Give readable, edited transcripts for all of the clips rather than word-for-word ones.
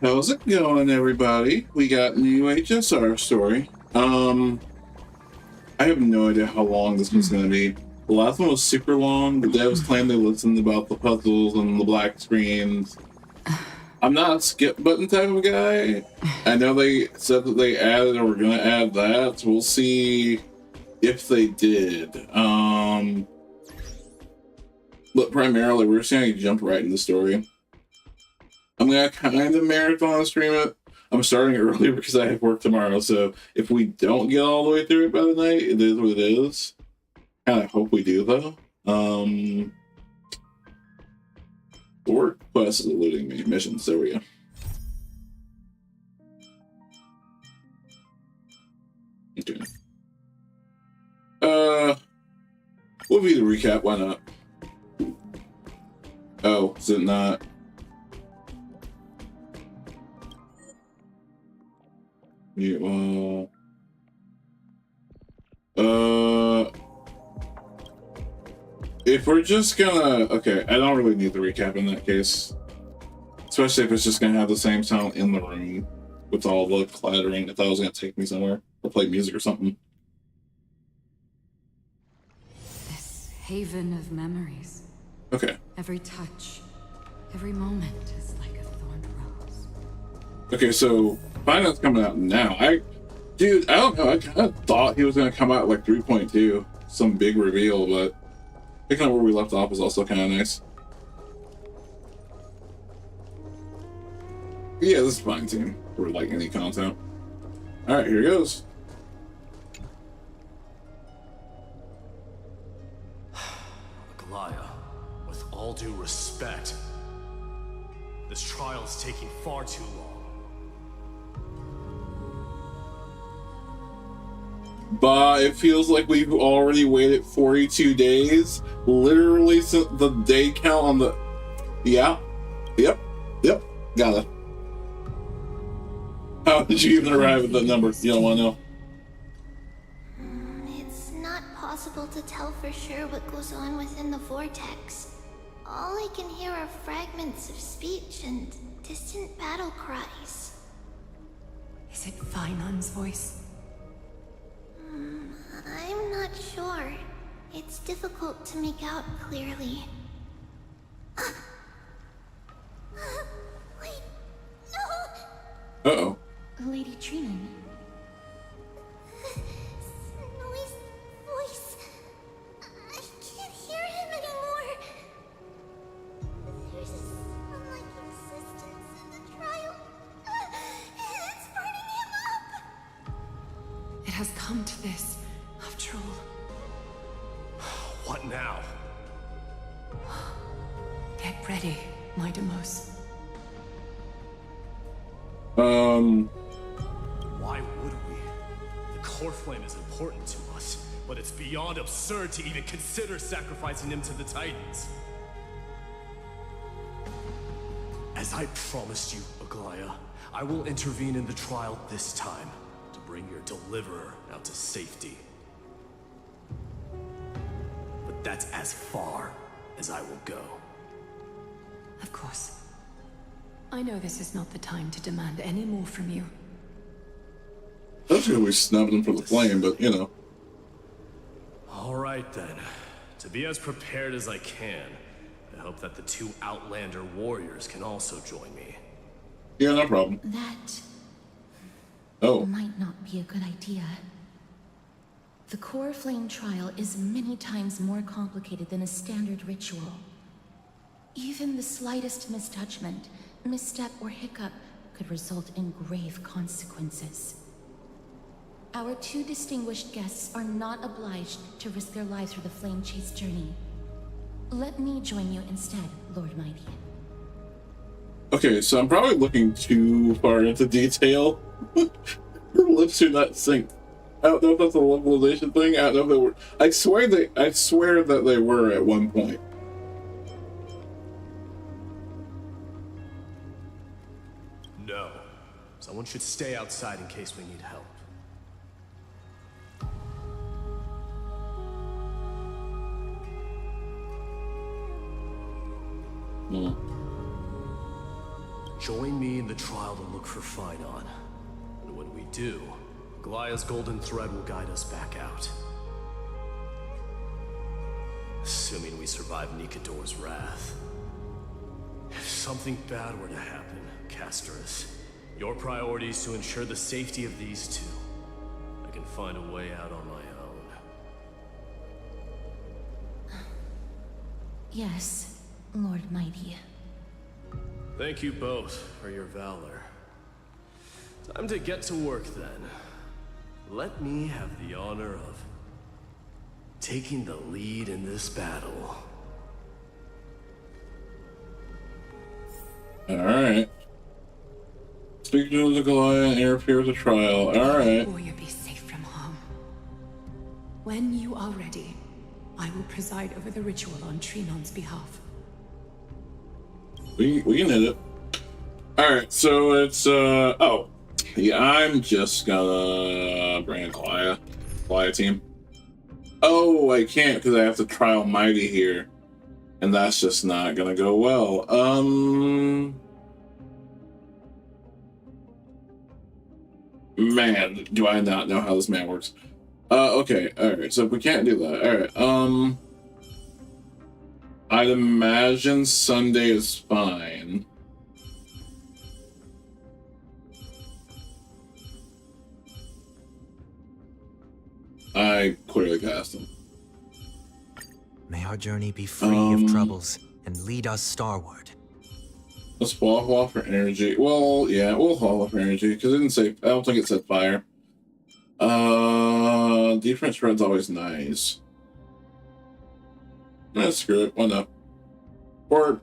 How's it going, everybody? We got new HSR story. I have no idea how long this one's going to be. The last one was super long. The devs claimed they listened about the puzzles and the black screens. I'm not a skip button type of guy. I know they said that they added or were going to add that. So we'll see if they did. But primarily, we're just going to jump right into the story. I'm going to kind of marathon stream it. I'm starting early because I have work tomorrow, so if we don't get all the way through it by the night, it is what it is. Kind of hope we do, though. Work quest is eluding me. Missions, there we go. Okay. We'll be the recap, why not? Oh, is it not? Yeah, well, if we're just gonna, okay, I don't really need the recap in that case, especially if it's just gonna have the same sound in the room with all the clattering. I thought it was gonna take me somewhere or play music or something. This haven of memories. Okay. Every touch, every moment is like a thorn rose. Okay, so Finance coming out now. Dude, I don't know. I kind of thought he was going to come out like 3.2, some big reveal, but picking up where we left off is also kind of nice. Yeah, this is fine team for like any content. All right, here goes. Aglaya, with all due respect, this trial is taking far too long. But it feels like we've already waited 42 days, literally since the day count on the... Yep, got it. How did you even arrive at that number? You don't want to know? It's not possible to tell for sure what goes on within the vortex. All I can hear are fragments of speech and distant battle cries. Is it Finon's voice? I'm not sure. It's difficult to make out clearly. Wait, no! Uh-oh. Lady Trinan. Snowy's voice. I can't hear him anymore. There's some unlike existence in the trial. It's burning him up. It has come to this, after all. What now? Get ready, my Demos. Why would we? The core flame is important to us, but it's beyond absurd to even consider sacrificing him to the Titans. As I promised you, Aglaya, I will intervene in the trial this time to bring your deliverer out to safety. But that's as far as I will go. Of course. I know this is not the time to demand any more from you. That's who we snubbed him for the flame, but you know. All right then. To be as prepared as I can, I hope that the two Outlander warriors can also join me. Yeah, no problem. That Oh. might not be a good idea. The core flame trial is many times more complicated than a standard ritual. Even the slightest mistouchment, misstep, or hiccup could result in grave consequences. Our two distinguished guests are not obliged to risk their lives for the flame chase journey. Let me join you instead, Lord Mighty. Okay, so I'm probably looking too far into detail. Her lips are not synced. I don't know if that's a localization thing. I don't know if they were. I swear that they were at one point. No. Someone should stay outside in case we need help. join me in the trial to look for Phynon. And when we do, Goliath's golden thread will guide us back out. Assuming we survive Nikador's wrath. If something bad were to happen, Castorus, your priority is to ensure the safety of these two. I can find a way out on my own. Yes, Lord Mighty. Thank you both for your valor. Time to get to work then. Let me have the honor of taking the lead in this battle. Alright. Speak to the Goliath and interfere with the trial. Alright. Warrior be safe from harm. When you are ready, I will preside over the ritual on Trinon's behalf. We can hit it. Alright, so it's oh. Yeah, I'm just gonna bring a Goliath team. Oh, I can't because I have to trial Mighty here. And that's just not gonna go well. Man, do I not know how this man works. Okay, alright, so if we can't do that, alright, I'd imagine Sunday is fine. I clearly cast him. May our journey be free of troubles and lead us starward. Let's swap off for energy. Well, yeah, we'll swap off for energy because it didn't say. I don't think it said fire. Defense spread's always nice. Screw it. Why not? Or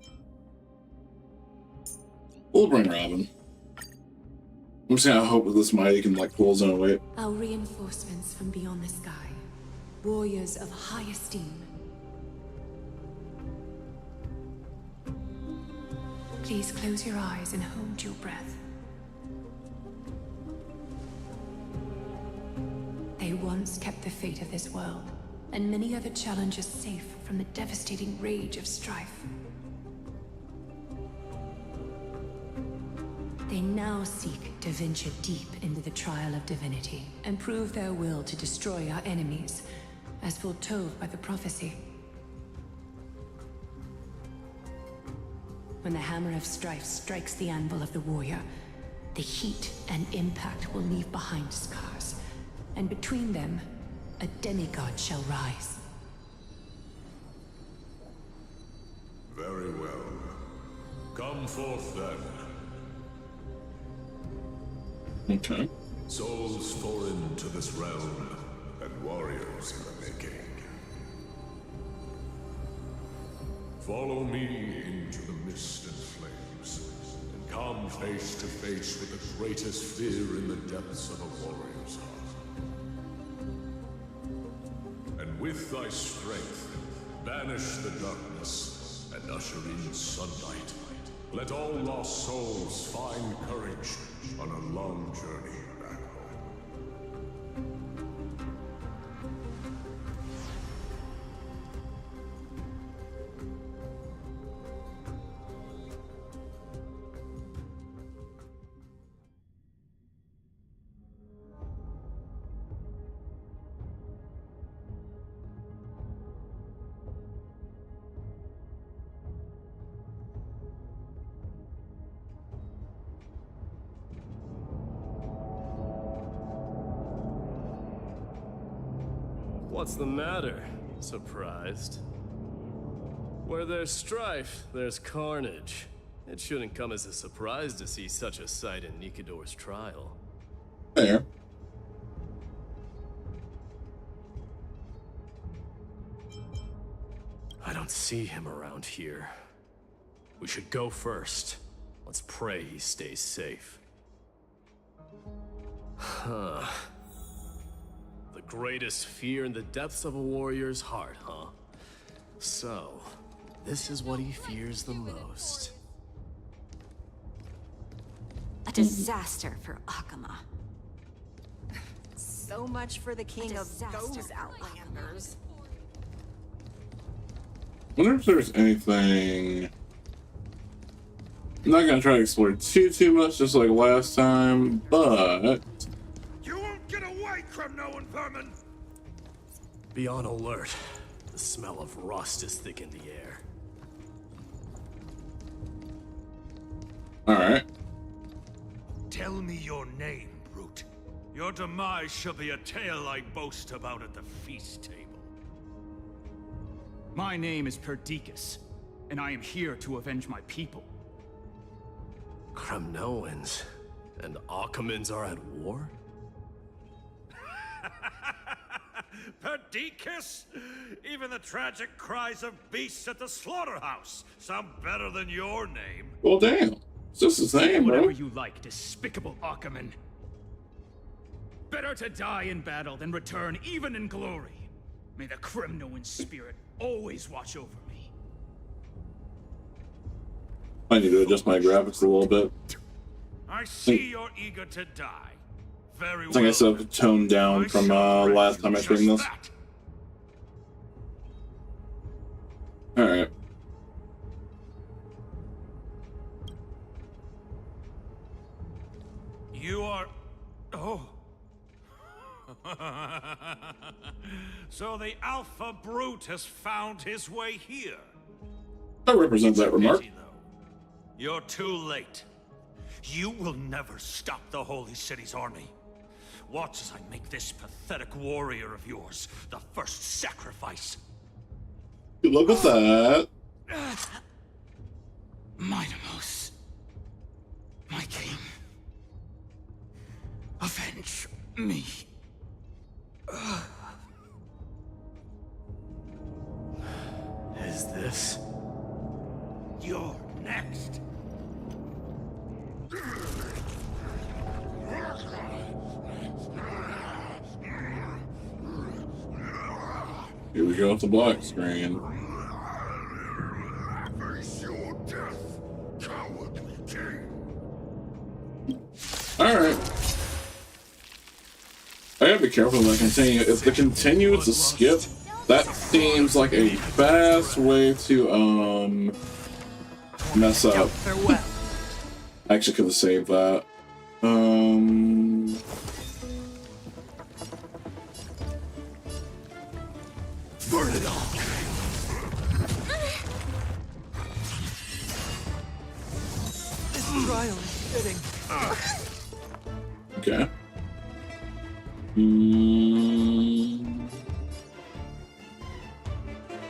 we'll bring Robin. I'm just gonna hope that this Mighty can like pull his own weight. Our reinforcements from beyond the sky, warriors of high esteem. Please close your eyes and hold your breath. They once kept the fate of this world, and many other challenges safe from the devastating rage of strife. They now seek to venture deep into the trial of divinity and prove their will to destroy our enemies, as foretold by the prophecy. When the hammer of strife strikes the anvil of the warrior, the heat and impact will leave behind scars, and between them, a demigod shall rise. Very well. Come forth then. Okay. Souls foreign to this realm, and warriors in the making. Follow me into the mist and flames, and come face to face with the greatest fear in the depths of a warrior's heart. And with thy strength, banish the darkness, and usher in sunlight. Let all lost souls find courage on a long journey back home. What's the matter? Surprised? Where there's strife, there's carnage. It shouldn't come as a surprise to see such a sight in Nikador's trial. There. I don't see him around here. We should go first. Let's pray he stays safe. Huh. The greatest fear in the depths of a warrior's heart, huh? So, this is what he fears the most. A disaster for Akama. So much for the king of those outlanders. Wonder if there's anything. I'm not gonna try to explore too much, just like last time, but You won't get away, Kremnoan vermin! Be on alert. The smell of rust is thick in the air. alright. Tell me your name, brute. Your demise shall be a tale I boast about at the feast table. My name is Perdiccas, and I am here to avenge my people. Kremnoans and Akamans are at war? Perdiccas? Even the tragic cries of beasts at the slaughterhouse sound better than your name. Well, damn. It's just his name, bro. Whatever you like, despicable Akaman. Better to die in battle than return even in glory. May the Kremnoan spirit always watch over me. I need to adjust my graphics a little bit. I see you're eager to die. Very I think I well. still have to tone down from last time I streamed this. Alright. You are... Oh. So the Alpha Brute has found his way here. I represent that remark. Pity, though. You're too late. You will never stop the Holy City's army. Watch as I make this pathetic warrior of yours the first sacrifice. Good luck with that. Menace, my king, avenge me. Is this? You're next. Here we go with the black screen. Face your death, cowardly king. Alright. I gotta be careful when I continue. If the continue is a skip, that seems like a fast way to mess up. Farewell. I actually could have saved that. Burn it all! This trial is fitting. Okay.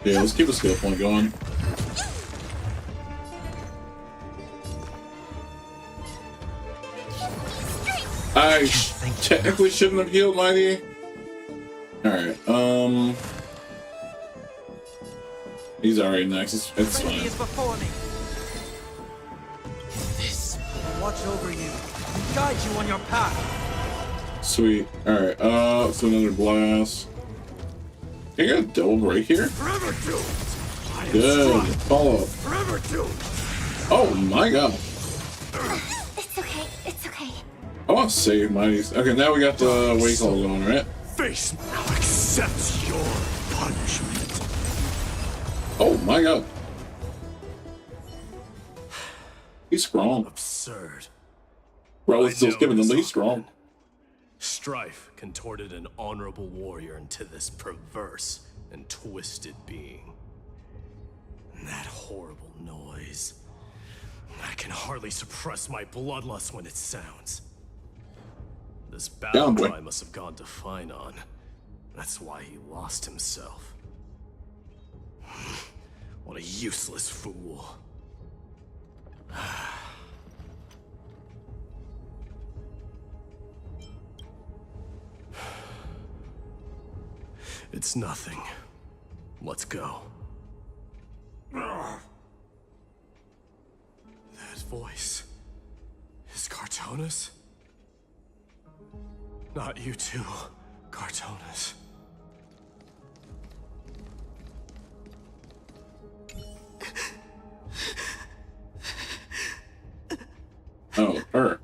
Yeah, let's keep a skill point going. I technically shouldn't have healed Mighty. Alright, he's already next. It's fine. Is before me. This will watch over you and guide you on your path. Sweet. Alright, so another blast. You got a double break here? Forever doomed. Good. Follow up. Forever doomed. Oh my god. It's okay. It's okay. I want to save Mighty's. Okay, now we got the wake call going, right? Face now accepts your punishment. Oh my god. He's strong. Absurd. Bro, I it's still know skipping him, this but he's strong. Aquaman. Strife contorted an honorable warrior into this perverse and twisted being. And that horrible noise. I can hardly suppress my bloodlust when it sounds. This battle boy. cry must have gone to Finon. That's why he lost himself. What a useless fool. It's nothing. Let's go. That voice is Cartonis? Not you too, Cartonis. Oh, her.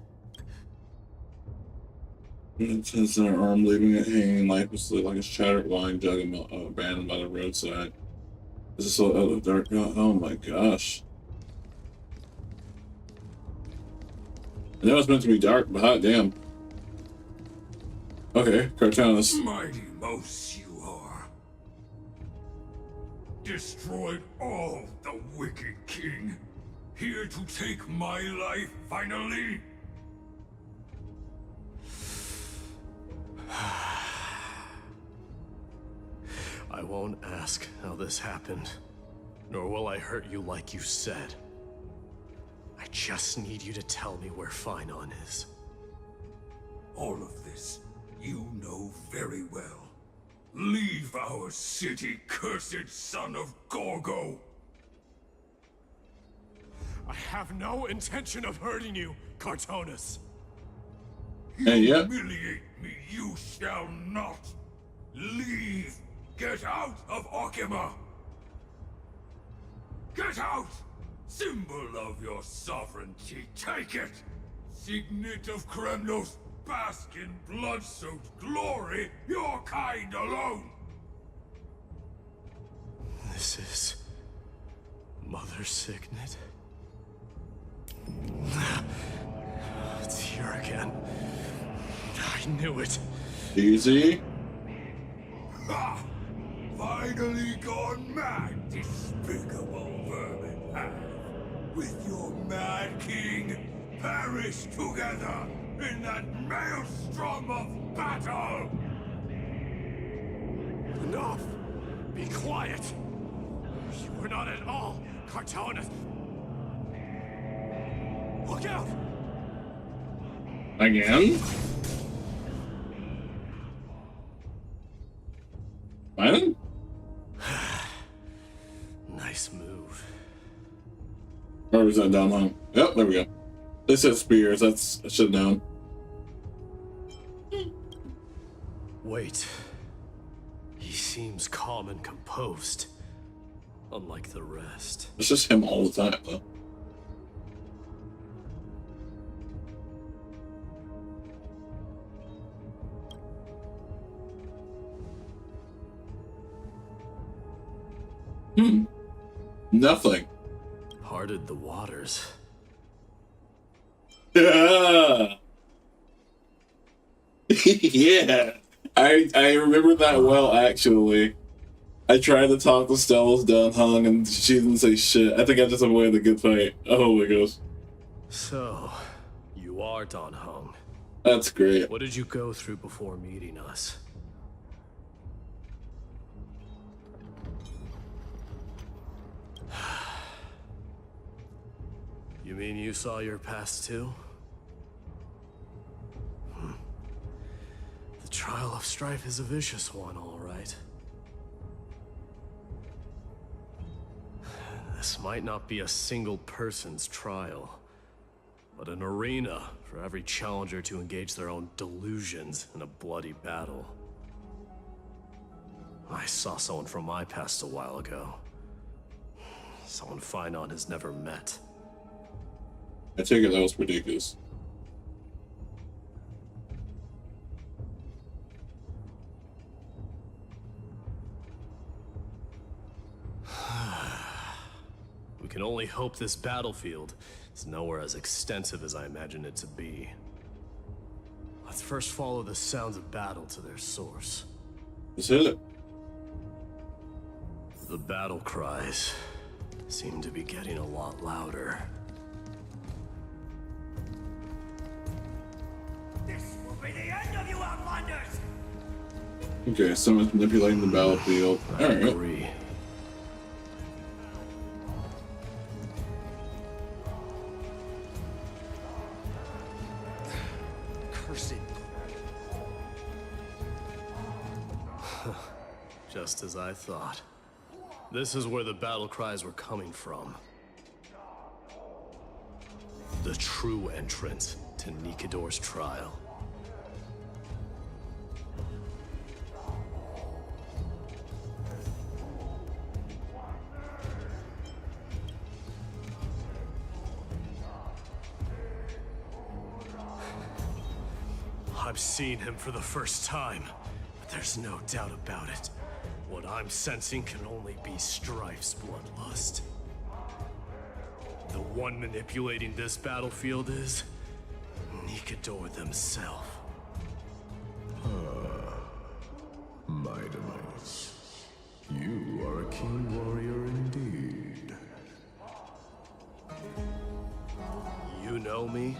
It says her arm leaving it hanging lifelessly like a shattered wine jug abandoned by the roadside. This is so out of dark. Oh my gosh. I know it's meant to be dark, but hot damn. Okay, Cartoonist. Mighty mouse you are. Destroyed all the wicked king. Here to take my life finally. I won't ask how this happened, nor will I hurt you like you said. I just need you to tell me where Finon is. All of this you know very well. Leave our city, cursed son of Gorgo! I have no intention of hurting you, Cartoonus. Yeah. Humiliate me, you shall not! Leave! Get out of Orkima! Get out! Symbol of your sovereignty, take it! Signet of Kremnos, bask in blood-soaked glory, your kind alone! This is... Mother Signet? It's here again. I knew it. Easy. Ha! Finally gone mad, despicable vermin! With your mad king, perish together in that maelstrom of battle! Enough! Be quiet! You were not at all Cartoonus! Look out! Again? Fine? Nice move. Or was that down long? Yep, there we go. They said spears, that's I should have known. Wait. He seems calm and composed. Unlike the rest. It's just him all the time though. Nothing. Parted the waters. Yeah. Yeah. I remember that well actually. I tried to talk to Stella's done hung and she didn't say shit. I think I just avoided a good fight. Oh my gosh. So, you are Don Hung. That's great. What did you go through before meeting us? You mean you saw your past too? The trial of strife is a vicious one, all right. This might not be a single person's trial, but an arena for every challenger to engage their own delusions in a bloody battle. I saw someone from my past a while ago. Someone Finon has never met. I take it that was ridiculous. We can only hope this battlefield is nowhere as extensive as I imagine it to be. Let's first follow the sounds of battle to their source. Let's hit it. The battle cries seem to be getting a lot louder. This will be the end of you outlanders! Okay, someone's manipulating the battlefield. I Alright. agree. Cursed. Just as I thought. This is where the battle cries were coming from. The true entrance to Nikador's trial. I'm seeing him for the first time, but there's no doubt about it. What I'm sensing can only be Strife's bloodlust. The one manipulating this battlefield is Nikador themselves. My demise. You are a king warrior indeed. You know me?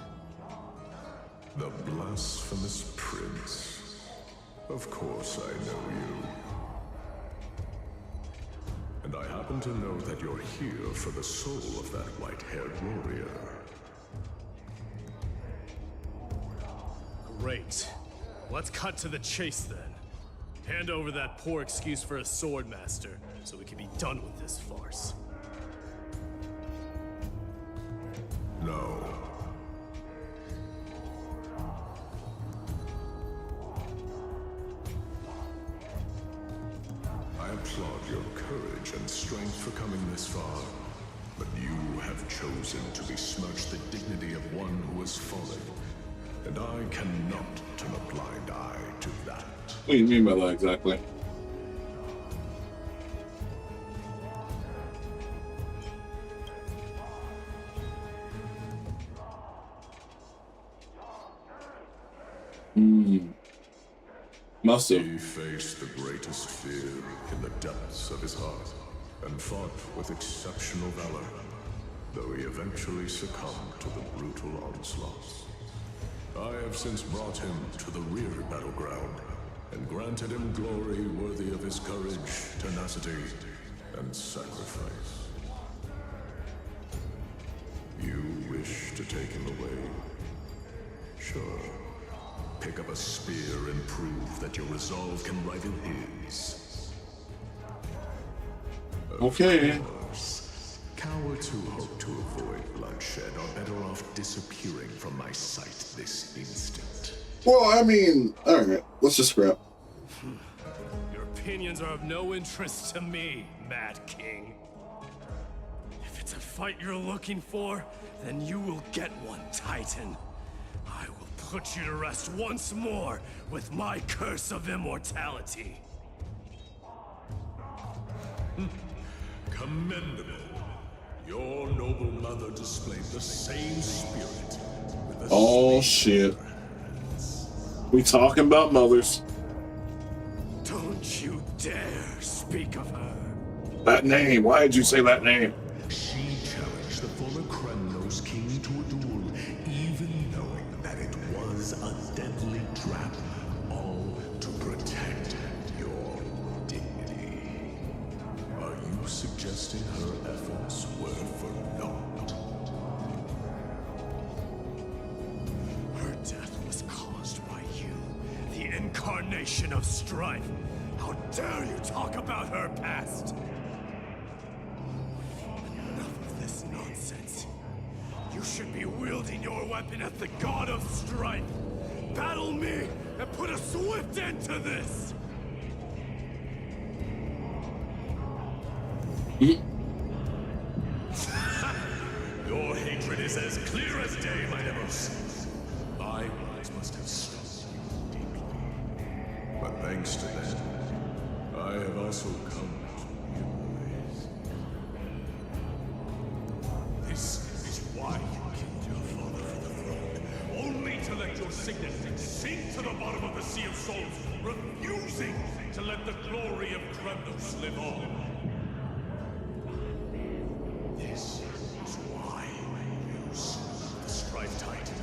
The blasphemous prince. Of course I know you. And I happen to know that you're here for the soul of that white-haired warrior. Great. Let's cut to the chase then. Hand over that poor excuse for a sword master, so we can be done with this farce. No. I applaud your courage and strength for coming this far, but you have chosen to besmirch the dignity of one who has fallen, and I cannot turn a blind eye to that. What do you mean by that exactly? Must have. He faced the greatest fear in the depths of his heart, and fought with exceptional valor, though he eventually succumbed to the brutal onslaughts. I have since brought him to the rear battleground, and granted him glory worthy of his courage, tenacity, and sacrifice. You wish to take him away? Sure. Pick up a spear and prove that your resolve can rival his. Okay. Cowards who hope to avoid bloodshed are better off disappearing from my sight this instant. Well, I mean, alright, let's just scrap. Your opinions are of no interest to me, Mad King. If it's a fight you're looking for, then you will get one, Titan. I will put you to rest once more with my curse of immortality. Commendable. Your noble mother displayed the same spirit with a Oh shit. We talking about mothers. Don't you dare speak of her. That name, why did you say that name? She challenged the former Kremnos king to a duel, even knowing that it was a deadly trap, all to protect your dignity. Are you suggesting her efforts were for naught? Her death was caused by you, the incarnation of strife. How dare you talk about her past? Enough of this nonsense. You should be wielding your weapon at the god of strife. Battle me and put a swift end to this! Your hatred is as clear as day, my Menace. My words must have struck you deeply. But thanks to them, I have also come to realize. This is why you killed your father for the throne, only to let your signet sink to the bottom of the Sea of Souls, refusing to let the glory of Kremnos live on. This is why you slew the Strife Titan,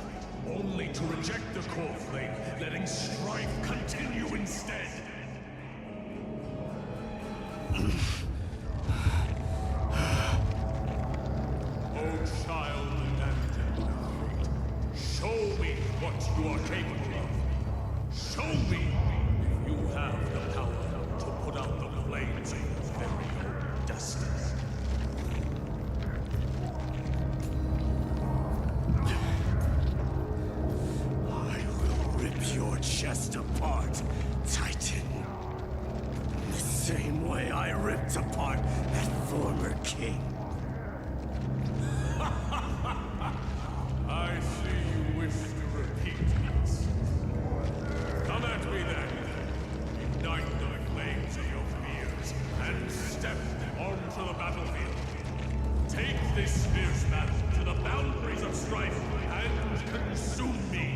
only to reject the core flame, letting strife continue instead. Oh, child and show me what you are capable of. Show me if you have the power to put out the flames of your very own destiny. I will rip your chest apart, Titan. The same way I ripped apart that former king. I see you wish to repeat this. Come at me then. Ignite the flames of your fears and step onto the battlefield. Take this fierce battle to the boundaries of strife and consume me.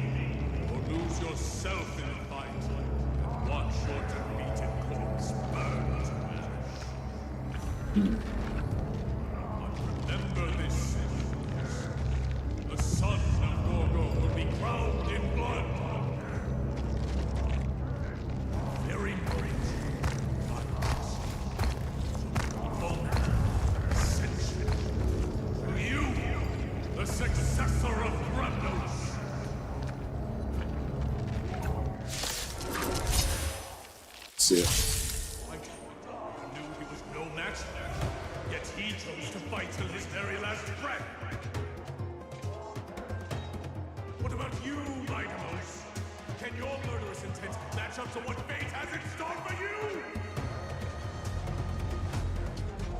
yourself in the fight and watch your defeated corpse burn to ash. But remember this, the son of Gorgo will be crowned in blood. Very great. The successor of Menace. See it. I knew he was no match, yet he chose to fight till his very last breath. What about you, Menace? Can your murderous intent match up to what fate has in store for you?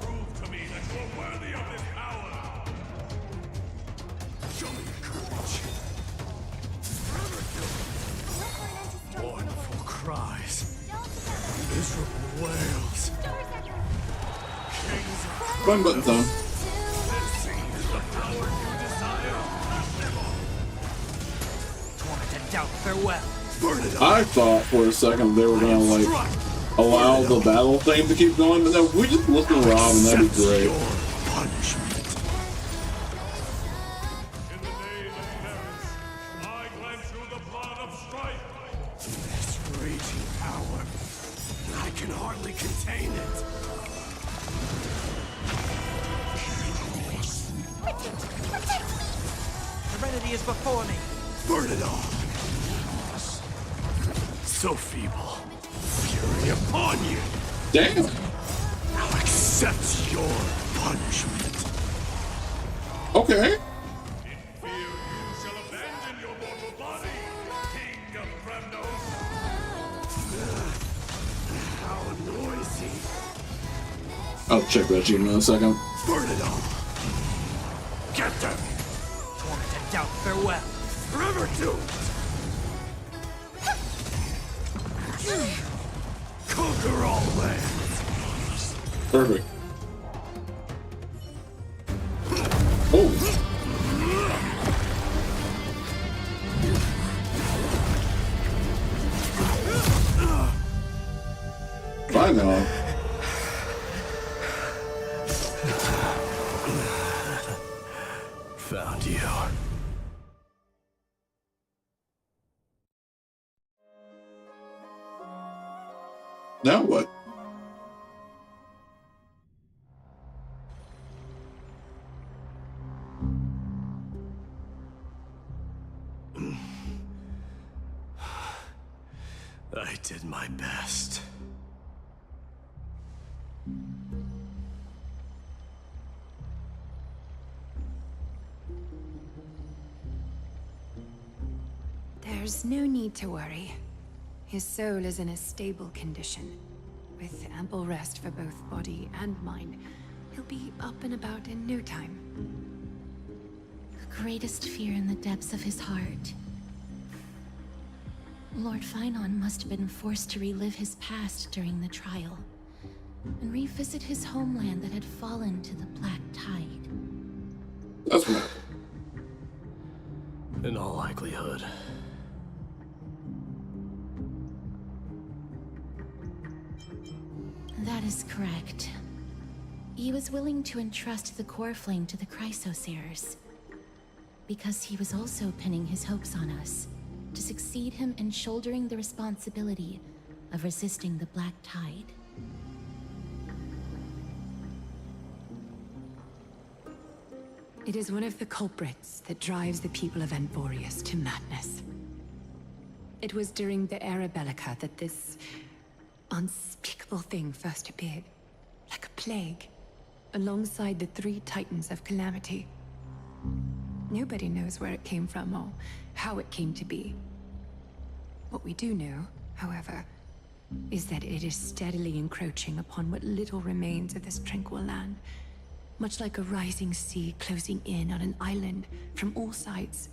Prove to me that you are worthy of this power. Show me your courage. Mournful cries. Miserable wails. Kings of Run button zone. this is the power you desire. Torment and doubt, farewell. Burn it up. I thought for a second they were gonna like allow the battle thing to keep going, but no, we just listen to Rob and that'd be great. Your punishment. In the name of Menace, I grant you the blood of strife. This raging power, I can hardly contain it. Serenity is before me. Burn it all. So feeble. Fury upon you. Damn. I'll accept your punishment. Okay. In fear you shall abandon your mortal body, King of Menace. How noisy. I'll check that achievement in a second. Burn it all. Get them. Torment and doubt, farewell. Forever doomed. Conquer all lands. Perfect. Oh. Fine now. Found you. Now what? I did my best. There's no need to worry. His soul is in a stable condition. With ample rest for both body and mind, he'll be up and about in no time. The greatest fear in the depths of his heart. Lord Finon must have been forced to relive his past during the trial, and revisit his homeland that had fallen to the Black Tide. That's what. In all likelihood. That is correct. He was willing to entrust the core flame to the Chrysosayers, because he was also pinning his hopes on us, to succeed him in shouldering the responsibility of resisting the Black Tide. It is one of the culprits that drives the people of AMPHOREUS to madness. It was during the Era Bellica that this unspeakable thing first appeared, like a plague, alongside the 3 titans of calamity. Nobody knows where it came from or how it came to be. What we do know, however, is that it is steadily encroaching upon what little remains of this tranquil land, much like a rising sea closing in on an island from all sides.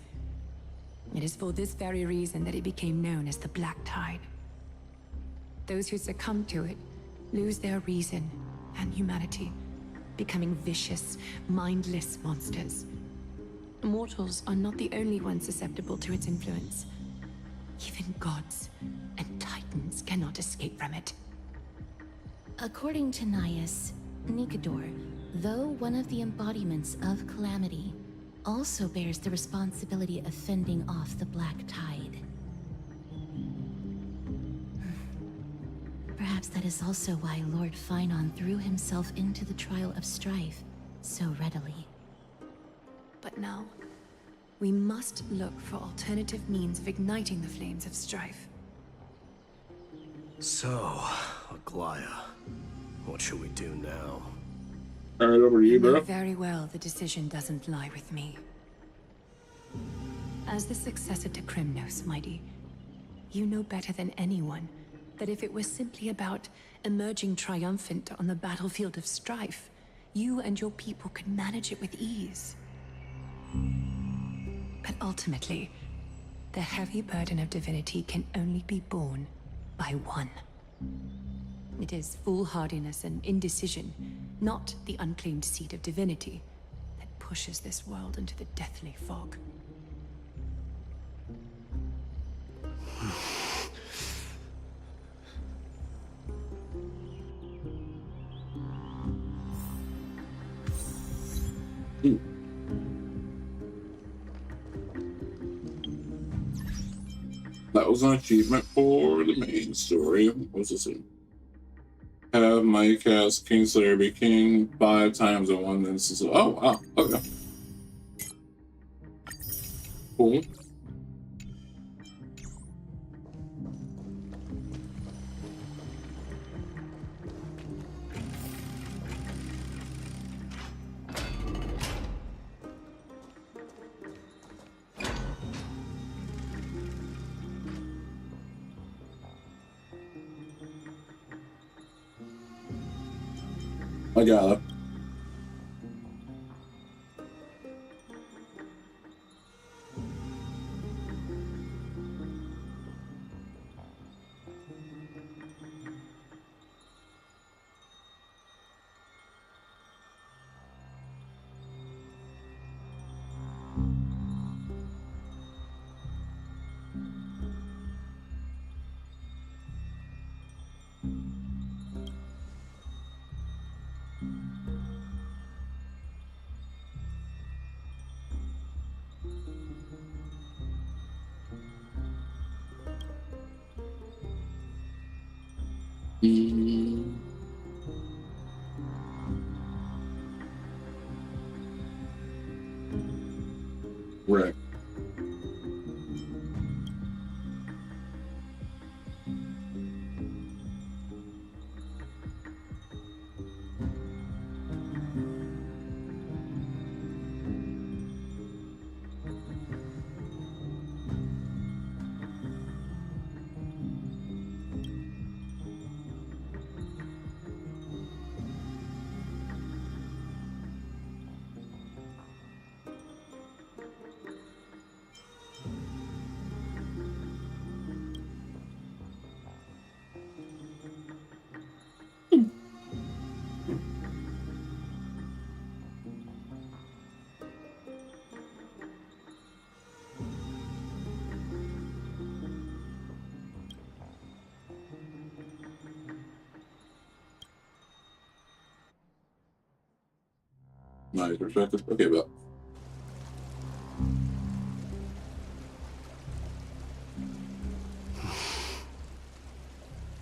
It is for this very reason that it became known as the Black Tide. Those who succumb to it lose their reason and humanity, becoming vicious, mindless monsters. Mortals are not the only ones susceptible to its influence. Even gods and titans cannot escape from it. According to Nias, Nikador, though one of the embodiments of Calamity, also bears the responsibility of fending off the Black Tide. Perhaps that is also why Lord Finon threw himself into the trial of strife so readily. But now, we must look for alternative means of igniting the flames of strife. So, Aglaya, what should we do now? Alright, over to you, You know bro. very well the decision doesn't lie with me. As the successor to Krymnos, Mighty, you know better than anyone that if it was simply about emerging triumphant on the battlefield of strife, you and your people could manage it with ease. But ultimately, the heavy burden of divinity can only be borne by one. It is foolhardiness and indecision, not the unclaimed seat of divinity, that pushes this world into the deathly fog. That was an achievement for the main story. What was this in? Have my cast Kingslayer be king 5 times in one instance. Oh, wow. Okay. Cool. I got it. Right. Nice perspective. Okay, but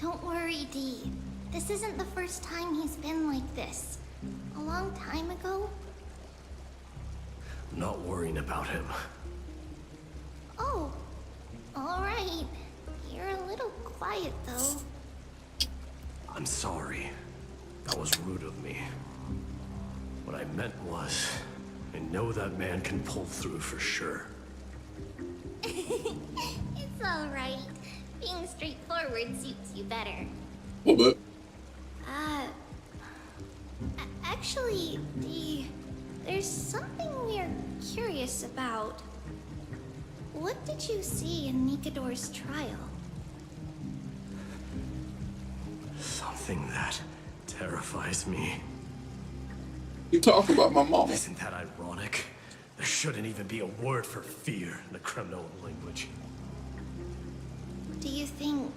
Don't worry, Dee. This isn't the first time he's been like this. A long time ago. I'm not worrying about him. Oh, all right. You're a little quiet, though. I'm sorry. That was rude of me. What I meant was, I know that man can pull through for sure. It's all right. Being straightforward suits you better. a little bit. Actually, Dee, there's something we're curious about. What did you see in Nikador's trial? Something that terrifies me. You talk about my mama. Isn't that ironic? There shouldn't even be a word for fear in the Kremnoan language. Do you think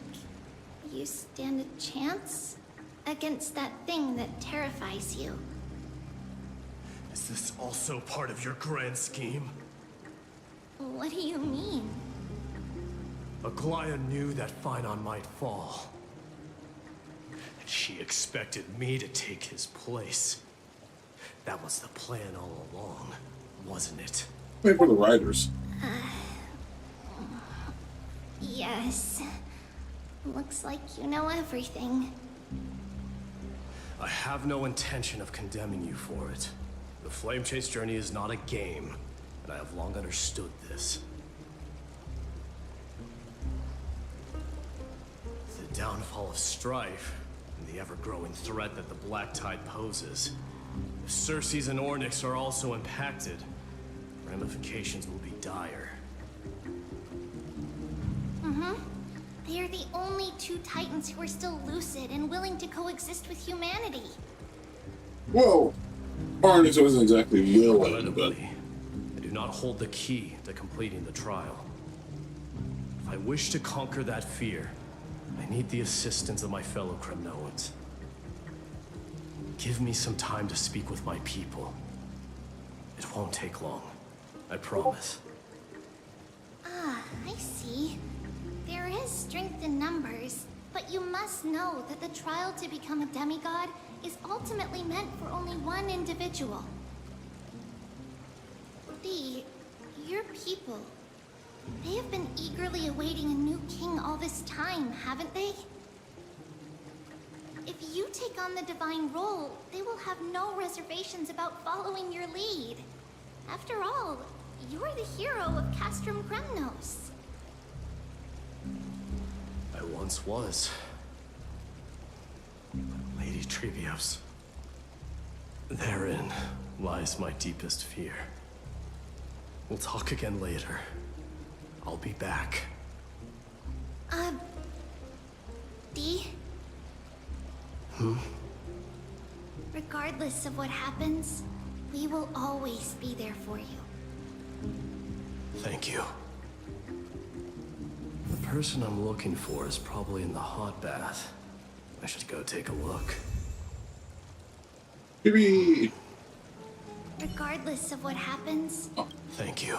you stand a chance against that thing that terrifies you? Is this also part of your grand scheme? What do you mean? Aglaya knew that Phynon might fall. And she expected me to take his place. That was the plan all along, wasn't it? Wait for the writers. Yes. Looks like you know everything. I have no intention of condemning you for it. The Flame Chase journey is not a game, and I have long understood this. The downfall of strife, and the ever-growing threat that the Black Tide poses. If Circes and Ornyx are also impacted, ramifications will be dire. They are the only two Titans who are still lucid and willing to coexist with humanity. Whoa! Ornyx wasn't exactly willing, but... Incredibly, I do not hold the key to completing the trial. If I wish to conquer that fear, I need the assistance of my fellow Kremnoans. Give me some time to speak with my people. It won't take long, I promise. Ah, I see. There is strength in numbers, but you must know that the trial to become a demigod is ultimately meant for only one individual. Dee, your people, they have been eagerly awaiting a new king all this time, haven't they? If you take on the divine role, they will have no reservations about following your lead. After all, you're the hero of Castrum Kremnos. I once was. Lady Tribbie. Therein lies my deepest fear. We'll talk again later. I'll be back. Dee? Regardless of what happens, we will always be there for you. Thank you. The person I'm looking for is probably in the hot bath. I should go take a look. Tribbie! Regardless of what happens. Oh. Thank you.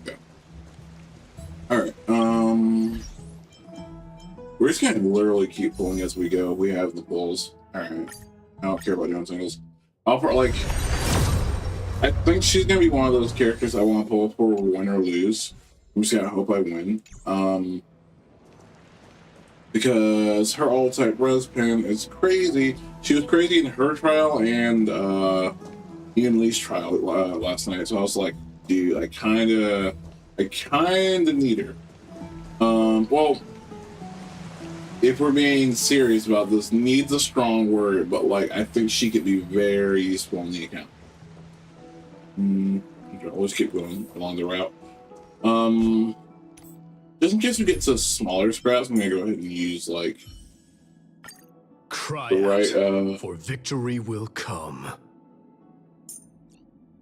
Okay. Alright, we're just gonna literally keep pulling as we go. We have the pulls. Alright. I don't care about doing singles. I'll like... I think she's gonna be one of those characters I want to pull for win or lose. I'm just gonna hope I win. Because her alt-type res pin is crazy. She was crazy in her trial and Ian Lee's trial last night. So I was like, dude, I kinda need her. Well, if we're being serious about this, needs a strong word, but like I think she could be very useful in the account. Okay, let's keep going along the route. Just in case we get to smaller scraps, I'm gonna go ahead and use like Cry the right for victory will come.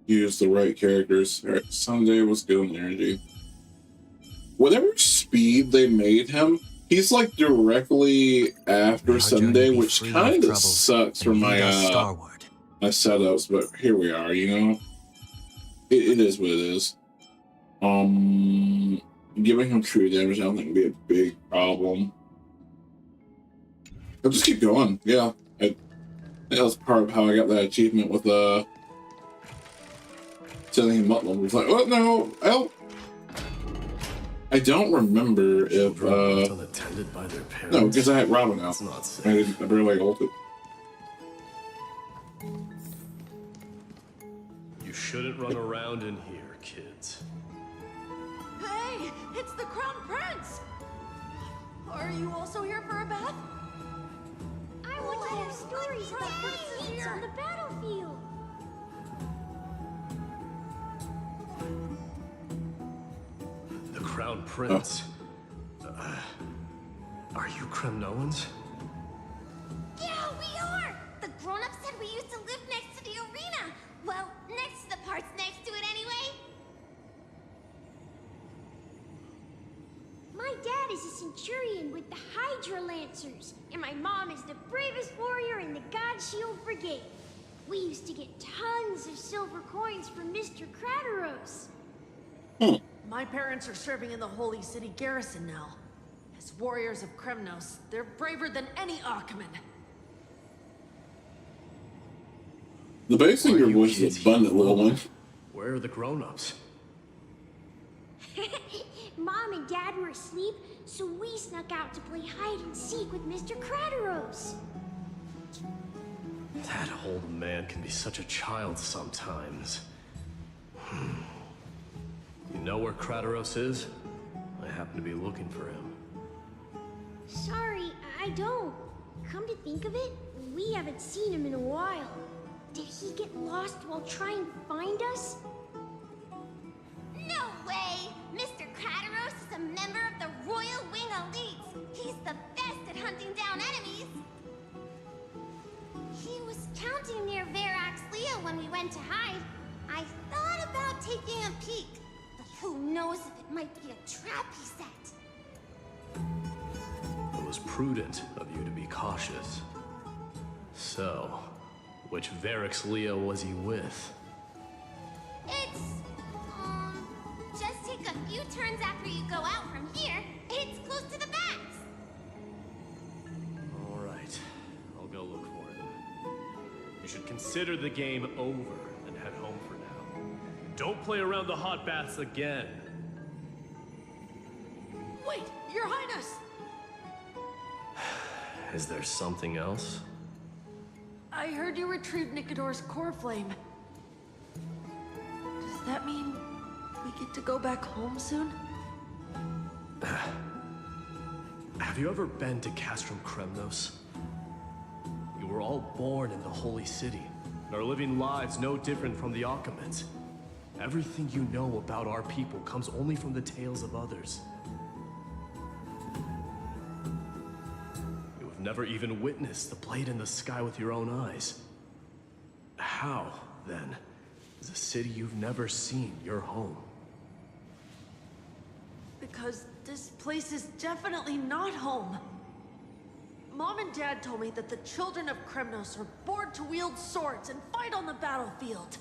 Use the right characters. All right, Sunday was good on energy. Whatever speed they made him, he's like directly after Sunday, which kind of sucks for my my setups. But here we are, you know. It is what it is. Giving him true damage, I don't think would be a big problem. I'll just keep going. Yeah, that was part of how I got that achievement with sending him up. I was like, oh no, I don't remember if unattended by their parents. No, because I had Robin out. I barely ulted. You shouldn't run around in here, kids. Hey, it's the Crown Prince! Are you also here for a bath? I want to hear stories about princes on the battlefield. The Crown Prince? Are you Kremnoans? Yeah, we are! The grown-ups said we used to live next to the arena. Well, next to the parts next to it anyway. My dad is Hydra Lancers, and my mom is the bravest warrior in the God Shield Brigade. We used to get tons of silver coins from Mr. Crateros. My parents are serving in the Holy City garrison now. As warriors of Kremnos, they're braver than any Achaemen. The bass in your voice is abundant, little one. Where are the grown-ups? Mom and Dad were asleep, so we snuck out to play hide and seek with Mr. Crateros. That old man can be such a child sometimes. You know where Crateros is? I happen to be looking for him. Sorry, I don't. Come to think of it, we haven't seen him in a while. Did he get lost while trying to find us? No way! Mr. Crateros is a member of the Royal Wing Elites. He's the best at hunting down enemies. He was counting near Verax Leo when we went to hide. I thought about taking a peek, but who knows if it might be a trap he set. It was prudent of you to be cautious. So, which Verax Leo was he with? It's, just take a few turns after you go out from here. It's close to the bats. All right, I'll go look for him. You should consider the game over and head home for now. Don't play around the hot baths again. Wait, Your Highness! Is there something else? I heard you retrieved Nicodor's core flame. Does that mean we get to go back home soon? Have you ever been to Castrum Kremnos? You were all born in the Holy City, and are living lives no different from the Achaemens. Everything you know about our people comes only from the tales of others. You have never even witnessed the blade in the sky with your own eyes. How, then, is a city you've never seen your home? Because this place is definitely not home. Mom and Dad told me that the children of Kremnos are born to wield swords and fight on the battlefield.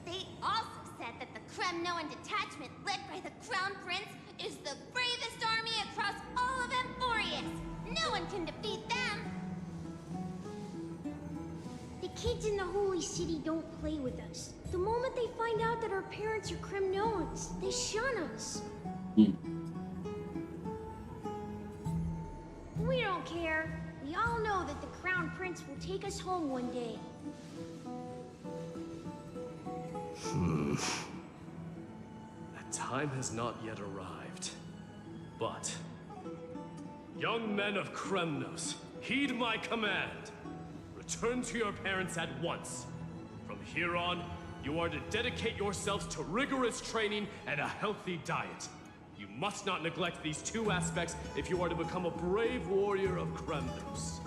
They also said that the Kremnoan detachment led by the Crown Prince is the bravest army across all of AMPHOREUS. No one can defeat them. The kids in the Holy City don't play with us. The moment they find out that our parents are Kremnoans, they shun us. We don't care. We all know that the Crown Prince will take us home one day. That time has not yet arrived. But, young men of Kremnos, heed my command. Return to your parents at once. From here on, you are to dedicate yourselves to rigorous training and a healthy diet. You must not neglect these two aspects if you are to become a brave warrior of Kremnos.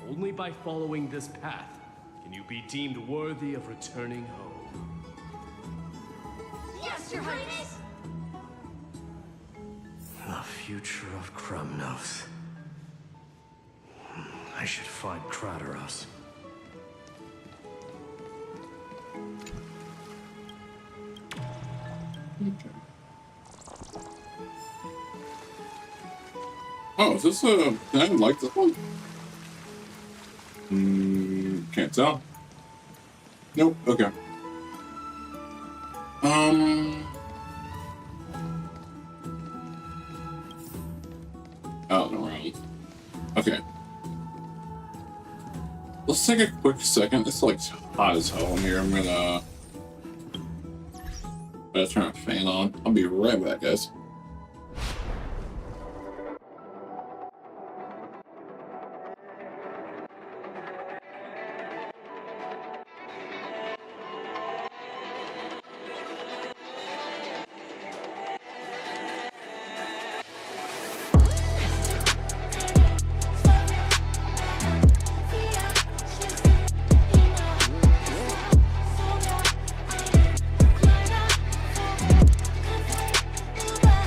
Only by following this path can you be deemed worthy of returning home. Yes, Your Highness! The future of Kremnos. I should find Crateros. Oh, is this a thing like this one? Can't tell. Nope, okay. Out and around. Okay. Let's take a quick second. It's like hot as hell in here. I'm gonna turn a fan on. I'll be right back, guys. Bye.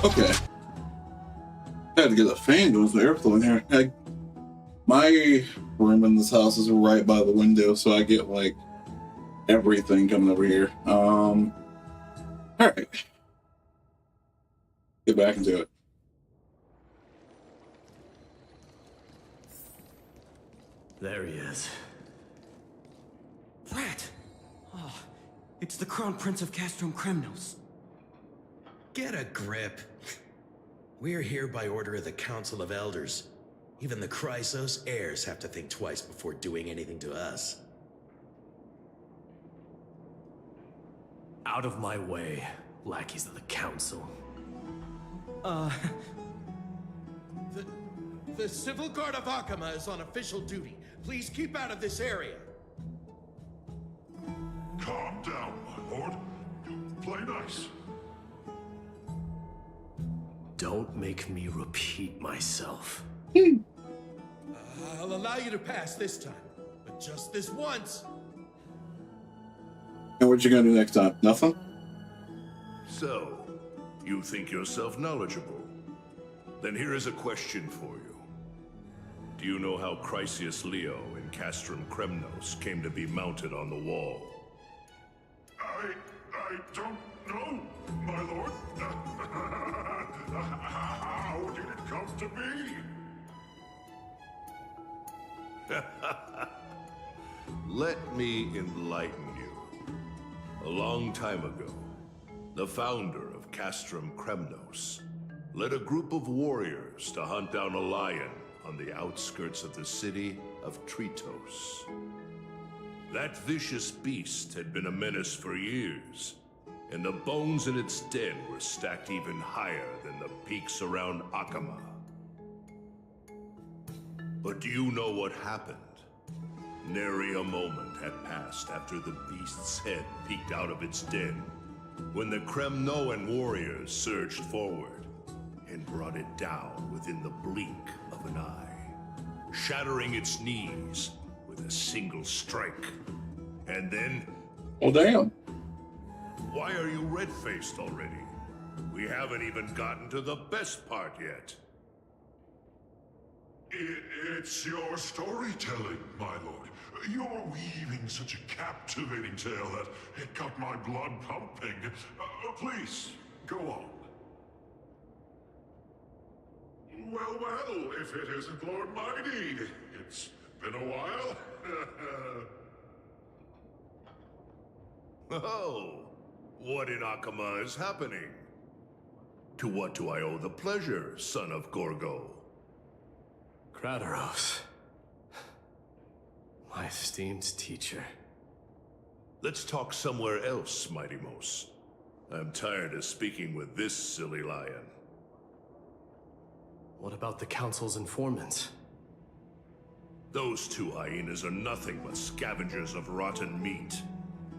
Okay. I had to get a fan going with the airflow in here. My room in this house is right by the window, so I get like everything coming over here. All right. Get back into it. There he is. Rat! Oh, it's the Crown Prince of Castrum Kremnos. Get a grip. We're here by order of the Council of Elders. Even the Chrysos heirs have to think twice before doing anything to us. Out of my way, lackeys of the Council. The Civil Guard of Akama is on official duty. Please keep out of this area. Calm down, my lord. Play nice. Don't make me repeat myself. I'll allow you to pass this time, but just this once. And what you gonna do next time? Nothing? So, you think yourself knowledgeable? Then here is a question for you. Do you know how Chrysius Leo in Castrum Kremnos came to be mounted on the wall? I don't know, my lord. How did it come to be? Let me enlighten you. A long time ago, the founder of Castrum Kremnos led a group of warriors to hunt down a lion on the outskirts of the city of Tritos. That vicious beast had been a menace for years, and the bones in its den were stacked even higher than the peaks around Akama. But do you know what happened? Nary a moment had passed after the beast's head peeked out of its den, when the Kremnoan warriors surged forward and brought it down within the blink of an eye, shattering its knees with a single strike. And then... Oh, damn. Why are you red-faced already? We haven't even gotten to the best part yet. It's your storytelling, my lord. You're weaving such a captivating tale that it got my blood pumping. Please, go on. Well, if it isn't Lord Mighty. It's been a while. Oh, what in Akama is happening? To what do I owe the pleasure, son of Gorgo? Kratos. My esteemed teacher. Let's talk somewhere else, Mighty Mos. I'm tired of speaking with this silly lion. What about the Council's informants? Those two hyenas are nothing but scavengers of rotten meat.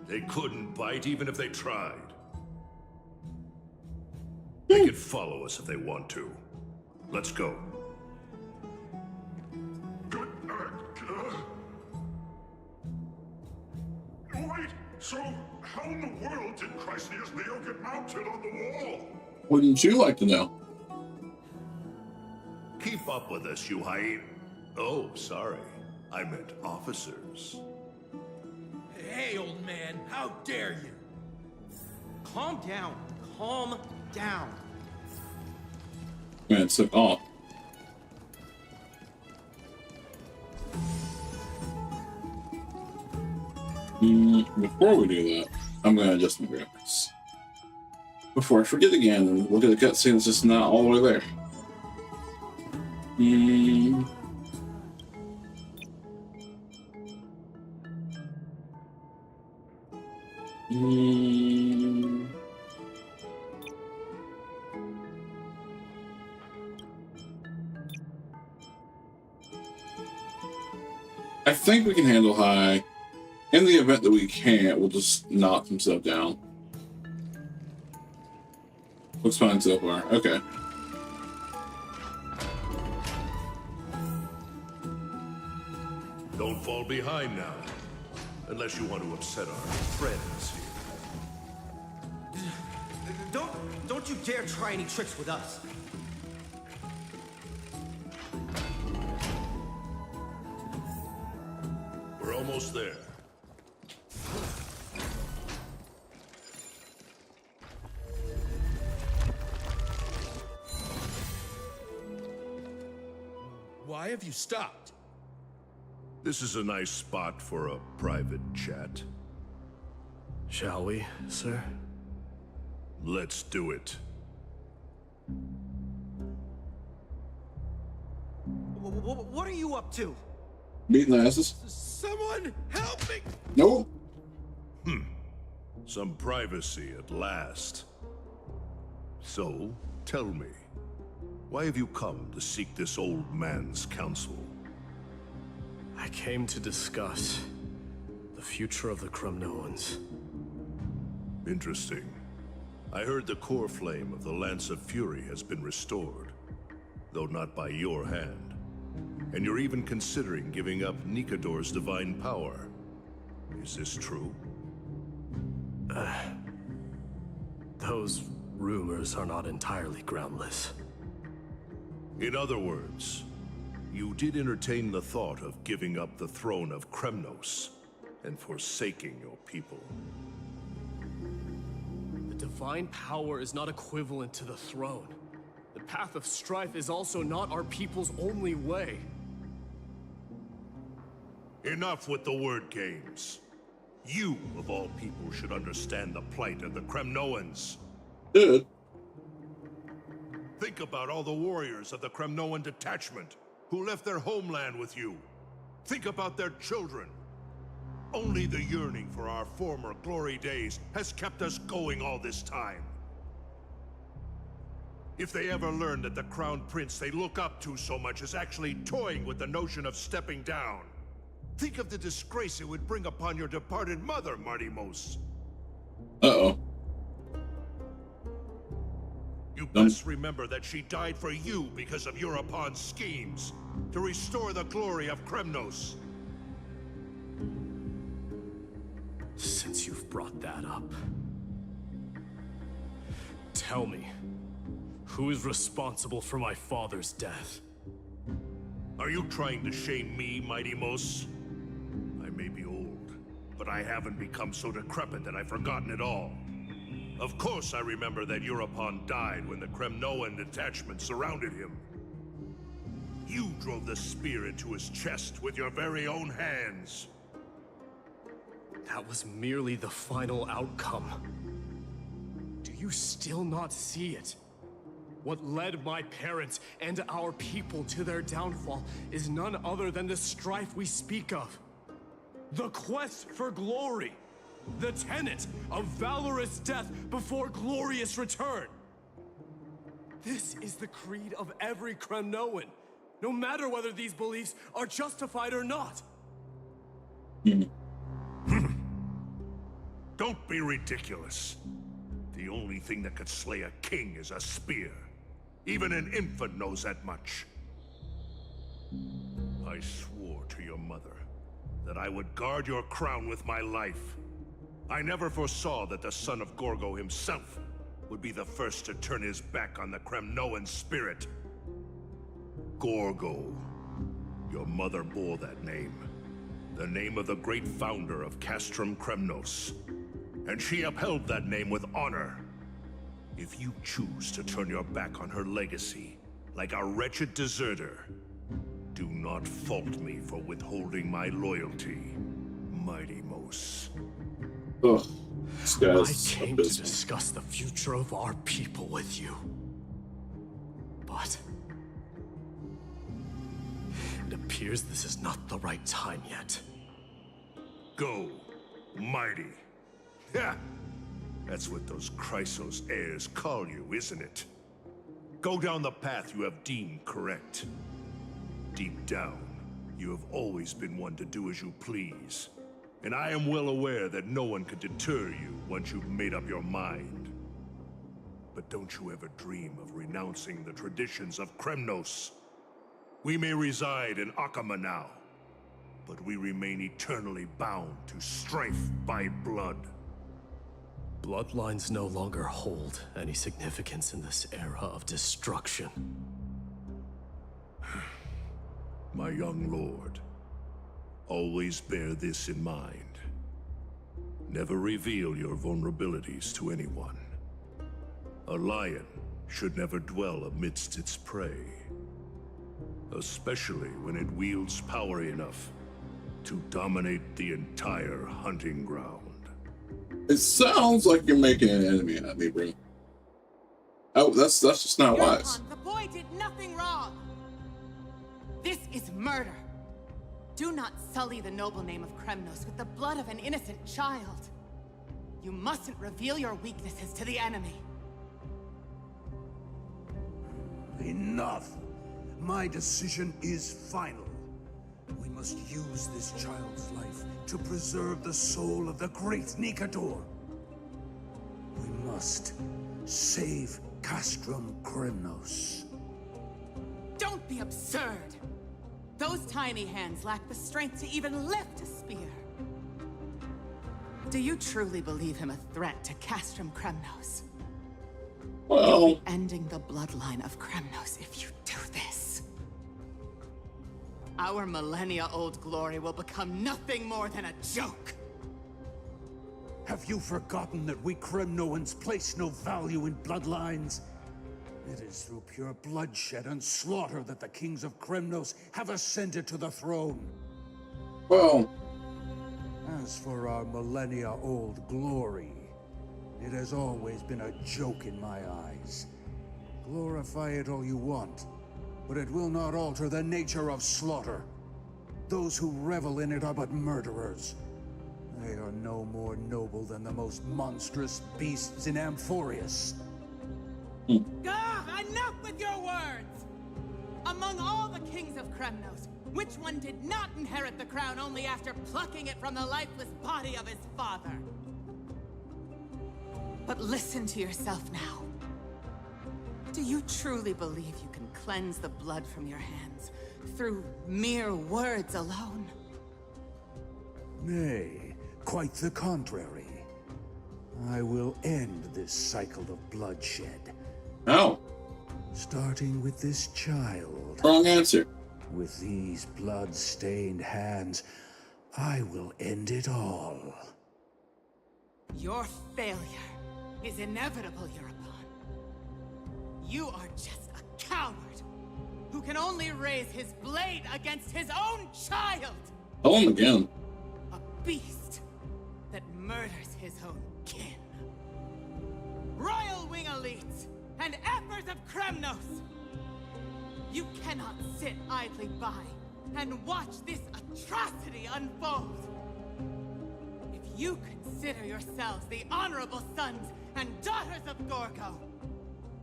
They couldn't bite even if they tried. They can follow us if they want to. Let's go. Wait, so how in the world did Chrysius Leo get mounted on the wall? Wouldn't you like to know? Keep up with us, you hyena. Oh, sorry. I meant officers. Hey, old man, how dare you? Calm down. Calm down. Man, so off. Before we do that, I'm gonna adjust my graphics. Before I forget again and look at the cutscene, it's just not all the way there. I think we can handle high. In the event that we can't, we'll just knock some stuff down. Looks fine so far. Okay. Don't fall behind now. Unless you want to upset our friends here. Don't you dare try any tricks with us. We're almost there. Why have you stopped? This is a nice spot for a private chat. Shall we, sir? Let's do it. What are you up to? Beating asses. Someone help me! No. Some privacy at last. So, tell me, why have you come to seek this old man's counsel? I came to discuss the future of the Cremnoans. Interesting. I heard the core flame of the Lance of Fury has been restored, though not by your hand. And you're even considering giving up Nikador's divine power. Is this true? Those rumors are not entirely groundless. In other words, you did entertain the thought of giving up the throne of Kremnos and forsaking your people. The divine power is not equivalent to the throne. The path of strife is also not our people's only way. Enough with the word games. You, of all people, should understand the plight of the Kremnoans. Dude. Think about all the warriors of the Kremnoan detachment who left their homeland with you. Think about their children. Only the yearning for our former glory days has kept us going all this time. If they ever learn that the Crown Prince they look up to so much is actually toying with the notion of stepping down, think of the disgrace it would bring upon your departed mother, Martimos. Uh-oh. You best remember that she died for you because of Europon's schemes to restore the glory of Kremnos. Since you've brought that up, tell me, who is responsible for my father's death? Are you trying to shame me, Mighty Mos? I may be old, but I haven't become so decrepit that I've forgotten it all. Of course I remember that Europon died when the Kremnoan detachment surrounded him. You drove the spear into his chest with your very own hands. That was merely the final outcome. Do you still not see it? What led my parents and our people to their downfall is none other than the strife we speak of. The quest for glory. The tenet of valorous death before glorious return. This is the creed of every Kremnoan, no matter whether these beliefs are justified or not. Don't be ridiculous. The only thing that could slay a king is a spear. Even an infant knows that much. I swore to your mother that I would guard your crown with my life. I never foresaw that the son of Gorgo himself would be the first to turn his back on the Kremnoan spirit. Gorgo. Your mother bore that name. The name of the great founder of Castrum Kremnos. And she upheld that name with honor. If you choose to turn your back on her legacy, like a wretched deserter, do not fault me for withholding my loyalty, Mighty Mos. Ugh. I came to discuss the future of our people with you. But it appears this is not the right time yet. Go, Mighty. Yeah, that's what those Chrysos heirs call you, isn't it? Go down the path you have deemed correct. Deep down, you have always been one to do as you please. And I am well aware that no one can deter you once you've made up your mind. But don't you ever dream of renouncing the traditions of Kremnos. We may reside in Akama now, but we remain eternally bound to strife by blood. Bloodlines no longer hold any significance in this era of destruction. My young lord, always bear this in mind. Never reveal your vulnerabilities to anyone. A lion should never dwell amidst its prey, especially when it wields power enough to dominate the entire hunting ground. It sounds like you're making an enemy out of me, bro. Oh, that's just not wise. The boy did nothing wrong. This is murder. Do not sully the noble name of Kremnos with the blood of an innocent child. You mustn't reveal your weaknesses to the enemy. Enough! My decision is final. We must use this child's life to preserve the soul of the great Nikador. We must save Castrum Kremnos. Don't be absurd! Those tiny hands lack the strength to even lift a spear. Do you truly believe him a threat to Castrum Kremnos? Well, you'll be ending the bloodline of Kremnos if you do this. Our millennia-old glory will become nothing more than a joke. Have you forgotten that we Kremnoans place no value in bloodlines? It is through pure bloodshed and slaughter that the kings of Kremnos have ascended to the throne. Well, as for our millennia-old glory, it has always been a joke in my eyes. Glorify it all you want, but it will not alter the nature of slaughter. Those who revel in it are but murderers. They are no more noble than the most monstrous beasts in AMPHOREUS. Enough with your words! Among all the kings of Kremnos, which one did not inherit the crown only after plucking it from the lifeless body of his father? But listen to yourself now. Do you truly believe you can cleanse the blood from your hands through mere words alone? Nay, quite the contrary. I will end this cycle of bloodshed. No. Starting with this child. Wrong answer. With these blood-stained hands, I will end it all. Your failure is inevitable, European. You are just a coward who can only raise his blade against his own child. Tell him again. A beast that murders his own kin. Royal wing elites and efforts of Kremnos. You cannot sit idly by and watch this atrocity unfold. If you consider yourselves the honorable sons and daughters of Gorgo,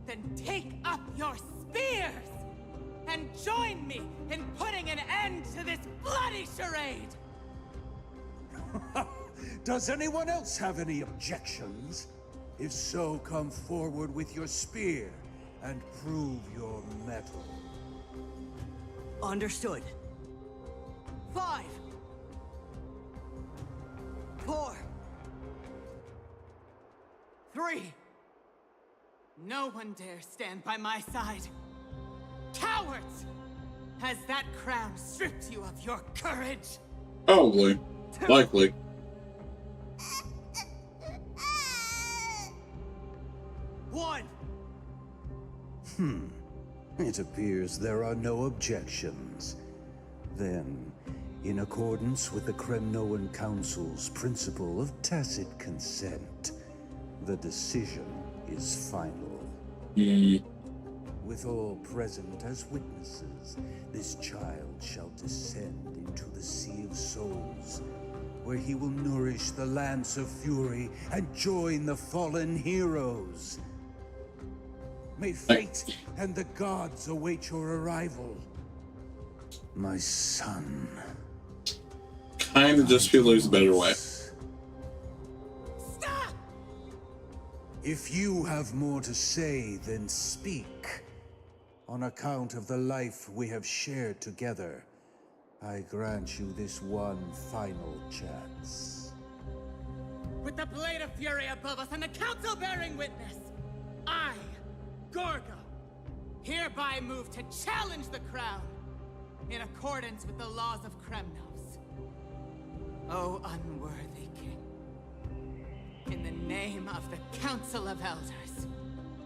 then take up your spears and join me in putting an end to this bloody charade. Does anyone else have any objections? If so, come forward with your spear and prove your mettle. Understood. 5, 4, 3. No one dare stand by my side. Cowards! Has that crown stripped you of your courage? Probably. Likely. One. It appears there are no objections. Then, in accordance with the Kremnoan Council's principle of tacit consent, the decision is final. With all present as witnesses, this child shall descend into the Sea of Souls, where he will nourish the Lance of Fury and join the fallen heroes. May fate and the gods await your arrival, my son. Kinda just feel there's a better way. Stop! If you have more to say, then speak. On account of the life we have shared together, I grant you this one final chance. With With the blade of fury above us and the council bearing witness, I, Gorgo, hereby move to challenge the crown in accordance with the laws of Kremnos. O unworthy king, in the name of the Council of Elders,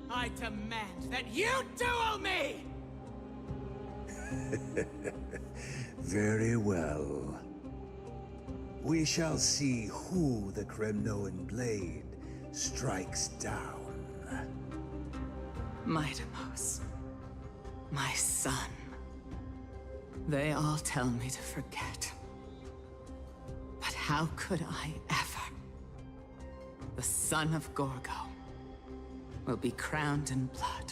I demand that you duel me! Very well. We shall see who the Kremnoan blade strikes down. Midamos, my son. They all tell me to forget. But how could I ever? The son of Gorgo will be crowned in blood.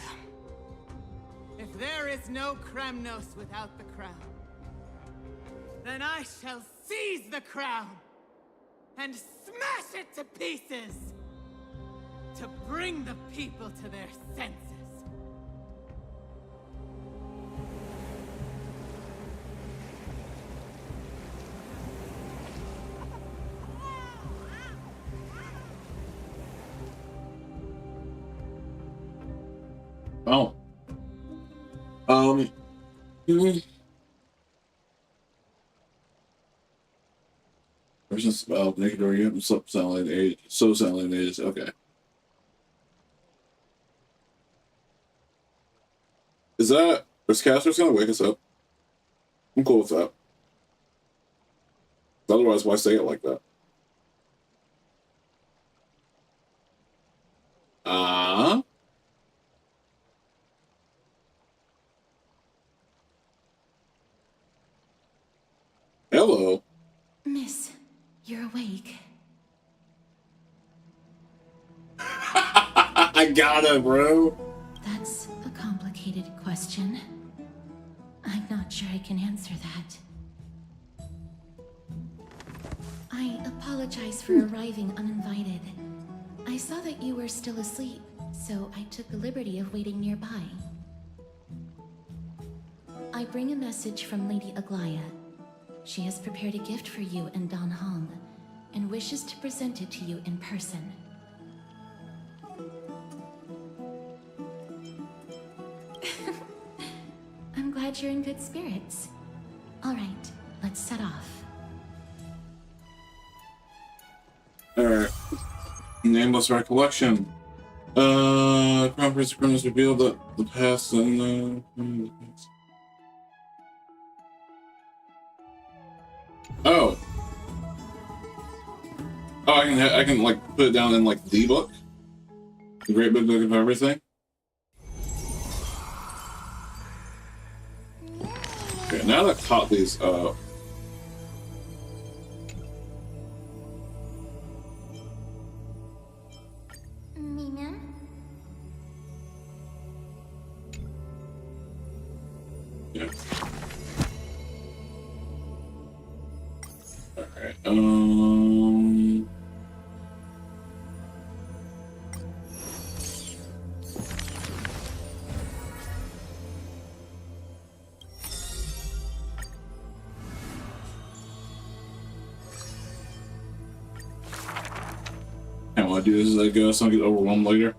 If there is no Kremnos without the crown, then I shall seize the crown and smash it to pieces to bring the people to their senses. Oh. Version spell, naked or you so sound age. So sound age. Okay. Is Casper's gonna wake us up? I'm cool with that. Otherwise, why say it like that? Hello. Miss, you're awake. I got it, bro. That's a complicated question. I'm not sure I can answer that. I apologize for arriving uninvited. I saw that you were still asleep, so I took the liberty of waiting nearby. I bring a message from Lady Aglaya. She has prepared a gift for you and Don Hong, and wishes to present it to you in person. I'm glad you're in good spirits. All right, let's set off. Alright. Nameless recollection. Crown Prince of Criminals revealed that the past and Oh, I can like put it down in like the book, the Great Big Book of Everything. Okay, now that I've caught these up. Mina? Yeah. Alright, I want to do this as I go so I don't get overwhelmed later.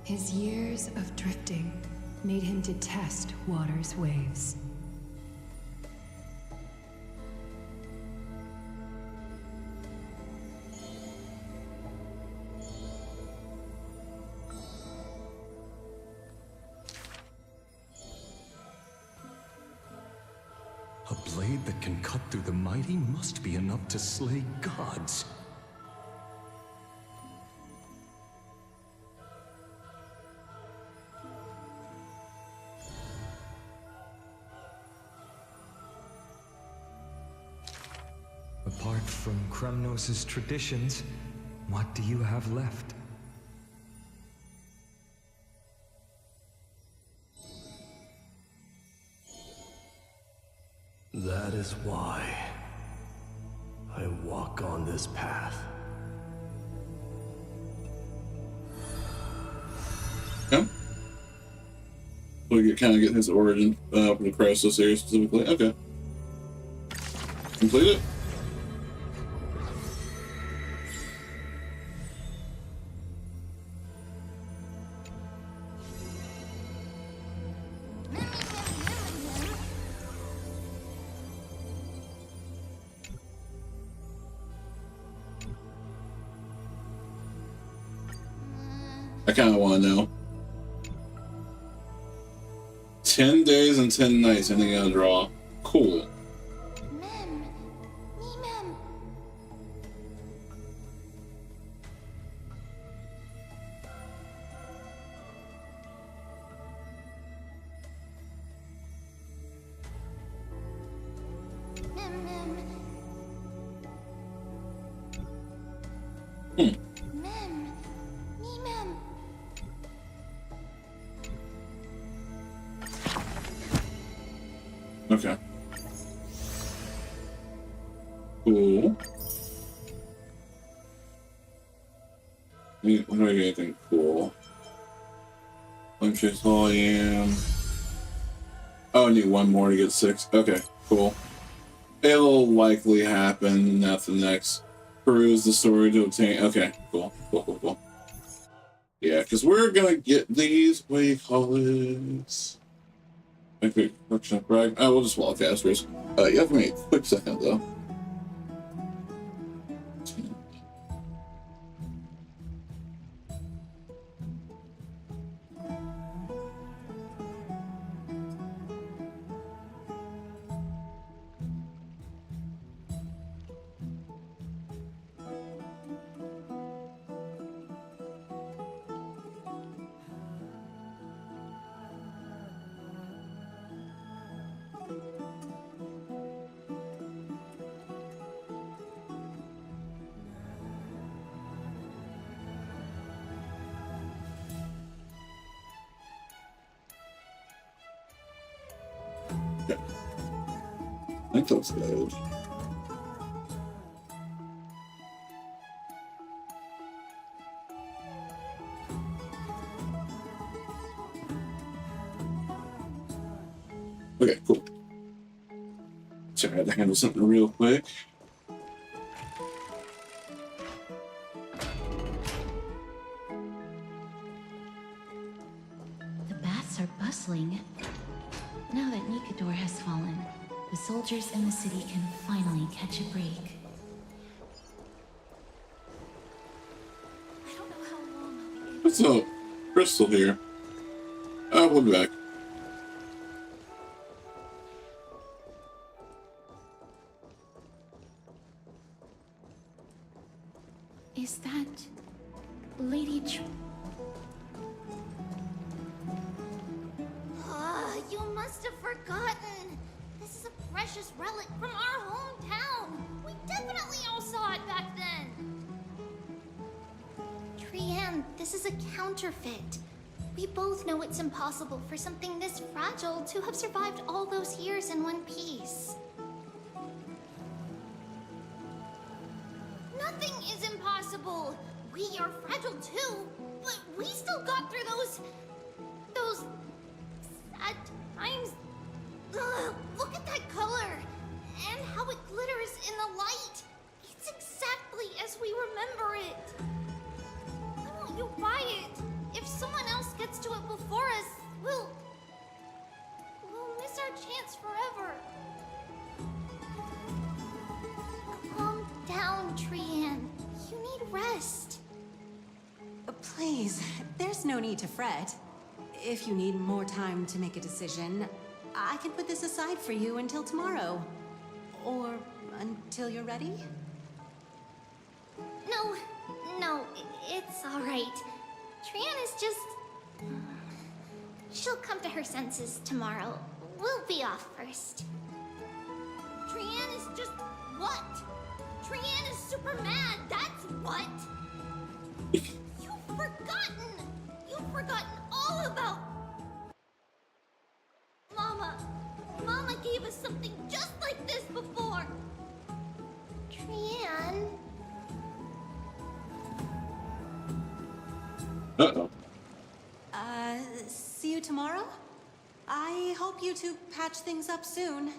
His years of drifting made him detest water's waves. A blade that can cut through the mighty must be enough to slay gods. Apart from Kremnos' traditions, what do you have left? That is why I walk on this path. Okay. We kind of get his origin for the Crisis series specifically. Okay. Complete it. I kind of want to know. 10 days and 10 nights, I think I'll draw. Cool. Okay. Cool. What do I get anything cool? Unchase volume. Oh, I need one more to get 6. Okay, cool. It'll likely happen at the next peruse the story to obtain. Okay, cool. Cool. Yeah, because we're gonna get these. What do you call this? Okay, workshop brag. Oh, we'll just wall cast first. You have to wait a quick second though. I think that's good. Okay, cool. Sorry, I had to handle something real quick. The baths are bustling. Now that Nikador has fallen, the soldiers in the city can finally catch a break. I don't know how long I'll be able. What's up? Crystal here. We'll be back. Is that Lady You must have forgotten. This is a precious relic from our hometown. We definitely all saw it back then. Trianne, this is a counterfeit. We both know it's impossible for something this fragile to have survived all those years in one piece. Nothing is impossible. We are fragile too, but we still got through those sad times. Ugh, look at that color and how it glitters in the light. It's exactly as we remember it. Why won't you buy it? If someone else gets to it before us, we'll miss our chance forever. Calm down, Trianne. You need rest. Please, there's no need to fret. If you need more time to make a decision, I can put this aside for you until tomorrow. Or until you're ready? No, it's all right. Trianne is just... She'll come to her senses tomorrow. We'll be off first. Trianne is just... what? Trianne is super mad, that's what! You've forgotten all about... Mama gave us something just like Uh-oh. See you tomorrow? I hope you two patch things up soon.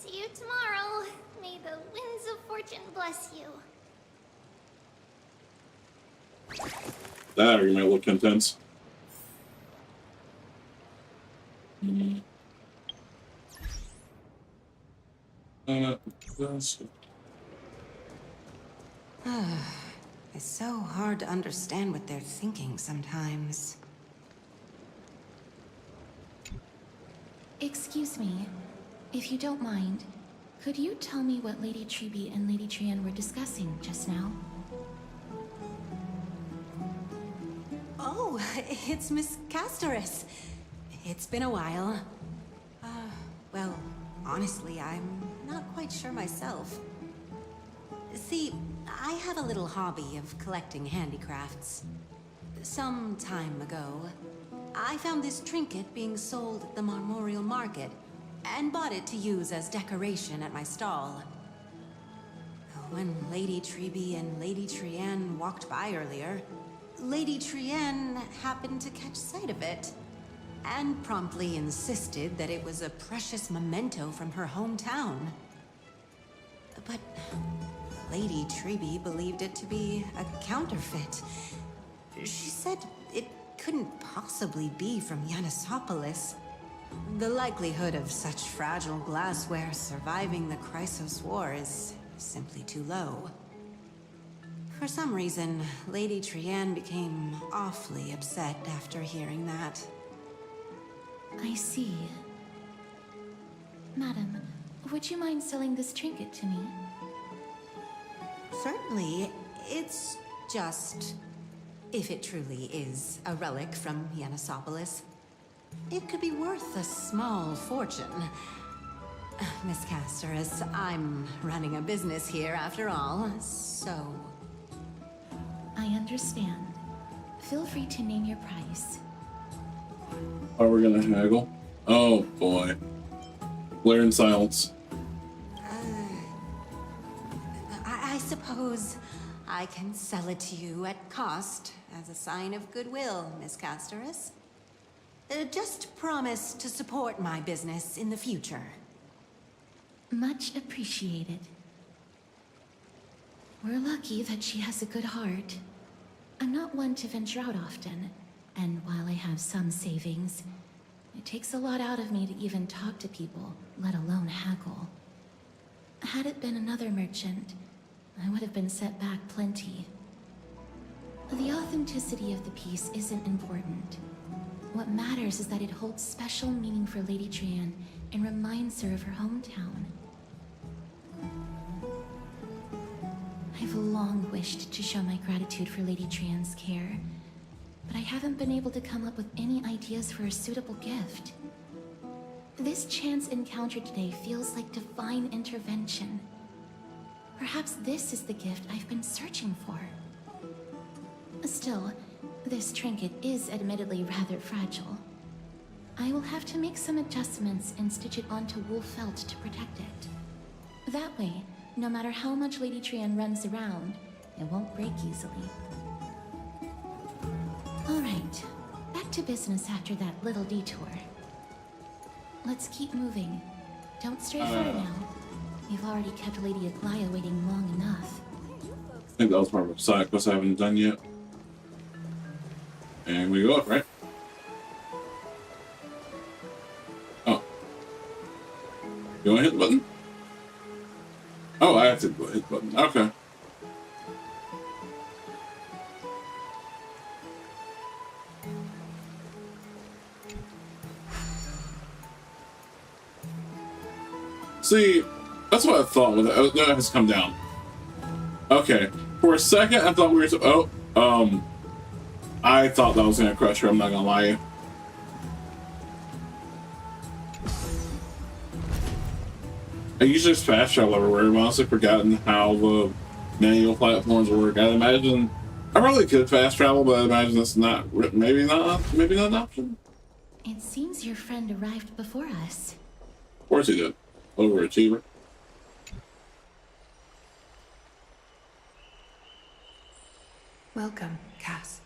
See you tomorrow. May the winds of fortune bless you. That argument looked intense. That's... It's so hard to understand what they're thinking sometimes. Excuse me, if you don't mind, could you tell me what Lady Tribbie and Lady Trienne were discussing just now? Oh, it's Miss Castorus. It's been a while. Well, honestly, I'm not quite sure myself. See, I have a little hobby of collecting handicrafts. Some time ago, I found this trinket being sold at the Marmorial Market, and bought it to use as decoration at my stall. When Lady Tribbie and Lady Trienne walked by earlier, Lady Trienne happened to catch sight of it, and promptly insisted that it was a precious memento from her hometown. But Lady Tribbie believed it to be a counterfeit. She said it couldn't possibly be from Yanisopolis. The likelihood of such fragile glassware surviving the Chrysos War is simply too low. For some reason, Lady Trienne became awfully upset after hearing that. I see. Madam, would you mind selling this trinket to me? Certainly. It's just... if it truly is a relic from Yanisopolis, it could be worth a small fortune. Miss Castorus, I'm running a business here after all, so... I understand. Feel free to name your price. Are we gonna haggle? Oh boy. Blair in silence. I suppose I can sell it to you at cost as a sign of goodwill, Miss Castorus. Just promise to support my business in the future. Much appreciated. We're lucky that she has a good heart. I'm not one to venture out often, and while I have some savings, it takes a lot out of me to even talk to people, let alone haggle. Had it been another merchant, I would have been set back plenty. The authenticity of the piece isn't important. What matters is that it holds special meaning for Lady Trienne and reminds her of her hometown. I've long wished to show my gratitude for Lady Trienne's care, but I haven't been able to come up with any ideas for a suitable gift. This chance encounter today feels like divine intervention. Perhaps this is the gift I've been searching for. Still, this trinket is admittedly rather fragile. I will have to make some adjustments and stitch it onto wool felt to protect it. That way, no matter how much Lady Trienne runs around, it won't break easily. Alright, back to business after that little detour. Let's keep moving. Don't stray far now. You've already kept Lady Aglaia waiting long enough. I think that was part of a side quest I haven't done yet. And we go up, right? Oh. You wanna hit the button? Oh, I have to hit the button. Okay. See, that's what I thought with it. Oh, no, it has come down. Okay. For a second, I thought we were I thought that was gonna crush her, I'm not gonna lie to you. I usually just fast travel everywhere. I've honestly forgotten how the manual platforms work. I imagine I probably could fast travel, but I imagine that's not maybe not an option. It seems your friend arrived before us. Of course he did. Overachiever. Welcome, Cass.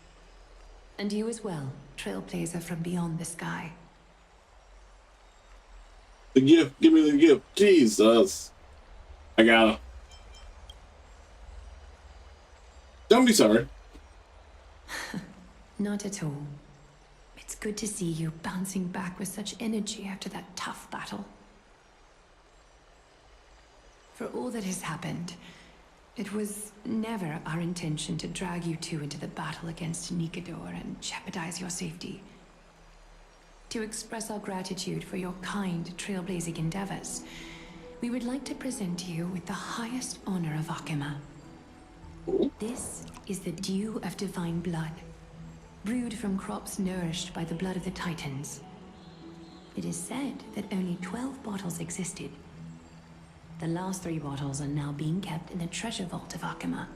And you as well, trailblazer from beyond the sky. The gift, give me the gift. Jesus. I gotta. Don't be sorry. Not at all. It's good to see you bouncing back with such energy after that tough battle. For all that has happened, it was never our intention to drag you two into the battle against Nikador and jeopardize your safety. To express our gratitude for your kind, trailblazing endeavors, we would like to present you with the highest honor of Akima. This is the Dew of Divine Blood, brewed from crops nourished by the blood of the Titans. It is said that only 12 bottles existed. The last 3 bottles are now being kept in the treasure vault of Akima.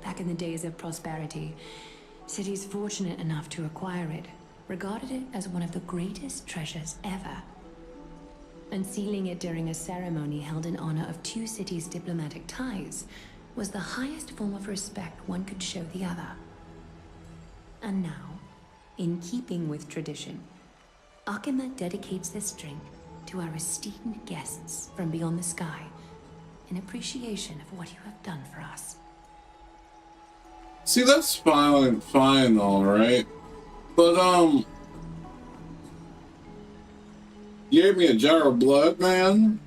Back in the days of prosperity, cities fortunate enough to acquire it regarded it as one of the greatest treasures ever. Unsealing it during a ceremony held in honor of 2 cities' diplomatic ties was the highest form of respect one could show the other. And now, in keeping with tradition, Akima dedicates this drink to our esteemed guests from beyond the sky in appreciation of what you have done for us. See, that's fine, all right. But, you gave me a jar of blood, man?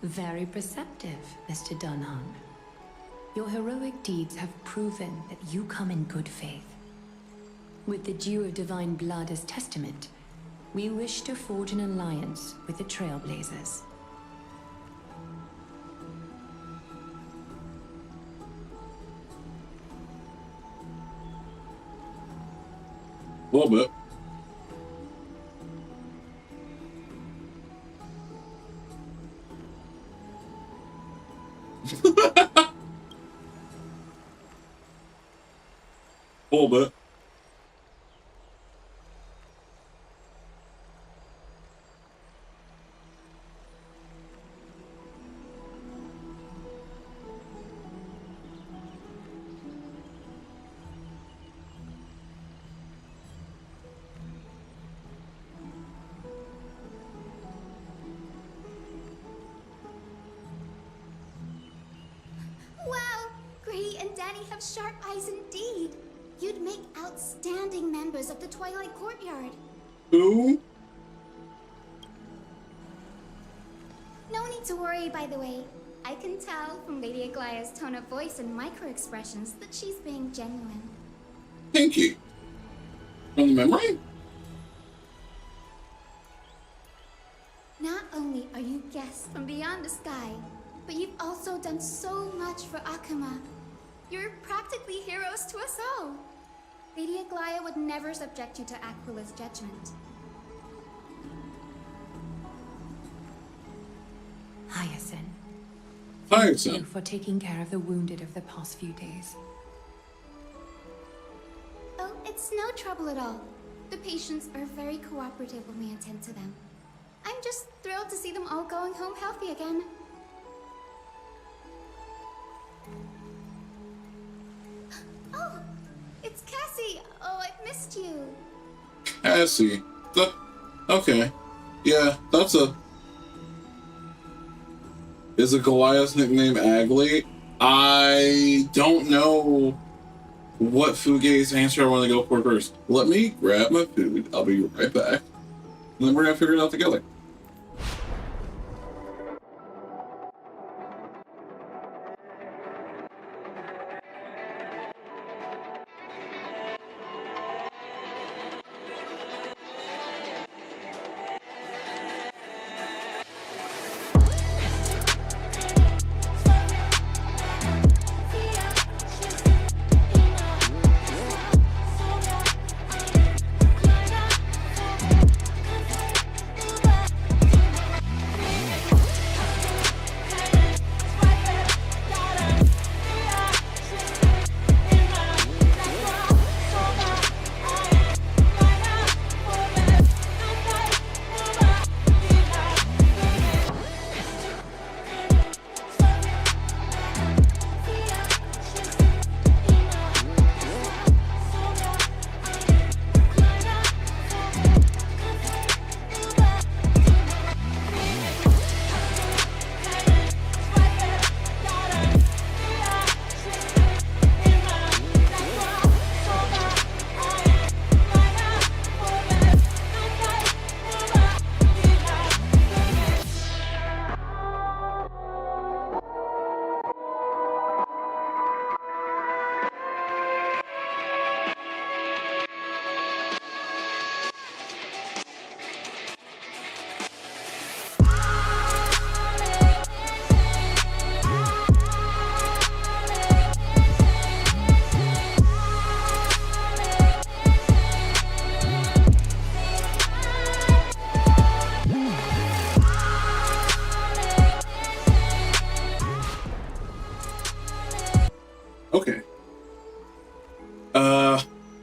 Very perceptive, Mr. Dunhung. Your heroic deeds have proven that you come in good faith. With the Dew of Divine Blood as testament, we wish to forge an alliance with the Trailblazers. A little bit. A little bit. Wow! Grady and Danny have sharp eyes indeed. You'd make outstanding members of the Twilight Courtyard. Who? No need to worry, by the way. I can tell from Lady Aglaya's tone of voice and micro-expressions that she's being genuine. Thank you. From the memory? Not only are you guests from beyond the sky, but you've also done so much for Akima. You're practically heroes to us all. Lady Aglaya would never subject you to Aquila's judgment. Hyacinth. Hyacinth. Thank you for taking care of the wounded of the past few days. Oh, it's no trouble at all. The patients are very cooperative when we attend to them. I'm just thrilled to see them all going home healthy again. Oh, it's Cassie. Oh, I've missed you. Cassie. Okay. Yeah, that's a... Is a Goliath's nickname Agli? I don't know what Fuge's answer I want to go for first. Let me grab my food. I'll be right back. And then we're going to figure it out together.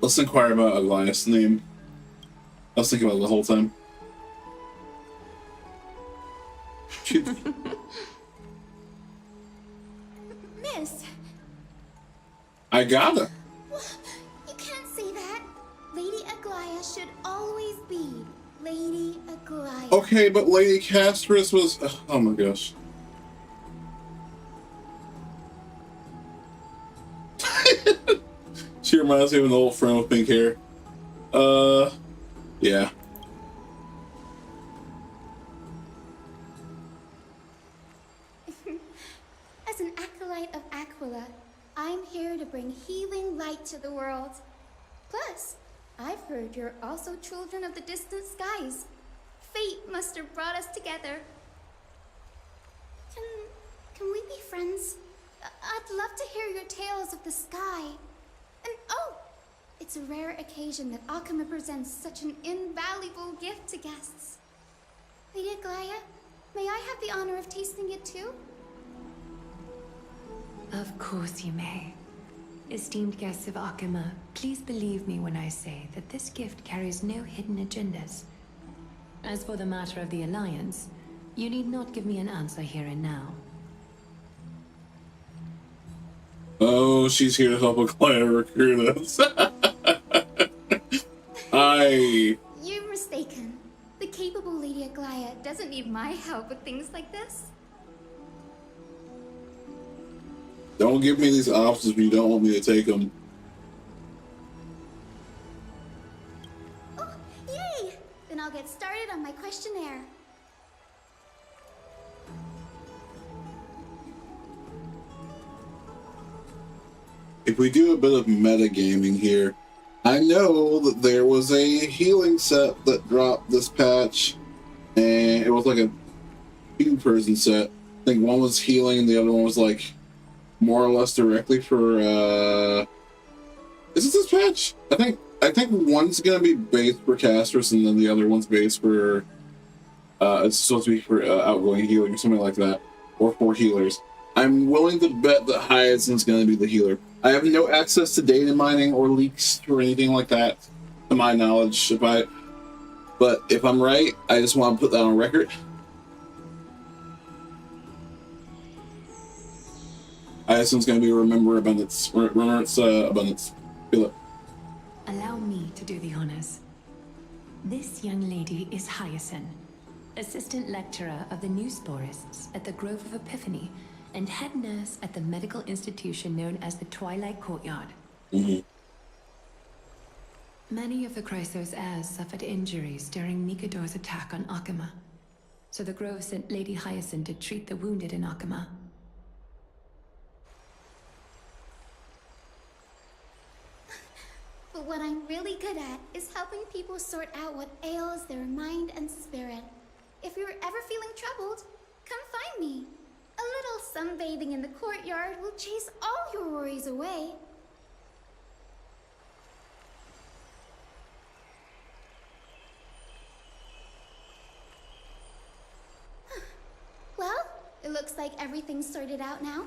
Let's inquire about Aglaya's name. I was thinking about it the whole time. Miss, I got it. you can't say that. Lady Aglaya should always be Lady Aglaya. Okay, but Lady Castris was... Oh my gosh. She reminds me of an old friend with pink hair. Yeah. As an acolyte of Aquila, I'm here to bring healing light to the world. Plus, I've heard you're also children of the distant skies. Fate must have brought us together. Can we be friends? I'd love to hear your tales of the sky. And oh, it's a rare occasion that Akama presents such an invaluable gift to guests. Lady Aglaya, may I have the honor of tasting it too? Of course you may. Esteemed guests of Akama, please believe me when I say that this gift carries no hidden agendas. As for the matter of the Alliance, you need not give me an answer here and now. Oh, she's here to help Aglaya recruit us. You're mistaken. The capable Lady Aglaya doesn't need my help with things like this. Don't give me these options if you don't want me to take them. Oh, yay! Then I'll get started on my questionnaire. If we do a bit of metagaming here, I know that there was a healing set that dropped this patch, and it was like a two-person set. I think one was healing, and the other one was like more or less directly for. Is it this patch? I think one's gonna be based for casters, and then the other one's based for. It's supposed to be for outgoing healing or something like that, or for healers. I'm willing to bet that Hyacinth's going to be the healer. I have no access to data mining or leaks or anything like that, to my knowledge. But if I'm right, I just want to put that on record. Hyacinth's going to be Remembrance Abundance. Feel it. Allow me to do the honors. This young lady is Hyacinth, assistant lecturer of the new sporists at the Grove of Epiphany, and head nurse at the medical institution known as the Twilight Courtyard. Mm-hmm. Many of the Chrysos heirs suffered injuries during Nikador's attack on Akama, so the Grove sent Lady Hyacinth to treat the wounded in Akama. But what I'm really good at is helping people sort out what ails their mind and spirit. If you're ever feeling troubled, come find me. A little sunbathing in the courtyard will chase all your worries away. Well, it looks like everything's sorted out now.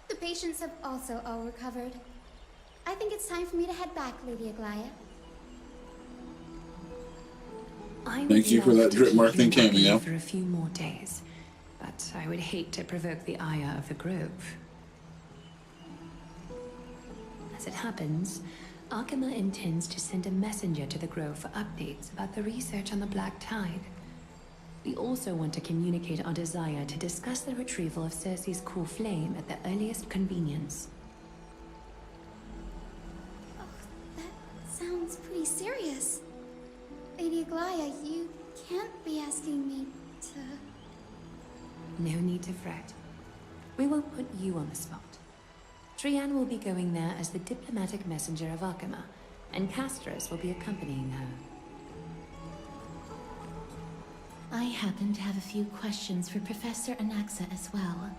The patients have also all recovered. I think it's time for me to head back, Lady Aglaya. Thank you for that drip marketing cameo. For a few more days, but I would hate to provoke the ire of the Grove. As it happens, Akama intends to send a messenger to the Grove for updates about the research on the Black Tide. We also want to communicate our desire to discuss the retrieval of Circe's core flame at the earliest convenience. Oh, that sounds pretty serious. Lady Aglaya, you can't be asking me to... No need to fret. We won't put you on the spot. Trianne will be going there as the diplomatic messenger of Akama, and Castris will be accompanying her. I happen to have a few questions for Professor Anaxa as well,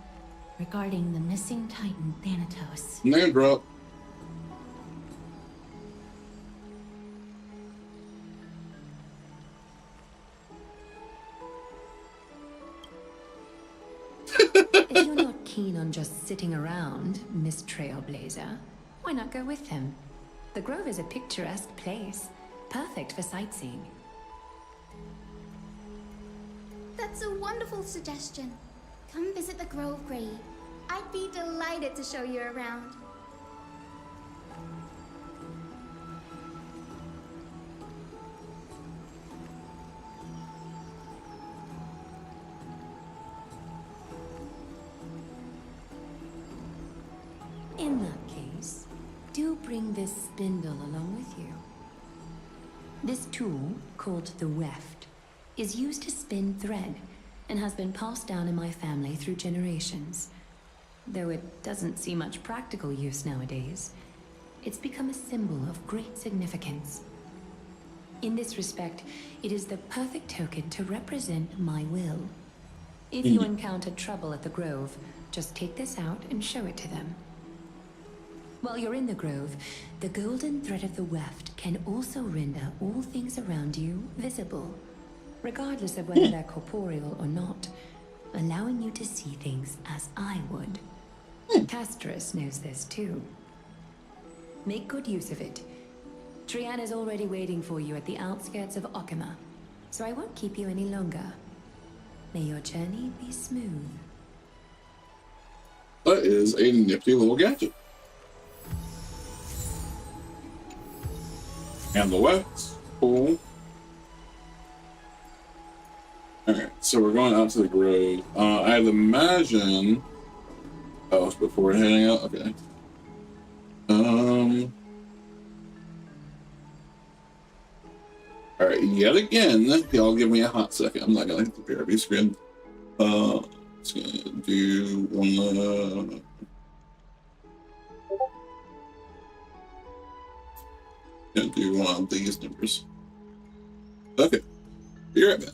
regarding the missing Titan Thanatos. Name drop. If you're not keen on just sitting around, Miss Trailblazer, why not go with him? The Grove is a picturesque place, perfect for sightseeing. That's a wonderful suggestion. Come visit the Grove, Gray. I'd be delighted to show you around. In that case, do bring this spindle along with you. This tool, called the weft, is used to spin thread and has been passed down in my family through generations. Though it doesn't see much practical use nowadays, it's become a symbol of great significance. In this respect, it is the perfect token to represent my will. If you encounter trouble at the Grove, just take this out and show it to them. While you're in the Grove, the golden thread of the weft can also render all things around you visible, regardless of whether they're corporeal or not, allowing you to see things as I would. Castorus knows this too. Make good use of it. Trianne is already waiting for you at the outskirts of Okima, so I won't keep you any longer. May your journey be smooth. That is a nifty little gadget. And the weft. Cool. Alright, so we're going out to the Grove. I'd imagine... Oh, it's before heading out? Okay. Alright, yet again, y'all give me a hot second. I'm not gonna hit the PRB screen. It's gonna do one... Gonna do one of these numbers. Okay. Be right back.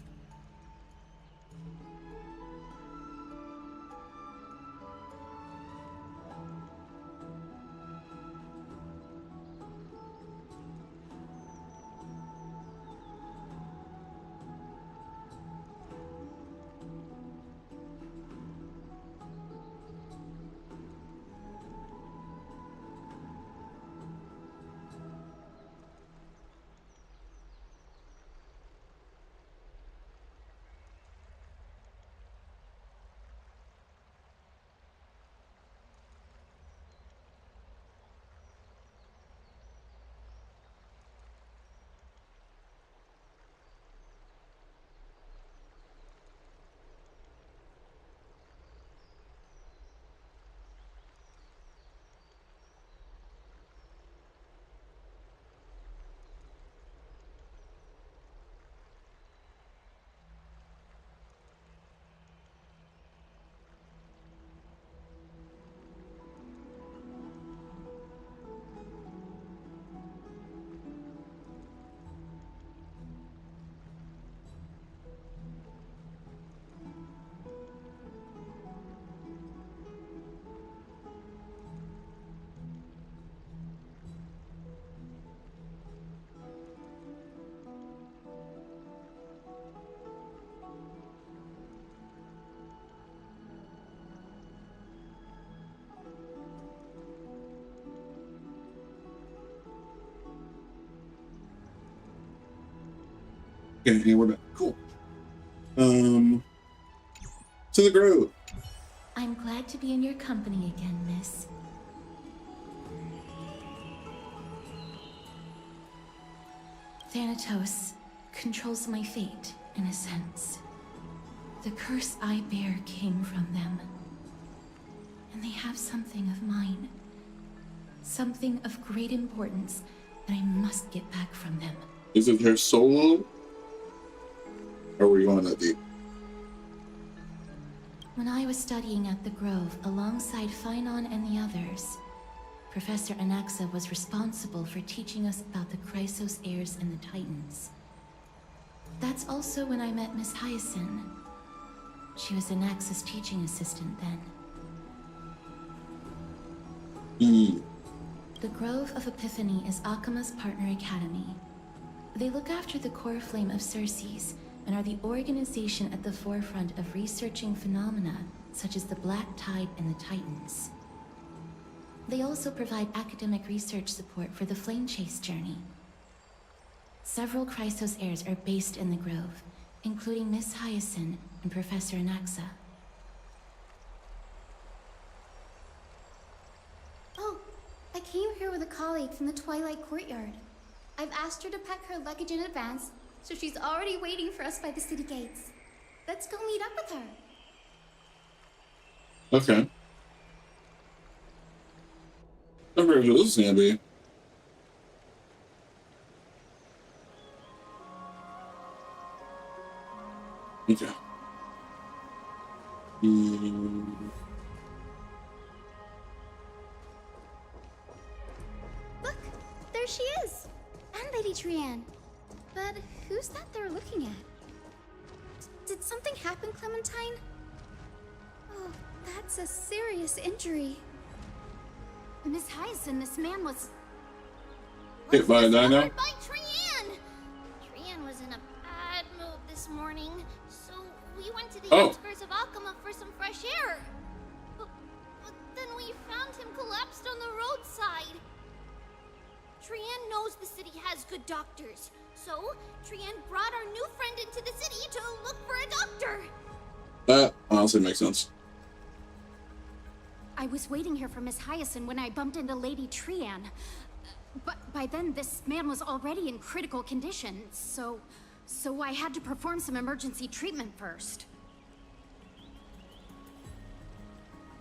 Okay, we're back. Cool. To the Grove. I'm glad to be in your company again, miss. Thanatos controls my fate, in a sense. The curse I bear came from them. And they have something of mine. Something of great importance that I must get back from them. Is it her solo? Or were you on that deep? When I was studying at the Grove alongside Phynon and the others, Professor Anaxa was responsible for teaching us about the Chrysos heirs and the Titans. That's also when I met Miss Hyacinth. She was Anaxa's teaching assistant then. The Grove of Epiphany is Akima's partner academy. They look after the core flame of Circes and are the organization at the forefront of researching phenomena such as the Black Tide and the Titans. They also provide academic research support for the Flame Chase journey. Several Chrysos heirs are based in the Grove, including Miss Hyacinth and Professor Anaxa. Oh, I came here with a colleague from the Twilight Courtyard. I've asked her to pack her luggage in advance, so she's already waiting for us by the city gates. Let's go meet up with her. Okay. I wonder who this is gonna be. Okay. Look, there she is! And Lady Trianne. But who's that they're looking at? Did something happen, Clementine? Oh, that's a serious injury. Miss Hyacinth, this man was... Hit by a dino? by Trianne! Trianne was in a bad mood this morning, so we went to the outskirts of Akama for some fresh air. But then we found him collapsed on the roadside. Trianne knows the city has good doctors, so Trianne brought our new friend into the city to look for a doctor. That honestly makes sense. I was waiting here for Miss Hyacinth when I bumped into Lady Trianne. But by then, this man was already in critical condition, so I had to perform some emergency treatment first.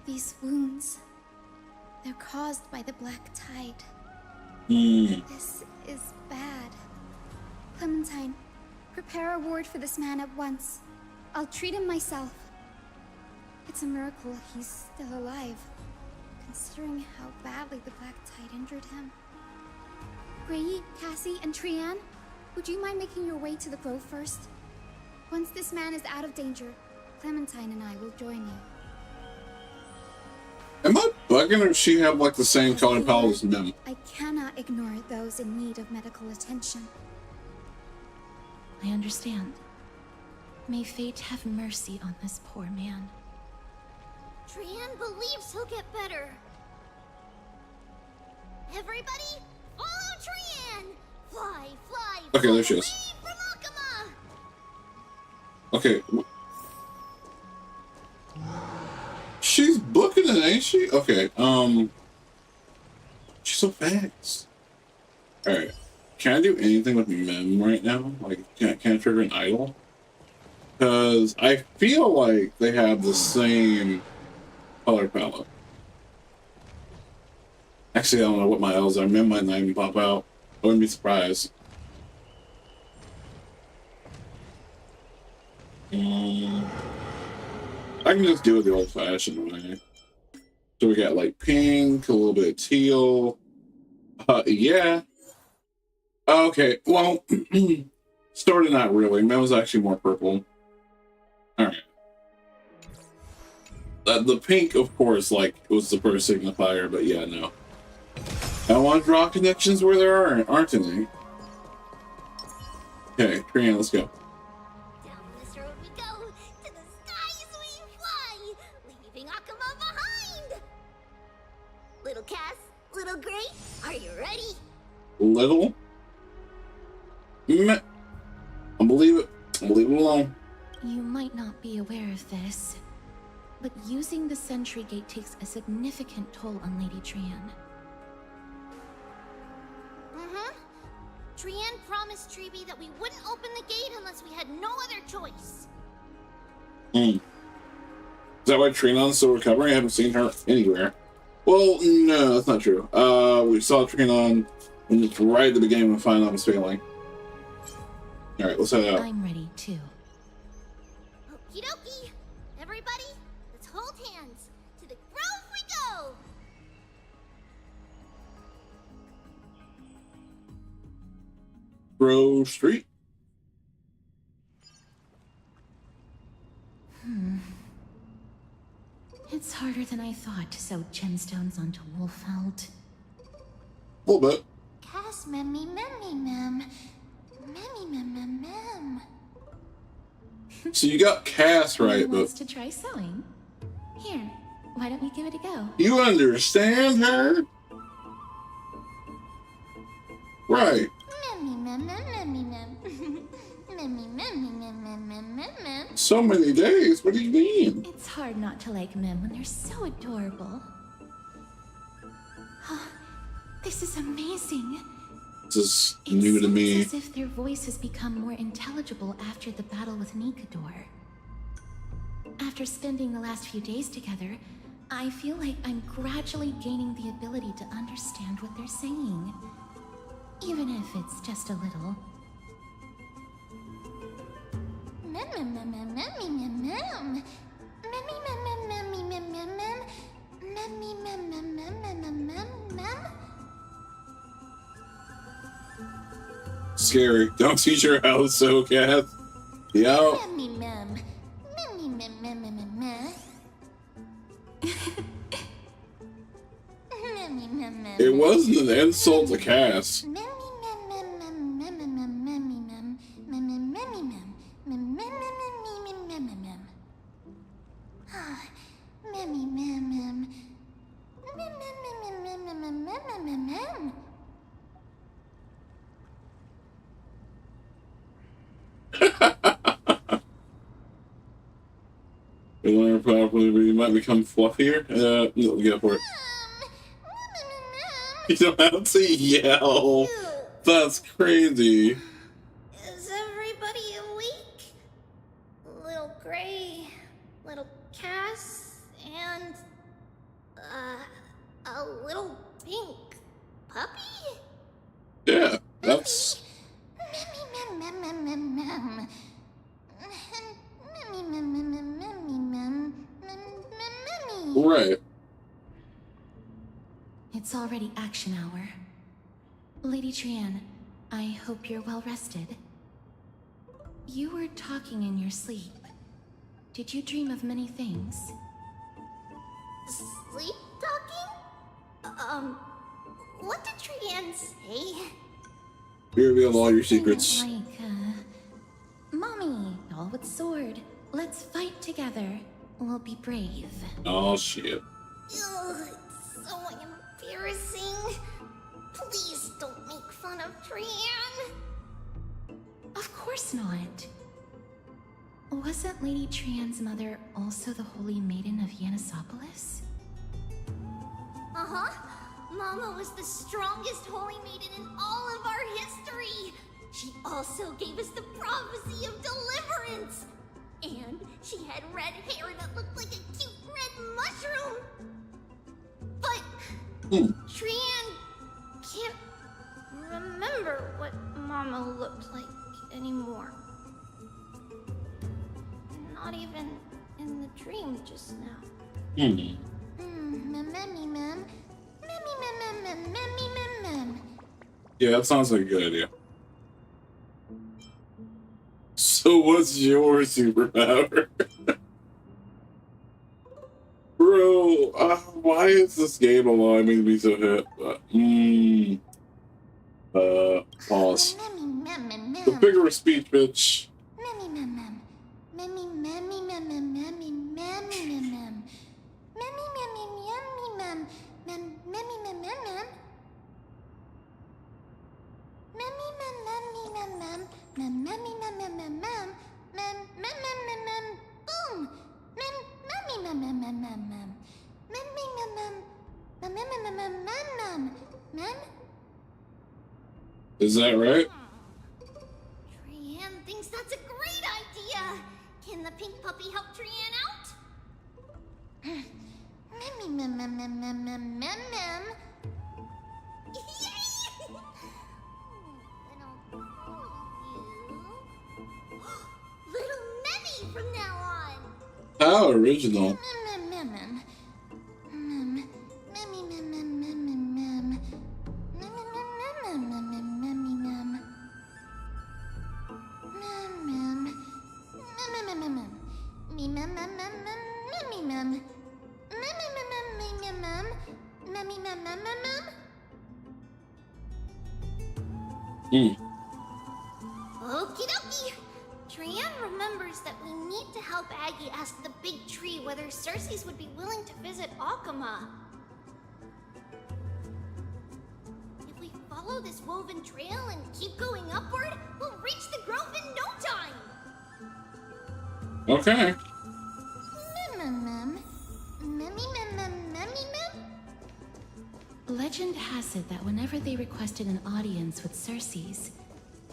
These wounds, they're caused by the Black Tide. This is bad. Clementine, prepare a ward for this man at once. I'll treat him myself. It's a miracle he's still alive, considering how badly the Black Tide injured him. Gray, Cassie, and Trianne, would you mind making your way to the Grove first? Once this man is out of danger, Clementine and I will join you. Am I bugging, or does she have like the same color palette as them? I cannot ignore those in need of medical attention. I understand. May fate have mercy on this poor man. Trianne believes he'll get better. Everybody, follow Trianne! Fly, fly, Okay, fly there she away is. from Akama! Okay. She's booking it, ain't she? Okay, she's so fast. Alright. Can I do anything with Mem right now? Like, can I trigger an idol? Because I feel like they have the same color palette. Actually, I don't know what my L's are. Mem might not even pop out. I wouldn't be surprised. I can just do it the old-fashioned way. So we got like pink, a little bit of teal. Yeah. Okay, well, sort of not really. Mem was actually more purple. Alright. The pink, of course, like, was the first signifier, but yeah, no. I want to draw connections where there aren't any. Okay, Trianne, let's go. Down this road we go, to the skies we fly, leaving Akama behind! Little Cass, little Gray, are you ready? Little? Meh. I'll believe it. I'll leave it alone. You might not be aware of this, but using the Sentry Gate takes a significant toll on Lady Trianne. Trianne promised Tribbie that we wouldn't open the gate unless we had no other choice. Is that why Trinon's still recovering? I haven't seen her anywhere. Well, no, that's not true. We saw Trinon right at the beginning when Final was failing. Alright, let's head out. I'm ready, too. Okie dokie. Everybody, let's hold hands. To the Grove we go! Grove Street. It's harder than I thought to sew gemstones onto Wolfeld. A little bit. Cass, memmy, memmy, mem. Memmy, mem, mem, mem. So you got Cass right, Who wants but to try sewing? Here, Why don't you give it a go? You understand her? Right. So many days? What do you mean? It's hard not to like Mem when they're so adorable. Oh, this is amazing. This is new to me. It's as if their voice has become more intelligible after the battle with Nikador. After spending the last few days together, I feel like I'm gradually gaining the ability to understand what they're saying. Even if it's just a little. Scary. Don't teach her how so, Kath. Yo. It wasn't an insult to Cass. We learn properly, we might become fluffier. No, go for it. You don't have to yell. That's crazy. Is everybody awake? Little Gray, little Cass, and a little pink puppy? Yeah, that's... Right. It's already action hour. Lady Trianne, I hope you're well rested. You were talking in your sleep. Did you dream of many things? Sleep talking? What did Trianne say? You revealed all your secrets. Like, Mommy, all with sword. Let's fight together. We'll be brave. Oh, shit. Ugh, it's so embarrassing. Please don't make fun of Trianne. Of course not. Wasn't Lady Trianne's mother also the Holy Maiden of Yanisopolis? Uh-huh. Mama was the strongest holy maiden in all of our history. She also gave us the prophecy of deliverance. And she had red hair that looked like a cute red mushroom. But Trianne can't remember what Mama looked like anymore. Not even in the dream just now. Yeah, that sounds like a good idea. So what's your superpower? Bro, why is this game allowing me to be so hip? Pause. The figure of speech, bitch. Is that right? Trianne thinks that's a great idea. Can the pink puppy help Trianne out? Little Memmy from now on. How original. Okie dokie. Trianne remembers remembers that we need to help Aggie ask the big tree whether Cersei's would be willing to visit Akama. If we follow this woven trail and keep going upward, we'll reach the grove in no time! Okay. Legend has it that whenever they requested an audience with Cersei's,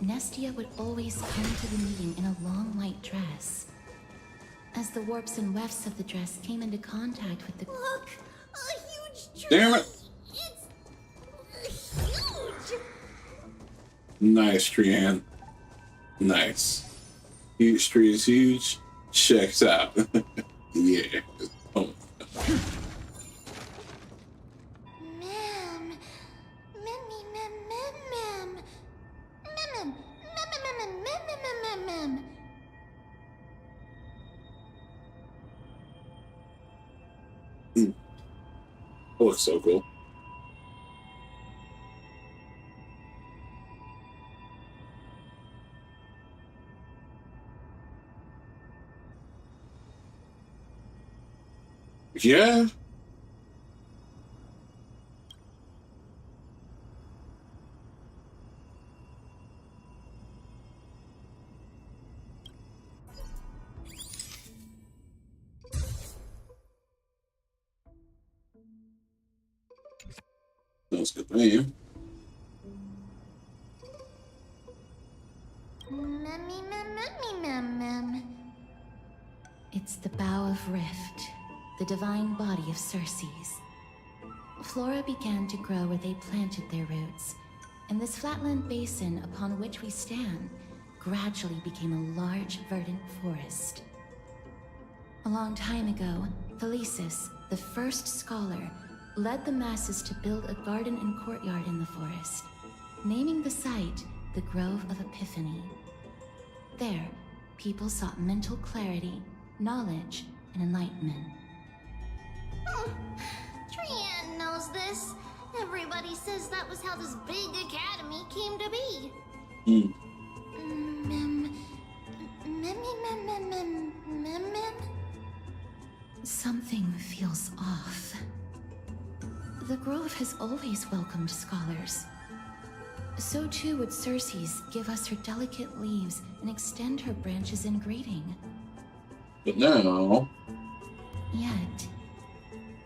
Nestia would always come to the meeting in a long white dress. As the warps and wefts of the dress came into contact with the— Look! A huge tree! Damn it! It's huge! Nice, Trianne. Nice. Huge tree is huge. Checks out. Yeah. Oh. That looks so cool. Yeah. That's good name. It's the Bough of Rift, the divine body of Cersei's. Flora began to grow where they planted their roots, and this flatland basin upon which we stand gradually became a large, verdant forest. A long time ago, Thelesis, the first scholar, led the masses to build a garden and courtyard in the forest, naming the site the Grove of Epiphany. There, people sought mental clarity, knowledge, and enlightenment. Trianne knows this. Everybody says that was how this big academy came to be. Something feels off. The Grove has always welcomed scholars. So too would Cersei's give us her delicate leaves and extend her branches in greeting. But now... Yet,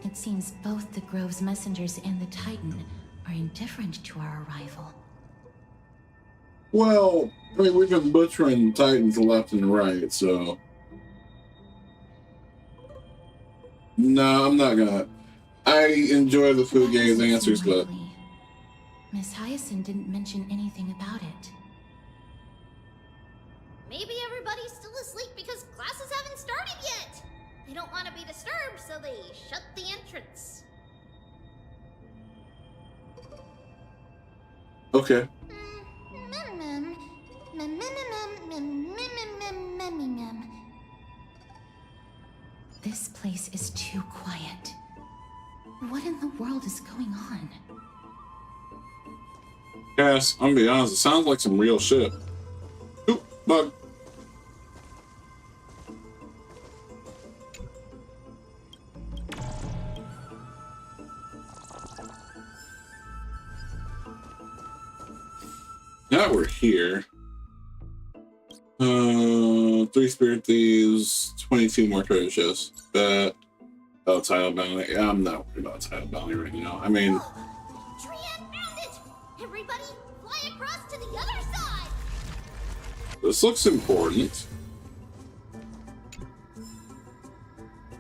it seems both the Grove's messengers and the Titan are indifferent to our arrival. Well, I mean, we've been butchering Titans left and right, so... No, I'm not gonna... I enjoy the Fugae's answers, but... Miss Hyacinth didn't mention anything about it. Maybe everybody's still asleep because classes haven't started yet. They don't want to be disturbed, so they shut the entrance. Okay. This place is too quiet. What in the world is going on? Cass, I'm gonna be honest, it sounds like some real shit. Oop, bug. Now we're here. 3 spirit thieves, 22 more treasure chests. Oh, title bounty. Yeah, I'm not worried about title bounty right now. I mean, Trianne found it! Everybody, fly across to the other side! this looks important.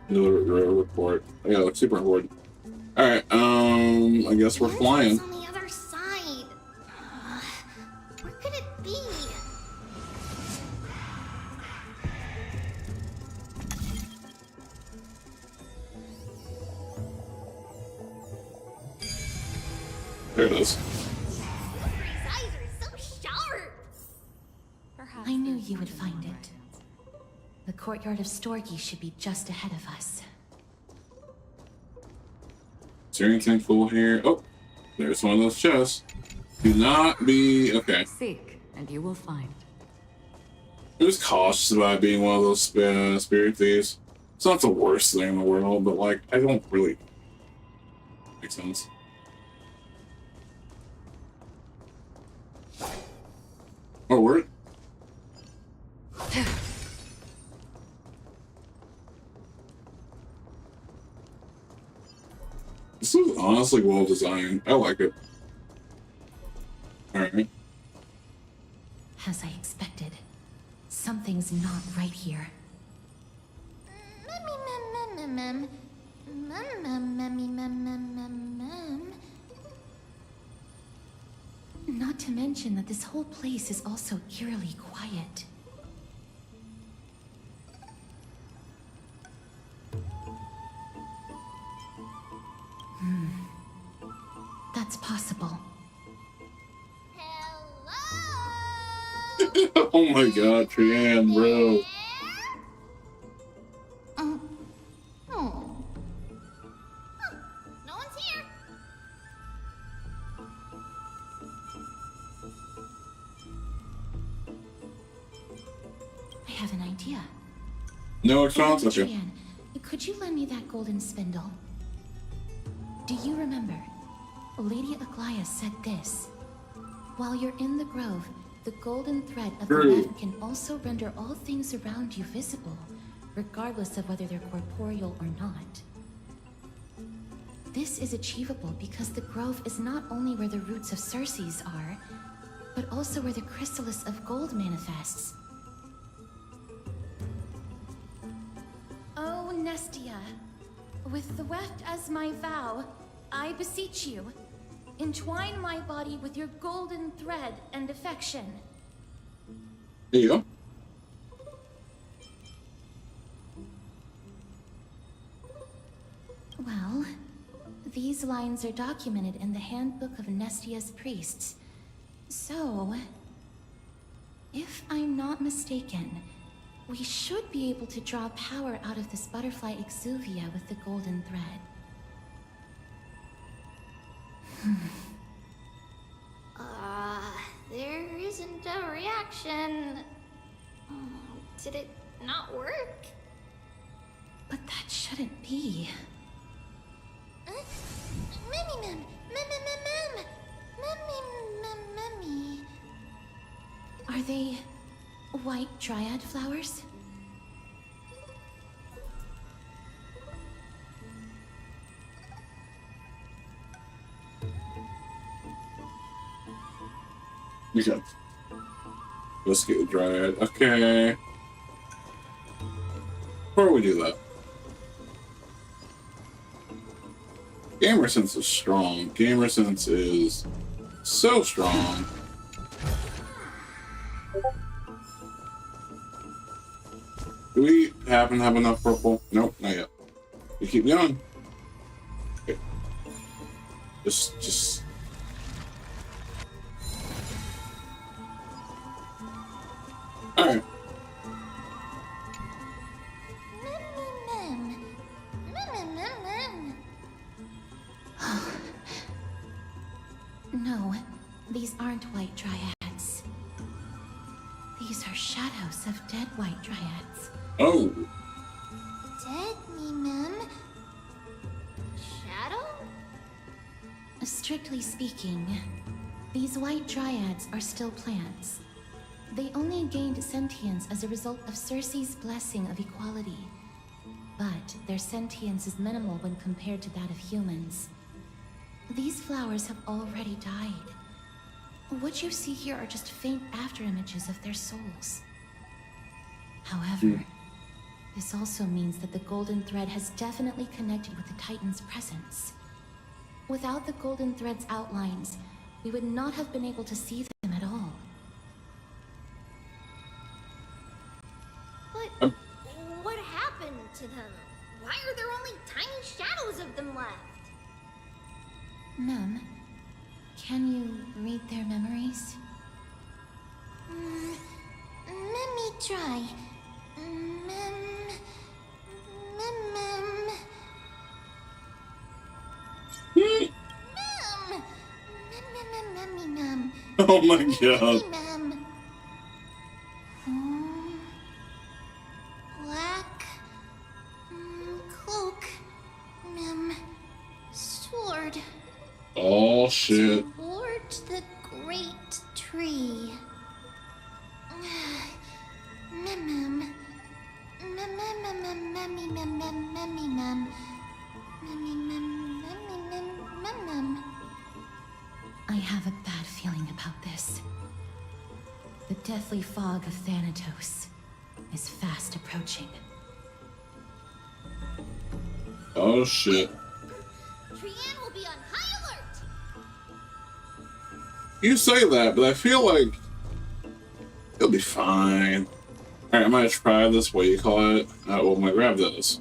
No report. Yeah, it looks super important. Alright, I guess we're flying. On the other side. Where could it be? There it is. His eyes are so sharp! I knew you would find it. The courtyard of Storgi should be just ahead of us. Is there anything cool here? Oh, there's one of those chests. Do not be... Okay. Seek, and you will find. I'm just cautious about being one of those spirit thieves. It's not the worst thing in the world, but like, I don't really... Makes sense. Oh, word? This is honestly well designed. I like it. Alright. As I expected, something's not right here. Not to mention that this whole place is also eerily quiet. That's possible. Oh my god, Trianne, bro. No one's here. I have an idea. No response? Okay. Trianne, could you lend me that golden spindle? Do you remember? Lady Aglaia said this. While you're in the grove, the golden thread of the web can also render all things around you visible, regardless of whether they're corporeal or not. This is achievable because the grove is not only where the roots of Circes are, but also where the chrysalis of gold manifests. Oh, Nestia, with the weft as my vow, I beseech you, entwine my body with your golden thread and affection. There you go. Well, these lines are documented in the Handbook of Nestia's Priests. So, if I'm not mistaken, we should be able to draw power out of this butterfly exuvia with the golden thread. There isn't a reaction. Did it not work? But that shouldn't be. Are they white dryad flowers? Okay. Let's get the dryad. Okay. Before we do that, gamer sense is strong. Gamer sense is so strong. Do we happen to have enough purple? Nope, not yet. We keep going. Okay. Just. Alright. No, these aren't white dryads. These are shadows of dead white dryads. Oh. Dead me, ma'am. Shadow? Strictly speaking, these white dryads are still plants. They only gained sentience as a result of Circe's blessing of equality. But their sentience is minimal when compared to that of humans. These flowers have already died. What you see here are just faint afterimages of their souls. However, this also means that the golden thread has definitely connected with the Titan's presence. Without the golden thread's outlines, we would not have been able to see them at all. But what happened to them? Why are there only tiny shadows of them left? Mem, can you read their memories? Let me try. Oh my god. shit. Toward the great tree. I have a bad feeling about this. The deathly fog of Thanatos is fast approaching. Oh shit. Trianne will be on high alert. You say that, but I feel like it'll be fine. Alright, I'm gonna try this, what you call it. Well, I'm gonna grab this.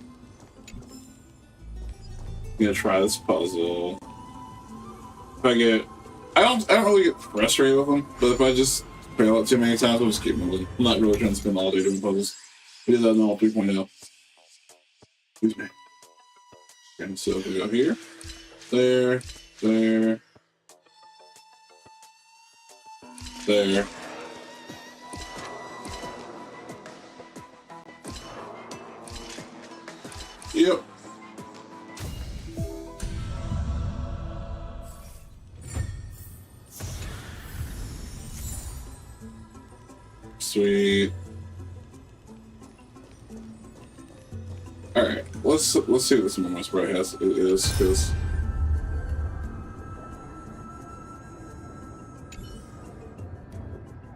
I'm gonna try this puzzle. If I get... I don't really get frustrated with them, but if I just fail it too many times, I'll just keep moving. I'm not really trying to spend all day doing puzzles. It is that normal 3.0. Excuse me. Okay, so we go here. There. Yep. Sweet. All right, let's see what this moment sprite is, because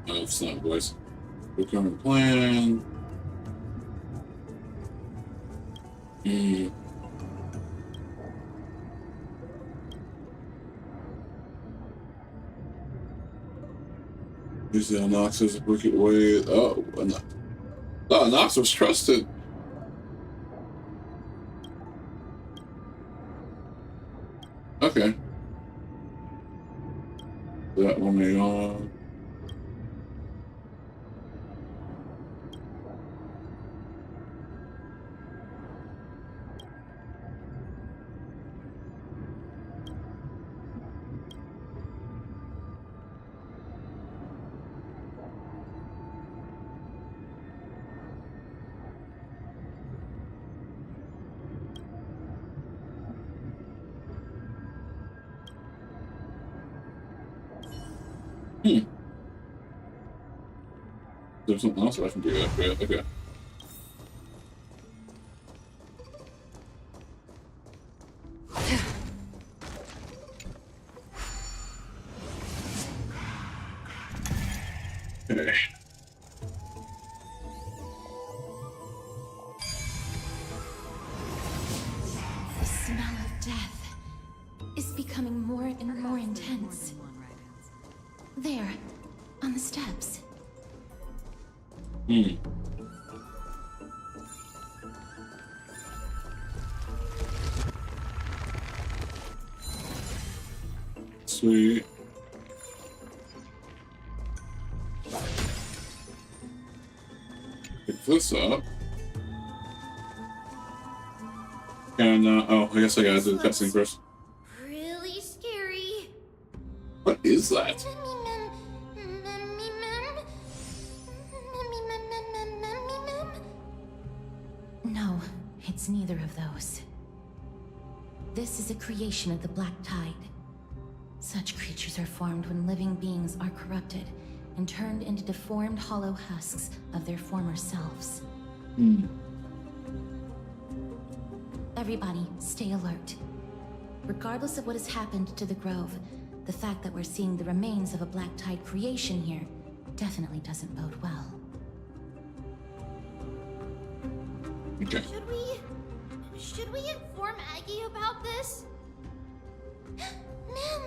oh, it's not voice. Recurrent plan. Use the Noxus wicked way. Oh, Nox was trusted. Okay. That one may on. There's something else I can do that with. Okay. Okay. The smell of death is becoming more and more intense. There, on the steps. Sweet. Pick this up. And, oh, I guess I gotta do the testing first. Really scary. What is that? No, it's neither of those. This is a creation of the Black Tide. Such creatures are formed when living beings are corrupted and turned into deformed hollow husks of their former selves. Everybody, stay alert. Regardless of what has happened to the Grove, the fact that we're seeing the remains of a Black Tide creation here definitely doesn't bode well. Okay. Should we inform Aggie about this? Mem.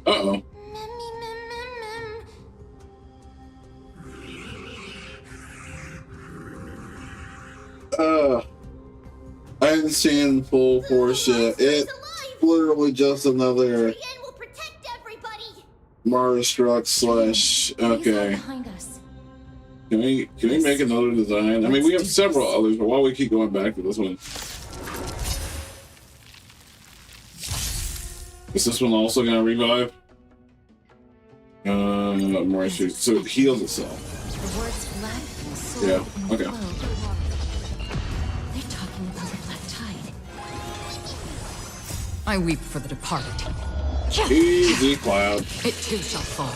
Uh-oh. I haven't seen full force yet. It's literally just another Mars struck slash. Okay. Can we make another design? I mean, we have several others, but why do we keep going back to this one? Is this one also gonna revive? More issues. So it heals itself. The words black, sword, Yeah. and Okay. glow. They're talking about the Black Tide. I weep for the departed. Easy, Cloud. It too shall fall.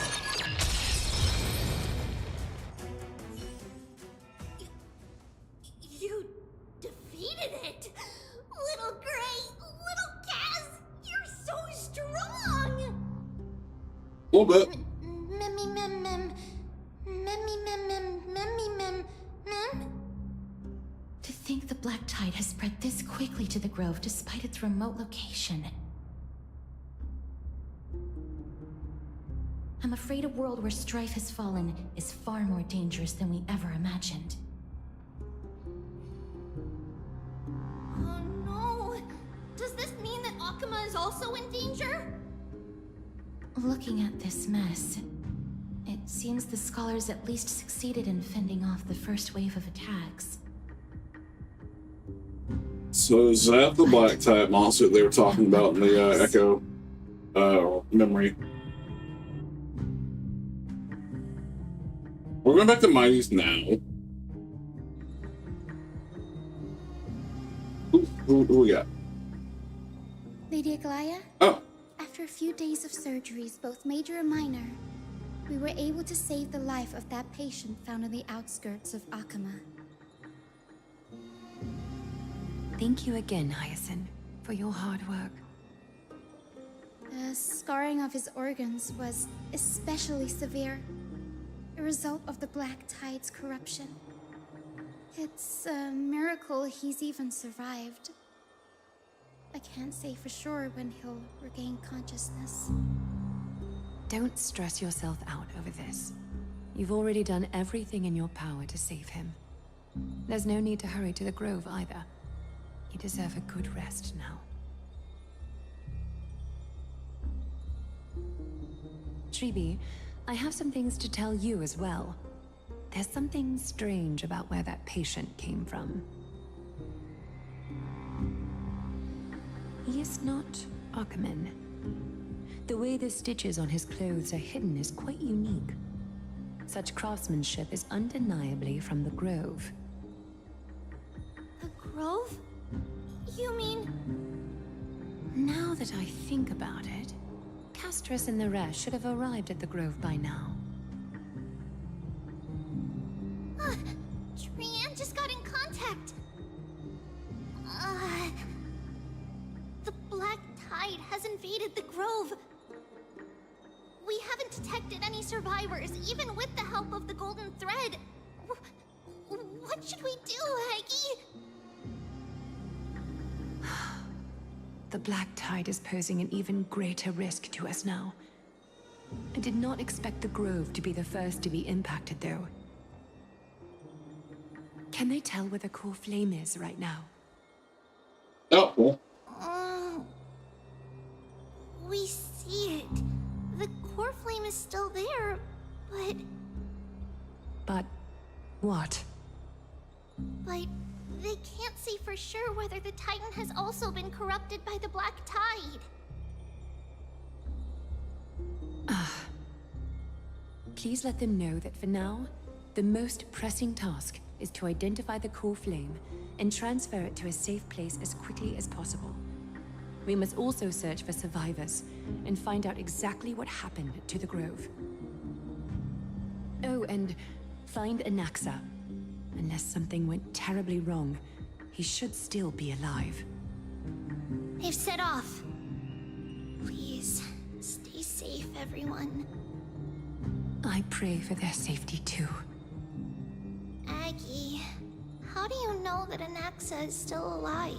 You defeated it! Little Gray, little Kaz, you're so strong! A little bit. To think the black tide has spread this quickly to the Grove despite its remote location. I'm afraid a world where strife has fallen is far more dangerous than we ever imagined. Oh no! Does this mean that Akuma is also in danger? Looking at this mess, it seems the scholars at least succeeded in fending off the first wave of attacks. So is that the black type monster they were talking about in the Echo memory? We're going back to Mighty's now. Who we got? Lady Aglaya? Oh. After a few days of surgeries, both major and minor, we were able to save the life of that patient found on the outskirts of Akuma. Thank you again, Hyacinth, for your hard work. The scarring of his organs was especially severe, a result of the Black Tide's corruption. It's a miracle he's even survived. I can't say for sure when he'll regain consciousness. Don't stress yourself out over this. You've already done everything in your power to save him. There's no need to hurry to the Grove either. You deserve a good rest now. Tribbie, I have some things to tell you as well. There's something strange about where that patient came from. He is not Akuman. The way the stitches on his clothes are hidden is quite unique. Such craftsmanship is undeniably from the Grove. The Grove? You mean... Now that I think about it, Castorus and the rest should have arrived at the Grove by now. Trianne just got in contact! The Black Tide has invaded the Grove. We haven't detected any survivors, even with the help of the Golden Thread. What should we do, Aggie? The Black Tide is posing an even greater risk to us now. I did not expect the Grove to be the first to be impacted, though. Can they tell where the core flame is right now? Oh, cool. We see it. The core flame is still there, but... But... what? But they can't say for sure whether the Titan has also been corrupted by the Black Tide. Please let them know that for now, the most pressing task is to identify the core flame and transfer it to a safe place as quickly as possible. We must also search for survivors and find out exactly what happened to the Grove. Oh, and find Anaxa. Unless something went terribly wrong, he should still be alive. They've set off. Please, stay safe, everyone. I pray for their safety too. Aggie, how do you know that Anaxa is still alive?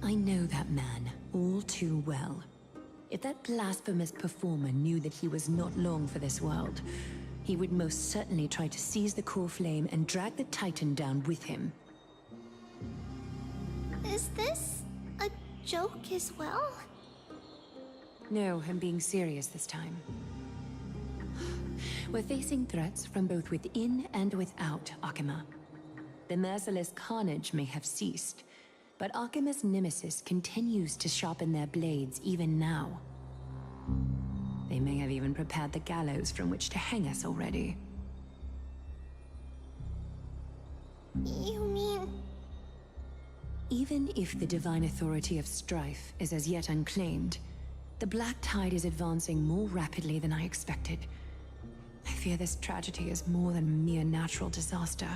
I know that man all too well. If that blasphemous performer knew that he was not long for this world, he would most certainly try to seize the core flame and drag the Titan down with him. Is this a joke as well? No, I'm being serious this time. We're facing threats from both within and without Akuma. The merciless carnage may have ceased, but Akuma's nemesis continues to sharpen their blades even now. They may have even prepared the gallows from which to hang us already. You mean... Even if the divine authority of strife is as yet unclaimed, the Black Tide is advancing more rapidly than I expected. I fear this tragedy is more than a mere natural disaster.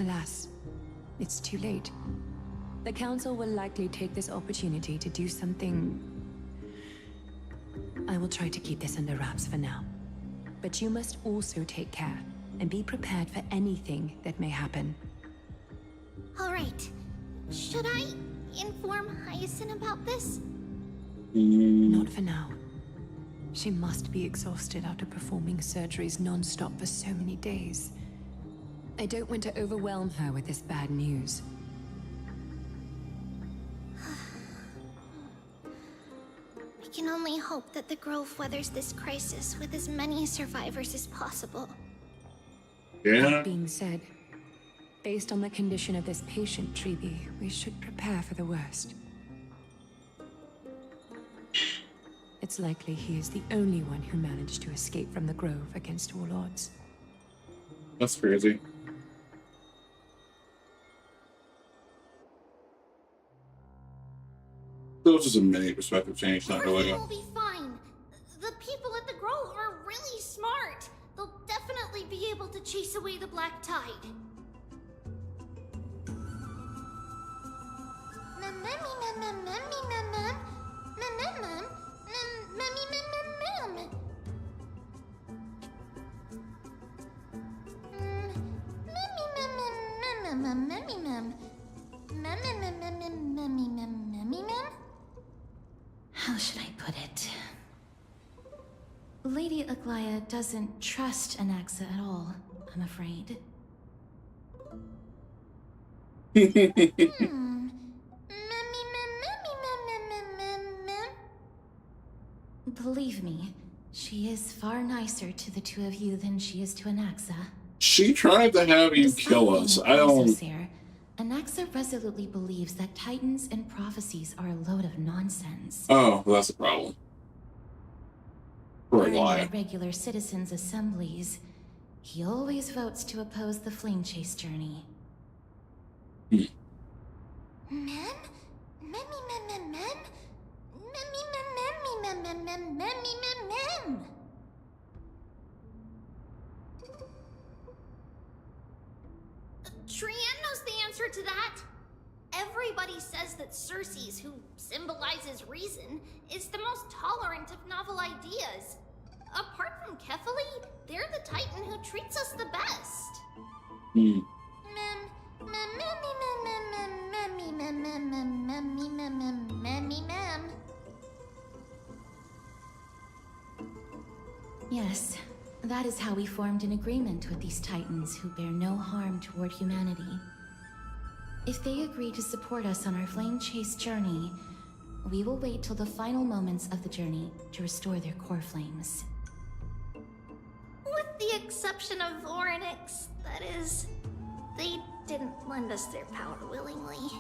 Alas, it's too late. The Council will likely take this opportunity to do something... I will try to keep this under wraps for now. But you must also take care, and be prepared for anything that may happen. All right. Should I inform Hyacinth about this? Not for now. She must be exhausted after performing surgeries non-stop for so many days. I don't want to overwhelm her with this bad news. We can only hope that the Grove weathers this crisis with as many survivors as possible. That being said, based on the condition of this patient, Tribbie, we should prepare for the worst. It's likely he is the only one who managed to escape from the Grove against all odds. That's crazy. That was just a mini perspective change, not really. Everything will be fine. The people at the Grove are really smart. They'll definitely be able to chase away the Black Tide. How should I put it? Lady Aglaya doesn't trust Anaxa at all, I'm afraid. Believe me, she is far nicer to the two of you than she is to Anaxa. She tried to have you kill us. I don't... Anaxa resolutely believes that titans and prophecies are a load of nonsense. Oh, well, that's a problem. Poor Aglaya. During regular citizens' assemblies, he always votes to oppose the flame chase journey. Mem? Mem? Trienne knows the answer to that. Everybody says that Circes, who symbolizes reason, is the most tolerant of novel ideas. Apart from Kefali, they're the Titan who treats us the best. Yes, that is how we formed an agreement with these Titans who bear no harm toward humanity. If they agree to support us on our flame chase journey, we will wait till the final moments of the journey to restore their core flames. With the exception of Orynyx, that is, they didn't lend us their power willingly.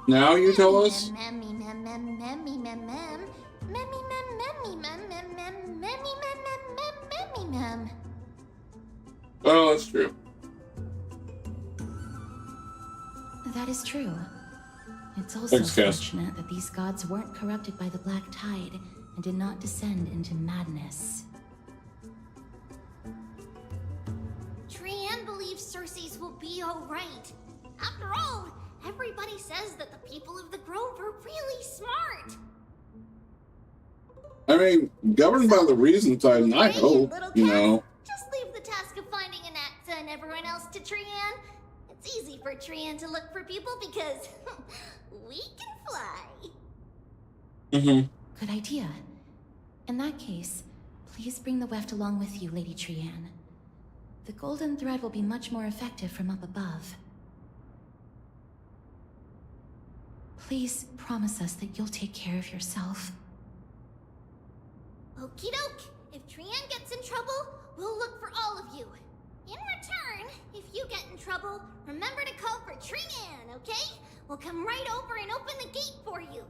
Now you tell us? Oh, that's true. That is true. It's also fortunate that these gods weren't corrupted by the Black Tide and did not descend into madness. Trienne believes Circes will be alright. After all, everybody says that the people of the Grove are really smart. I mean, governed by the reason side, and I hope, you know. Just leave the task of finding Anaxa and everyone else to Trienne. It's easy for Trienne to look for people because we can fly. Good idea. In that case, please bring the weft along with you, Lady Trienne. The golden thread will be much more effective from up above. Please promise us that you'll take care of yourself. Okie doke. If Trienne gets in trouble, we'll look for all of you. In return, if you get in trouble, remember to call for Trienne, okay? We'll come right over and open the gate for you.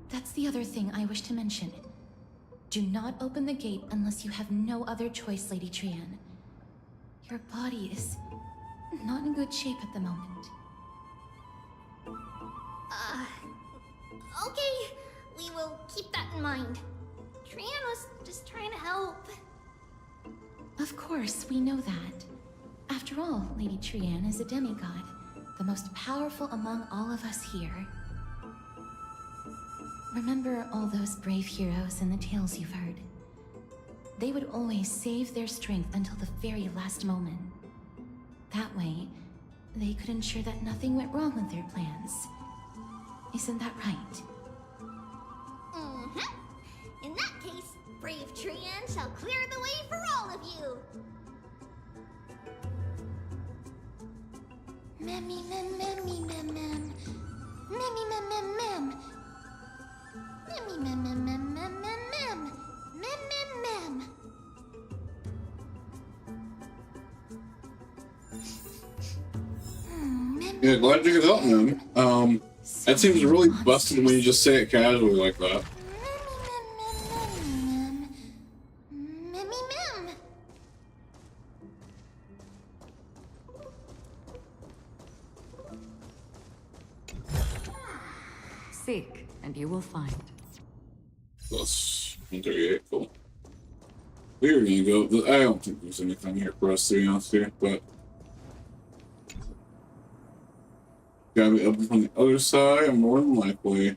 That's the other thing I wish to mention. Do not open the gate unless you have no other choice, Lady Trienne. Your body is not in good shape at the moment. Okay, we will keep that in mind. Trian was just trying to help. Of course, we know that. After all, Lady Trian is a demigod, the most powerful among all of us here. Remember all those brave heroes and the tales you've heard. They would always save their strength until the very last moment. That way, they could ensure that nothing went wrong with their plans. Isn't that right? Mm-hmm. In that case, brave Trian shall clear the way for all of you. Memmy mem memmy mem mem. Memmy mem mem mem. Memmy mem mem mem mem mem mem. Mem mem mem. Yeah, glad you could help him. That seems really busted when you just say it casually like that. Seek, and you will find. Plus 138, cool. We were gonna go. I don't think there's anything here for us to be honest here, but gotta be up on the other side, more than likely.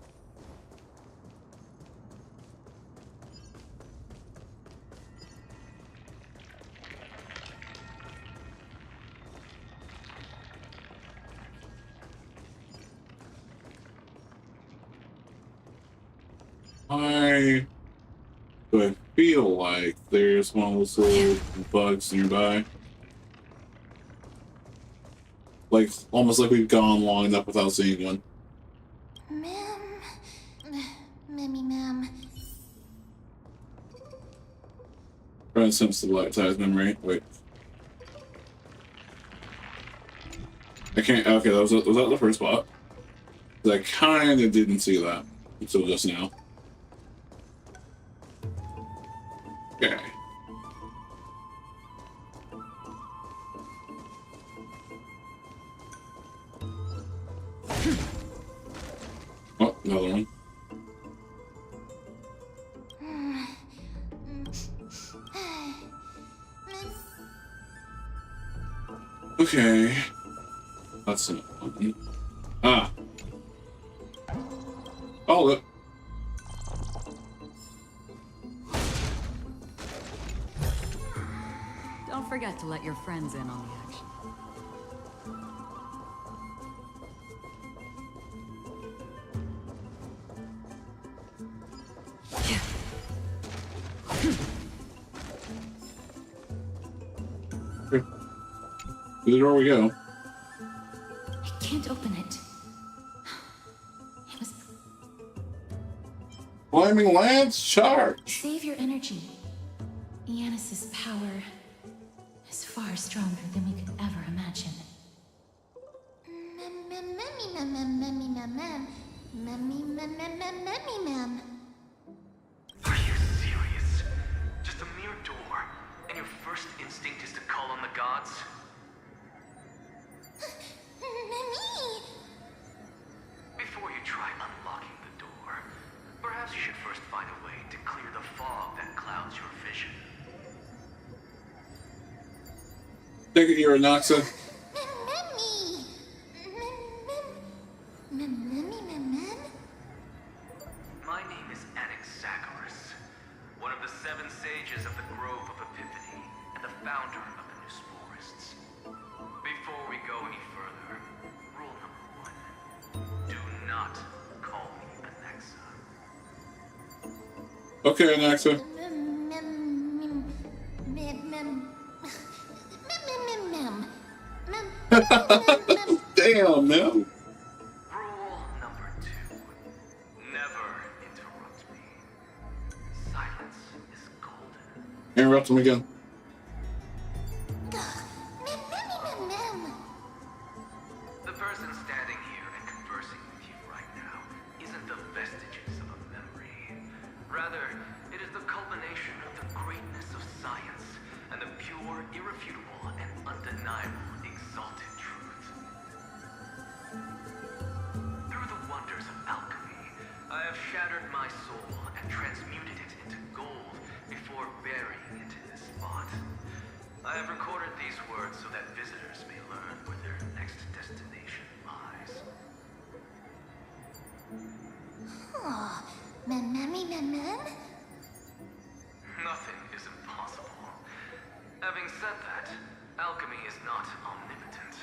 I feel like there's one of those little bugs nearby. Like, almost like we've gone long enough without seeing one. Memmy mem. Trying to sensitize memory. Wait. I can't. Okay, was that the first spot? 'Cause I kind of didn't see that until just now. Okay. Oh, another one. Okay. That's an one. Ah. Oh, look. Don't forget to let your friends in on the action. To the door we go. I can't open it. It was... Flaming Lance, charge! Save your energy. Menace's power is far stronger than we could ever imagine. Are you serious? Just a mere door, and your first instinct is to call on the gods? Before you try unlocking the door, perhaps you should first find a way to clear the fog that clouds your vision. Take it, you're a Noxa. My name is Anaxagoras, one of the 7 sages of the Grove of Epiphany, and the founder of the New Sporists. Before we go any further, rule number 1. Do not call me Anaxa. Okay, Anaxa. Damn, man. Rule number 2. Never interrupt me. Silence is golden. Interrupt him again. The person standing here and conversing with you right now isn't the vestiges of a memory. Rather, it is the culmination of the greatness of science and the pure, irrefutable, and undeniable exalted have shattered my soul and transmuted it into gold before burying it in this spot. I have recorded these words so that visitors may learn where their next destination lies. Oh, mem. Nothing is impossible. Having said that, alchemy is not omnipotent.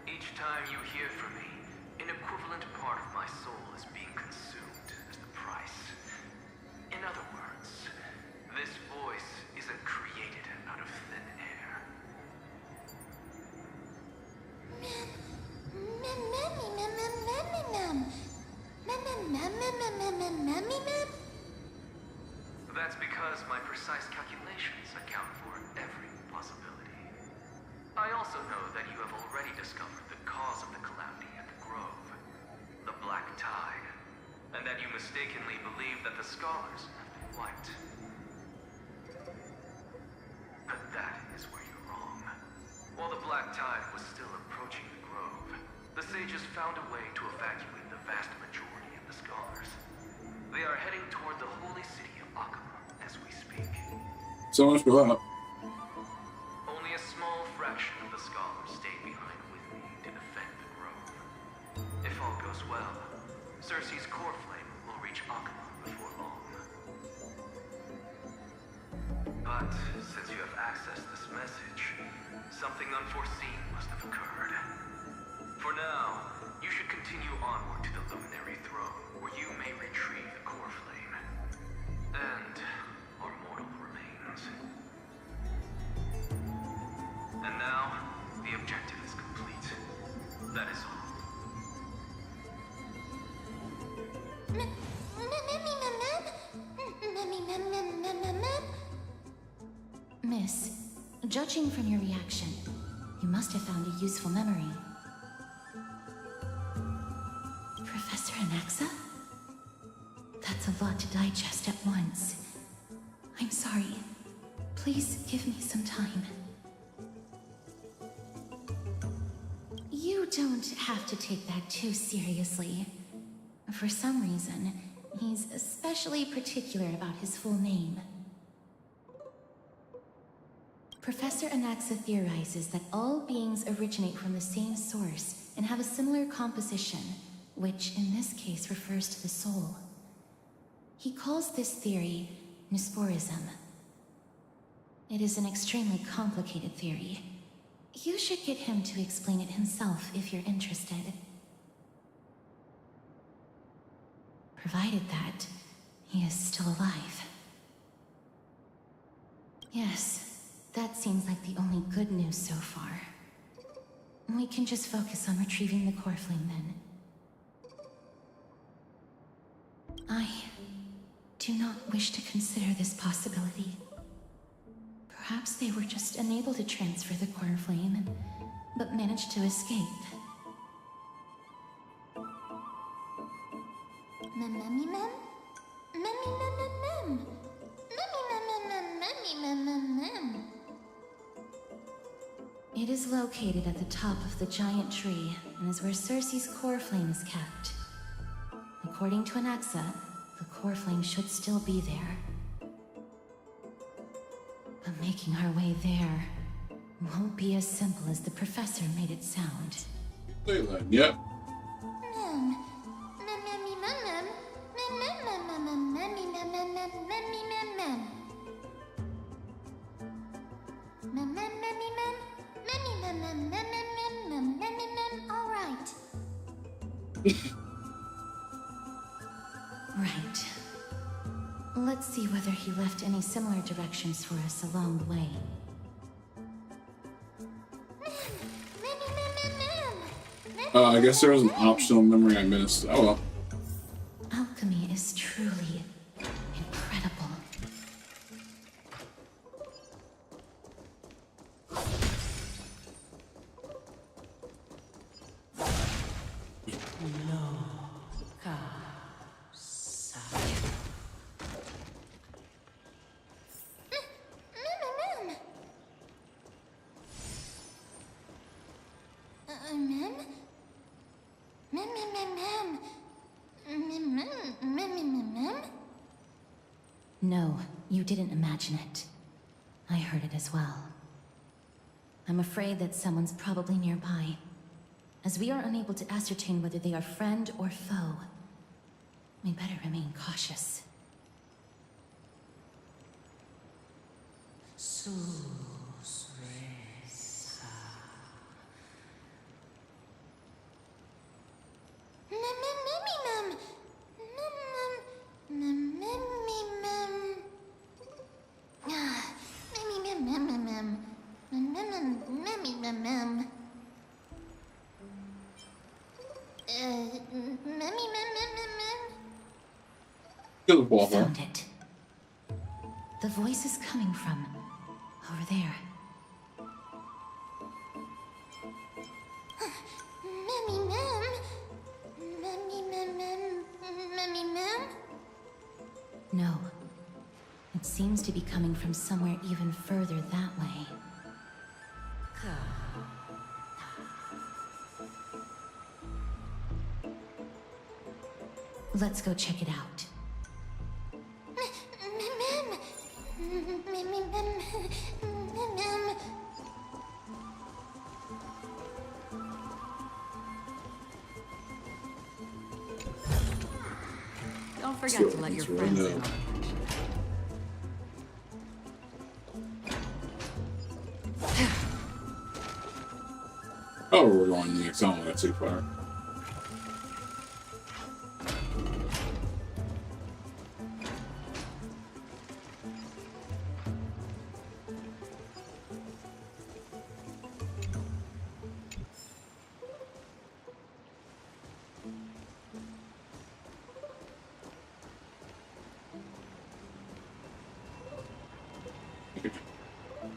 Each time you hear from me, an equivalent part of my soul is being consumed as the price. In other words, this voice isn't created out of thin air. That's because my precise calculations account for every possibility. I also know that you have already discovered the cause of the calamity at the Grove, the Black Tide, and that you mistakenly believe that the scholars have been wiped. But that is where you're wrong. While the Black Tide was still approaching the Grove, the sages found a way to evacuate the vast majority of the scholars. They are heading toward the holy city of Akama as we speak. So much for that. Only a small fraction of the scholars stayed behind with me to defend the Grove. If all goes well, Cersei's core flame will reach Akama before long. But since you have accessed this message, something unforeseen must have occurred. For now, you should continue onward to the Luminary Throne, where you may retrieve the core flame. And our mortal remains. And now, the objective is complete. That is all. Miss, judging from your reaction, you must have found a useful memory. Professor Anaxa? That's a lot to digest at once. I'm sorry. Please give me some time. You don't have to take that too seriously. For some reason, he's especially particular about his full name. Professor Anaxa theorizes that all beings originate from the same source and have a similar composition, which in this case refers to the soul. He calls this theory Nusporism. It is an extremely complicated theory. You should get him to explain it himself if you're interested. Provided that he is still alive. Yes. That seems like the only good news so far. We can just focus on retrieving the core flame then. I do not wish to consider this possibility. Perhaps they were just unable to transfer the core flame, but managed to escape. It is located at the top of the giant tree, and is where Cersei's core flame is kept. According to Anaxa, the core flame should still be there. But making our way there won't be as simple as the professor made it sound. Yep. Right. Let's see whether he left any similar directions for us along the way. I guess there was an optional memory I missed. Oh well. Alchemy is truly incredible. No, you didn't imagine it. I heard it as well. I'm afraid that someone's probably nearby. As we are unable to ascertain whether they are friend or foe, we better remain cautious. Good water. Found it. The voice is coming from over there. No. It seems to be coming from somewhere even further that way. Let's go check it out. Don't forget to let your friends in. Oh, we're going next. I don't want to too far.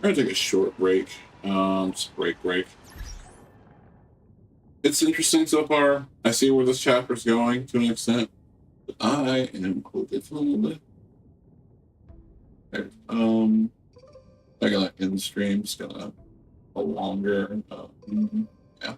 I'm gonna take a short break. Just break. It's interesting so far. I see where this chapter's going to an extent. But I am hoping for a little bit. Okay. I got end stream, just gonna a longer. Yeah.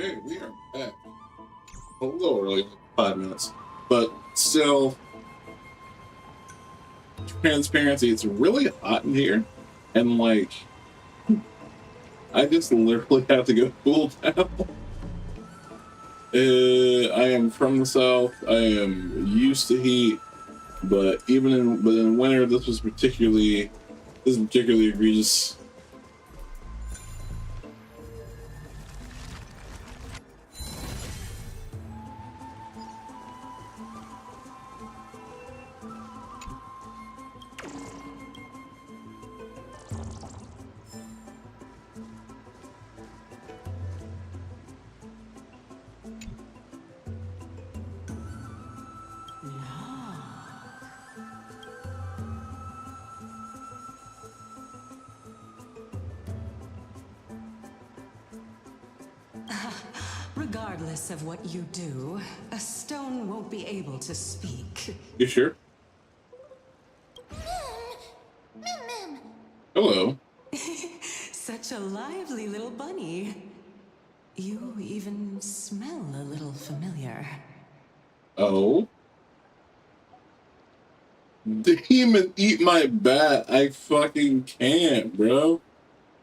Okay, we are back. A little early, 5 minutes. But still, transparency, it's really hot in here. And like, I just literally have to go cool down. I am from the south. I am used to heat, but even in winter, this is particularly egregious. Regardless of what you do, a stone won't be able to speak. You sure? Hello. Such a lively little bunny. You even smell a little familiar. Oh? Demon, eat my bat. I fucking can't, bro.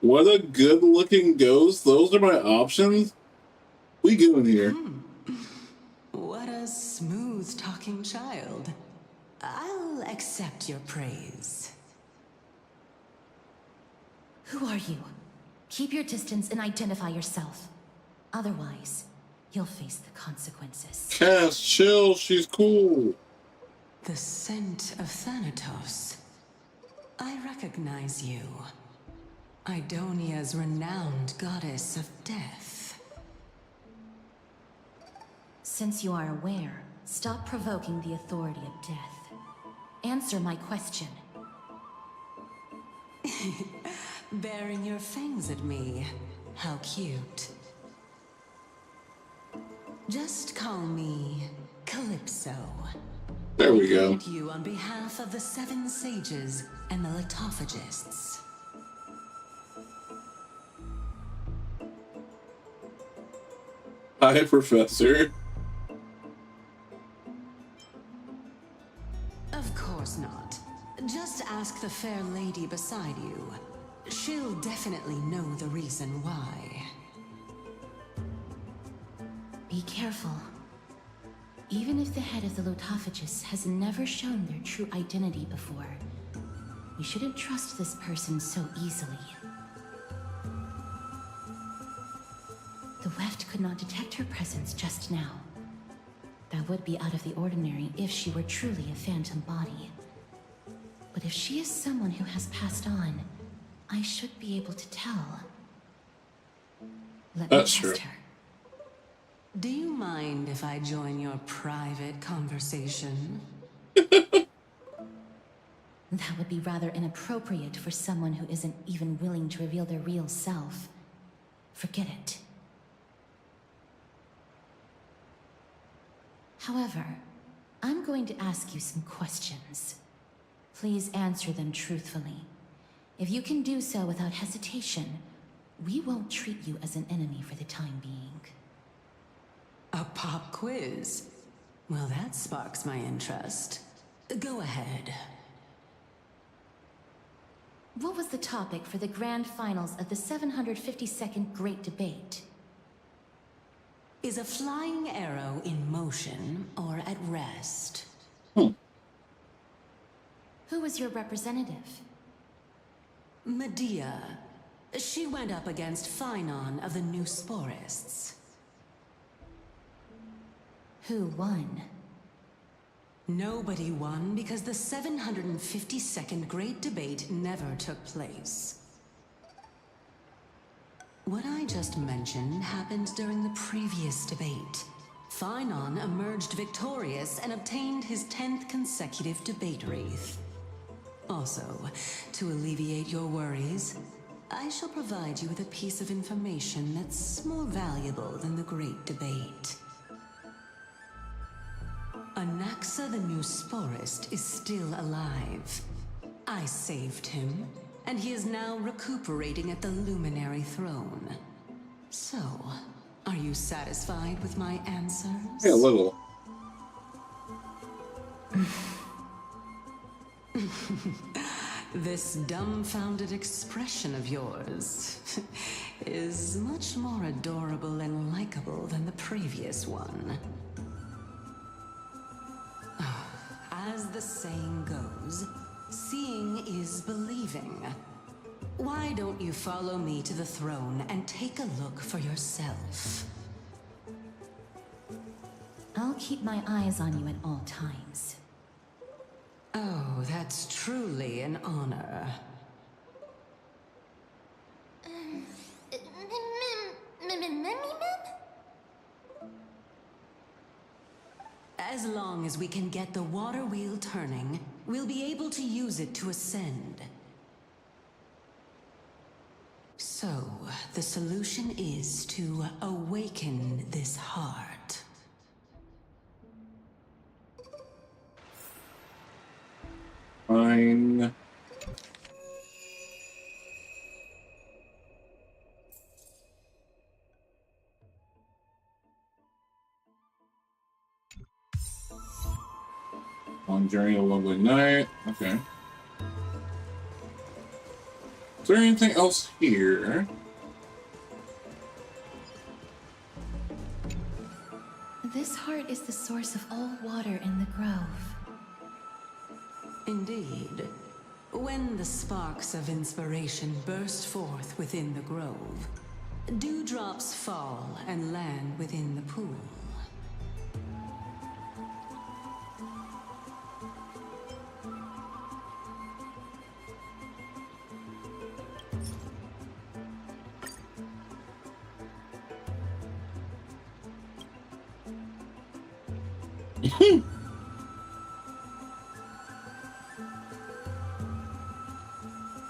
What a good looking ghost. Those are my options. We going here. What a smooth talking child. I'll accept your praise. Who are you? Keep your distance and identify yourself. Otherwise, you'll face the consequences. Cass, chill. She's cool. The scent of Thanatos. I recognize you. Idonia's renowned goddess of death. Since you are aware, stop provoking the authority of death. Answer my question. Baring your fangs at me. How cute. Just call me Calypso. There we go. I greet you on behalf of the 7 sages and the litophagists. Hi, Professor. Of course not. Just ask the fair lady beside you. She'll definitely know the reason why. Be careful. Even if the head of the Lotophagus has never shown their true identity before, you shouldn't trust this person so easily. The Weft could not detect her presence just now. That would be out of the ordinary if she were truly a phantom body. But if she is someone who has passed on, I should be able to tell. Let me test her. Do you mind if I join your private conversation? That would be rather inappropriate for someone who isn't even willing to reveal their real self. Forget it. However, I'm going to ask you some questions. Please answer them truthfully. If you can do so without hesitation, we won't treat you as an enemy for the time being. A pop quiz? Well, that sparks my interest. Go ahead. What was the topic for the grand finals of the 752nd Great Debate? Is a flying arrow in motion or at rest? Who was your representative? Medea. She went up against Phynon of the New Sporists. Who won? Nobody won because the 752nd Great Debate never took place. What I just mentioned happened during the previous debate. Phynon emerged victorious and obtained his 10th consecutive debate wreath. Also, to alleviate your worries, I shall provide you with a piece of information that's more valuable than the Great Debate. Anaxa the New Sporist is still alive. I saved him, and he is now recuperating at the Luminary Throne. So, Are you satisfied with my answers? Yeah, a little. This dumbfounded expression of yours is much more adorable and likable than the previous one. As the saying goes, seeing is believing. Why don't you follow me to the throne and take a look for yourself? I'll keep my eyes on you at all times. Oh, that's truly an honor. As long as we can get the water wheel turning, we'll be able to use it to ascend. So, the solution is to awaken this heart. Fine. On journey a lovely night. Okay. Is there anything else here? This heart is the source of all water in the grove. Indeed. When the sparks of inspiration burst forth within the grove, dewdrops fall and land within the pool.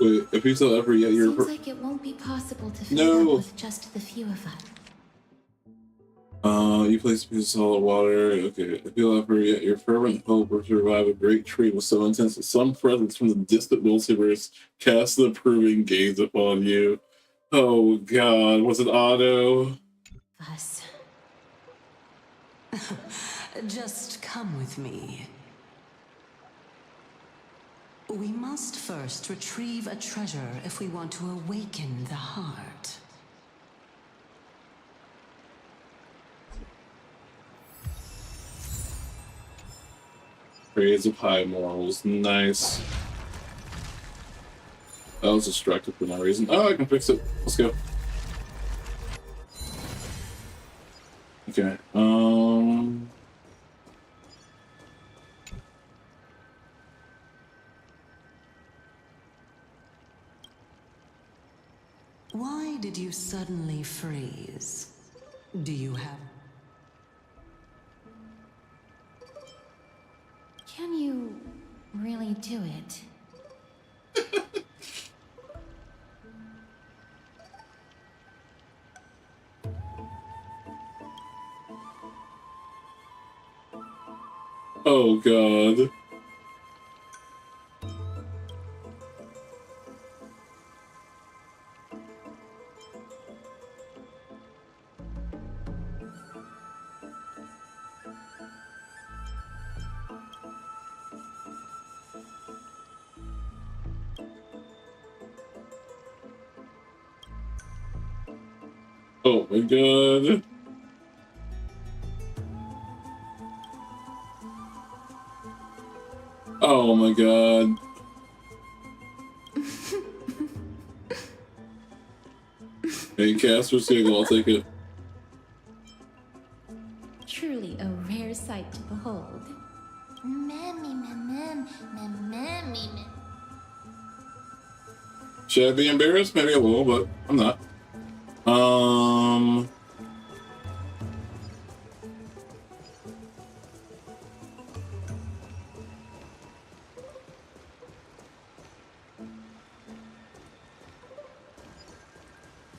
Wait, if you still ever yet you're... Seems like it won't be possible to fill No. up with just the few of us. You place a piece of solid water. Okay, if you'll ever yet your fervent hope or survive a great tree was so intense that some presence from the distant multiverse cast an approving gaze upon you. Oh god, was it Otto? Us. Just come with me. We must first retrieve a treasure if we want to awaken the heart. Praise of high morals. Nice. I was distracted for no reason. Oh, I can fix it. Let's go. Okay. Why did you suddenly freeze? Do you have... Can you really do it? Oh god. Oh my god. Oh my god. Hey, Casper's giggle, I'll take it. Truly a rare sight to behold. Should I be embarrassed? Maybe a little, but I'm not.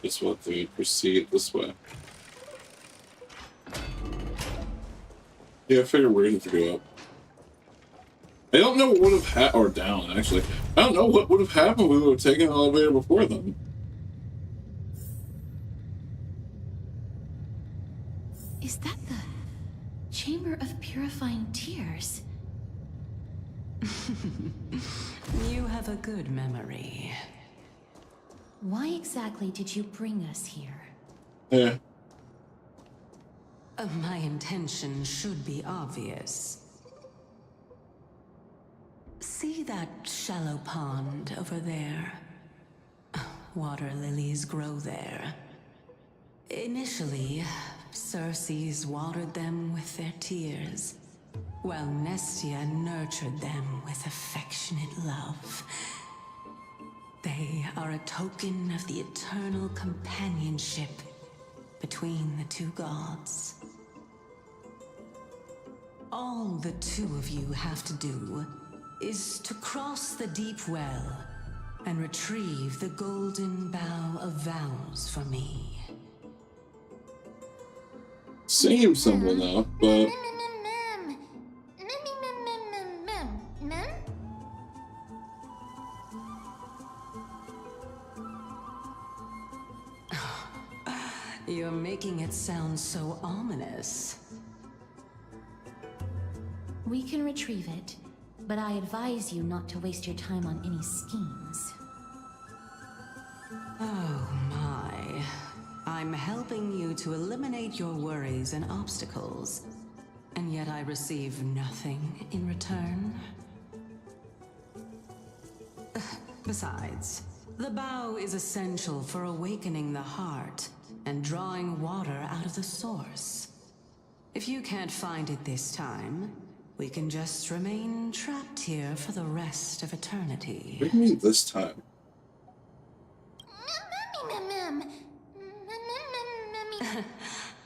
Just want to proceed this way. Yeah, I figured we're going to go up. I don't know what would have happened, or down, actually. I don't know what would have happened if we would have taken an elevator before them. Chamber of Purifying Tears. You have a good memory. Why exactly did you bring us here? Yeah. My intention should be obvious. See that shallow pond over there? Water lilies grow there. Initially, Circes watered them with their tears, while Nestia nurtured them with affectionate love. They are a token of the eternal companionship between the two gods. All the two of you have to do is to cross the deep well and retrieve the golden bough of vows for me. Seems simple enough, but You're making it sound so ominous. We can retrieve it, but I advise you not to waste your time on any schemes. Oh my. I'm helping you to eliminate your worries and obstacles, and yet I receive nothing in return. Besides, the bow is essential for awakening the heart and drawing water out of the source. If you can't find it this time, we can just remain trapped here for the rest of eternity. what do you mean this time?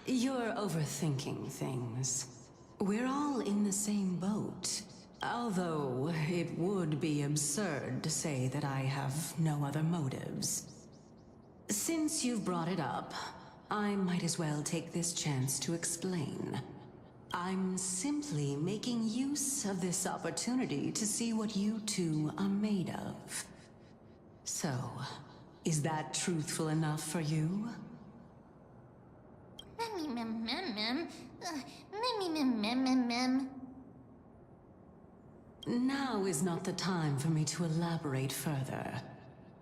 You're overthinking things. We're all in the same boat. Although, it would be absurd to say that I have no other motives. Since you've brought it up, I might as well take this chance to explain. I'm simply making use of this opportunity to see what you two are made of. So, is that truthful enough for you? Now is not the time for me to elaborate further.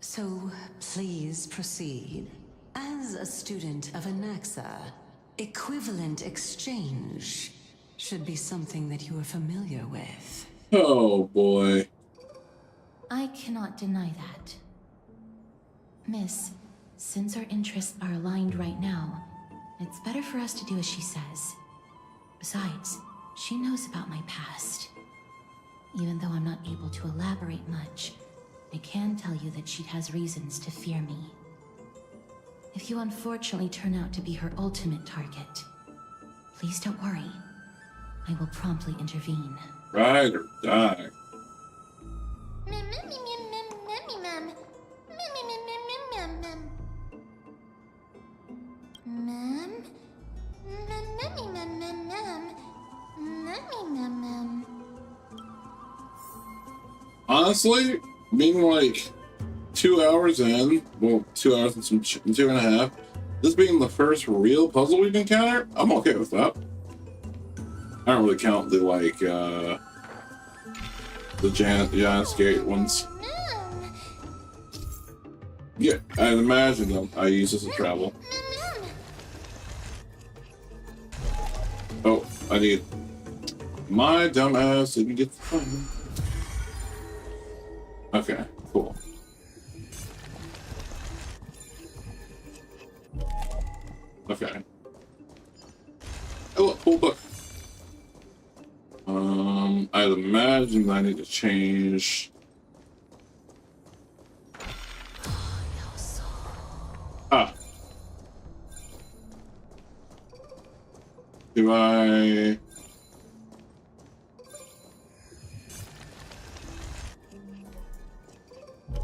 So, please proceed. As a student of Anaxa, equivalent exchange should be something that you are familiar with. Oh boy. I cannot deny that. Miss, since our interests are aligned right now, it's better for us to do as she says. Besides, she knows about my past. Even though I'm not able to elaborate much, I can tell you that she has reasons to fear me. If you unfortunately turn out to be her ultimate target, please don't worry. I will promptly intervene. Ride or die. Honestly, being like 2 hours in, well, 2 hours and some 2.5, this being the first real puzzle we've encountered, I'm okay with that. I don't really count the like the Janus Gate ones. Yeah, I'd imagine them. I use this to travel. Oh, I need my dumbass didn't get the phone. Okay, cool. Okay. Oh, look, cool book. I'd imagine I need to change. Ah. Do I?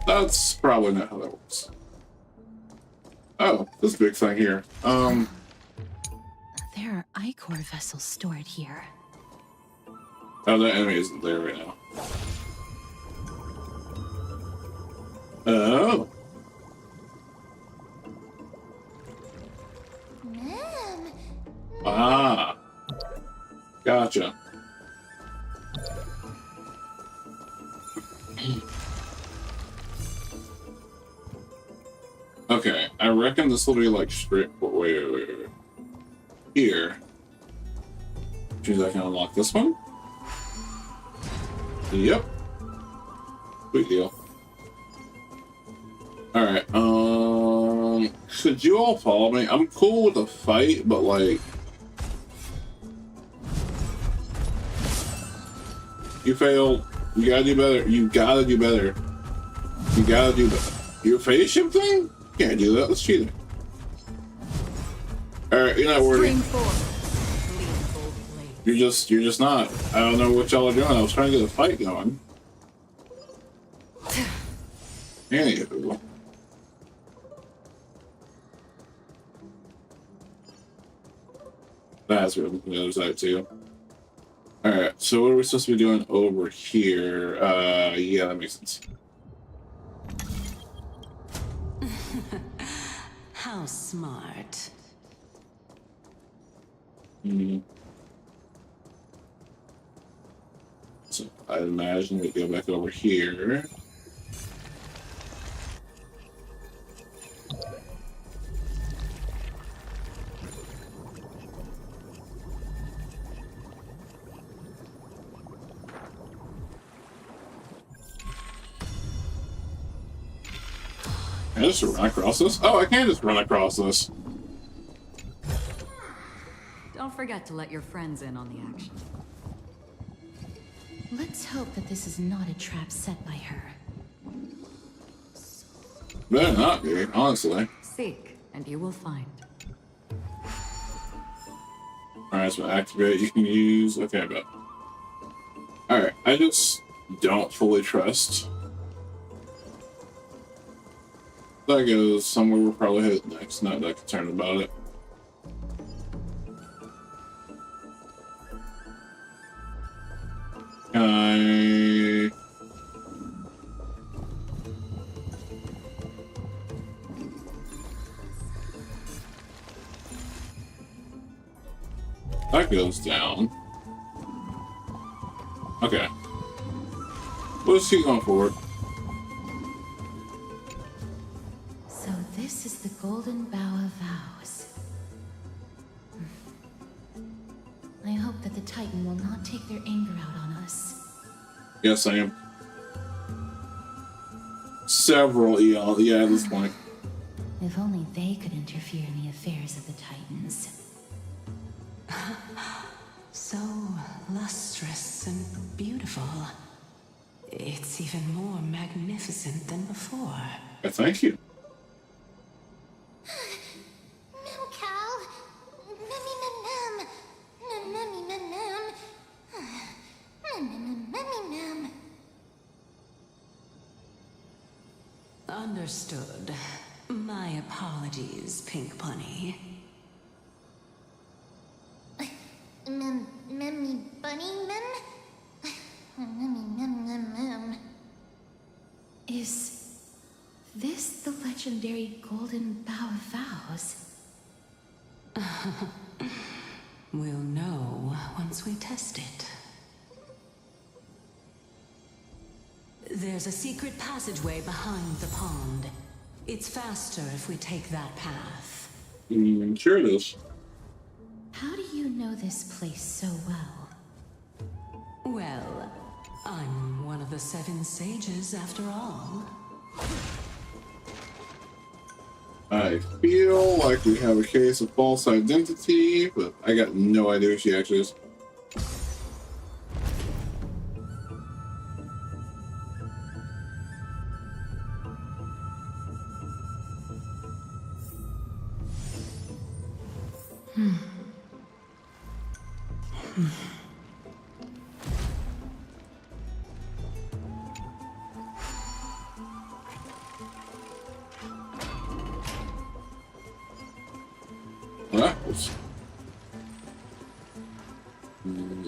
That's probably not how that works. Oh, this big thing here. There are Ichor vessels stored here. Oh, the enemy isn't there right now. Oh. Ah. Gotcha. Okay, I reckon this will be like straight. Wait. Here. Which means I can unlock this one? Yep. Sweet deal. Alright, could you all follow me? I'm cool with the fight, but like... You failed. You gotta do better. You gotta do better. You gotta do better. Your face ship thing? Can't do that. That's cheating. Alright, you're not worried. You're just not. I don't know what y'all are doing. I was trying to get a fight going. Anywho. That's really from the other side too. Alright, so what are we supposed to be doing over here? Yeah, that makes sense. How smart. So I imagine we go back over here. Can I just run across this? Oh, I can just run across this. Don't forget to let your friends in on the action. Let's hope that this is not a trap set by her. Better not be, honestly. Seek, and you will find. Alright, so activate, you can use... Okay, but... Alright, I just don't fully trust. That goes somewhere we'll probably hit next, not that concerned about it. Can I... That goes down. Okay. We'll just keep going forward. So this is the Golden Bough of Vows. I hope that the Titan will not take their anger out on us. Yes, I am. Several eons, yeah, at this point. If only they could interfere in the affairs of the Titans. So lustrous and beautiful. It's even more magnificent than before. Thank you. Understood. My apologies, Pink Bunny. Memmy bunny mem? Mem. Is this the legendary Golden Bough of Vows? We'll know once we test it. There's a secret passageway behind the pond. It's faster if we take that path. Sure it is. How do you know this place so well? Well, I'm one of the 7 sages after all. I feel like we have a case of false identity, but I got no idea who she actually is.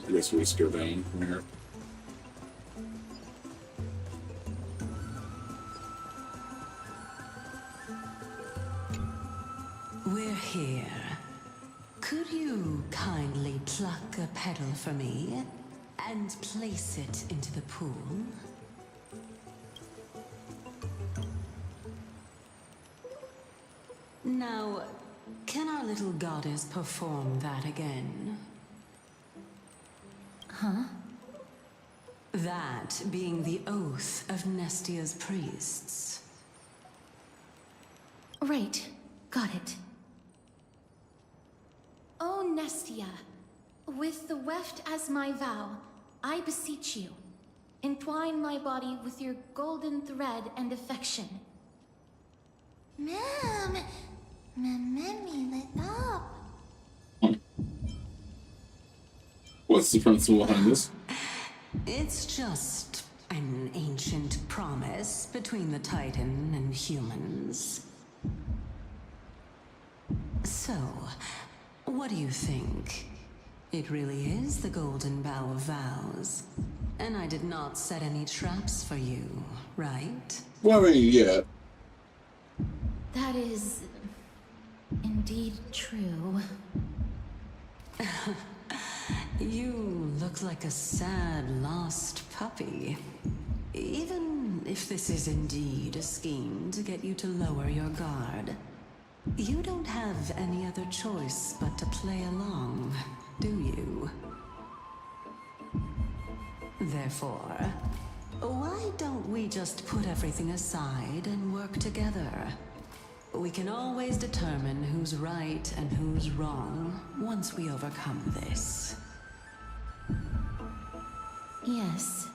I guess we just go down from here. We're here. Could you kindly pluck a petal for me and place it into the pool? Now, can our little goddess perform that again? Huh? That being the oath of Nestia's priests. Right. Got it. O Nestia, with the weft as my vow, I beseech you, entwine my body with your golden thread and affection. Mom, Mommy lit up. What's the principle behind this? It's just an ancient promise between the Titan and humans. So, what do you think? It really is the Golden Bough of Vows. And I did not set any traps for you, right? Well, I mean, yeah. That is indeed true. You look like a sad, lost puppy. Even if this is indeed a scheme to get you to lower your guard, you don't have any other choice but to play along, do you? Therefore, why don't we just put everything aside and work together? We can always determine who's right and who's wrong once we overcome this. Yes,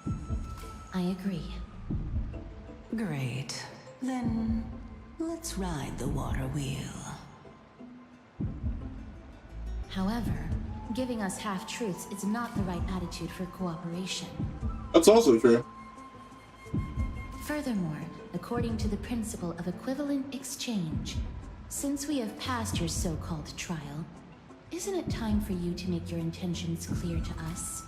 I agree. Great. Then, let's ride the water wheel. However, giving us half-truths is not the right attitude for cooperation. That's also true. Furthermore, according to the principle of equivalent exchange, since we have passed your so-called trial, isn't it time for you to make your intentions clear to us?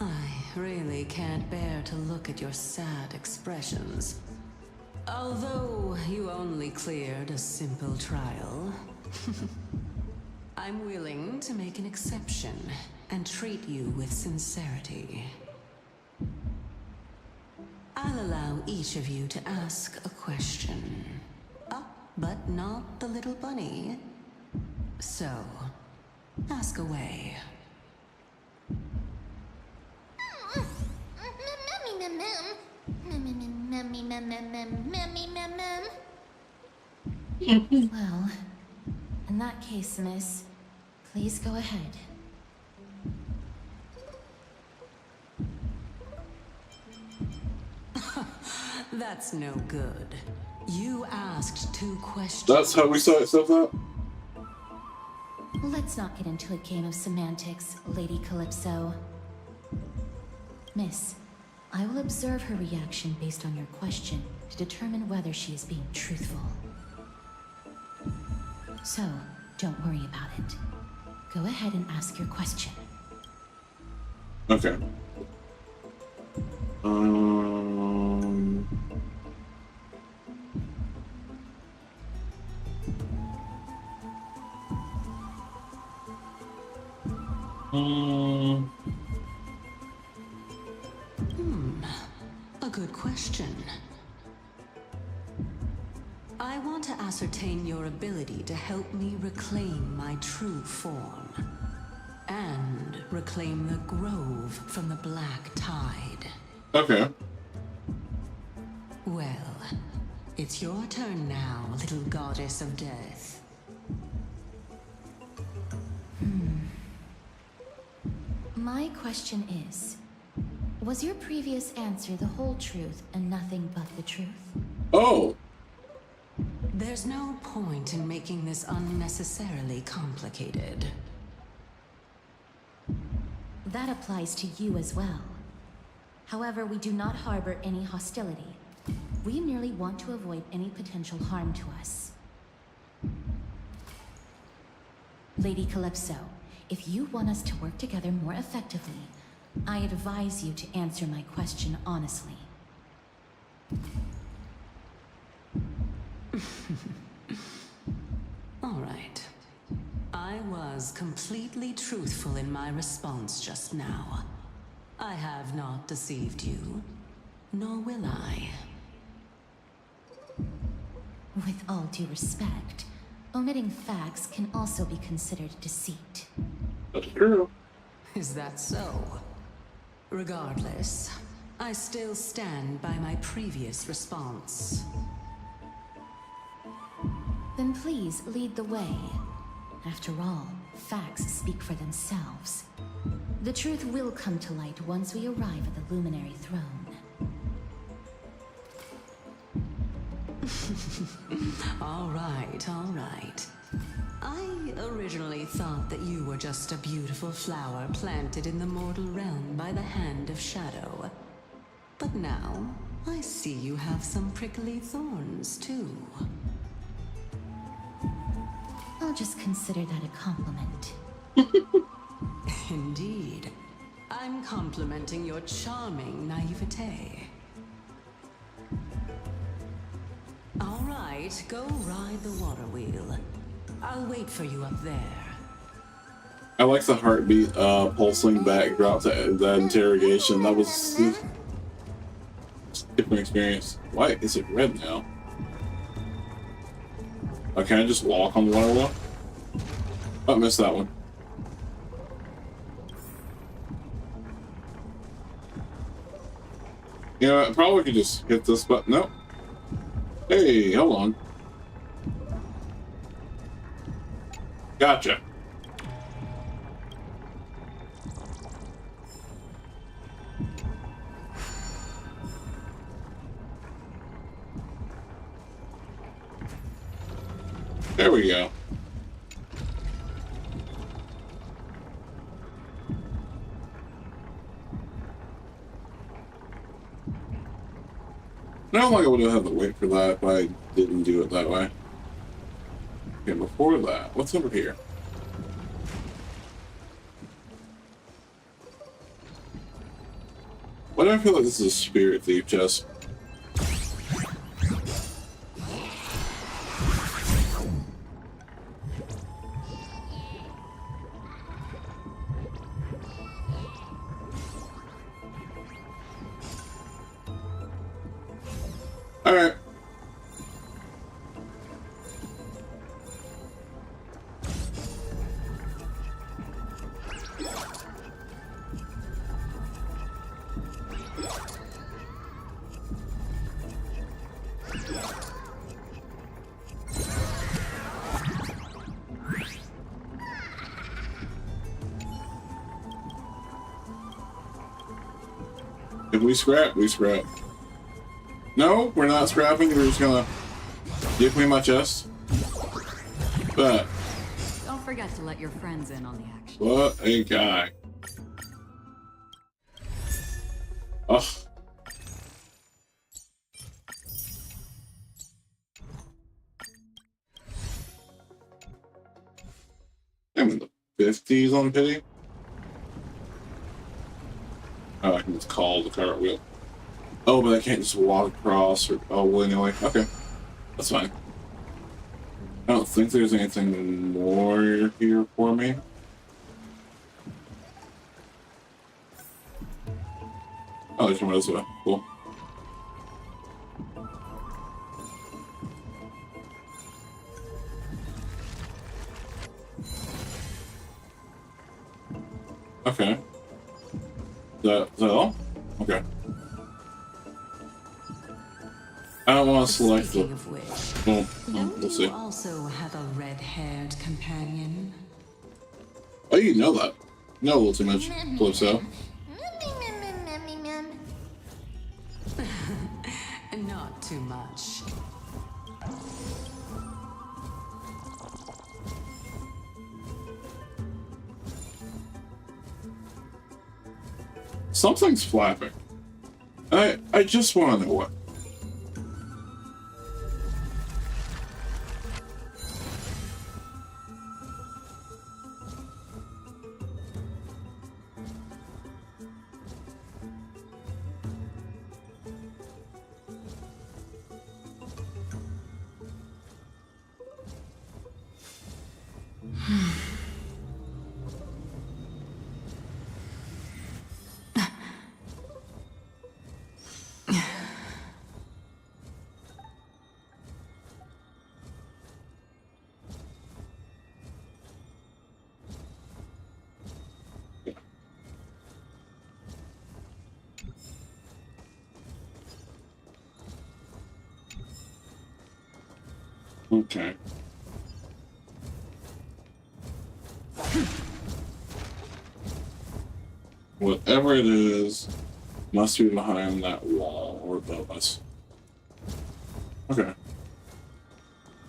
I really can't bear to look at your sad expressions. Although you only cleared a simple trial, I'm willing to make an exception and treat you with sincerity. I'll allow each of you to ask a question. But not the little bunny. So, ask away. Well, in that case, miss, please go ahead. That's no good. You asked 2 questions. That's how we sort stuff out? Let's not get into a game of semantics, Lady Calypso. Miss, I will observe her reaction based on your question to determine whether she is being truthful. So, don't worry about it. Go ahead and ask your question. Okay. A good question. I want to ascertain your ability to help me reclaim my true form. And reclaim the grove from the black tide. Okay. Well, it's your turn now, little goddess of death. My question is, was your previous answer the whole truth and nothing but the truth? Oh! There's no point in making this unnecessarily complicated. That applies to you as well. However, we do not harbor any hostility. We merely want to avoid any potential harm to us. Lady Calypso, if you want us to work together more effectively, I advise you to answer my question honestly. was completely truthful in my response just now. I have not deceived you, nor will I. With all due respect, omitting facts can also be considered deceit. That's true. Is that so? Regardless, I still stand by my previous response. Then please lead the way. After all, facts speak for themselves. The truth will come to light once we arrive at the Luminary Throne. All right, all right. I originally thought that you were just a beautiful flower planted in the mortal realm by the hand of shadow. But now, I see you have some prickly thorns, too. I'll just consider that a compliment. Indeed. I'm complimenting your charming naivete. All right, go ride the water wheel. I'll wait for you up there. I like the heartbeat pulsing backdrop to the interrogation. That was a different experience. Why is it red now? Oh, can I just walk on the water wheel? Oh, I missed that one. You know, I probably could just hit this button. Nope. Hey, hold on. Gotcha. There we go. I don't think I would have had to wait for that if I didn't do it that way. Okay, before that, what's over here? Why do I feel like this is a spirit thief chest? Alright. If we scrap, we scrap. No, we're not scrapping. We're just gonna give me my chest. But Don't forget to let your friends in on the action. what a guy. Ugh. I'm in the 50s on pity. Oh, I can just call the cartwheel. Oh, but I can't just walk across or willy-nilly. Okay. That's fine. I don't think there's anything more here for me. Oh, there's one this way. Cool. Okay. Is that all? Okay. I don't want to select the... Speaking of which, Well, don't we'll see. you also have a red-haired companion? Oh, you know that. No, a little too much. Calypso. Not too much. Something's flapping. I just want to know what. Okay. Whatever it is, must be behind that wall or above us. Okay.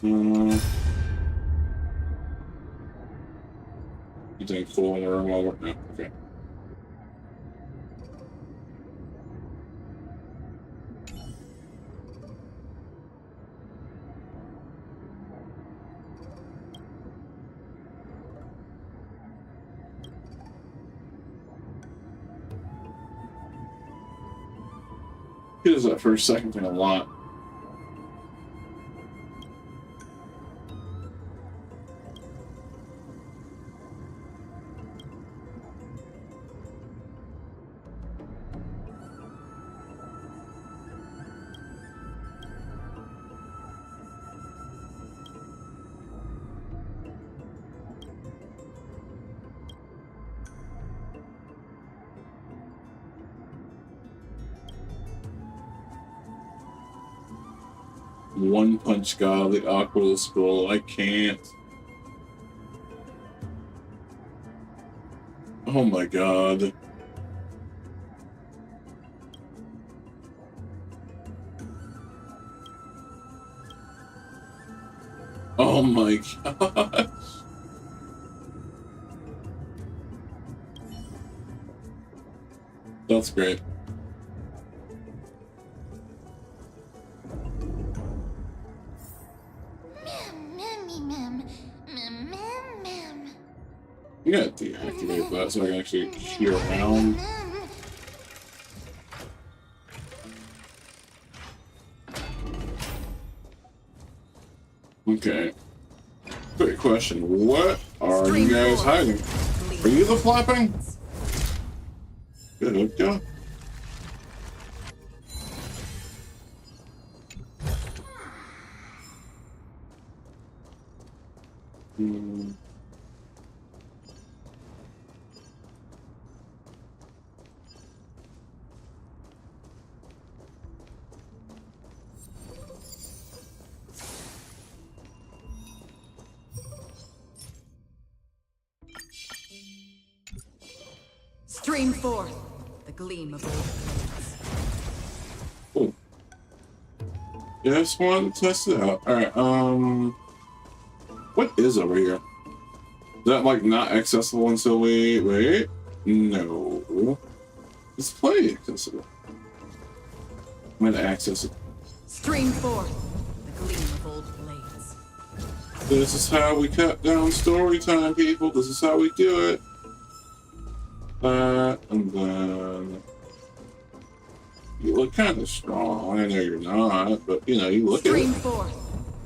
You think full in the room while we're no, okay. He does that first second thing a lot. One punch god, the aqua scroll. I can't. Oh my god. Oh my gosh. That's great. You gotta deactivate that so I can actually hear around. Okay. Quick question. What are you guys hiding? Are you the flapping? Good go. Stream forth the gleam of old blades. Cool. Yeah, I just wanted to test it out. Alright, what is over here? Is that like not accessible until we wait? No. It's plenty accessible. I'm gonna access it. Stream forth the gleam of old blades. This is how we cut down story time, people. This is how we do it. And then you look kind of strong. I know you're not, but you know you look at it. Stream forth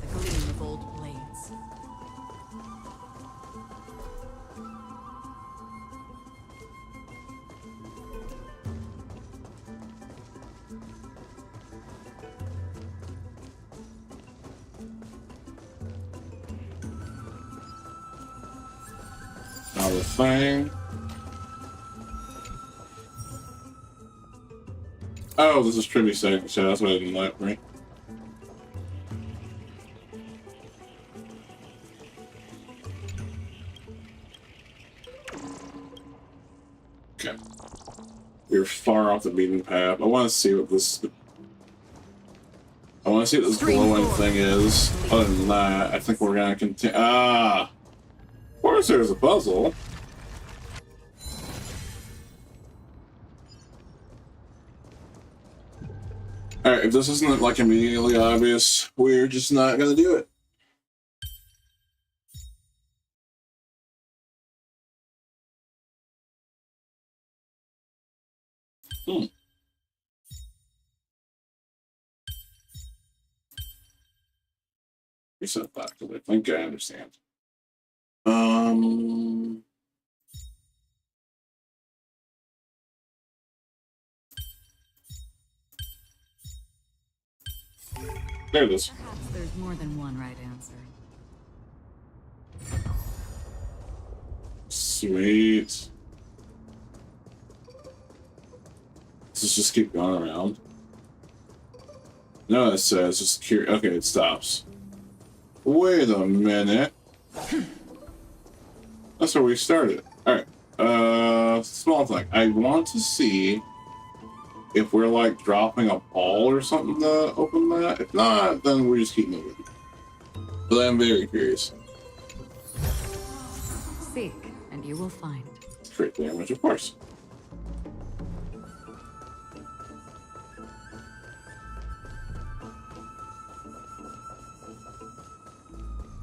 the gleam of old blades. Now the thing. Oh, this is Tribbie second shot. That's why I didn't let me. Okay. We're far off the beaten path. I want to see what this. I want to see what this glowing thing is. Other than that, I think we're gonna continue. Ah, of course, there's a puzzle. Alright, if this isn't like immediately obvious, we're just not gonna do it. Reset back, because I think I understand. There it is. Perhaps there's more than one right answer. Sweet. Let's just keep going around. No, it says just curious. Okay, it stops. Wait a minute. That's where we started. Alright. Small thing. I want to see if we're like dropping a ball or something to open that. If not, then we just keep moving. But I'm very curious. Seek, and you will find. Crit damage, of course.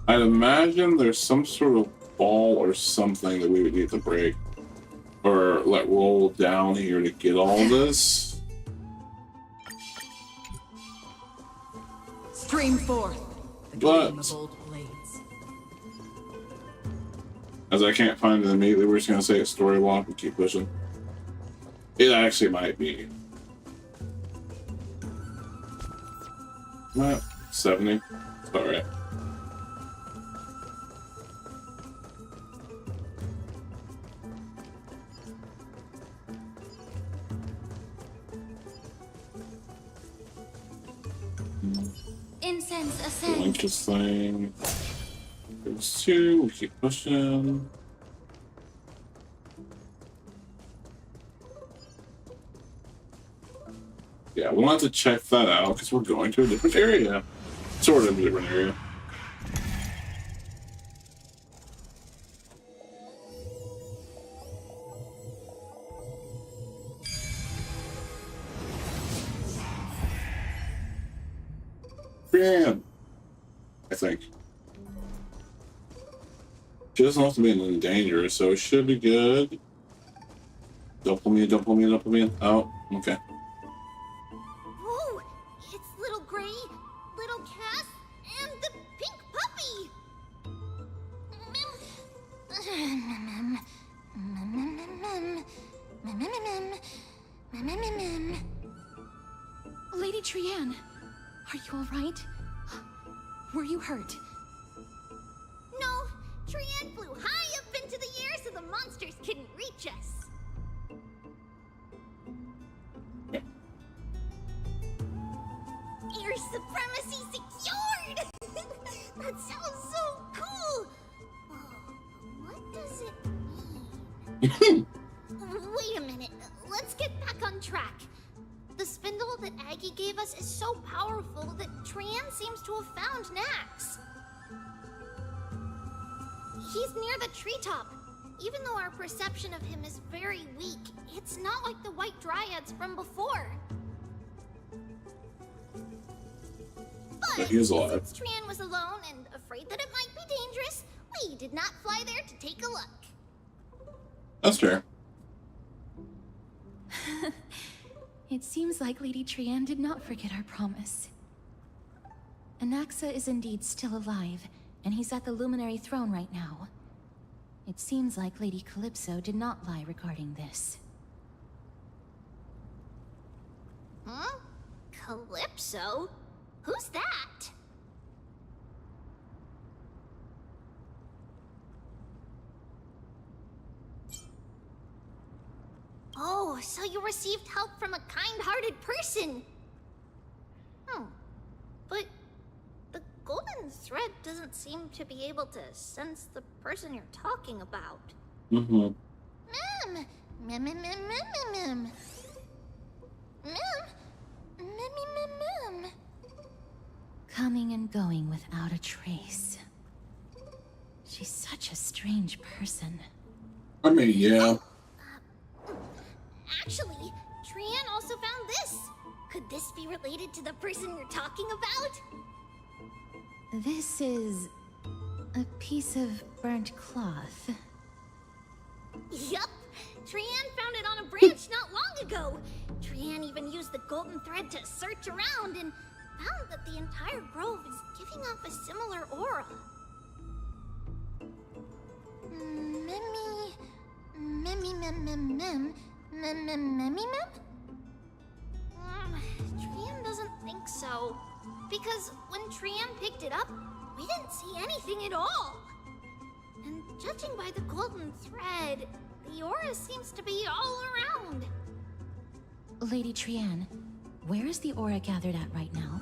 I'd imagine there's some sort of ball or something that we would need to break. Or let roll down here to get all this. Stream forth. The gleam of old blades. As I can't find it immediately, we're just gonna say it's story walk and keep pushing. It actually might be. 70. It's alright. Incense ascend. Link this thing. There's two. We keep pushing. Yeah, we'll have to check that out because we're going to a different area. Sort of a different area. Bam! I think. She doesn't have to be in danger, so it should be good. Don't pull me in, don't pull me in, don't pull me in. Oh, okay. Whoa! It's little Gray, little Cass, and the pink puppy! Lady Trianne, are you all right? Were you hurt? No, Trianne flew high up into the air so the monsters couldn't reach us. Air supremacy secured! That sounds so cool! What does it mean? Wait a minute, let's get back on track. The spindle that Aggie gave us is so powerful that Trianne seems to have found Nax. He's near the treetop. Even though our perception of him is very weak, it's not like the White Dryads from before. But he is alive. since Trianne was alone and afraid that it might be dangerous, we did not fly there to take a look. That's fair. It seems like Lady Trianne did not forget our promise. Anaxa is indeed still alive, and he's at the Luminary Throne right now. It seems like Lady Calypso did not lie regarding this. Huh? Calypso? Who's that? Oh, so you received help from a kind-hearted person. But the golden thread doesn't seem to be able to sense the person you're talking about. Mm-hmm. Mem! Mem, mem, mem, mem, mem. Mem! Mem, mem, mem. Coming and going without a trace. She's such a strange person. I mean, yeah. Actually, Trianne also found this. Could this be related to the person you're talking about? This is a piece of burnt cloth. Yup! Trianne found it on a branch not long ago. Trianne even used the golden thread to search around and found that the entire grove is giving off a similar aura. Trianne doesn't think so. Because when Trianne picked it up, we didn't see anything at all. And judging by the golden thread, the aura seems to be all around. Lady Trianne, where is the aura gathered at right now?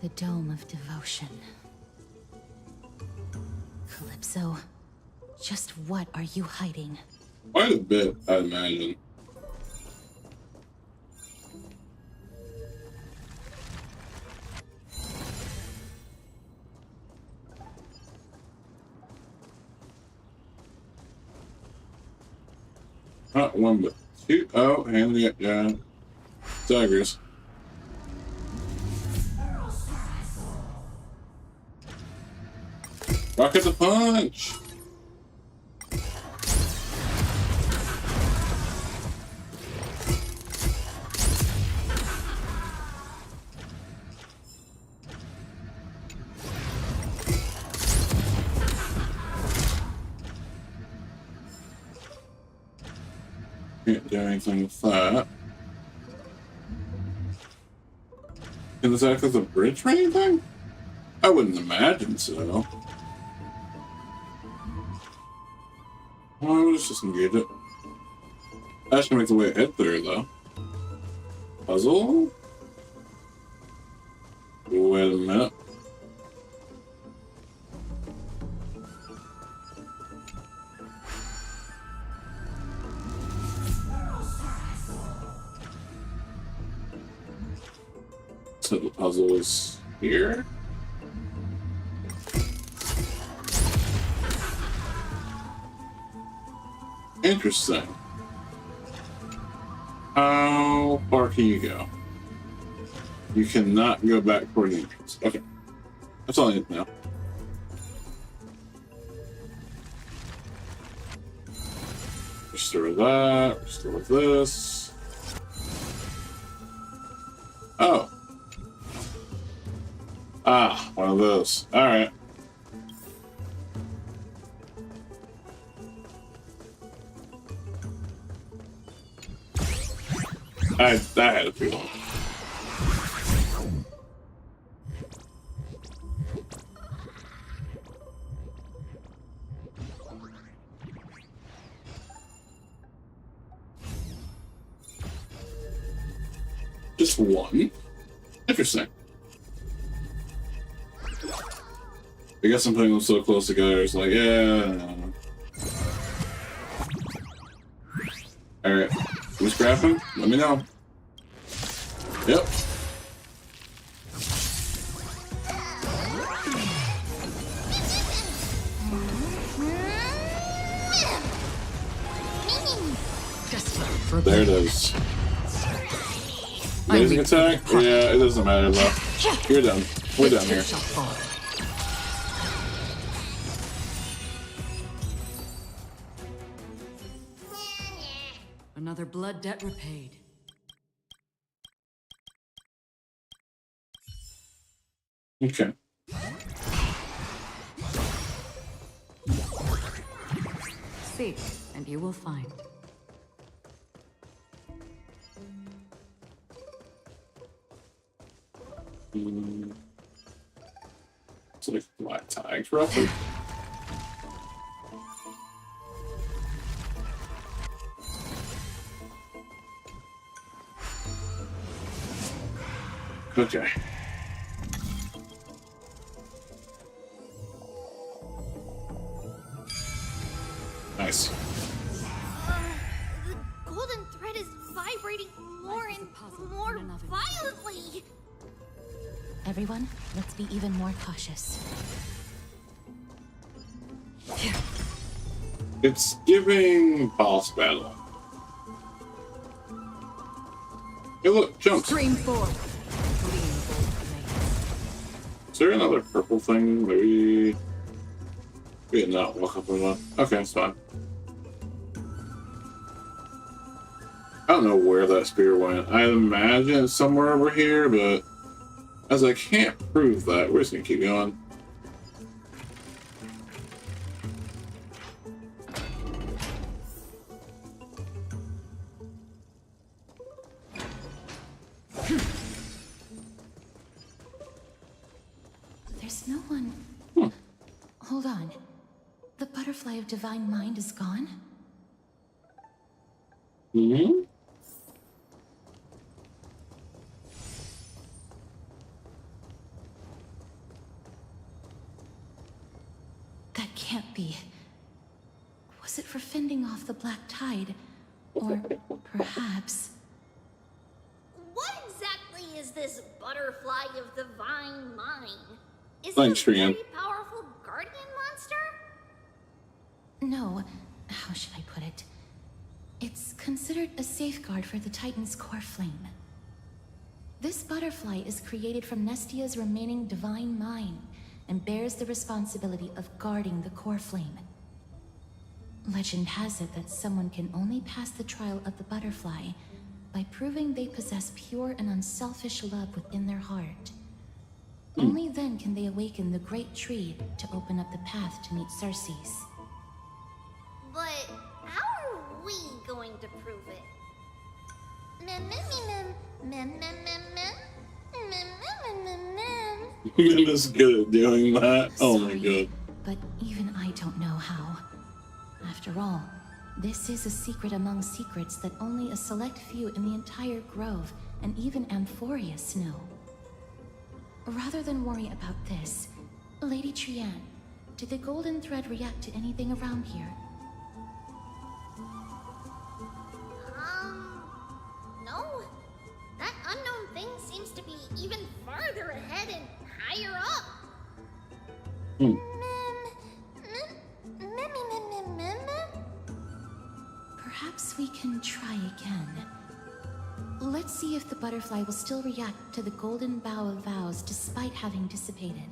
The Dome of Devotion. Calypso, just what are you hiding? Quite a bit, I imagine. Not one, but two. Oh, and we got daggers. Rocket the punch! Can't do anything with that. Can this act as a bridge for anything? I wouldn't imagine so. Oh, let's just engage it. That should make the way ahead there, though. Puzzle? Wait a minute. So the puzzle is here? Interesting. How far can you go? You cannot go back toward the entrance. Okay. That's all I need to know. Restore that. Restore this. Oh. Ah, one of those. Alright. I had a feeling. Just one? Interesting. I guess I'm putting them so close together, it's like, yeah. Alright. Can we scrap him? Let me know. Yep. There it is. Amazing attack? Yeah, it doesn't matter though. You're done. We're done here. Another blood debt repaid. Okay. Seek, and you will find. It's like black tags, roughly. Okay. Nice. The golden thread is vibrating more and more violently. Everyone, let's be even more cautious. It's giving boss battle. Hey look, jump. Stream forth. Is there another purple thing? Maybe we did not walk up on one. Okay, it's fine. I don't know where that spear went. I imagine it's somewhere over here, but as I can't prove that, we're just gonna keep going. There's no one. Hold on. The butterfly of divine mind is gone? Mm-hmm. That can't be. Was it for fending off the Black Tide? Or perhaps... What exactly is this butterfly of the Divine Mind? Is Thanks, it a Trian. very powerful guardian monster? No, how should I put it? It's considered a safeguard for the Titan's core flame. This butterfly is created from Nestia's remaining divine mind and bears the responsibility of guarding the core flame. Legend has it that someone can only pass the trial of the butterfly by proving they possess pure and unselfish love within their heart. Only then can they awaken the great tree to open up the path to meet Cersei's. But how are we going to prove it? Menace good at doing that. Oh my god. But even I don't know how. After all, this is a secret among secrets that only a select few in the entire grove and even AMPHOREUS know. Rather than worry about this, Lady Trian, did the golden thread react to anything around here? No. That unknown thing seems to be even farther ahead and higher up. Perhaps we can try again. Let's see if the butterfly will still react to the golden bough of vows despite having dissipated.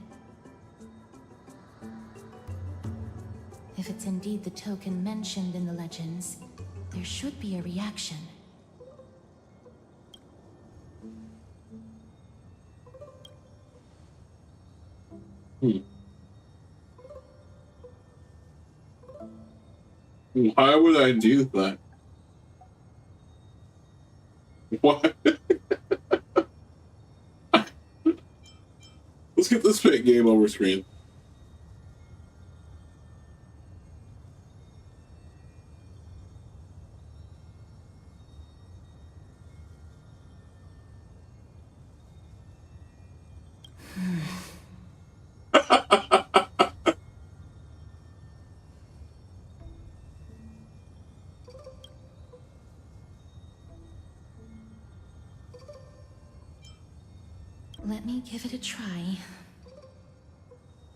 If it's indeed the token mentioned in the legends, there should be a reaction. Why would I do that? What? Let's get this fake game over screen. Let me give it a try.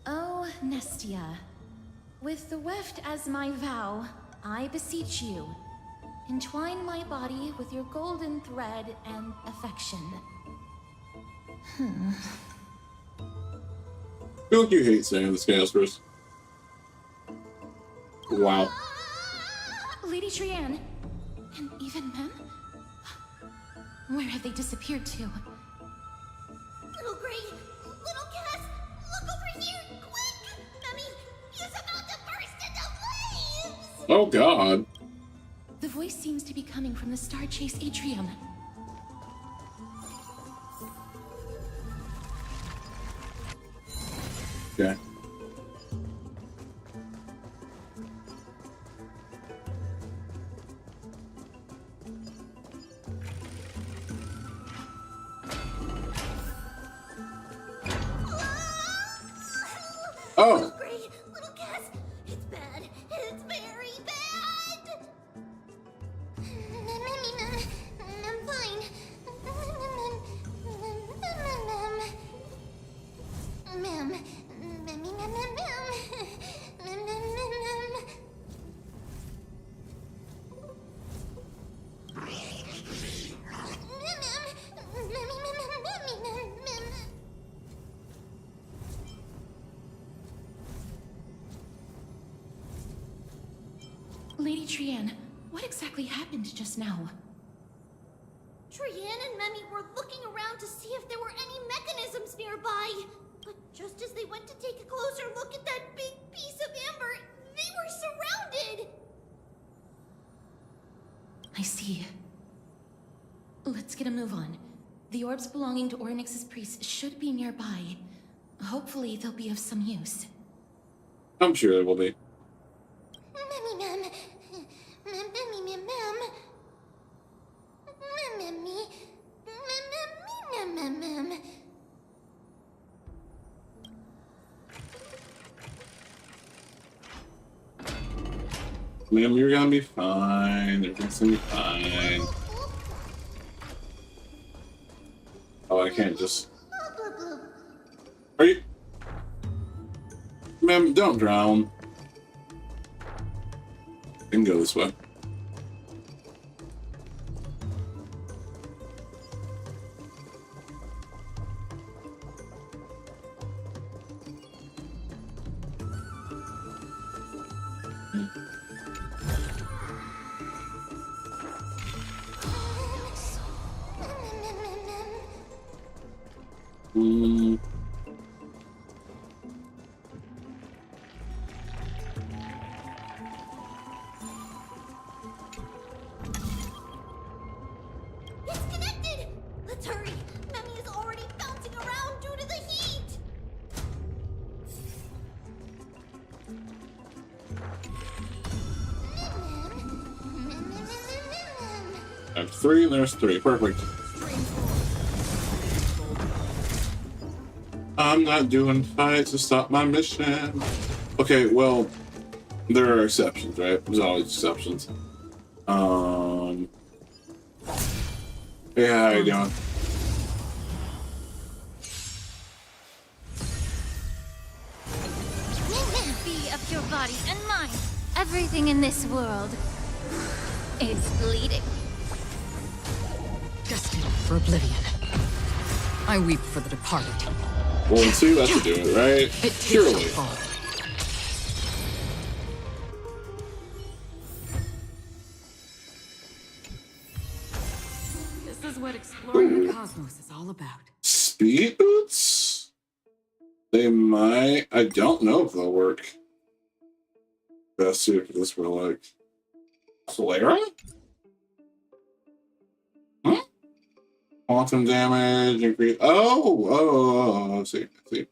Oh, Nestia, with the weft as my vow, I beseech you, entwine my body with your golden thread and affection. I feel like you hate saying this, Casperus. Wow. Lady Trian, and even Mem? Where have they disappeared to? Little Gray, little Cass, look over here, quick! Mummy, he's about to burst into flames! Oh god. The voice seems to be coming from the Star Chase atrium. Okay. Oh. Little Gray, little Cass, it's bad. It's very bad. I'm fine. Lady Trian, what exactly happened just now? Trian and Memmy were looking around to see if there were any mechanisms nearby. But just as they went to take a closer look at that big piece of amber, they were surrounded! I see. Let's get a move on. The orbs belonging to Ornyx's priests should be nearby. Hopefully they'll be of some use. I'm sure they will be. Memmy Mem. Memmy Mem. Memmy. Mem. Ma'am, you're gonna be fine. Everything's gonna be fine. Oh, I can't just... Are you... Ma'am, don't drown. I can go this way. Disconnected! Let's hurry! Memmy is already bouncing around due to the heat! I have 3 and there's 3. Perfect. I'm not doing fights to stop my mission. Okay, well, there are exceptions, right? There's always exceptions. Hey, how you doing? Be of your body and mind. Everything in this world is bleeding. Destined for oblivion. I weep for the departed. Well, let's see, that's to do it, right? It takes Surely. a fall. This is what exploring the cosmos is all about. Speed boots? They might. I don't know if they'll work. Best suited for this real like. Clara? Huh? Quantum damage, increase. Oh, I see. I see.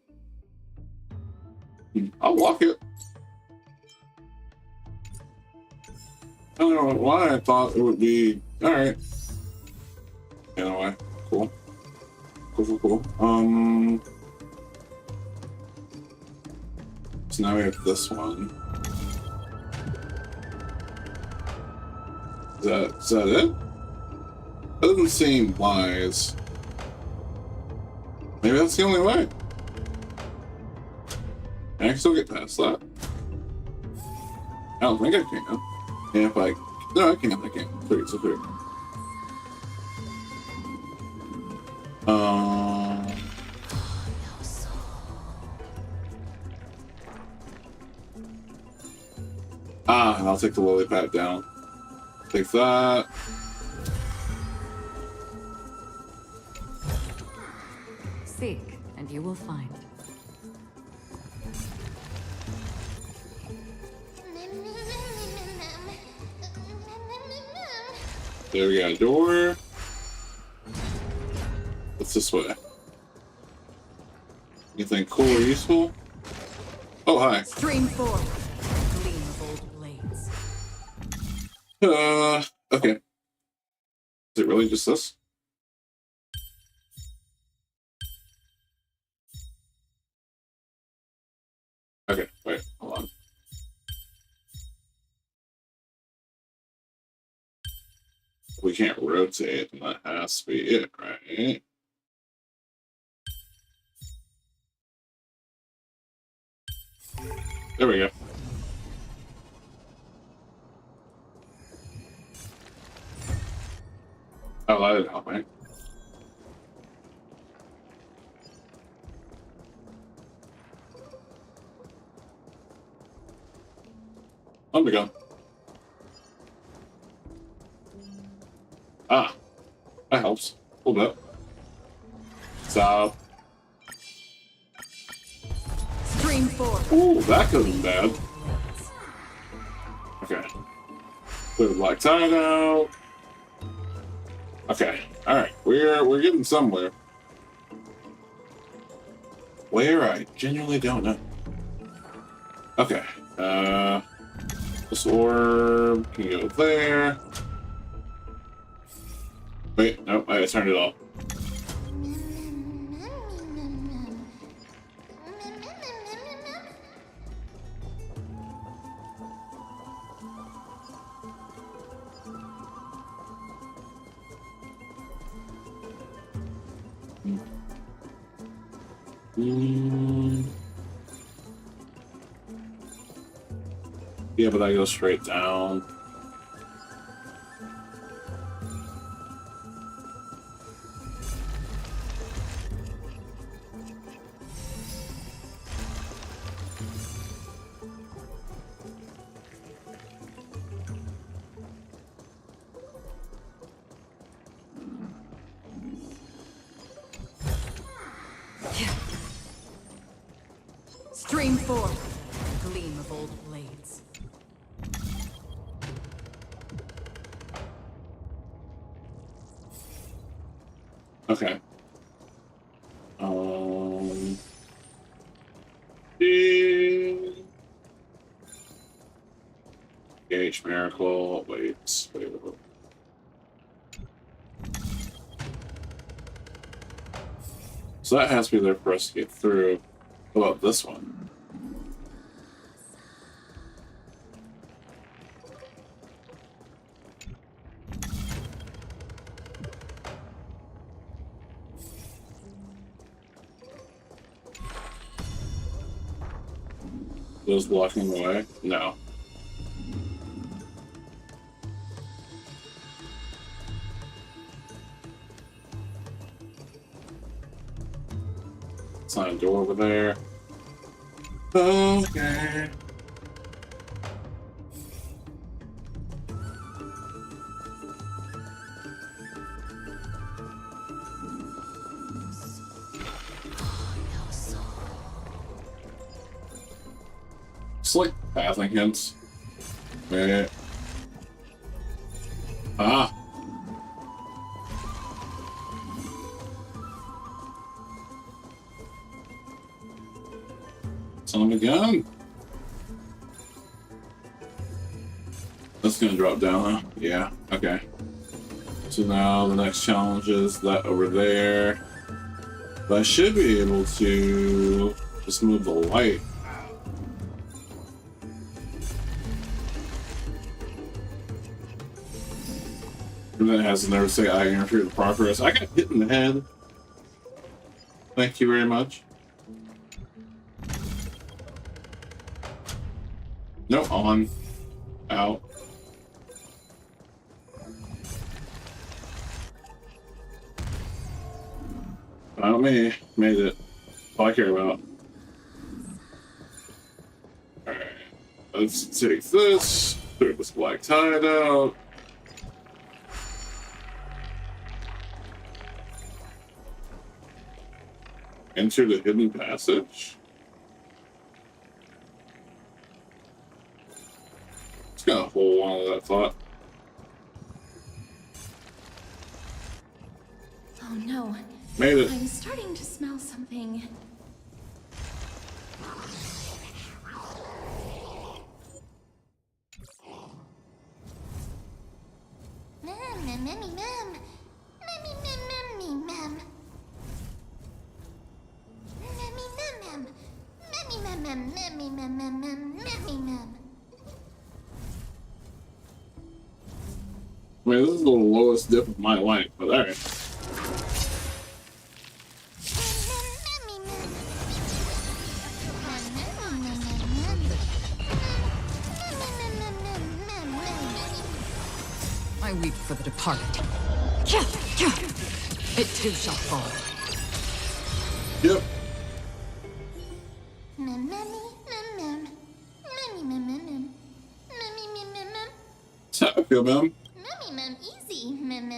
I'll walk it. I don't know why I thought it would be. Alright. Anyway, cool. Cool. So now we have this one. Is that it? That doesn't seem wise. Maybe that's the only way. Can I still get past that? I don't think I can. Yeah, if I... No, I can't. Clear, so clear. And I'll take the lily pad down. Take that. Seek, and you will find. There we got a door. What's this way? Anything cool or useful? Oh, hi. Stream forward. Gleam of old blades. Okay. Is it really just this? Okay, wait, hold on. We can't rotate, and that has to be it, right? There we go. Oh, that didn't help me. Let me go. Ah, that helps. A little bit. Stop. Stream forward. Ooh, that could have been bad. Okay. Put the black tide out. Okay. Alright. We're getting somewhere. Where? I genuinely don't know. Okay. This orb can go there. Wait, nope, I turned it off. Yeah, but I go straight down. Stream forth, gleam of old blades. Okay. Gauge miracle. Wait. So that has to be there for us to get through. How about this one? Those blocking the way? No. It's not a door over there. Okay. Slick pathing hints. Wait. Ah. Son of a gun. That's gonna drop down, huh? Yeah, okay. So now the next challenge is that over there. But I should be able to just move the light. And then it has to never say I interfered with progress. I got hit in the head. Thank you very much. No, on. Out. Not me. Made it. All I care about. Alright. Let's take this. Throw this black tide out. Enter the hidden passage. It's gonna hold on to that thought. Oh no. Made it. I'm starting to smell something. I mean, this is the lowest dip of my life, but alright. I weep for the departed. It too shall fall. Yep. That's how I feel, man. Easy. Mem.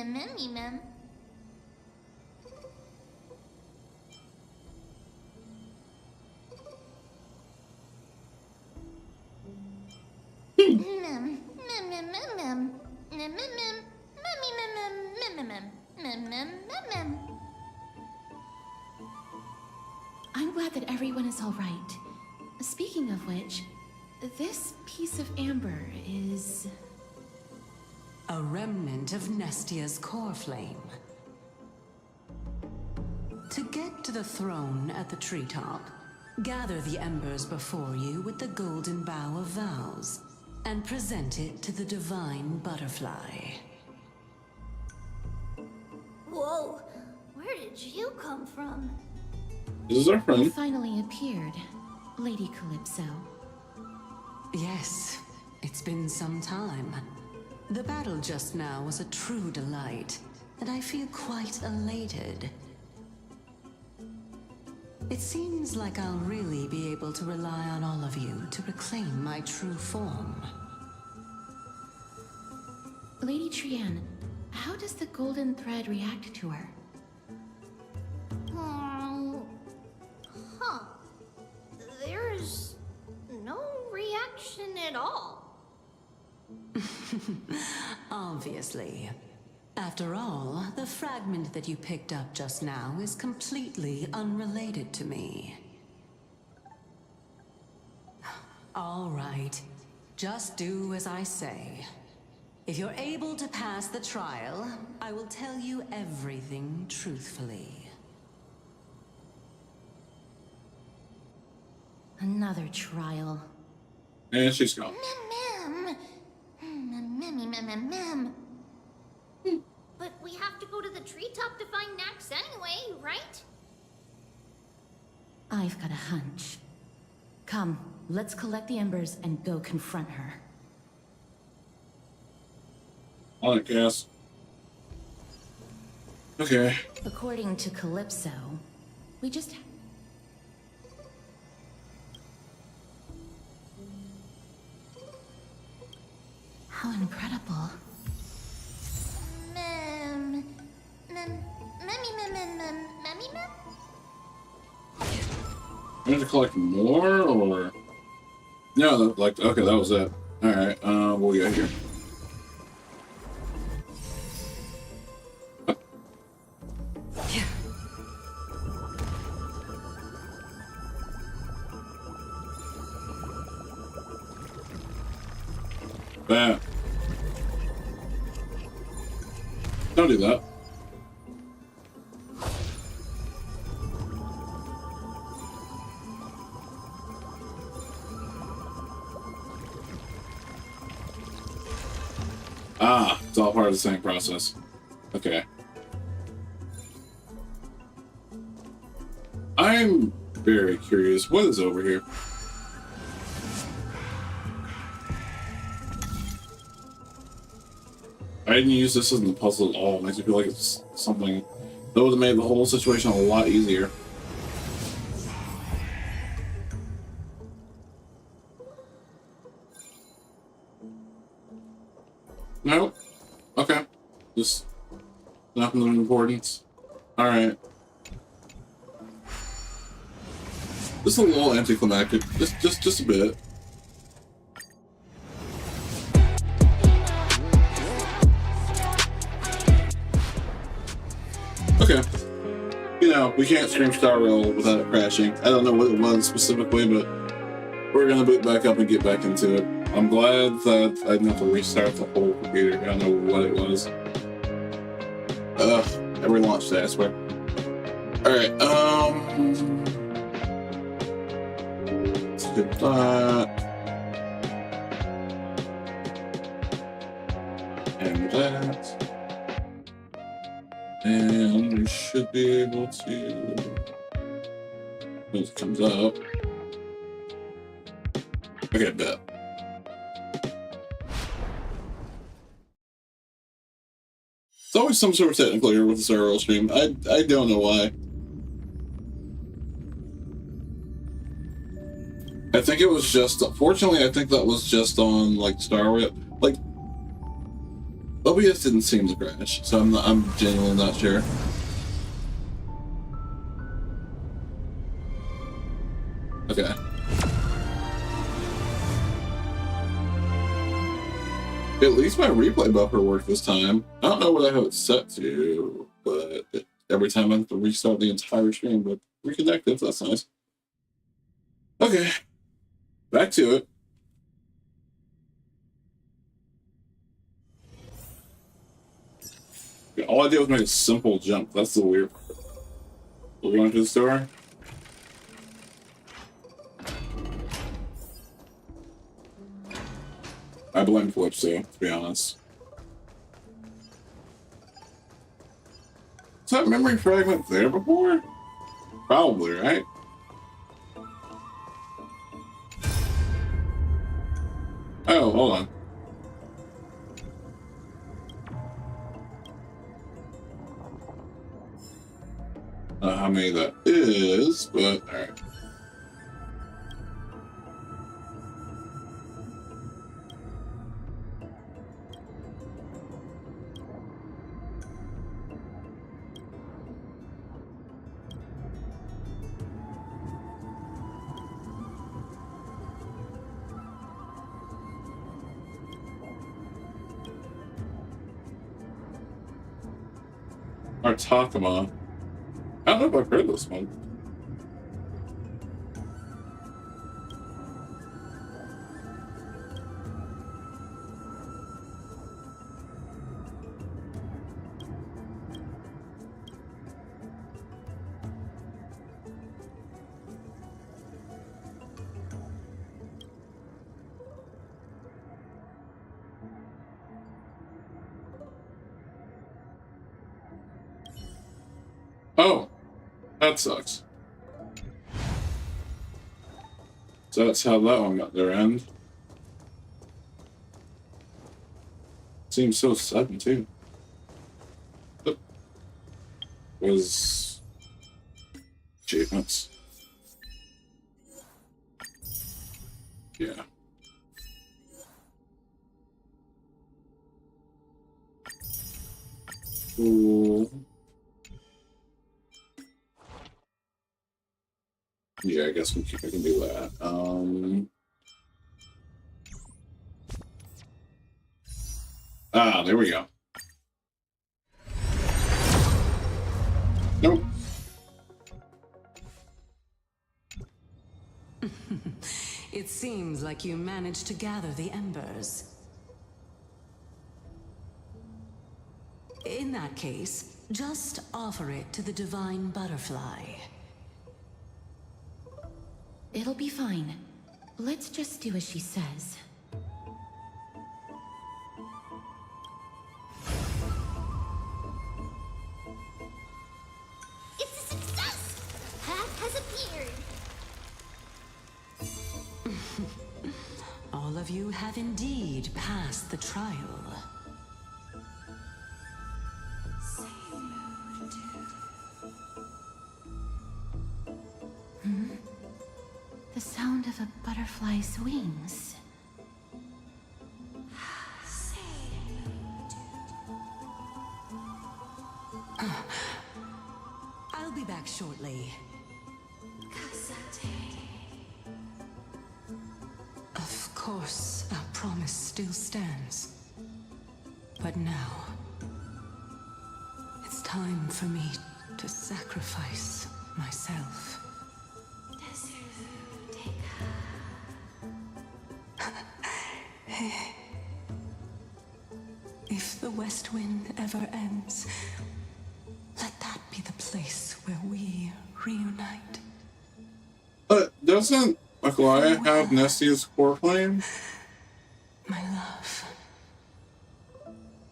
I'm glad that everyone is all right. Speaking of which, this piece of amber is... A remnant of Nestia's core flame. To get to the throne at the treetop, gather the embers before you with the golden bough of vows, and present it to the divine butterfly. Whoa, where did you come from? This is our You friend. finally appeared, Lady Calypso. Yes, it's been some time. The battle just now was a true delight, and I feel quite elated. It seems like I'll really be able to rely on all of you to reclaim my true form. Lady Trienne, how does the golden thread react to her? Huh. There's no reaction at all. Obviously. After all, the fragment that you picked up just now is completely unrelated to me. All right. Just do as I say. If you're able to pass the trial, I will tell you everything truthfully. Another trial. And she's gone. Mem. But we have to go to the treetop to find Nax anyway, right? I've got a hunch. Come, let's collect the embers and go confront her. On it, Cass. Okay. According to Calypso, we just... How incredible. We have to collect more, or no? Like, okay, that was it. All right. What we got here? Bam. Don't do that. Ah, it's all part of the same process. Okay. I'm very curious. What is over here? I didn't use this as a puzzle at all. It makes me feel like it's something that would have made the whole situation a lot easier. Nope. Okay. Just nothing of importance. Alright. This is a little anticlimactic. Just a bit. Okay. You know, we can't stream Star Rail without it crashing. I don't know what it was specifically, but we're gonna boot back up and get back into it. I'm glad that I didn't have to restart the whole computer. I don't know what it was. I relaunched that, I swear. Alright, let's get that. And that. And we should be able to, once it comes up. Okay, bet. It's always some sort of technical error with the Star Rail stream. I don't know why. I think it was just, fortunately, I think that was just on like Star Rail. Like, OBS didn't seem to crash, so I'm genuinely not sure. Okay. At least my replay buffer worked this time. I don't know what I have it set to, but every time I have to restart the entire stream, but reconnected, that's nice. Okay. Back to it. All I did was make a simple jump. That's the weird part. We're going to the store. I blame Calypso, to be honest. Was that memory fragment there before? Probably, right? Oh, hold on. How many that is, but alright. Artakama. I don't know if I've heard this one. Oh, that sucks. So that's how that one got their end. Seems so sudden too. Was achievements. Yeah. Ooh. Yeah, I guess I can do that. There we go. Nope. It seems like you managed to gather the embers. In that case, just offer it to the divine butterfly. It'll be fine. Let's just do as she says. It's a success! Path has appeared! All of you have indeed passed the trial. The sound of a butterfly's wings. I'll be back shortly. Of course, our promise still stands. But now, it's time for me to sacrifice myself. If the West Wind ever ends, let that be the place where we reunite. Doesn't Makalaya have Nestia's core flame? My love.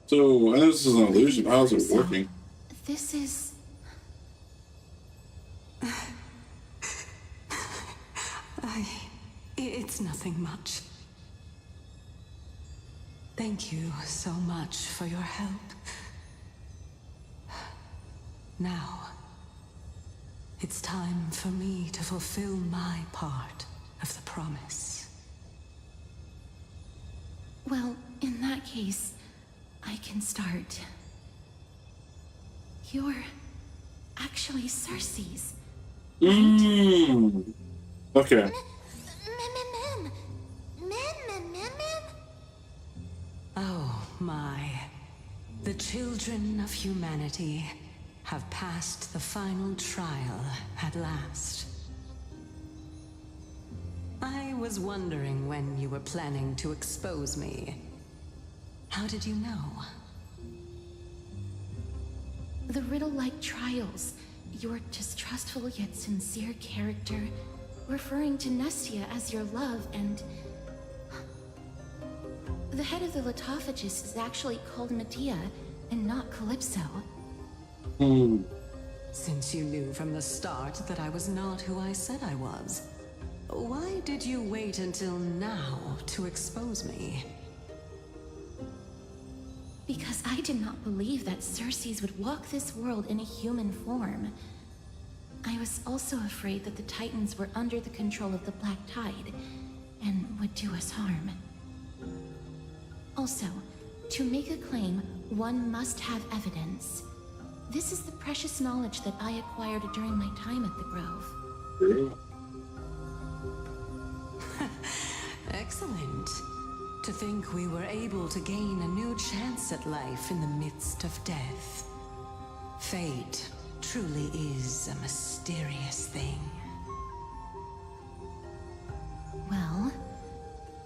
So, I know this is an illusion. How's it working? This is... It's nothing much. Thank you so much for your help. Now, it's time for me to fulfill my part of the promise. Well, in that case, I can start. You're actually Cersei's. Okay. Oh my. The children of humanity have passed the final trial at last. I was wondering when you were planning to expose me. How did you know? The riddle-like trials, your distrustful yet sincere character, referring to Nestia as your love, and... The head of the Litophagus is actually called Medea, and not Calypso. Since you knew from the start that I was not who I said I was, why did you wait until now to expose me? Because I did not believe that Circes would walk this world in a human form. I was also afraid that the Titans were under the control of the Black Tide and would do us harm. Also, to make a claim, one must have evidence. This is the precious knowledge that I acquired during my time at the Grove. Excellent. To think we were able to gain a new chance at life in the midst of death. Fate truly is a mysterious thing. Well,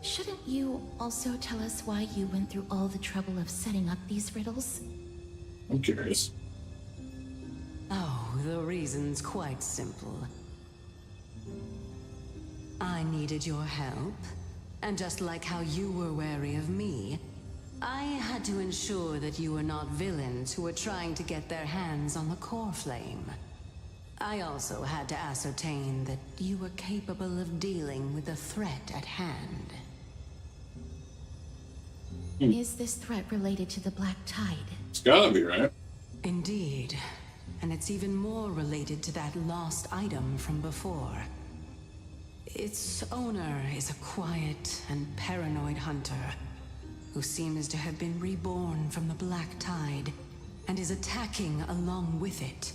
shouldn't you also tell us why you went through all the trouble of setting up these riddles? I'm curious. Oh, the reason's quite simple. I needed your help, and just like how you were wary of me, I had to ensure that you were not villains who were trying to get their hands on the core flame. I also had to ascertain that you were capable of dealing with the threat at hand. Is this threat related to the Black Tide? It's gotta be, right? Indeed. And it's even more related to that lost item from before. Its owner is a quiet and paranoid hunter who seems to have been reborn from the Black Tide and is attacking along with it.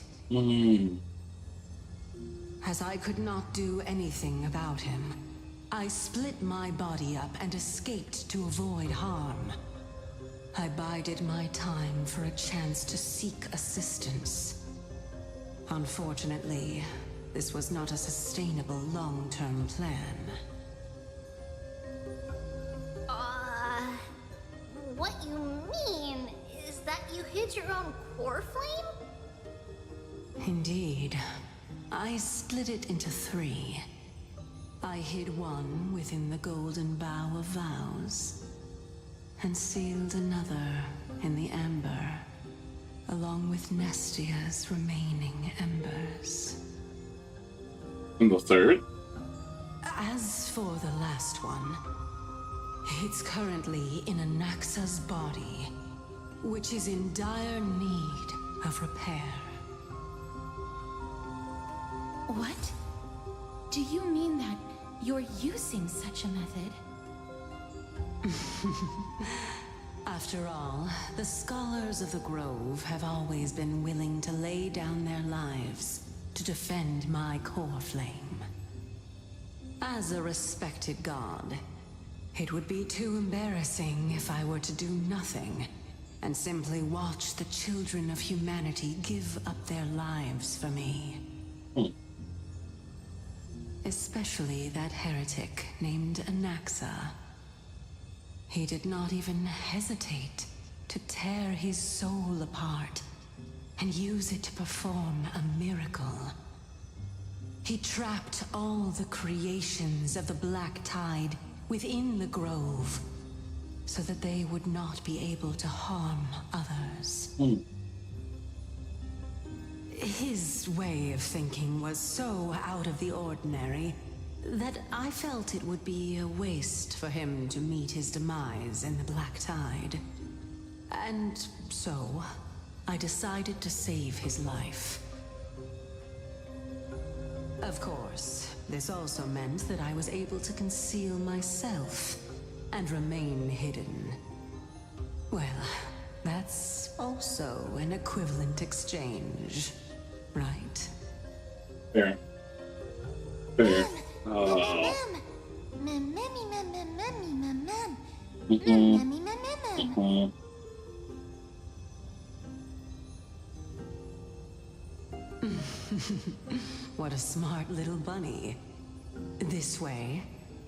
As I could not do anything about him, I split my body up and escaped to avoid harm. I bided my time for a chance to seek assistance. Unfortunately, this was not a sustainable long-term plan. What you mean is that you hid your own core flame? Indeed. I split it into 3. I hid one within the Golden Bough of Vows, and sealed another in the Amber, along with Nestia's remaining embers. And the 3rd? As for the last one, it's currently in Anaxa's body, which is in dire need of repair. What? Do you mean that you're using such a method? After all, the scholars of the Grove have always been willing to lay down their lives to defend my core flame. As a respected god, it would be too embarrassing if I were to do nothing and simply watch the children of humanity give up their lives for me. Especially that heretic named Anaxa. He did not even hesitate to tear his soul apart and use it to perform a miracle. He trapped all the creations of the Black Tide within the Grove so that they would not be able to harm others. His way of thinking was so out of the ordinary that I felt it would be a waste for him to meet his demise in the Black Tide. And so, I decided to save his life. Of course, this also meant that I was able to conceal myself and remain hidden. Well, that's also an equivalent exchange, right? Fair. Fair. What a smart little bunny. This way,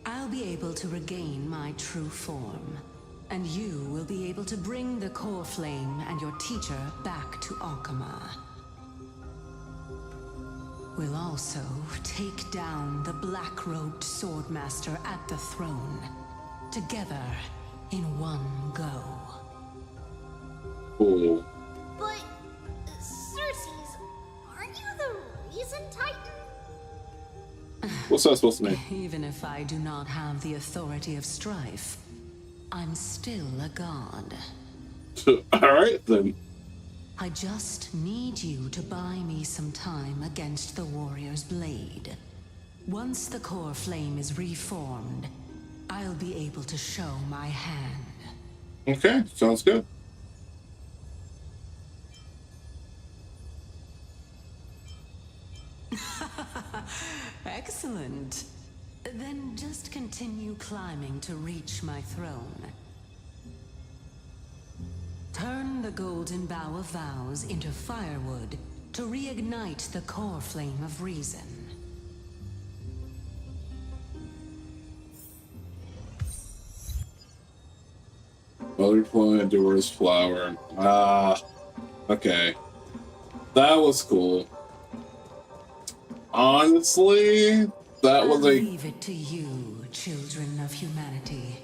I'll be able to regain my true form, and you will be able to bring the core flame and your teacher back to Alchema. We'll also take down the black-robed swordmaster at the throne, together in one go. Cool. But, Circes, aren't you What's that supposed to mean? Even if I do not have the authority of strife, I'm still a god. Alright then. I just need you to buy me some time against the warrior's blade. Once the core flame is reformed, I'll be able to show my hand. Okay, sounds good. Excellent. Then just continue climbing to reach my throne. Turn the golden bough of vows into firewood to reignite the core flame of reason. Butterfly adores flower. Ah, okay. That was cool. Honestly, that was I'll a... leave it to you, children of humanity.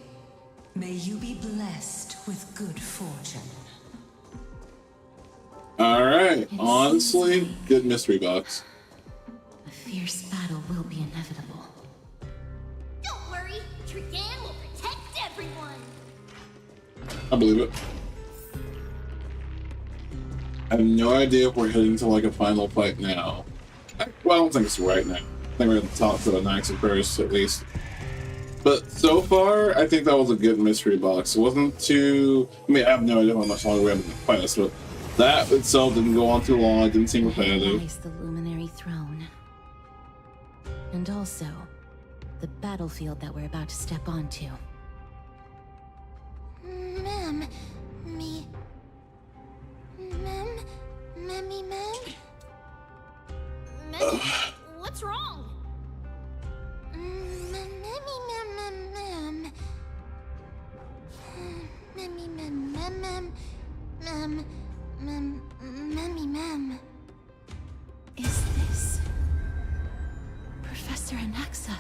May you be blessed with good fortune. Alright, honestly, good mystery box. A fierce battle will be inevitable. Don't worry, Trigan will protect everyone. I believe it. I have no idea if we're heading to like a final fight now. Well, I don't think it's right now. I think we're going to talk to the Knights of Paris at least. But so far, I think that was a good mystery box. It wasn't too... I mean, I have no idea how much longer we have to fight this, but that itself didn't go on too long. It didn't seem repetitive. Lies the luminary throne. And also, the battlefield that we're about to step onto. Ma'am, what's wrong? Is this Professor Anaxa?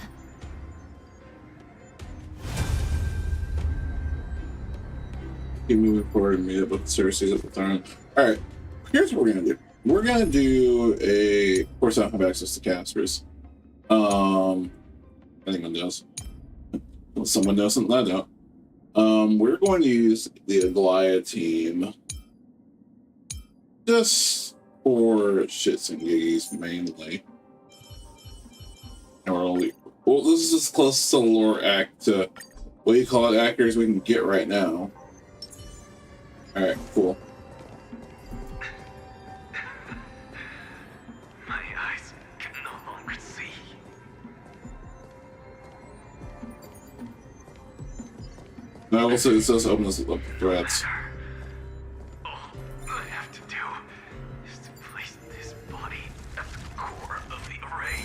Keep moving forward and meet up with Cersei's at the throne. Alright, here's what we're gonna do. We're gonna do a... Of course, I don't have access to casters. Anyone does. Well, someone doesn't, I don't. We're going to use the Aglia team. Just for shits and giggies, mainly. And we're only... Well, this is as close to the lore act to... What do you call it, actors we can get right now. Alright, cool. My eyes can no longer see. Now, also, it says open us up to threats. All I have to do is to place this body at the core of the array.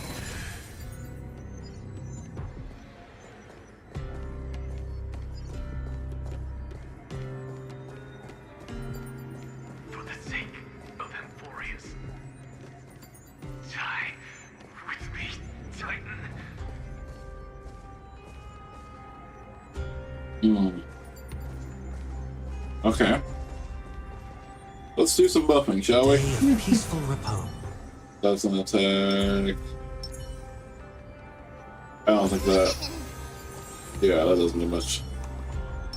For the sake of AMPHOREUS. Die with me, Titan. Okay. Let's do some buffing, shall we? Peaceful repose. That's an attack. I don't think that... Yeah, that doesn't do much.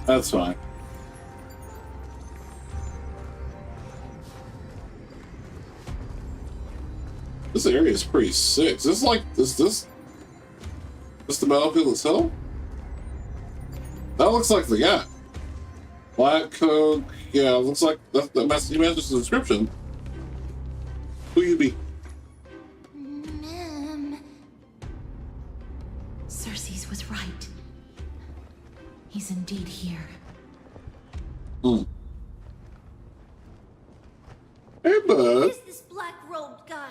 That's fine. This area is pretty sick. Is this like... Is this the battlefield itself? That looks like the guy. Black Coke. Yeah, looks like that matches the description. Who you be? Ma'am. Cersei's was right. He's indeed here. Hey, bud. Who's this black-robed guy?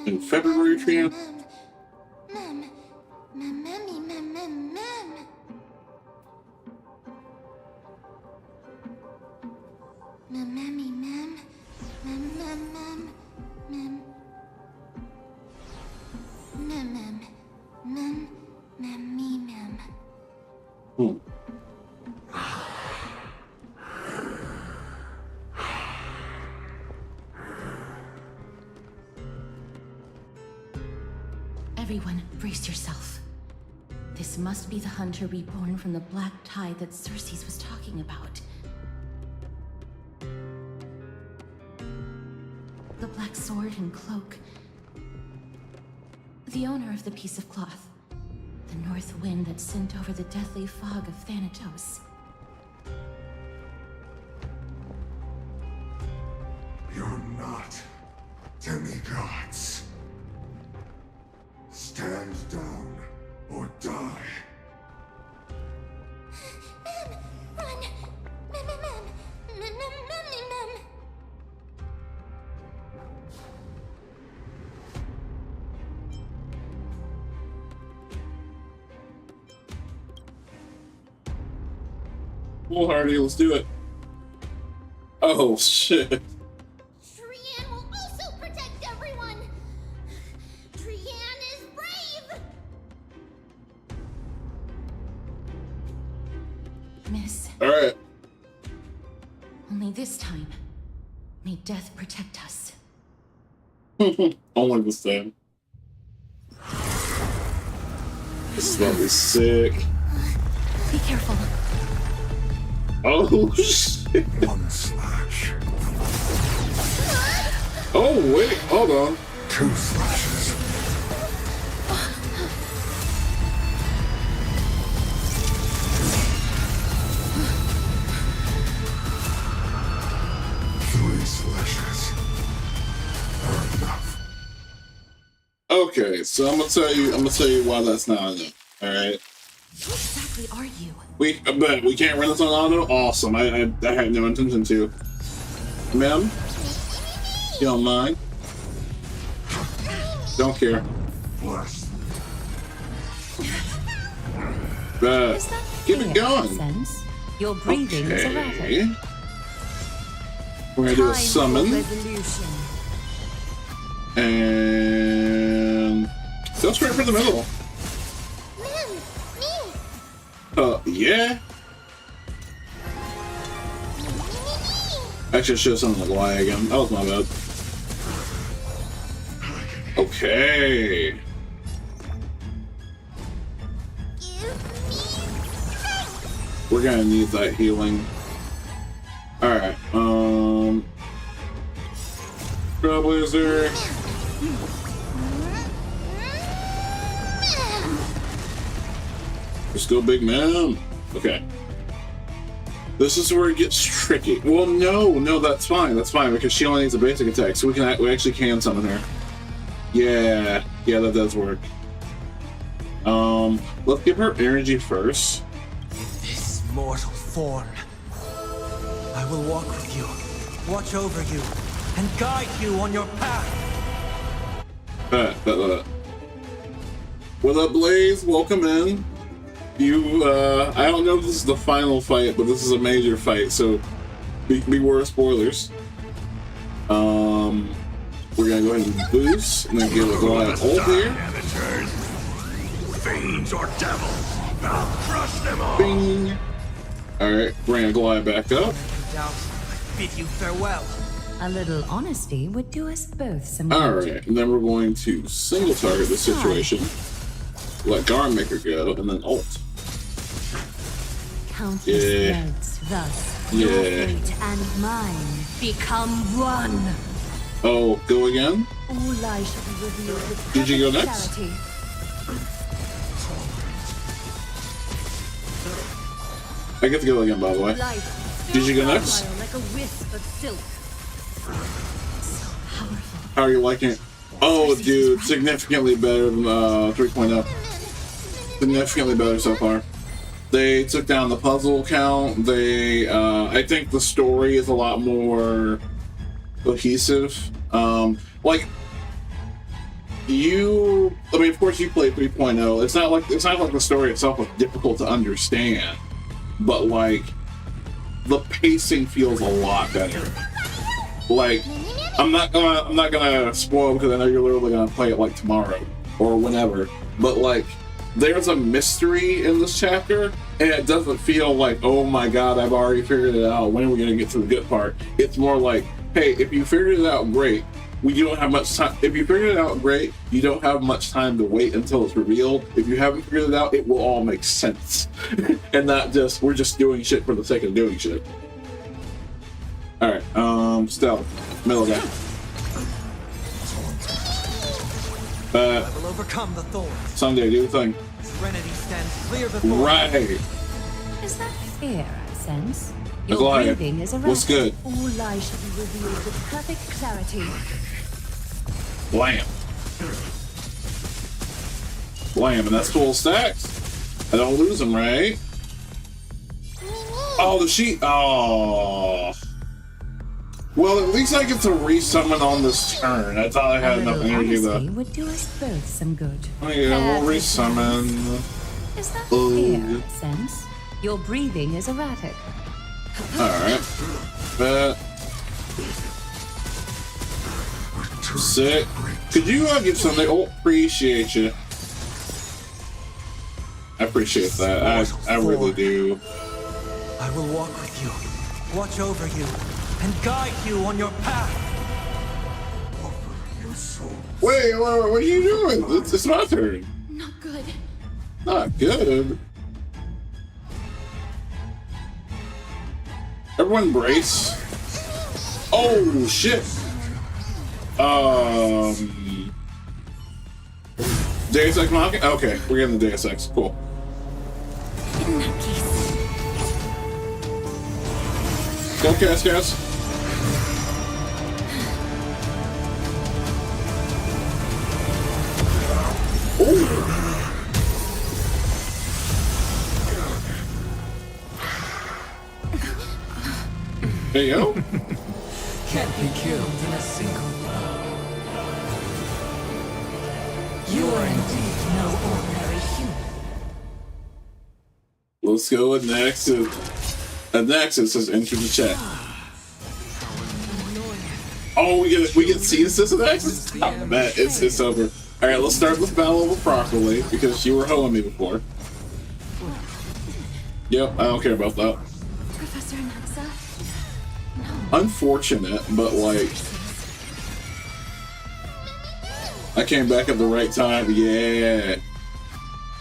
In February, Trian. Everyone, brace yourself. This must be the hunter reborn from the black tide that Circes was talking about. The black sword and cloak. The owner of the piece of cloth. The north wind that sent over the deathly fog of Thanatos. You're not demigods. Stand down or die. Mem! Run! Mem! Cool, Hardy, let's do it. Oh, shit. Trianne will also protect everyone! Trianne is brave! Miss. Alright. Only this time, may death protect us. Only this time. This is about to be sick. Be careful. Oh, shit. One slash. Oh, wait, hold on. 2 slashes. 3 slashes are enough. Okay, so I'm gonna tell you why that's not enough. Alright. Who exactly are you? But we can't run this on auto? Awesome. I had no intention to. Ma'am? You don't mind? Don't care. Keep it going. Sense? Your breathing is erratic. Okay. We're gonna do a summon. And go straight for the middle. Yeah. Actually, I should have sung the Y again. That was my bad. Okay. We're gonna need that healing. Alright, Trailblazer. Let's go, big man. Okay. This is where it gets tricky. Well, no, that's fine. That's fine because she only needs a basic attack, so we actually can summon her. Yeah, that does work. Let's give her energy first. In this mortal form, I will walk with you, watch over you, and guide you on your path. What up, Blaze? Welcome in. I don't know if this is the final fight, but this is a major fight, so beware of spoilers. We're gonna go ahead and boost, and then give a Goliath ult here. Fiends or devils, I'll crush them all. Bing. Alright, bring a Goliath back up. I bid you farewell. A little honesty would do us both some good. Alright, and then we're going to single target the situation. Let Garmaker go, and then ult. Countless threads, thus your fate and mine become one. Oh, go again? All lies shall be revealed with Did you go perfect next? clarity. I get to go again, by the way. Life Did you go fills next? our mile like a wisp of silk. How are you liking it? Oh, dude, significantly better than 3.0. Significantly better so far. They took down the puzzle count. I think the story is a lot more cohesive. Of course you played 3.0. It's not like the story itself was difficult to understand, but like the pacing feels a lot better. Like, I'm not gonna spoil because I know you're literally gonna play it like tomorrow or whenever, but like there's a mystery in this chapter and it doesn't feel like, oh my god, I've already figured it out, when are we gonna get to the good part? It's more like, hey, if you figured it out, great, we don't have much time. If you figure it out, great. You don't have much time to wait until it's revealed. If you haven't figured it out, it will all make sense. And not just, we're just doing shit for the sake of doing shit. Alright, stealth. Middle guy. I will overcome the thorns. Someday, do the thing. Serenity stands clear before Right. Is that fear I sense? Your Goliath, breathing is erratic. what's good? All lies should be revealed with perfect clarity. Blam. Blam, and that's full stacks. I don't lose them, right? Oh, the sheet. Oh. Well, at least I get to resummon on this turn. I thought I had enough energy though. Would do us both some good. Oh yeah, we'll resummon. Is that fear I sense? Your breathing is erratic. Alright. Sick. Could you give something? Oh, appreciate you. I appreciate that. I really do. I will walk with you, watch over you, and guide you on your path. Wait, what are you doing? It's my turn. Not good. Not good. Everyone brace. Oh shit. Deus Ex Machina? Okay, we're getting the Deus Ex. Cool. In that case. Go, Cass. Ooh. There you go. Can't be killed in a single blow. You are indeed no ordinary human. Let's go with Nexus. Nexus says enter the chat. Oh, we get C assist with Nexus? Oh, man, it's over. Alright, let's start this battle over properly because you were hoeing me before. Yep, I don't care about that. Professor Naxa? Unfortunate, but like I came back at the right time. Yeah.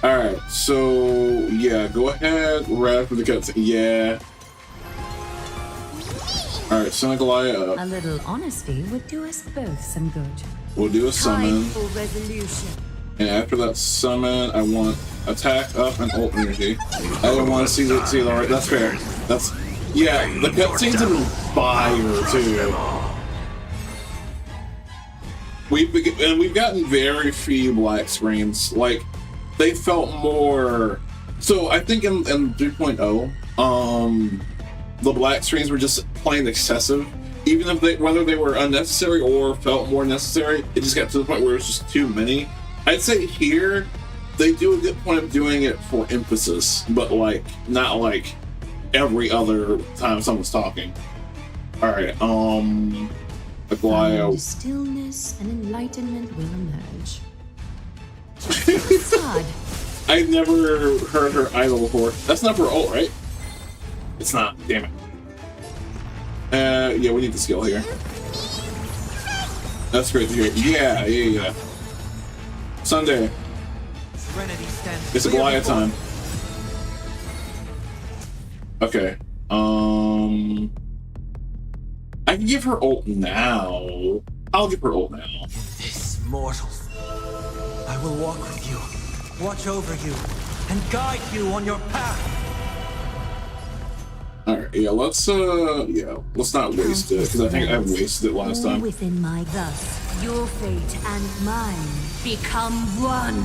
Alright, so yeah, go ahead right after the cutscene. Yeah. Alright, send Goliath up. A little honesty would do us both some good. We'll do a summon. Time for resolution. And after that summon, I want attack up and ult energy. I don't want to see the right. That's fair. That's yeah. The cutscenes have been fire too. We've gotten very few black screens. Like they felt more. So I think in 3.0, the black screens were just plain excessive. Even if whether they were unnecessary or felt more necessary, it just got to the point where it was just too many. I'd say here, they do a good point of doing it for emphasis, but like, not like every other time someone's talking. Alright, the Goliath. Stillness and enlightenment will emerge. Facade. I've never heard her idol before. That's not for ult, right? It's not, damn it. Yeah, we need the skill here. That's great to hear. Yeah. Sunday. It's a Goliath time. Okay. I can give her ult now. I'll give her ult now. This mortal, I will walk with you, watch over you, and guide you on your path. Alright, yeah, let's not waste it, because I think I wasted it last time. Within my thus, your fate and mine become one.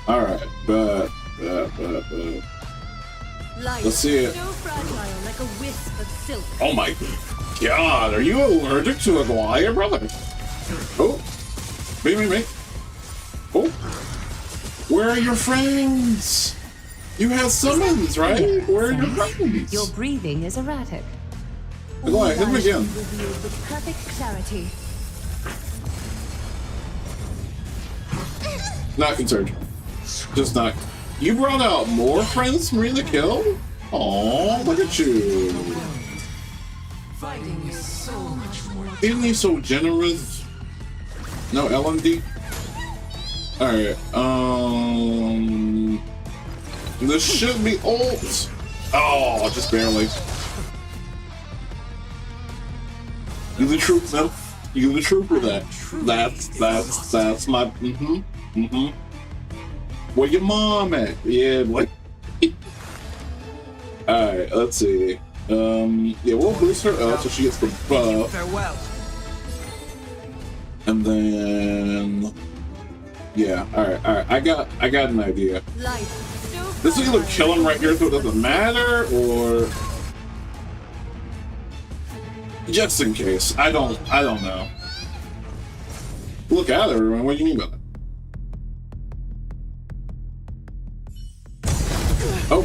Alright, but let's see it. So fragile like a wisp of silk. Oh my god, are you allergic to a Goliath, brother? Oh, me. Oh, where are your friends? You have summons, right? Where are your friends? Your breathing is erratic. Goliath, hit him again. Revealed with perfect clarity. Not concerned. Just not. You brought out more friends for me to kill? Aw, look at you. Fighting is so much more. Isn't he so generous? No LMD? Alright, this should be ult! Oh, just barely. You the truth, man. You the truth with that. That's my, Where your mom at? Yeah, boy. Alright, let's see. Yeah, we'll boost her up so she gets the buff. Farewell. And then, yeah, alright. I got an idea. This will either kill him right here so it doesn't matter, or just in case. I don't know. Look out, everyone. What do you mean by that? Oh.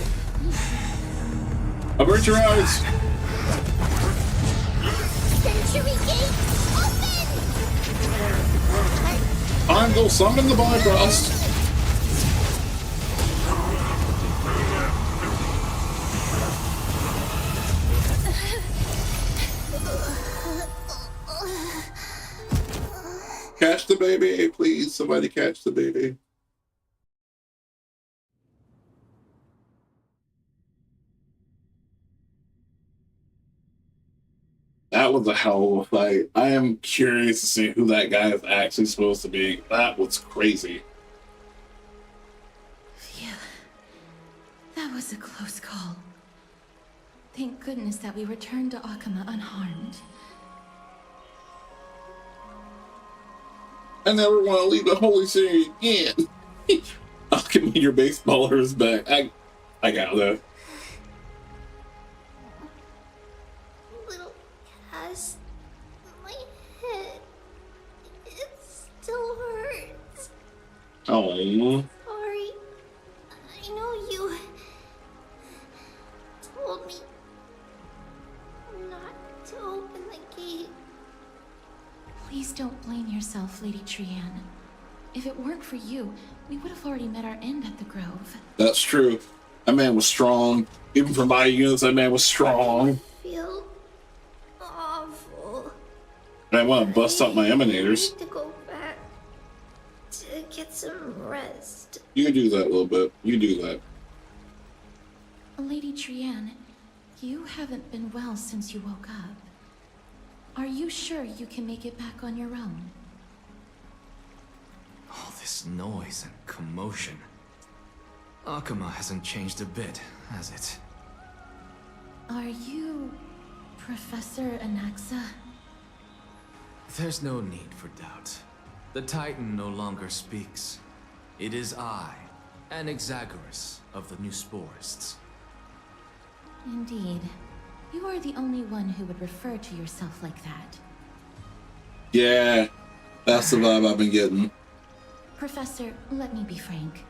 Avert your eyes. Century Gate, open! Time to summon the Bifrost. Catch the baby, please. Somebody catch the baby. That was a hell of a fight. I am curious to see who that guy is actually supposed to be. That was crazy. Phew. That was a close call. Thank goodness that we returned to Akama unharmed. I never want to leave the holy city again. Give me your baseballer is back. I got that. Little Cass, my head, it still hurts. Oh. Sorry. I know you told me not to open the gate. Please don't blame yourself, Lady Trianne. If it weren't for you, we would have already met our end at the Grove. That's true. That man was strong. Even for my units, that man was strong. I feel awful. And I want to bust up my emanators. I need to go back to get some rest. You can do that a little bit. You do that. Lady Trianne, you haven't been well since you woke up. Are you sure you can make it back on your own? All this noise and commotion. Akama hasn't changed a bit, has it? Are you Professor Anaxa? There's no need for doubt. The Titan no longer speaks. It is I, Anaxagoras of the Newsporists. Indeed. You are the only one who would refer to yourself like that. Yeah, that's the vibe I've been getting. Professor, let me be frank.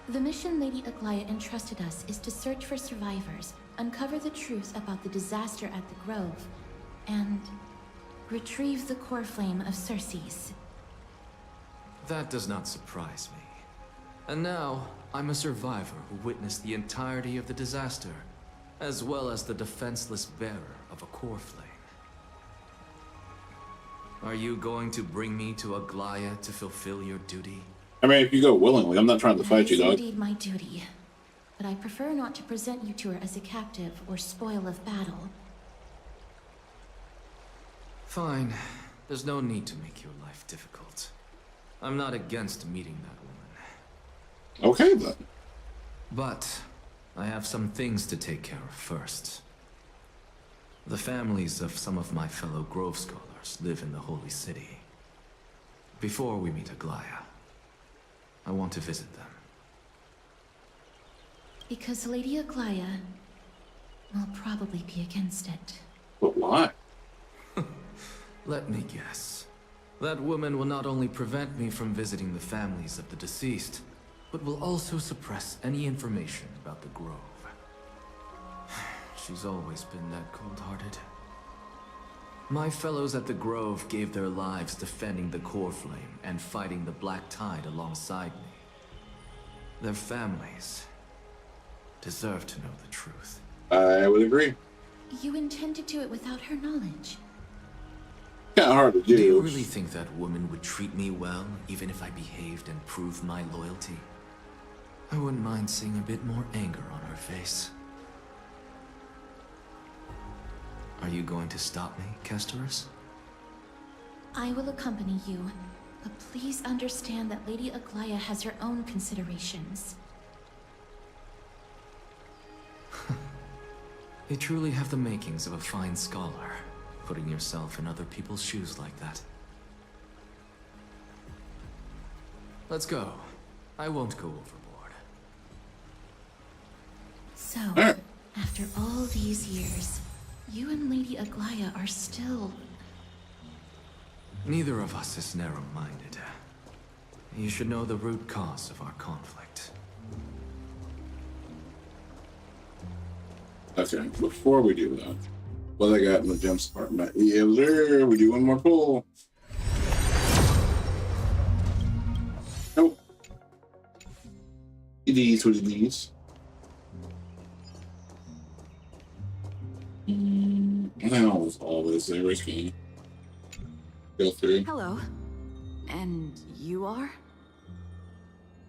The mission Lady Aglaya entrusted us is to search for survivors, uncover the truth about the disaster at the Grove, and retrieve the core flame of Circes. That does not surprise me. And now, I'm a survivor who witnessed the entirety of the disaster, as well as the defenseless bearer of a core flame. Are you going to bring me to Aglaya to fulfill your duty? I mean, if you go willingly, I'm not trying to fight you, That dog. is indeed my duty. But I prefer not to present you to her as a captive or spoil of battle. Fine. There's no need to make your life difficult. I'm not against meeting that woman. Okay, then. But I have some things to take care of first. The families of some of my fellow Grove Scholars live in the Holy City. Before we meet Aglaya, I want to visit them. Because Lady Aglaya will probably be against it. But why? Let me guess. That woman will not only prevent me from visiting the families of the deceased, but will also suppress any information about the Grove. She's always been that cold-hearted. My fellows at the Grove gave their lives defending the core flame and fighting the Black Tide alongside me. Their families deserve to know the truth. I would agree. You intend to do it without her knowledge? Kind of hard to do. Do you really think that woman would treat me well, even if I behaved and proved my loyalty? I wouldn't mind seeing a bit more anger on her face. Are you going to stop me, Castorus? I will accompany you, but please understand that Lady Aglaya has her own considerations. You truly have the makings of a fine scholar, putting yourself in other people's shoes like that. Let's go. I won't go overboard. So, after all these years, you and Lady Aglaya are still... Neither of us is narrow-minded. You should know the root cause of our conflict. Okay, before we do that, what I got in the gems department? Yeah, there. We do one more pull. Nope. It is what it is. That was always a risky. Go through. Hello. And you are?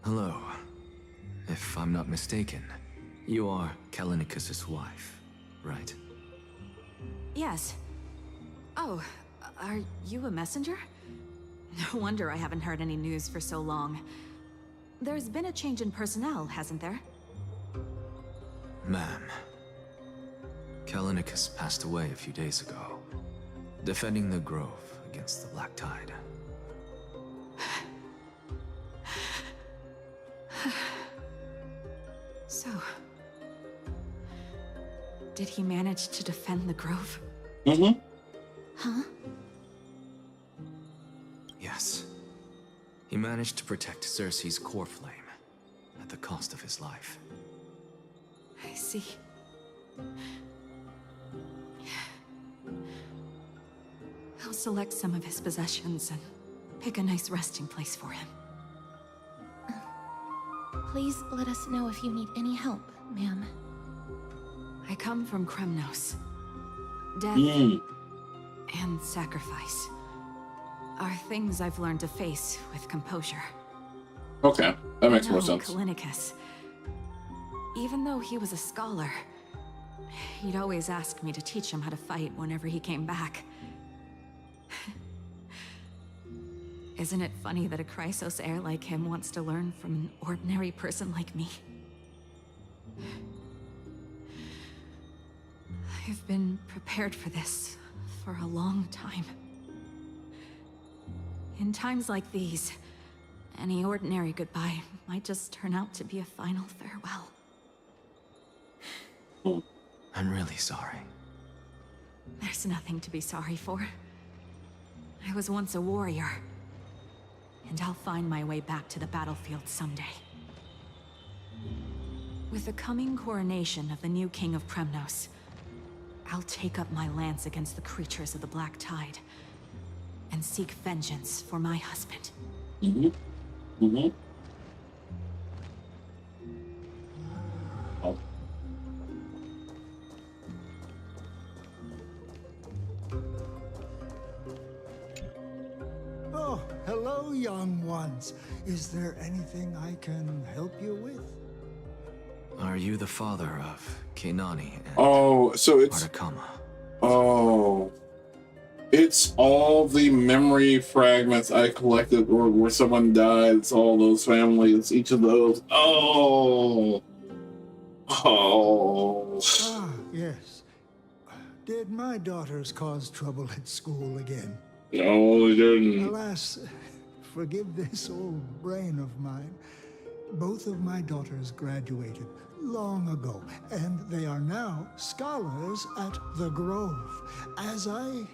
Hello. If I'm not mistaken, you are Kallinicus's wife, right? Yes. Oh, are you a messenger? No wonder I haven't heard any news for so long. There's been a change in personnel, hasn't there? Ma'am, Kallinicus passed away a few days ago, defending the Grove against the Black Tide. So, did he manage to defend the Grove? Mm-hmm. Huh? Yes. He managed to protect Cersei's core flame at the cost of his life. I see. I'll select some of his possessions and pick a nice resting place for him. Please let us know if you need any help, ma'am. I come from Kremnos. Death and sacrifice are things I've learned to face with composure. Okay, that makes more sense. Kallinicus, even though he was a scholar, he'd always ask me to teach him how to fight whenever he came back. Isn't it funny that a Chrysos heir like him wants to learn from an ordinary person like me? I've been prepared for this for a long time. In times like these, any ordinary goodbye might just turn out to be a final farewell. I'm really sorry. There's nothing to be sorry for. I was once a warrior, and I'll find my way back to the battlefield someday. With the coming coronation of the new king of Kremnos, I'll take up my lance against the creatures of the Black Tide and seek vengeance for my husband. Oh, hello, young ones. Is there anything I can help you with? Are you the father of Kenani and Oh, so it's Artakama? Oh, it's all the memory fragments I collected where someone died. It's all those families, each of those. Oh. Ah, yes. Did my daughters cause trouble at school again? No, they didn't. Alas, forgive this old brain of mine. Both of my daughters graduated long ago, and they are now scholars at the Grove. As I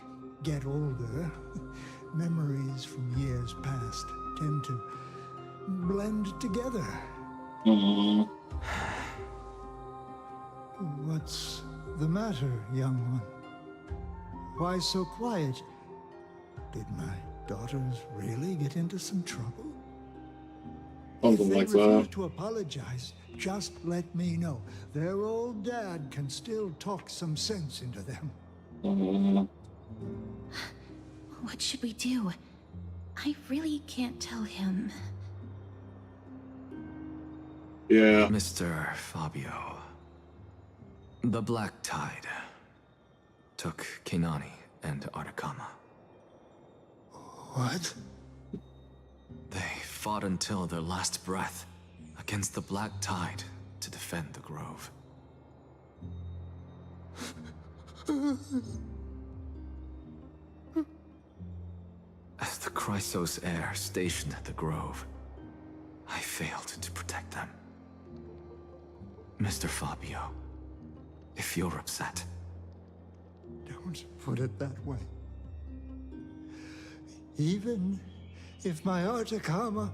get older, memories from years past tend to blend together. What's the matter, young one? Why so quiet? Did my daughters really get into some trouble? Something like if they refuse that. to apologize, just let me know. Their old dad can still talk some sense into them. What should we do? I really can't tell him. Yeah. Mr. Fabio. The Black Tide took Kenani and Artakama. What? They fought until their last breath against the Black Tide to defend the Grove. As the Chrysos heir stationed at the Grove, I failed to protect them. Mr. Fabio, if you're upset... Don't put it that way. Even if my Artakama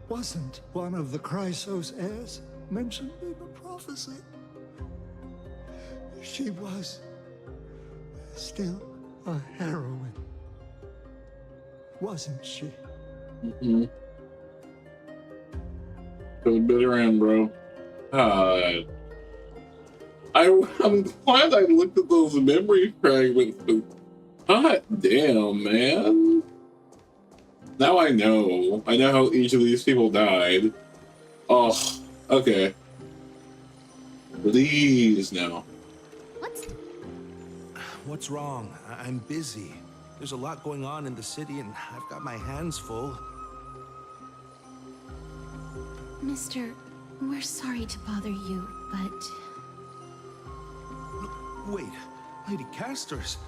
wasn't one of the Chrysos heirs mentioned in the prophecy, she was still a heroine, wasn't she? Mm-hmm. To the bitter end, bro. I'm glad I looked at those memory fragments, but god damn, man. Now I know how each of these people died. Oh, okay. Please, no. What's wrong? I'm busy. There's a lot going on in the city, and I've got my hands full. Mister, we're sorry to bother you, but... Wait, Lady Castor's.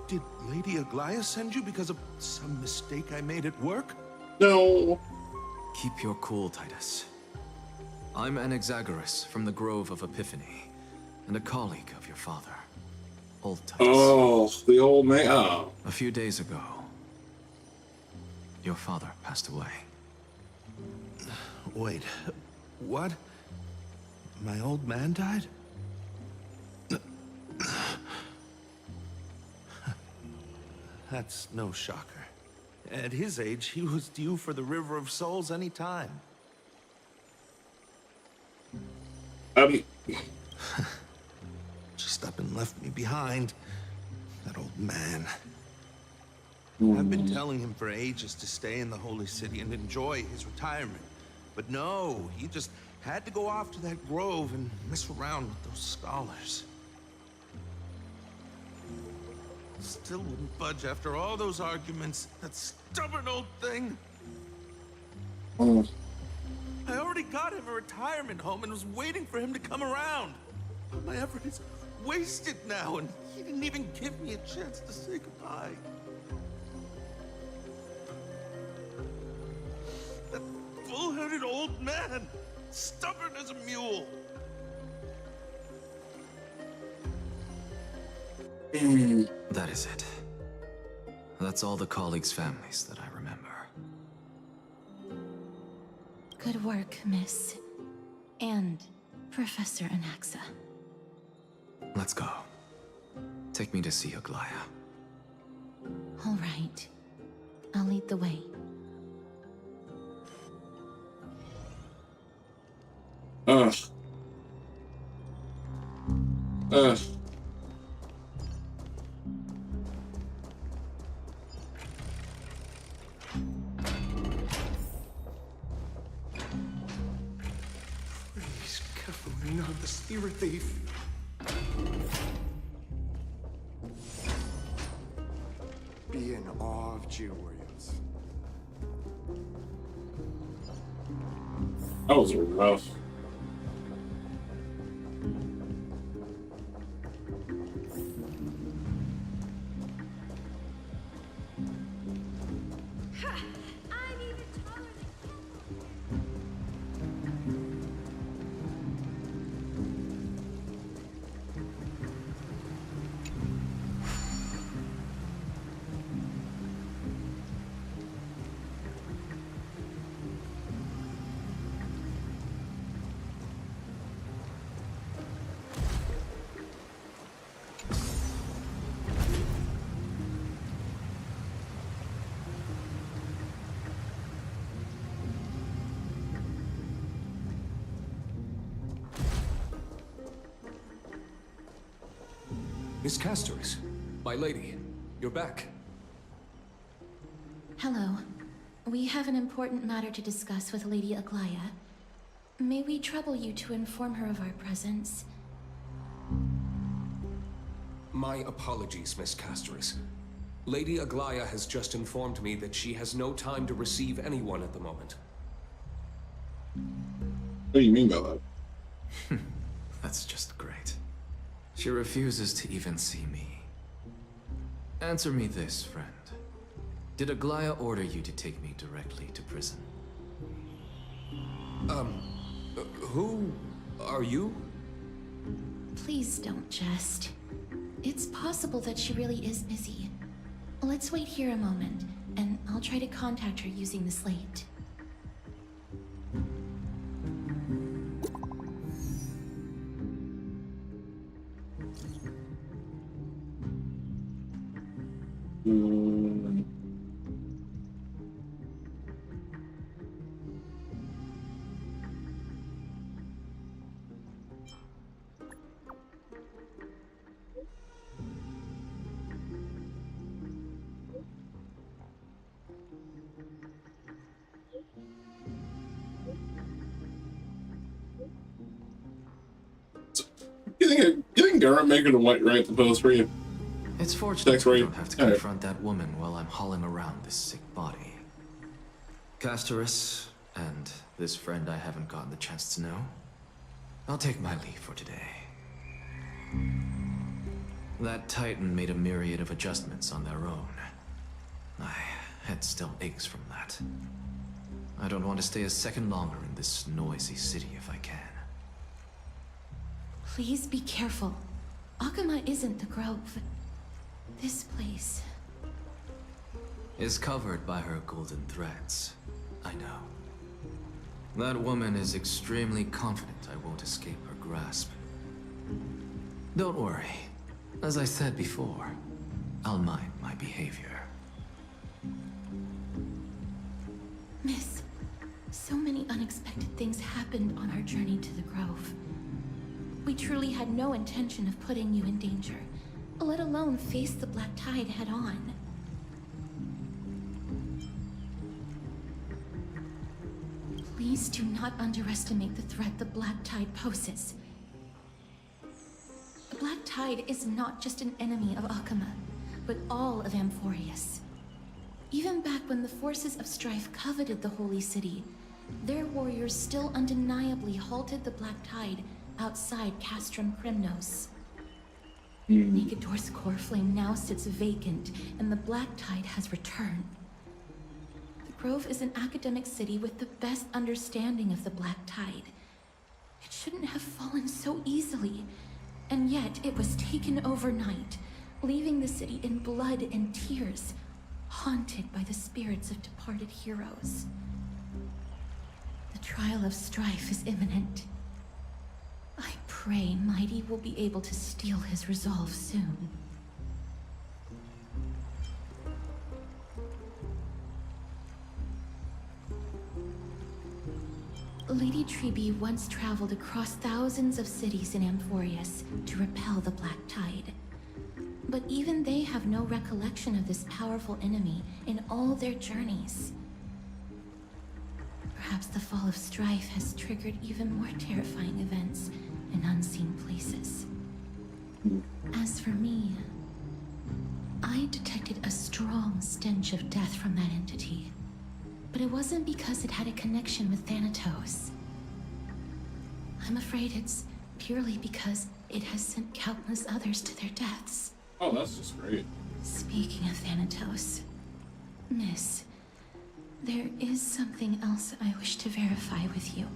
Did Lady Aglaia send you because of some mistake I made at work? No. Keep your cool, Titus. I'm Anaxagoras from the Grove of Epiphany, and a colleague of your father, Old Titus. Oh, the old man. Oh. A few days ago, your father passed away. Wait, what? My old man died? That's no shocker. At his age, he was due for the River of Souls any time. Just up and left me behind. That old man. I've been telling him for ages to stay in the Holy City and enjoy his retirement. But no, he just had to go off to that grove and mess around with those scholars. Still wouldn't budge after all those arguments. That stubborn old thing. Oh. I already got him a retirement home and was waiting for him to come around. But my effort is wasted now, and he didn't even give me a chance to say goodbye. That bull-headed old man, stubborn as a mule. That is it. That's all the colleagues' families that I remember. Good work, Miss. And Professor Anaxa. Let's go. Take me to see Aglaia. All right. I'll lead the way. Ugh. Ugh. Please, careful, you're not the spirit thief. Be in awe of G-Warriors. That was rough. Miss Castorus, my lady, you're back. Hello. We have an important matter to discuss with Lady Aglaya. May we trouble you to inform her of our presence? My apologies, Miss Castorus. Lady Aglaya has just informed me that she has no time to receive anyone at the moment. What do you mean by that? That's just great. She refuses to even see me. Answer me this, friend. Did Aglaya order you to take me directly to prison? Who are you? Please don't jest. It's possible that she really is busy. Let's wait here a moment, and I'll try to contact her using the slate. You think Garrett making a white right the post for you? It's fortunate I don't have to confront that woman while I'm hauling around this sick body. Castorus, and this friend I haven't gotten the chance to know, I'll take my leave for today. That Titan made a myriad of adjustments on their own. My head still aches from that. I don't want to stay a second longer in this noisy city if I can. Please be careful. Akama isn't the Grove. This place is covered by her golden threads. I know. That woman is extremely confident I won't escape her grasp. Don't worry. As I said before, I'll mind my behavior. Miss, so many unexpected things happened on our journey to the Grove. We truly had no intention of putting you in danger, let alone face the Black Tide head-on. Please do not underestimate the threat the Black Tide poses. The Black Tide is not just an enemy of Akama, but all of AMPHOREUS. Even back when the forces of strife coveted the Holy City, their warriors still undeniably halted the Black Tide outside Castrum Kremnos. Nikedor's core flame now sits vacant, and the Black Tide has returned. The Grove is an academic city with the best understanding of the Black Tide. It shouldn't have fallen so easily, and yet it was taken overnight, leaving the city in blood and tears, haunted by the spirits of departed heroes. The trial of strife is imminent. I pray Mighty will be able to steal his resolve soon. Lady Tribbie once traveled across thousands of cities in AMPHOREUS to repel the Black Tide. But even they have no recollection of this powerful enemy in all their journeys. Perhaps the fall of strife has triggered even more terrifying events in unseen places. As for me, I detected a strong stench of death from that entity. But it wasn't because it had a connection with Thanatos. I'm afraid it's purely because it has sent countless others to their deaths. Oh, that's just great. Speaking of Thanatos, Miss, there is something else I wish to verify with you.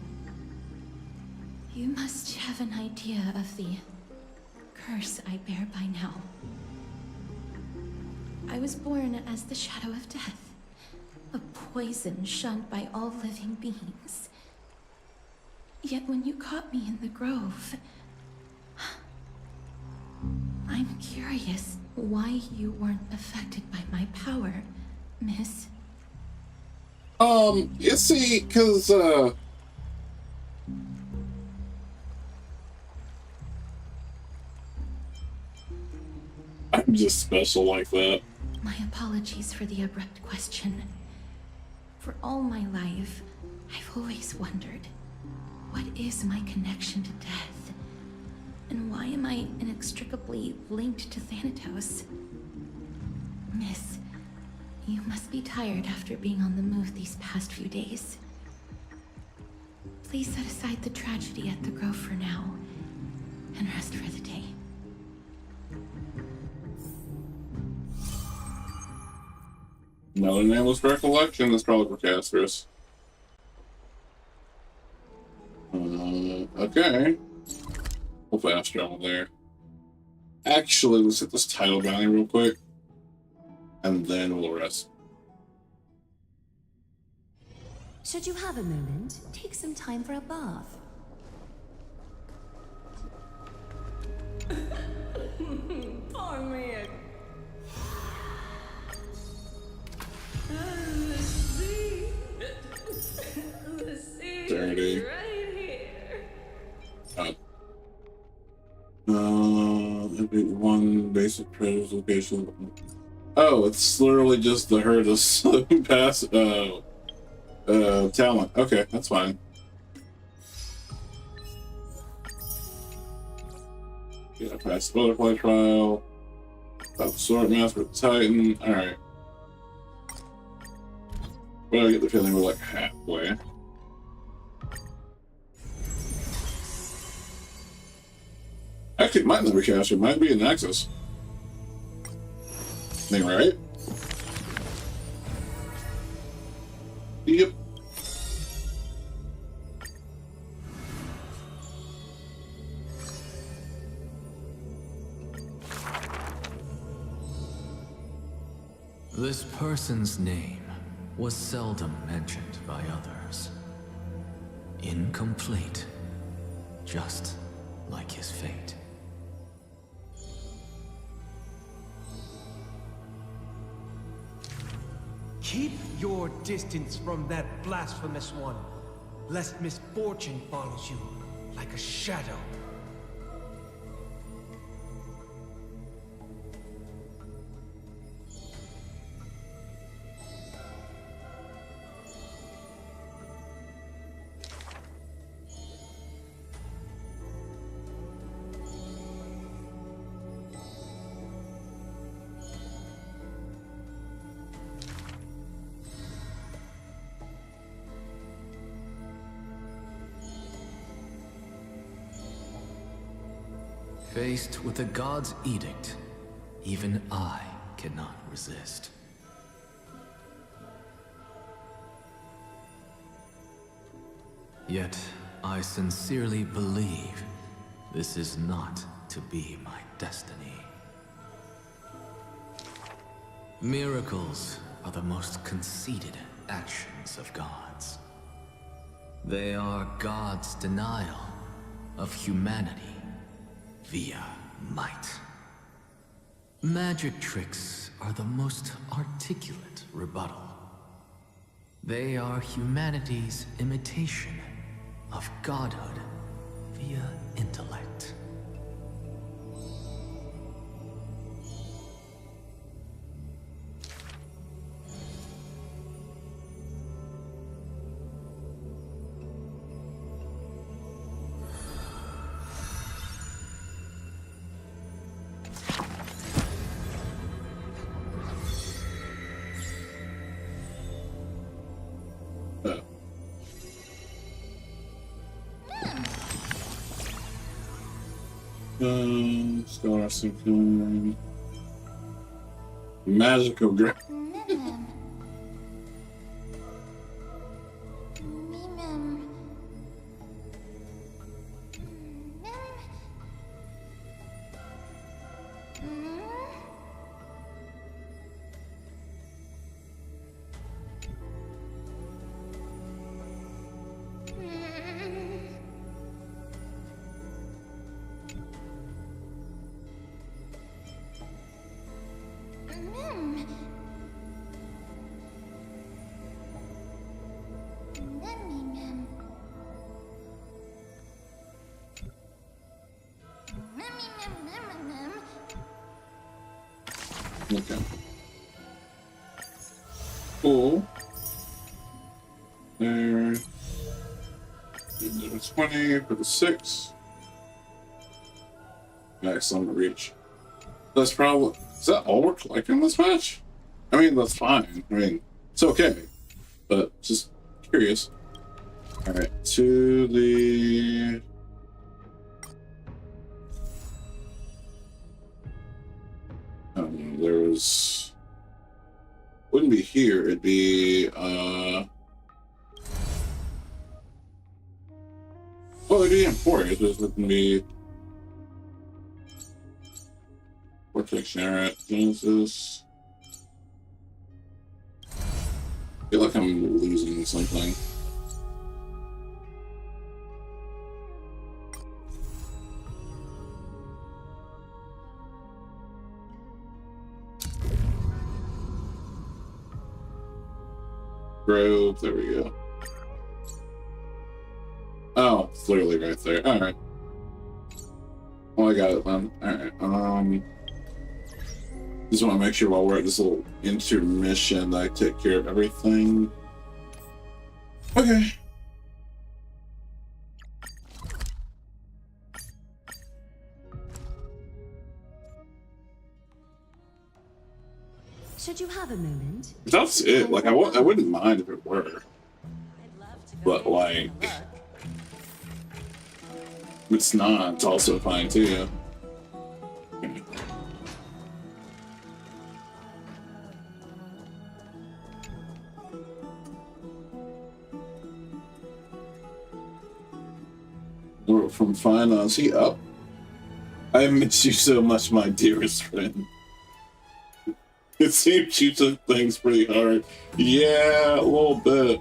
You must have an idea of the curse I bear by now. I was born as the shadow of death, a poison shunned by all living beings. Yet when you caught me in the Grove, I'm curious why you weren't affected by my power, Miss. You see, cause, I'm just special like that. My apologies for the abrupt question. For all my life, I've always wondered, what is my connection to death? And why am I inextricably linked to Thanatos? Miss, you must be tired after being on the move these past few days. Please set aside the tragedy at the Grove for now, and rest for the day. Another nameless recollection. That's probably for Castorus. Okay. We'll fast travel there. Actually, let's hit this title bounty real quick. And then we'll rest. Should you have a moment, take some time for a bath. Poor man. The sea Dirty. is right here. One basic treasures location. Oh, it's literally just the herd of pass talent. Okay, that's fine. Yeah, pass the butterfly trial. Top sword master with Titan. Alright. But I get the feeling we're like halfway. Actually, it might not be Caster, it might be a Nexus. Think right? Yep. This person's name was seldom mentioned by others. Incomplete, just like his fate. Keep your distance from that blasphemous one, lest misfortune follows you like a shadow. Faced with the god's edict, even I cannot resist. Yet, I sincerely believe this is not to be my destiny. Miracles are the most conceited actions of gods. They are God's denial of humanity via might. Magic tricks are the most articulate rebuttal. They are humanity's imitation of godhood via intellect. Scholar Supreme. Magic of Great. Okay. Cool. 20 for the 6. Excellent reach. That's probably... Is that all we're collecting this match? I mean, that's fine. I mean, it's okay. But just curious. Alright, to the... there was... Wouldn't be here, it'd be, well, it'd be AMPHOREUS, but it wouldn't be... Vortex Generate, Genesis... I feel like I'm losing something. Grove, there we go. Oh, it's literally right there. Alright. Well, I got it then. Alright, just want to make sure while we're at this little intermission that I take care of everything. Okay. Should you have a moment? That's it. Like, I wouldn't mind if it were. But, like... If it's not, it's also fine, too. Okay. From finance, he up. I miss you so much, my dearest friend. It seems you took things pretty hard. Yeah, a little bit.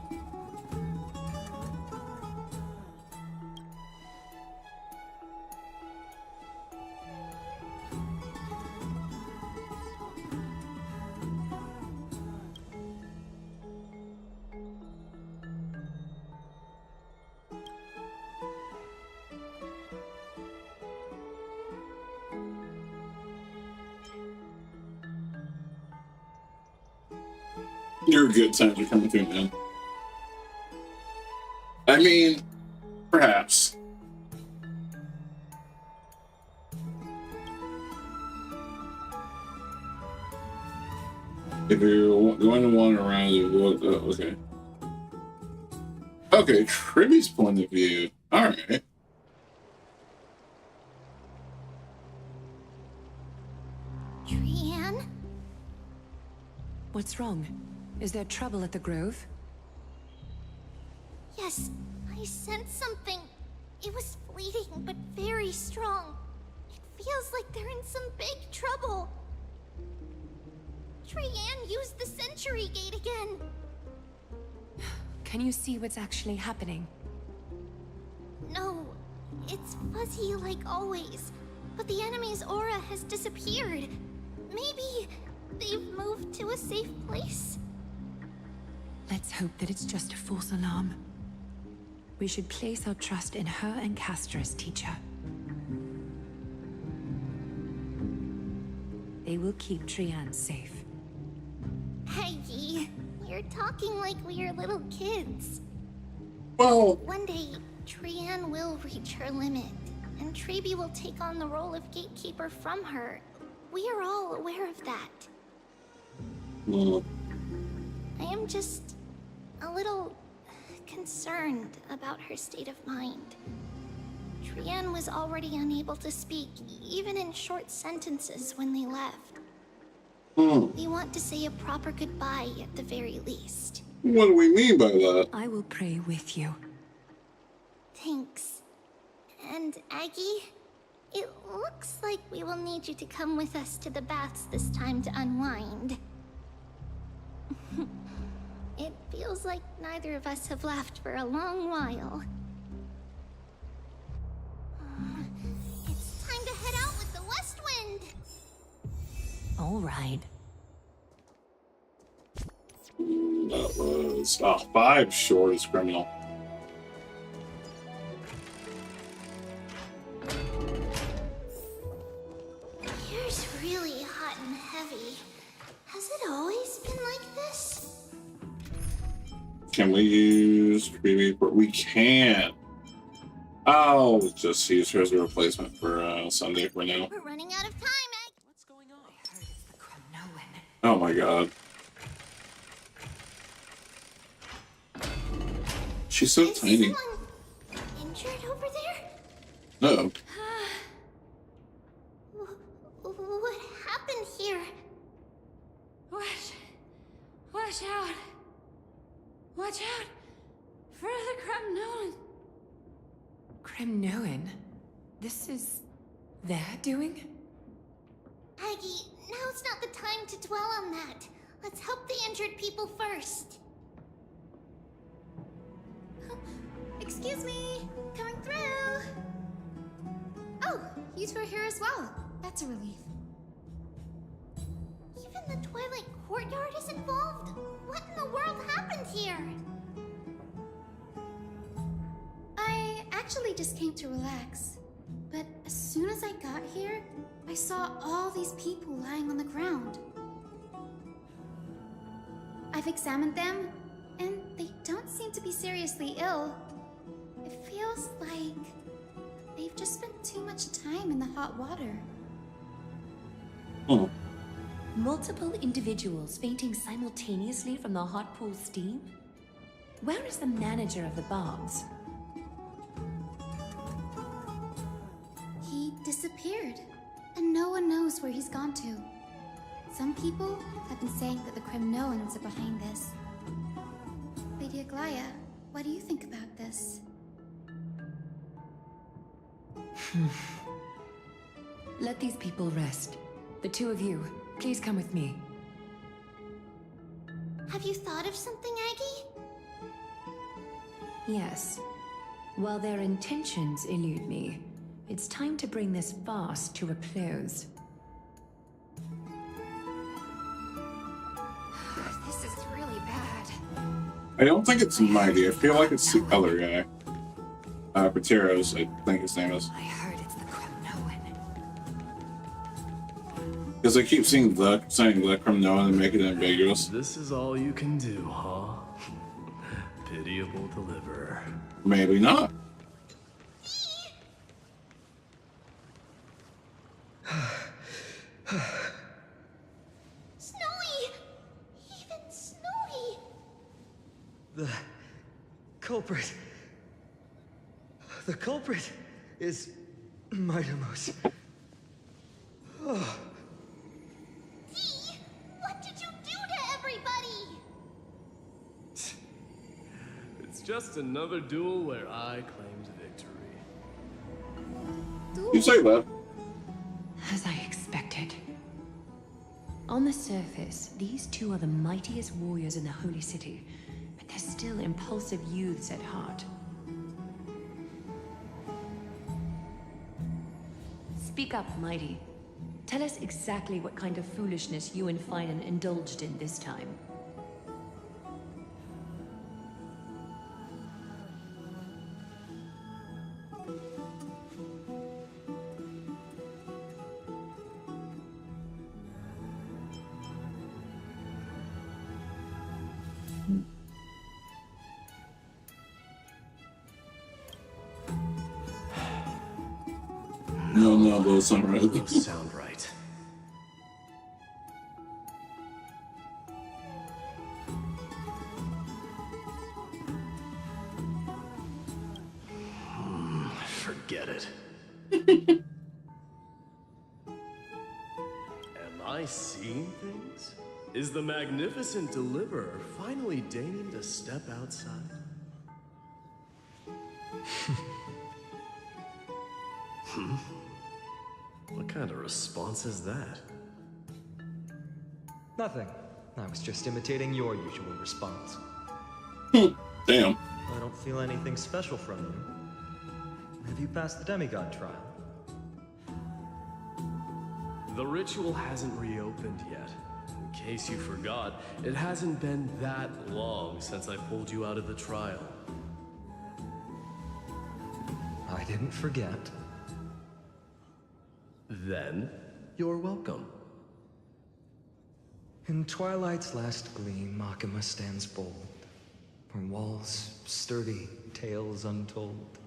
Your good times are coming through, man. I mean, perhaps. If you're going to wander around, okay. Okay, Tribbie's point of view. Alright. Trianne? What's wrong? Is there trouble at the Grove? Yes, I sensed something. It was fleeting, but very strong. It feels like they're in some big trouble. Trianne used the Century Gate again. Can you see what's actually happening? No, it's fuzzy like always. But the enemy's aura has disappeared. Maybe they've moved to a safe place? Let's hope that it's just a false alarm. We should place our trust in her and Castor's teacher. They will keep Trianne safe. Peggy, you're talking like we're little kids. Well... One day, Trianne will reach her limit, and Tribbie will take on the role of gatekeeper from her. We are all aware of that. I am just a little concerned about her state of mind. Trianne was already unable to speak, even in short sentences when they left. We want to say a proper goodbye at the very least. What do we mean by that? I will pray with you. Thanks. And Aggie, it looks like we will need you to come with us to the baths this time to unwind. It feels like neither of us have laughed for a long while. It's time to head out with the West Wind! All right. That was... 5 short is criminal. Here's really hot and heavy. Has it always been like this? Can we use Tribbie? We can. I'll just use her as a replacement for Sunday for now. We're running out of time, Egg. What's going on? I heard it's the Kremnoan. Oh my god. She's so Is tiny. someone injured over there? No. What happened here? Watch out! Watch out! For the Kremnoan! Kremnoan? This is their doing? Aggie, now's not the time to dwell on that. Let's help the injured people first. Excuse me, coming through. Oh, you two are here as well. That's a relief. Even the Twilight Courtyard is involved? What in the world happened here? I actually just came to relax. But as soon as I got here, I saw all these people lying on the ground. I've examined them, and they don't seem to be seriously ill. It feels like they've just spent too much time in the hot water. Oh. Multiple individuals fainting simultaneously from the hot pool steam? Where is the manager of the baths? He disappeared, and no one knows where he's gone to. Some people have been saying that the Kremnoans are behind this. Lady Aglaya, what do you think about this? Let these people rest. The two of you, please come with me. Have you thought of something, Aggie? Yes. While their intentions elude me, it's time to bring this farce to a close. This is really bad. I don't think it's Mighty. I feel like it's the other guy. Pateros, I think his name is. I heard it's the Kremnoan. Because I keep saying the Kremnoan and make it ambiguous. This is all you can do, huh? Pitiable deliverer. Maybe not. Snowy! Even Snowy! The culprit. The culprit is Menace. Oh. Dee, what did you do to everybody? It's just another duel where I claimed victory. You say that. As I expected. On the surface, these two are the mightiest warriors in the Holy City, but they're still impulsive youths at heart. Speak up, Mighty. Tell us exactly what kind of foolishness you and Finan indulged in this time. No, those sound right. Those sound right. Forget it. Am I seeing things? Is the magnificent deliverer finally deigning to step outside? What kind of response is that? Nothing. I was just imitating your usual response. Damn. I don't feel anything special from you. Have you passed the demigod trial? The ritual hasn't reopened yet. In case you forgot, it hasn't been that long since I pulled you out of the trial. I didn't forget. Then, you're welcome. In Twilight's last gleam, Makima stands bold. Her walls sturdy, tales untold.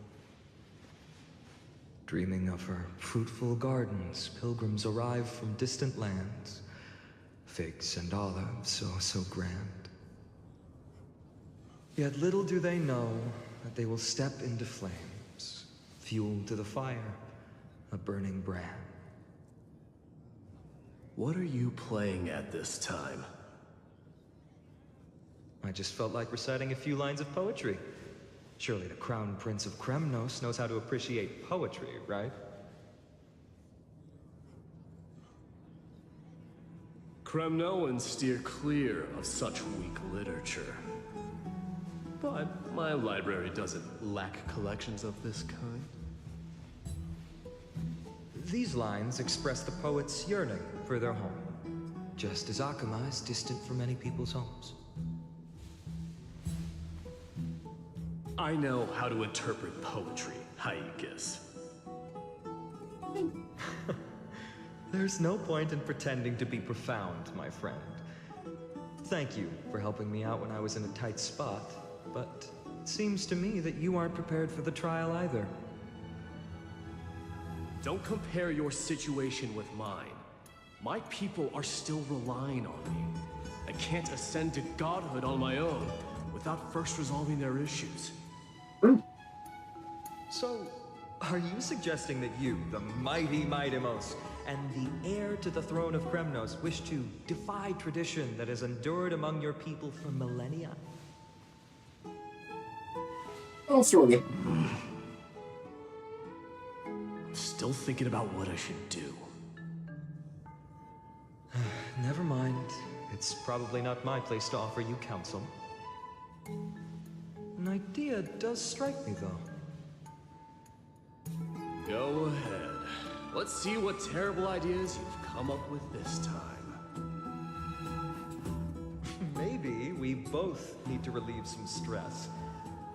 dreaming of her fruitful gardens, pilgrims arrive from distant lands, figs and olives, oh so grand. Yet little do they know that they will step into flames, fuel to the fire, a burning brand. What are you playing at this time? I just felt like reciting a few lines of poetry. Surely the Crown Prince of Kremnos knows how to appreciate poetry, right? Kremnoans steer clear of such weak literature. But my library doesn't lack collections of this kind. These lines express the poet's yearning for their home, just as Akama is distant from many people's homes. I know how to interpret poetry, Haikis. There's no point in pretending to be profound, my friend. Thank you for helping me out when I was in a tight spot, but it seems to me that you aren't prepared for the trial either. Don't compare your situation with mine. My people are still relying on me. I can't ascend to godhood on my own without first resolving their issues. So, are you suggesting that you, the mighty Mightimos, and the heir to the throne of Kremnos wish to defy tradition that has endured among your people for millennia? Oh, sort of. Still thinking about what I should do. Never mind. It's probably not my place to offer you counsel. An idea does strike me, though. Go ahead. Let's see what terrible ideas you've come up with this time. Maybe we both need to relieve some stress.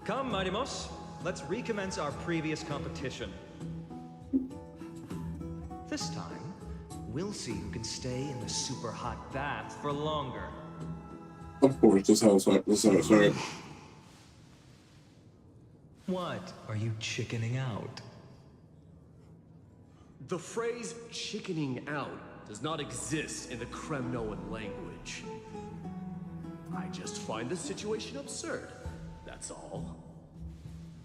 Come, Mightimos, let's recommence our previous competition. This time, we'll see who can stay in the super hot bath for longer. Of course, this is how it started. What? Are you chickening out? The phrase chickening out does not exist in the Kremnoan language. I just find the situation absurd, that's all.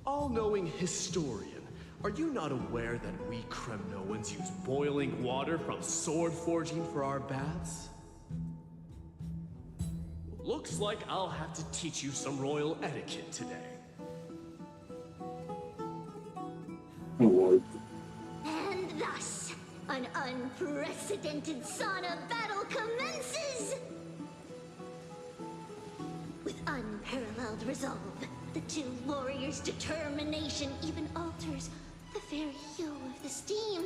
All-knowing historian, are you not aware that we Kremnoans use boiling water from sword forging for our baths? Looks like I'll have to teach you some royal etiquette today. Oh, Lord. And thus, an unprecedented sauna battle commences! With unparalleled resolve, the two warriors' determination even alters the very hue of the steam.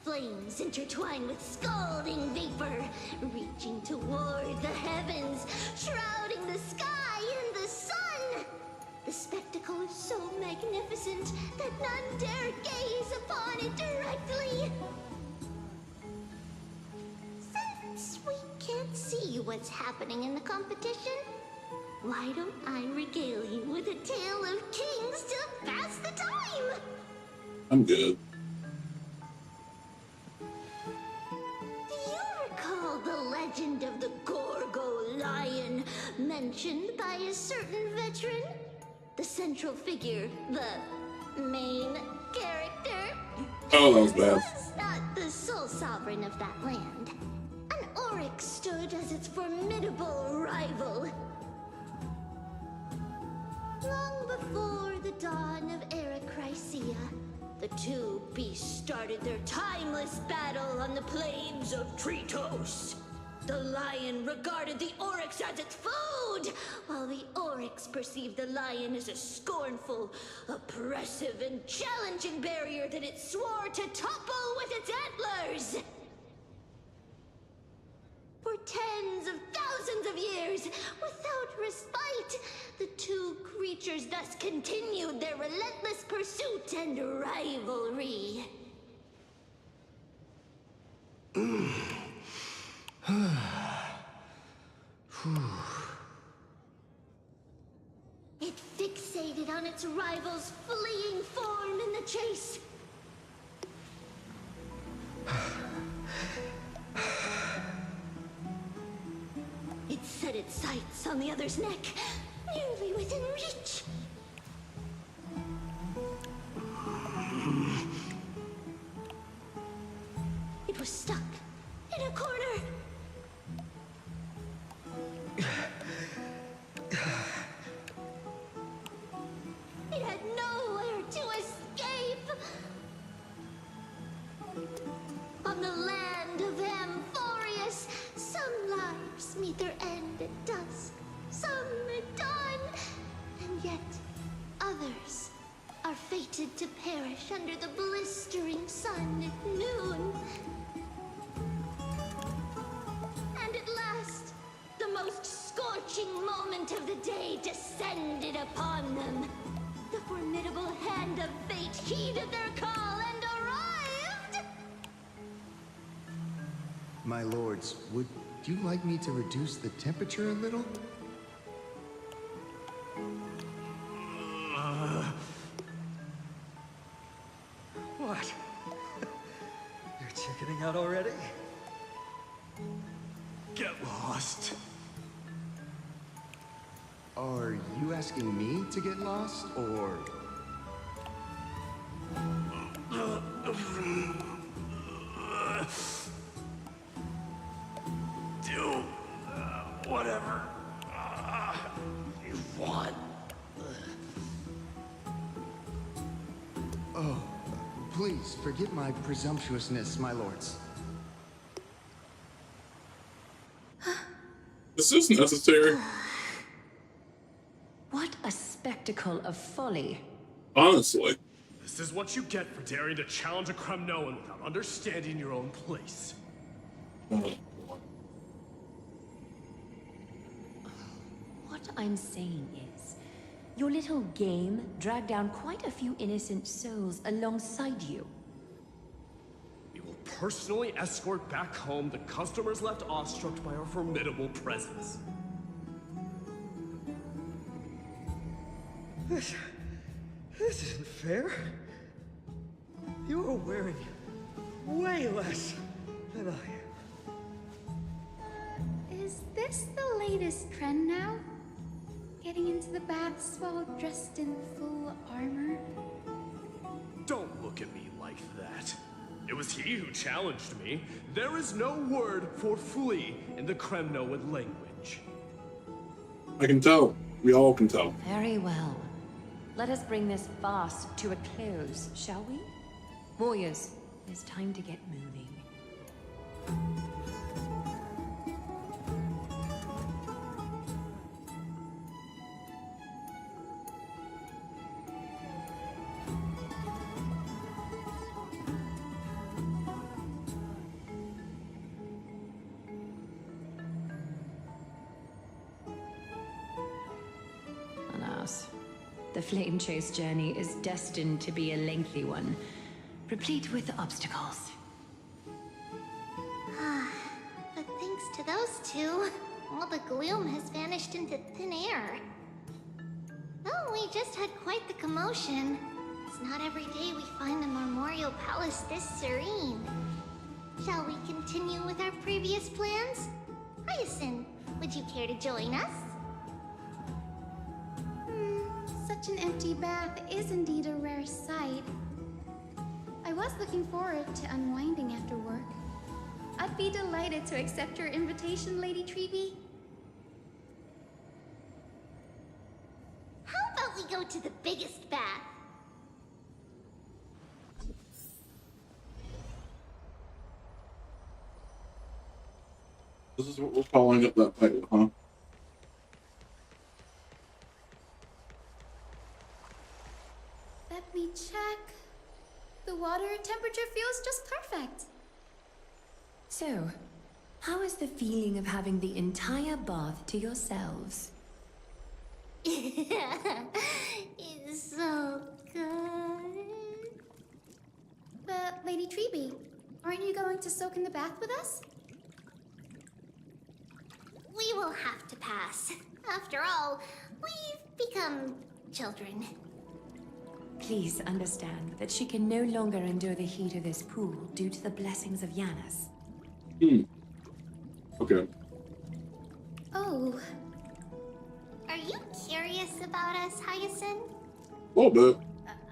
Flames intertwine with scalding vapor, reaching toward the heavens, shrouding the sky in the sun. The spectacle is so magnificent that none dare gaze upon it directly. Since we can't see what's happening in the competition, why don't I regale you with a tale of kings to pass the time? I'm good. Do you recall the legend of the Gorgo lion mentioned by a certain veteran? The central figure, the main character? Oh, that was bad. Was not the sole sovereign of that land. An oryx stood as its formidable rival. Long before the dawn of Era Chrysia, the two beasts started their timeless battle on the plains of Tritos. The lion regarded the oryx as its food, while the oryx perceived the lion as a scornful, oppressive, and challenging barrier that it swore to topple with its antlers. For tens of thousands of years, without respite, the two creatures thus continued their relentless pursuit and rivalry. It fixated on its rival's fleeing form in the chase. It set its sights on the other's neck, nearly within reach. It was stuck in a corner. It had nowhere to escape. On the land of AMPHOREUS, some lives meet their end at dusk, some at dawn, and yet others are fated to perish under the blistering sun at noon. And at last, the most scorching moment of the day descended upon them. The formidable hand of fate heeded their call and arrived! My lords, would you like me to reduce the temperature a little? What? You're chickening out already? Get lost. Are you asking me to get lost, or...? Do whatever you want. Oh, please forgive my presumptuousness, my lords. This is necessary. What a spectacle of folly. Honestly. This is what you get for daring to challenge a Kremnoan without understanding your own place. What I'm saying is, your little game dragged down quite a few innocent souls alongside you. We will personally escort back home the customers left awestruck by our formidable presence. This isn't fair. You are wearing way less than I am. Is this the latest trend now? Getting into the baths while dressed in full armor? Don't look at me like that. It was he who challenged me. There is no word for flee in the Kremnoan language. I can tell. We all can tell. Very well. Let us bring this farce to a close, shall we? Warriors, it's time to get moving. Alas, the Flame Chase journey is destined to be a lengthy one, replete with obstacles. But thanks to those two, all the gloom has vanished into thin air. Well, we just had quite the commotion. It's not every day we find a memorial palace this serene. Shall we continue with our previous plans? Hyacinth, would you care to join us? Such an empty bath is indeed a rare sight. I was looking forward to unwinding after work. I'd be delighted to accept your invitation, Lady Tribbie. How about we go to the biggest bath? This is what we're following up that fight with, huh? Let me check. The water temperature feels just perfect. So, how is the feeling of having the entire bath to yourselves? It's so good. But, Lady Tribbie, aren't you going to soak in the bath with us? We will have to pass. After all, we've become children. please understand that she can no longer endure the heat of this pool due to the blessings of Menace. Okay. Oh. Are you curious about us, Hyacinth? A little bit.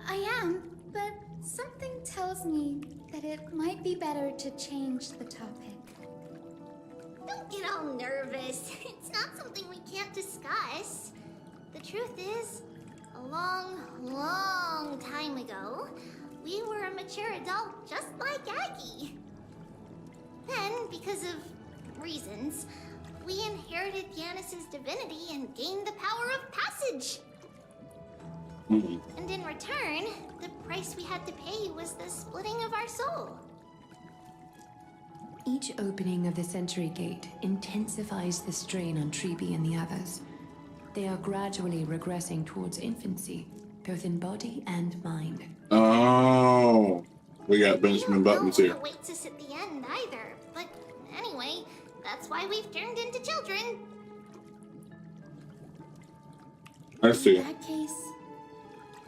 I am, but something tells me that it might be better to change the topic. Don't get all nervous. It's not something we can't discuss. The truth is, a long, long time ago, we were a mature adult just like Aggie. Then, because of reasons, we inherited Menace's divinity and gained the power of passage. And in return, the price we had to pay was the splitting of our soul. Each opening of the Century Gate intensifies the strain on Tribbie and the others. They are gradually regressing towards infancy, both in body and mind. Oh, we got Benjamin Buttons here. Don't wait to sit the end either. But anyway, that's why we've turned into children. I see. In that case,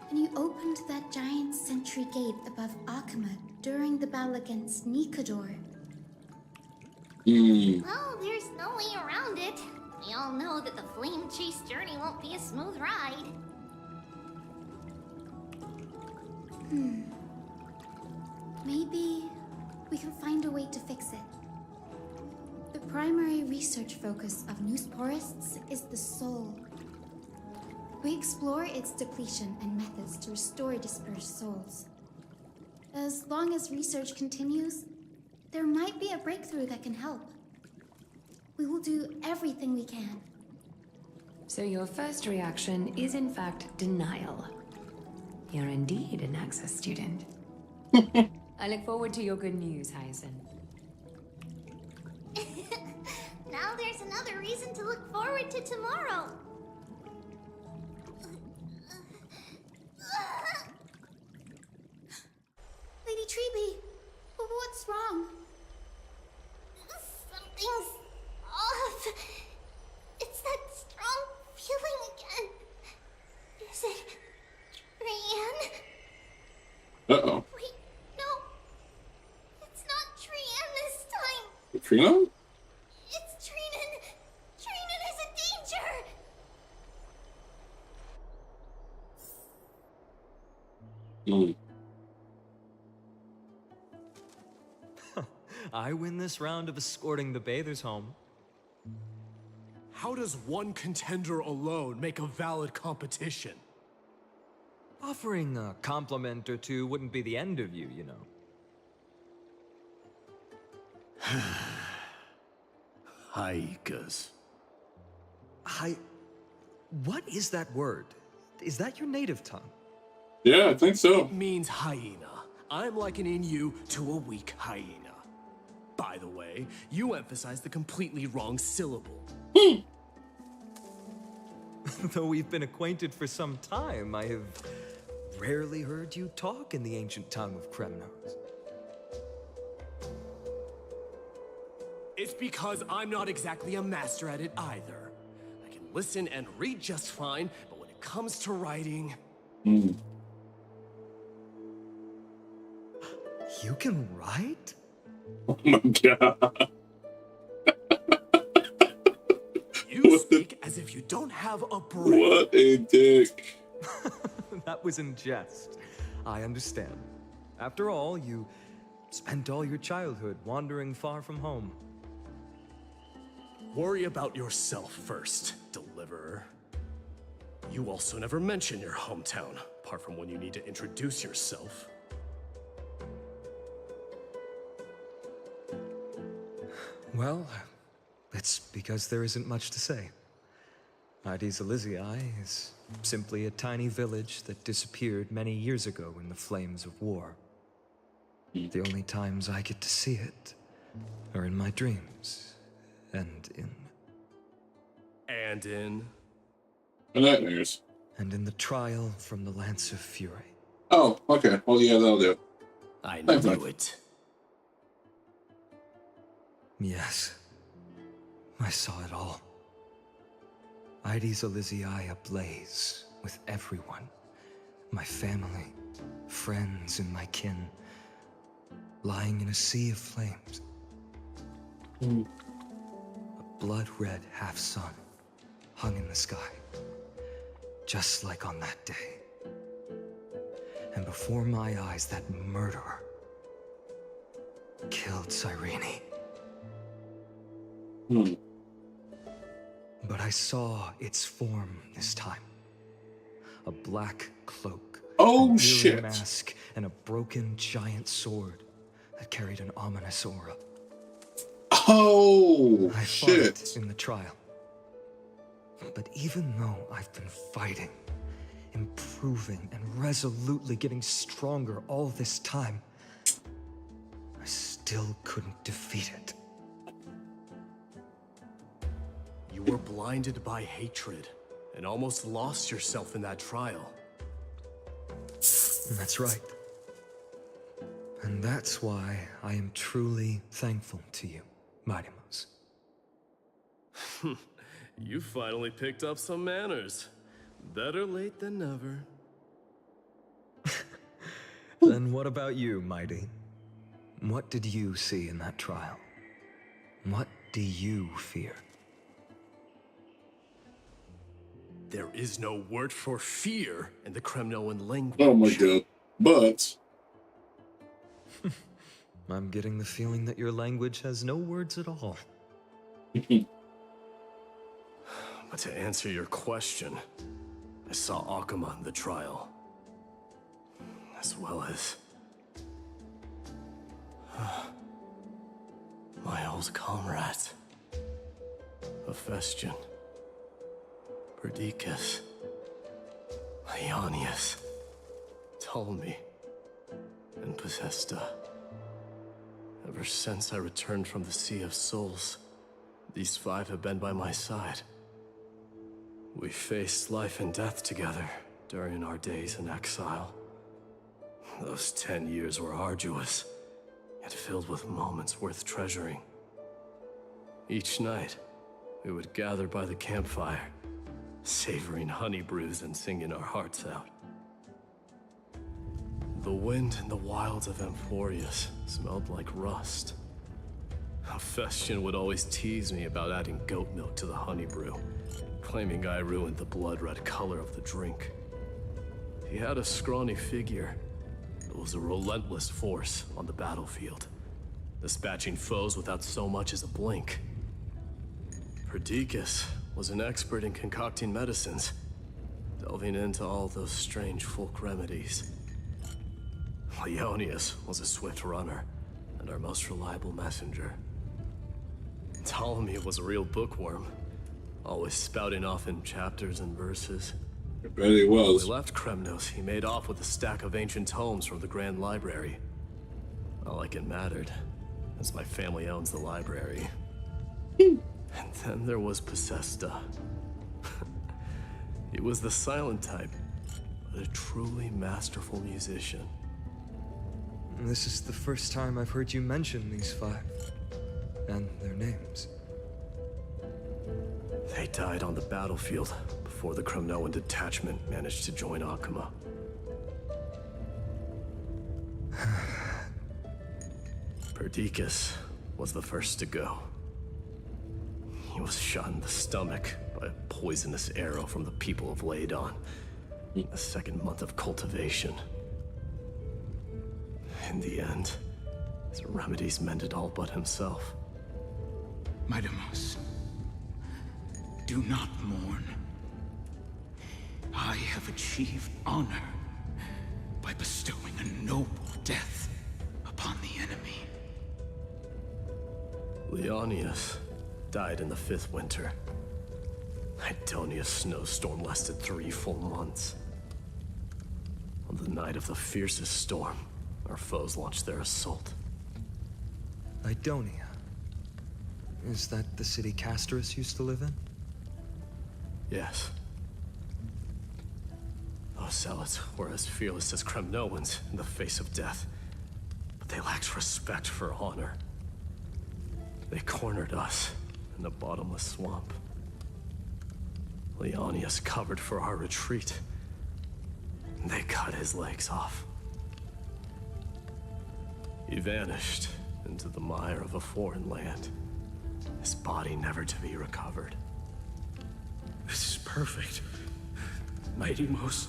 when you opened that giant sentry gate above Akama during the battle against Nikador. Well, there's no way around it. We all know that the flame chase journey won't be a smooth ride. Maybe we can find a way to fix it. The primary research focus of Newsporists is the soul. We explore its depletion and methods to restore dispersed souls. As long as research continues, there might be a breakthrough that can help. We will do everything we can. So your first reaction is in fact denial. You're indeed an Access student. I look forward to your good news, Hyacinth. Now there's another reason to look forward to tomorrow. Lady Tribbie, what's wrong? Something's off. It's that strong feeling again. Is it Trian? Uh-oh. Wait, no. It's not Trian this time. Trina? It's Trinan. Trinan is in danger. I win this round of escorting the bathers home. How does one contender alone make a valid competition? Offering a compliment or two wouldn't be the end of you, you know. Haikas. What is that word? Is that your native tongue? Yeah, I think so. It means hyena. I'm likening you to a weak hyena. By the way, you emphasize the completely wrong syllable. Though we've been acquainted for some time, I have rarely heard you talk in the ancient tongue of Kremnos. It's because I'm not exactly a master at it either. I can listen and read just fine, but when it comes to writing... You can write? Oh my god. You speak as if you don't have a brain. What a dick. That was in jest. I understand. After all, you spent all your childhood wandering far from home. Worry about yourself first, Deliverer. You also never mention your hometown, apart from when you need to introduce yourself. Well, it's because there isn't much to say. Ides Elysiae is simply a tiny village that disappeared many years ago in the flames of war. The only times I get to see it are in my dreams, and in... Nightmares. And in the trial from the Lance of Fury. Oh, okay. Well, yeah, that'll do. I knew it. Yes. I saw it all. Ides Elysiae ablaze with everyone. My family, friends and my kin, lying in a sea of flames. A blood-red half-sun hung in the sky, just like on that day. And before my eyes, that murderer killed Cyrene. But I saw its form this time. A black cloak, oh a shit, mask, and a broken giant sword that carried an ominous aura. Oh I shit! fought in the trial. But even though I've been fighting, improving, and resolutely getting stronger all this time, I still couldn't defeat it. You were blinded by hatred and almost lost yourself in that trial. That's right. And that's why I am truly thankful to you, Menace. You finally picked up some manners. Better late than never. Then what about you, Mighty? What did you see in that trial? What do you fear? There is no word for fear in the Kremnoan language. Oh my god. But I'm getting the feeling that your language has no words at all. But to answer your question, I saw Akuma in the trial. As well as my old comrades. Hephaestion, Perdiccas, Ionius, Ptolemy, and Possesta. Ever since I returned from the Sea of Souls, these five have been by my side. We faced life and death together during our days in exile. Those 10 years were arduous, yet filled with moments worth treasuring. Each night, we would gather by the campfire, savoring honey brews and singing our hearts out. The wind in the wilds of AMPHOREUS smelled like rust. Hephaestion would always tease me about adding goat milk to the honey brew, claiming I ruined the blood-red color of the drink. He had a scrawny figure, but was a relentless force on the battlefield, dispatching foes without so much as a blink. Perdiccas was an expert in concocting medicines, delving into all those strange folk remedies. Ionius was a swift runner and our most reliable messenger. Ptolemy was a real bookworm, always spouting off in chapters and verses. I bet he was. When we left Kremnos, he made off with a stack of ancient tomes from the Grand Library. Not like it mattered, as my family owns the library. And then there was Possesta. He was the silent type, but a truly masterful musician. This is the first time I've heard you mention these five, and their names. They died on the battlefield before the Kremnoan detachment managed to join Akuma. Perdiccas was the first to go. He was shot in the stomach by a poisonous arrow from the people of Laidon in the second month of cultivation. In the end, his remedies mended all but himself. Menace, do not mourn. I have achieved honor by bestowing a noble death upon the enemy. Leonius died in the 5th winter. Idonia's snowstorm lasted 3 full months. On the night of the fiercest storm, our foes launched their assault. Idonia. Is that the city Castorus used to live in? Yes. Those zealots were as fearless as Kremnoans in the face of death, but they lacked respect for honor. They cornered us in a bottomless swamp. Leonius covered for our retreat. They cut his legs off, He vanished into the mire of a foreign land, his body never to be recovered. This is perfect. Mighty Mos,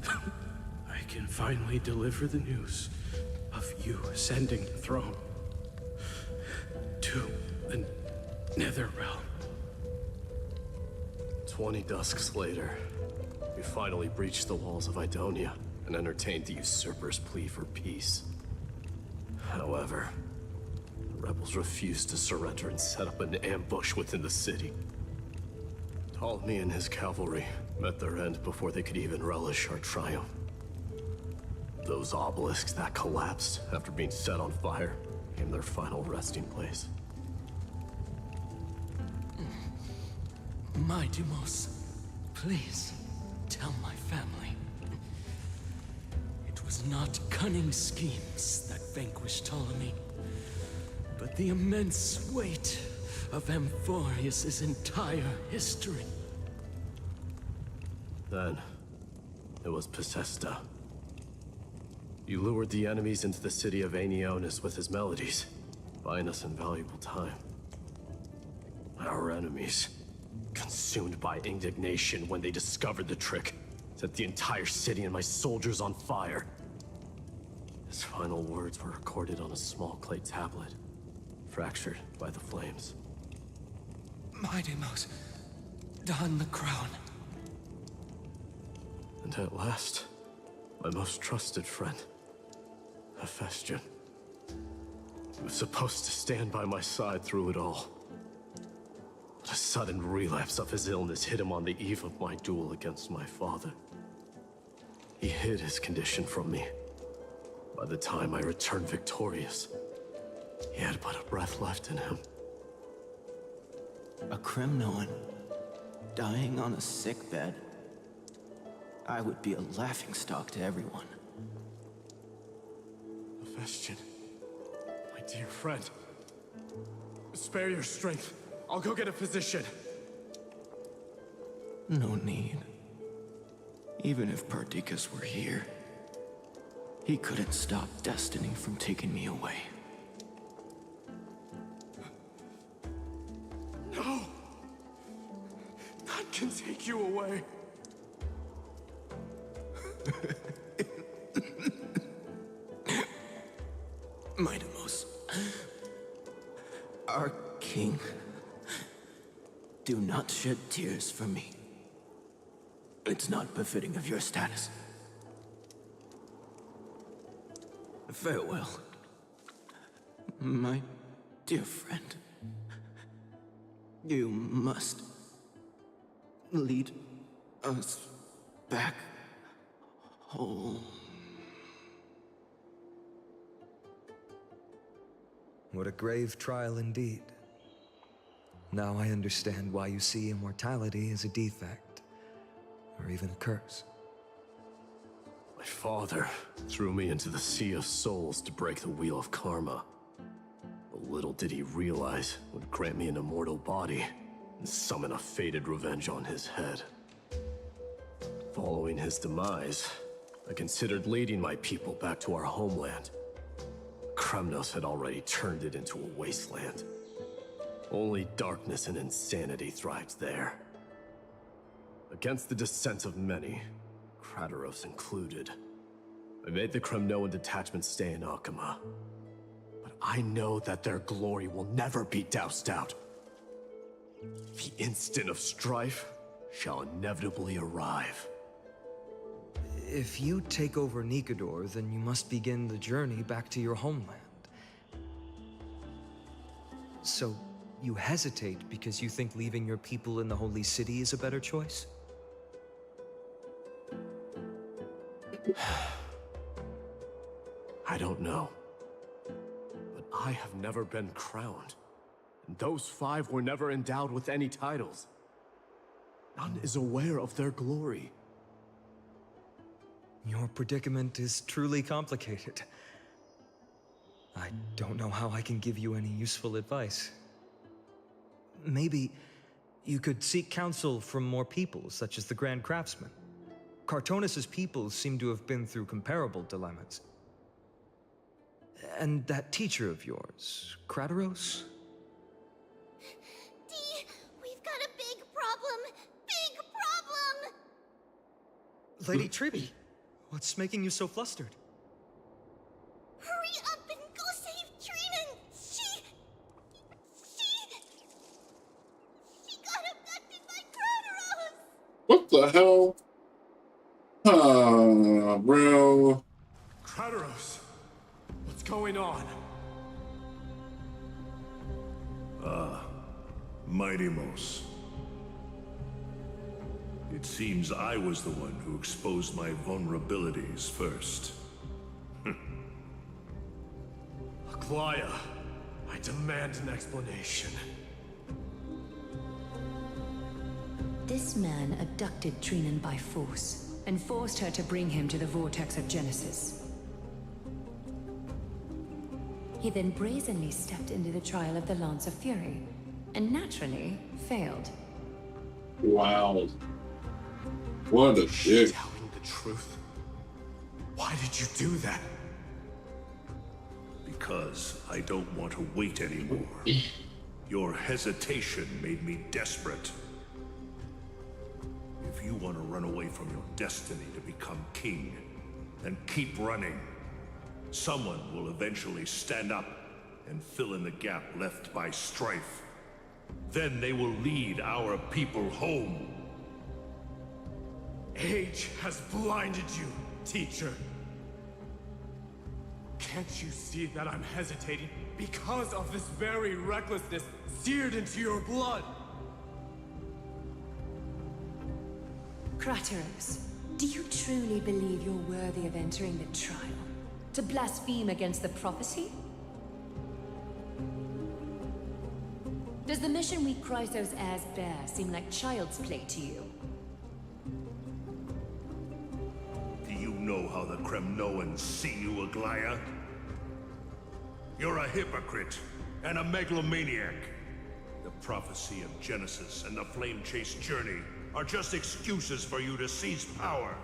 I can finally deliver the news of you ascending the throne to the Netherrealm. 20 dusks later, we finally breached the walls of Idonia and entertained the usurper's plea for peace. However, the rebels refused to surrender and set up an ambush within the city. Ptolemy and his cavalry met their end before they could even relish our triumph. Those obelisks that collapsed after being set on fire became their final resting place. Mighty Mos, please tell my family. It was not cunning schemes that vanquished Ptolemy, but the immense weight of AMPHOREUS' entire history. Then, it was Pacesta. He lured the enemies into the city of Aenionis with his melodies, buying us invaluable time. Our enemies, consumed by indignation when they discovered the trick, set the entire city and my soldiers on fire. His final words were recorded on a small clay tablet, fractured by the flames. Mighty Mos, don the crown. And at last, my most trusted friend, Hephaestion. He was supposed to stand by my side through it all. But a sudden relapse of his illness hit him on the eve of my duel against my father. He hid his condition from me. By the time I returned victorious, he had but a breath left in him. A Kremnoan dying on a sickbed. I would be a laughingstock to everyone. Hephaestion, my dear friend. Spare your strength. I'll go get a physician. No need. Even if Perdiccas were here, he couldn't stop destiny from taking me away. No! None can take you away. Mighty Mos, our king, do not shed tears for me. It's not befitting of your status. Farewell, my dear friend. You must lead us back home. What a grave trial indeed. Now I understand why you see immortality as a defect, or even a curse. My father threw me into the sea of souls to break the wheel of karma. But little did he realize it would grant me an immortal body and summon a fated revenge on his head. Following his demise, I considered leading my people back to our homeland. Kremnos had already turned it into a wasteland. Only darkness and insanity thrived there. Against the dissent of many, Krateros included, I made the Kremnoan detachment stay in Akama. But I know that their glory will never be doused out. The instant of strife shall inevitably arrive. If you take over Nikedor, then you must begin the journey back to your homeland. So, you hesitate because you think leaving your people in the Holy City is a better choice? I don't know. But I have never been crowned. And those 5 were never endowed with any titles. None is aware of their glory. Your predicament is truly complicated. I don't know how I can give you any useful advice. Maybe you could seek counsel from more peoples, such as the Grand Craftsman. Cartonis' peoples seem to have been through comparable dilemmas. And that teacher of yours, Krateros? Dee, we've got a big problem! Big problem! Lady Tribbie, what's making you so flustered? Hurry up and go save Trina! She got abducted by Krateros! What the hell? Ah, bro. Krateros, what's going on? Menace. It seems I was the one who exposed my vulnerabilities first. Aglaya, I demand an explanation. This man abducted Trinan by force and forced her to bring him to the vortex of Genesis. He then brazenly stepped into the trial of the Lance of Fury, and naturally failed. Wow. What a dick. Telling the truth? Why did you do that? Because I don't want to wait anymore. Your hesitation made me desperate. If you want to run away from your destiny to become king, then keep running. Someone will eventually stand up and fill in the gap left by strife. Then they will lead our people home. Age has blinded you, teacher. Can't you see that I'm hesitating because of this very recklessness seared into your blood? Krateros, do you truly believe you're worthy of entering the trial? To blaspheme against the prophecy? Does the mission we Chrysos heirs bear seem like child's play to you? Do you know how the Kremnoans see you, Aglaya? You're a hypocrite and a megalomaniac. The prophecy of Genesis and the Flame Chase journey are just excuses for you to seize power.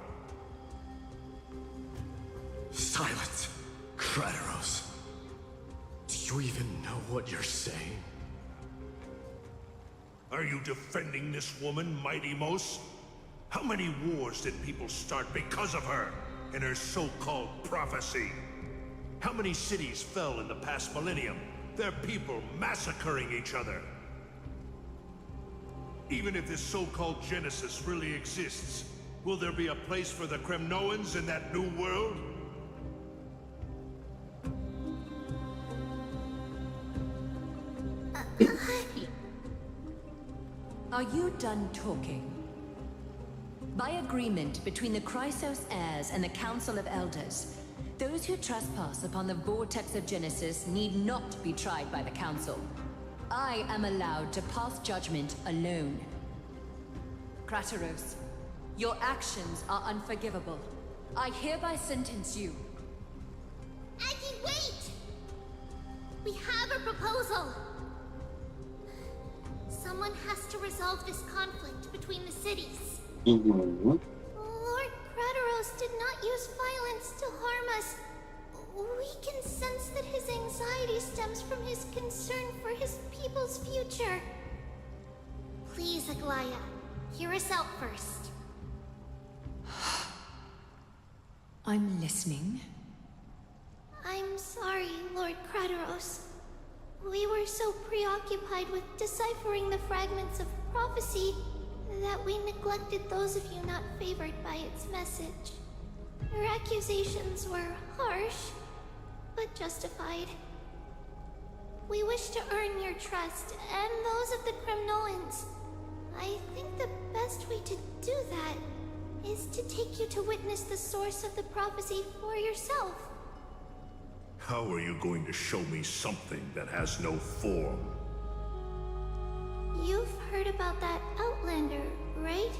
Silence, Krateros. Do you even know what you're saying? Are you defending this woman, Menace? How many wars did people start because of her and her so-called prophecy? How many cities fell in the past millennium? Their people massacring each other. Even if this so-called Genesis really exists, will there be a place for the Kremnoans in that new world? Are you done talking? By agreement between the Chrysos heirs and the Council of Elders, those who trespass upon the vortex of Genesis need not be tried by the Council. I am allowed to pass judgment alone. Krateros, your actions are unforgivable. I hereby sentence you. Aggie, wait! We have a proposal! Someone has to resolve this conflict between the cities. Lord Krateros did not use violence to harm us. We can sense that his anxiety stems from his concern for his people's future. Please, Aglaya, hear us out first. I'm listening. I'm sorry, Lord Krateros. We were so preoccupied with deciphering the fragments of prophecy that we neglected those of you not favored by its message. Your accusations were harsh, but justified. We wish to earn your trust and those of the Kremnoans. I think the best way to do that is to take you to witness the source of the prophecy for yourself. How are you going to show me something that has no form? You've heard about that Outlander, right?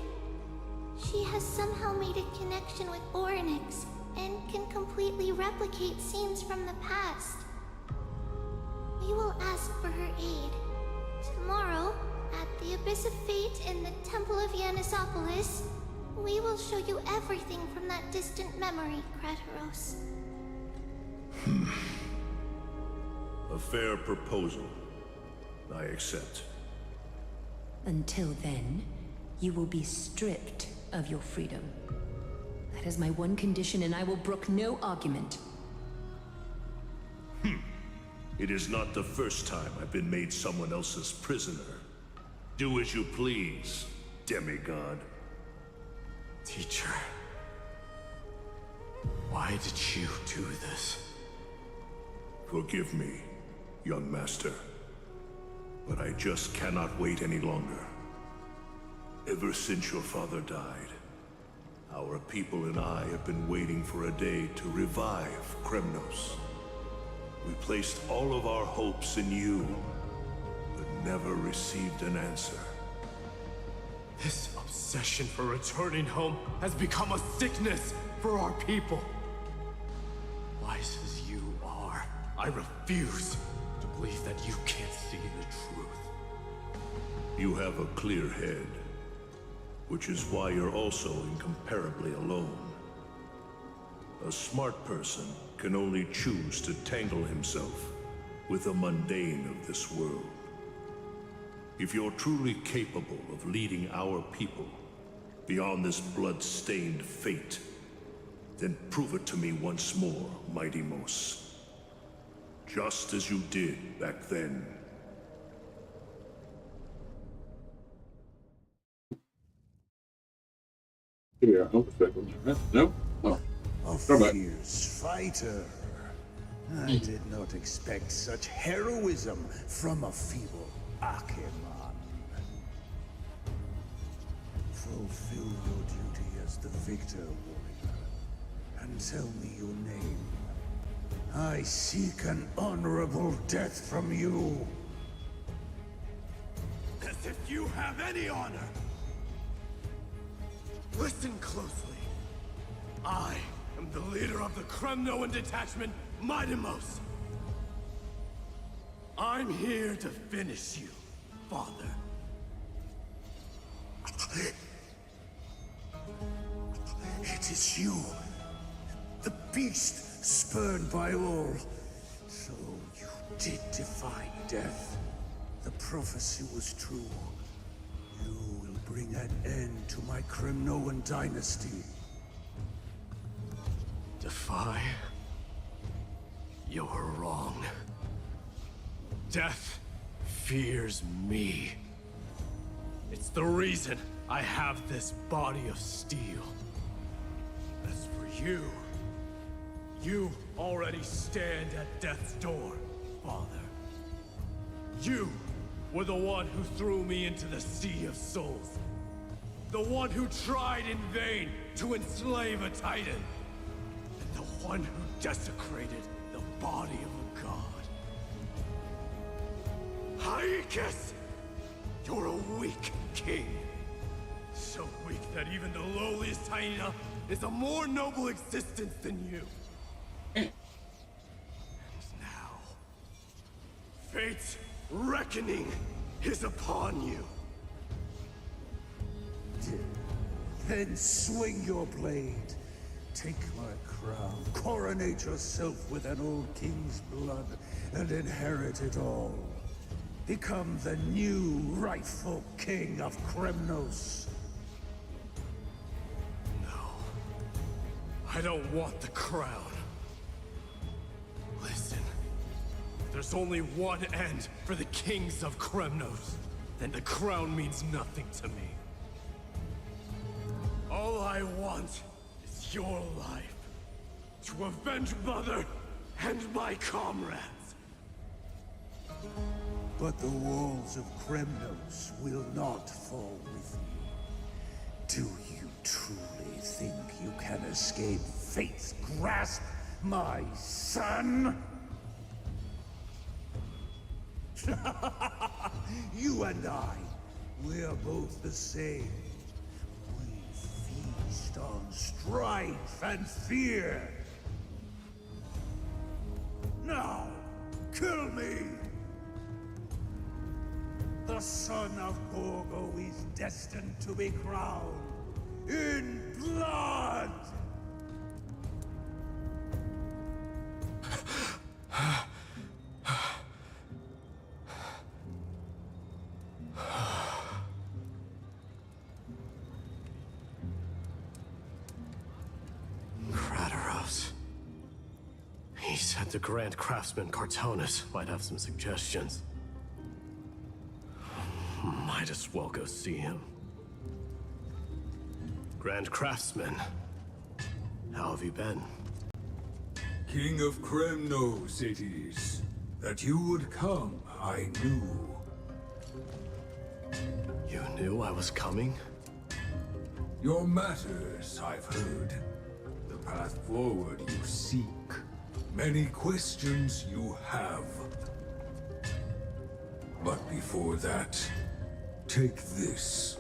She has somehow made a connection with Orynyx and can completely replicate scenes from the past. We will ask for her aid. Tomorrow, at the Abyss of Fate in the Temple of Yanisopolis, we will show you everything from that distant memory, Krateros. A fair proposal. I accept. Until then, you will be stripped of your freedom. That is my one condition, and I will brook no argument. It is not the first time I've been made someone else's prisoner. Do as you please, demigod. Teacher, why did you do this? Forgive me, young master. But I just cannot wait any longer. Ever since your father died, our people and I have been waiting for a day to revive Kremnos. We placed all of our hopes in you, but never received an answer. This obsession for returning home has become a sickness for our people. Wise as you are, I refuse to believe that you can't see the truth. You have a clear head, which is why you're also incomparably alone. A smart person can only choose to tangle himself with the mundane of this world. If you're truly capable of leading our people beyond this blood-stained fate, then prove it to me once more, Mighty Mos. Just as you did back then. Yeah, I'll perfect one. No? Oh. A fierce fighter. I did not expect such heroism from a feeble Acheman. Fulfill your duty as the victor, warrior, and tell me your name. I seek an honorable death from you. As if you have any honor! Listen closely. I am the leader of the Kremnoan detachment, Menace. I'm here to finish you, father. It is you, the beast spurned by all. So you did defy death. The prophecy was true. You will bring an end to my Kremnoan dynasty. Defy? You're wrong. Death fears me. It's the reason I have this body of steel. As for you, you already stand at death's door, father. You were the one who threw me into the Sea of Souls. The one who tried in vain to enslave a Titan. And the one who desecrated the body of a god. Haikis! You're a weak king. So weak that even the lowliest hyena is a more noble existence than you. And now, fate's reckoning is upon you. Then swing your blade. Take my crown. Coronate yourself with an old king's blood and inherit it all. Become the new rightful king of Kremnos. I don't want the crown. Listen, there's only one end for the kings of Kremnos. Then the crown means nothing to me. All I want is your life. To avenge Mother and my comrades. But the walls of Kremnos will not fall with me. Do you truly think you can escape fate's grasp, my son? You and I, we're both the same. We feast on strife and fear. Now, kill me! The son of Gorgo is destined to be crowned in blood! He said the Grand Craftsman Cartonus might have some suggestions. Might as well go see him. Grand Craftsman, how have you been? King of Kremnos it is. That you would come, I knew. You knew I was coming? Your matters, I've heard. The path forward you seek. Many questions you have. But before that, take this.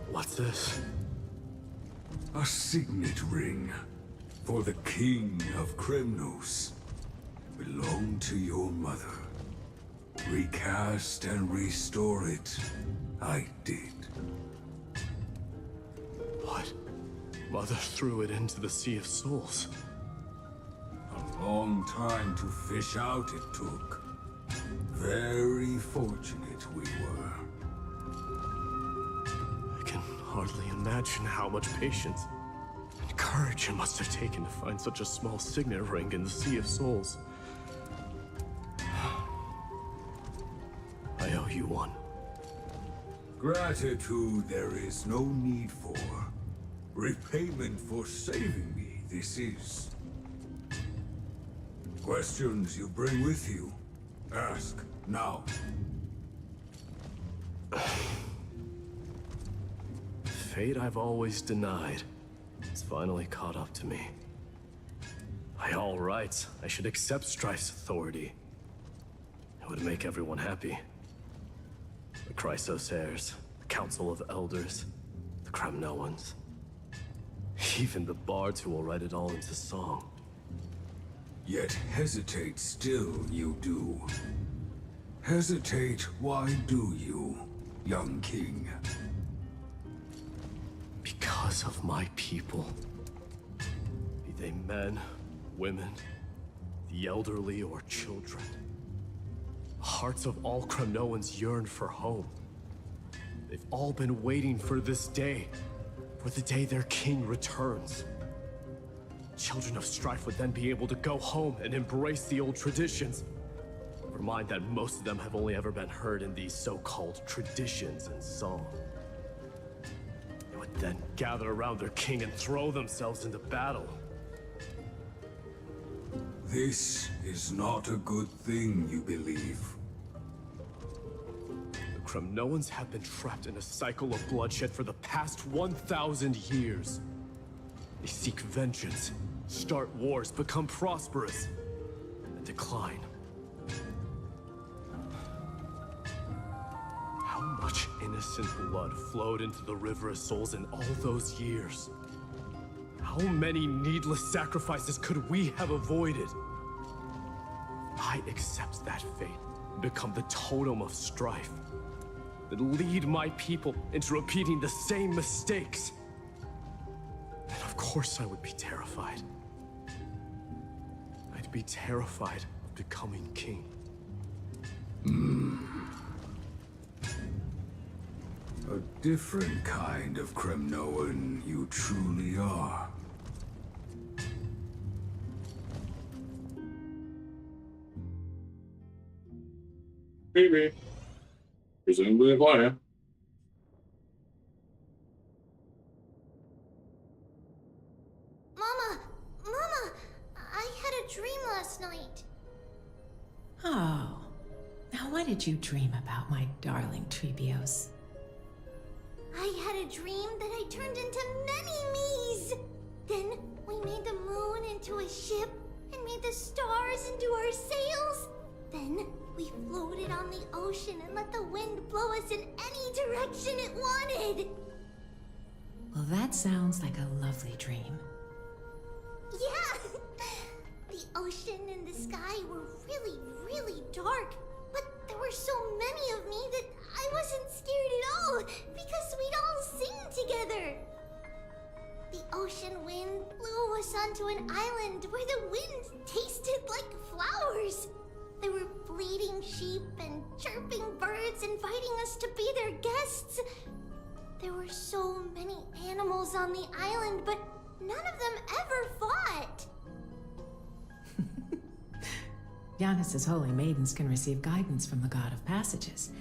What's this? A signet ring for the King of Kremnos. Belonged to your mother. Recast and restore it. I did. What? Mother threw it into the Sea of Souls. A long time to fish out it took. Very fortunate we were. I can hardly imagine how much patience and courage it must have taken to find such a small signet ring in the Sea of Souls. I owe you one. Gratitude there is no need for. Repayment for saving me, this is. Questions you bring with you? Ask now. Fate I've always denied. It's finally caught up to me. By all rights, I should accept Strife's authority. It would make everyone happy. The Chrysosairs, the Council of Elders, the Kremnoans. Even the bards who will write it all into song. Yet hesitate still you do. Hesitate, why do you, young king? Because of my people. Be they men, women, the elderly, or children. The hearts of all Kremnoans yearn for home. They've all been waiting for this day. For the day their king returns. Children of Strife would then be able to go home and embrace the old traditions. Never mind that most of them have only ever been heard in these so-called traditions and song. They would then gather around their king and throw themselves into battle. This is not a good thing, you believe. The Kremnoans have been trapped in a cycle of bloodshed for the past 1,000 years. They seek vengeance, start wars, become prosperous, and decline. How much innocent blood flowed into the River of Souls in all those years? How many needless sacrifices could we have avoided? I accept that fate and become the totem of strife that lead my people into repeating the same mistakes. And of course I would be terrified. I'd be terrified of becoming king. A different kind of Kremnoan you truly are. Maybe. Presumably a client. Mama, I had a dream last night. Oh. Now what did you dream about, my darling Tribbios? I had a dream that I turned into many me's. Then we made the moon into a ship and made the stars into our sails. Then we floated on the ocean and let the wind blow us in any direction it wanted. Well, that sounds like a lovely dream. Yeah! The ocean and the sky were really, really dark. But there were so many of me that I wasn't scared at all because we'd all sing together. The ocean wind blew us onto an island where the wind tasted like flowers. There were bleating sheep and chirping birds inviting us to be their guests. There were so many animals on the island, but none of them ever fought. Yanis's holy maidens can receive guidance from the God of Passages.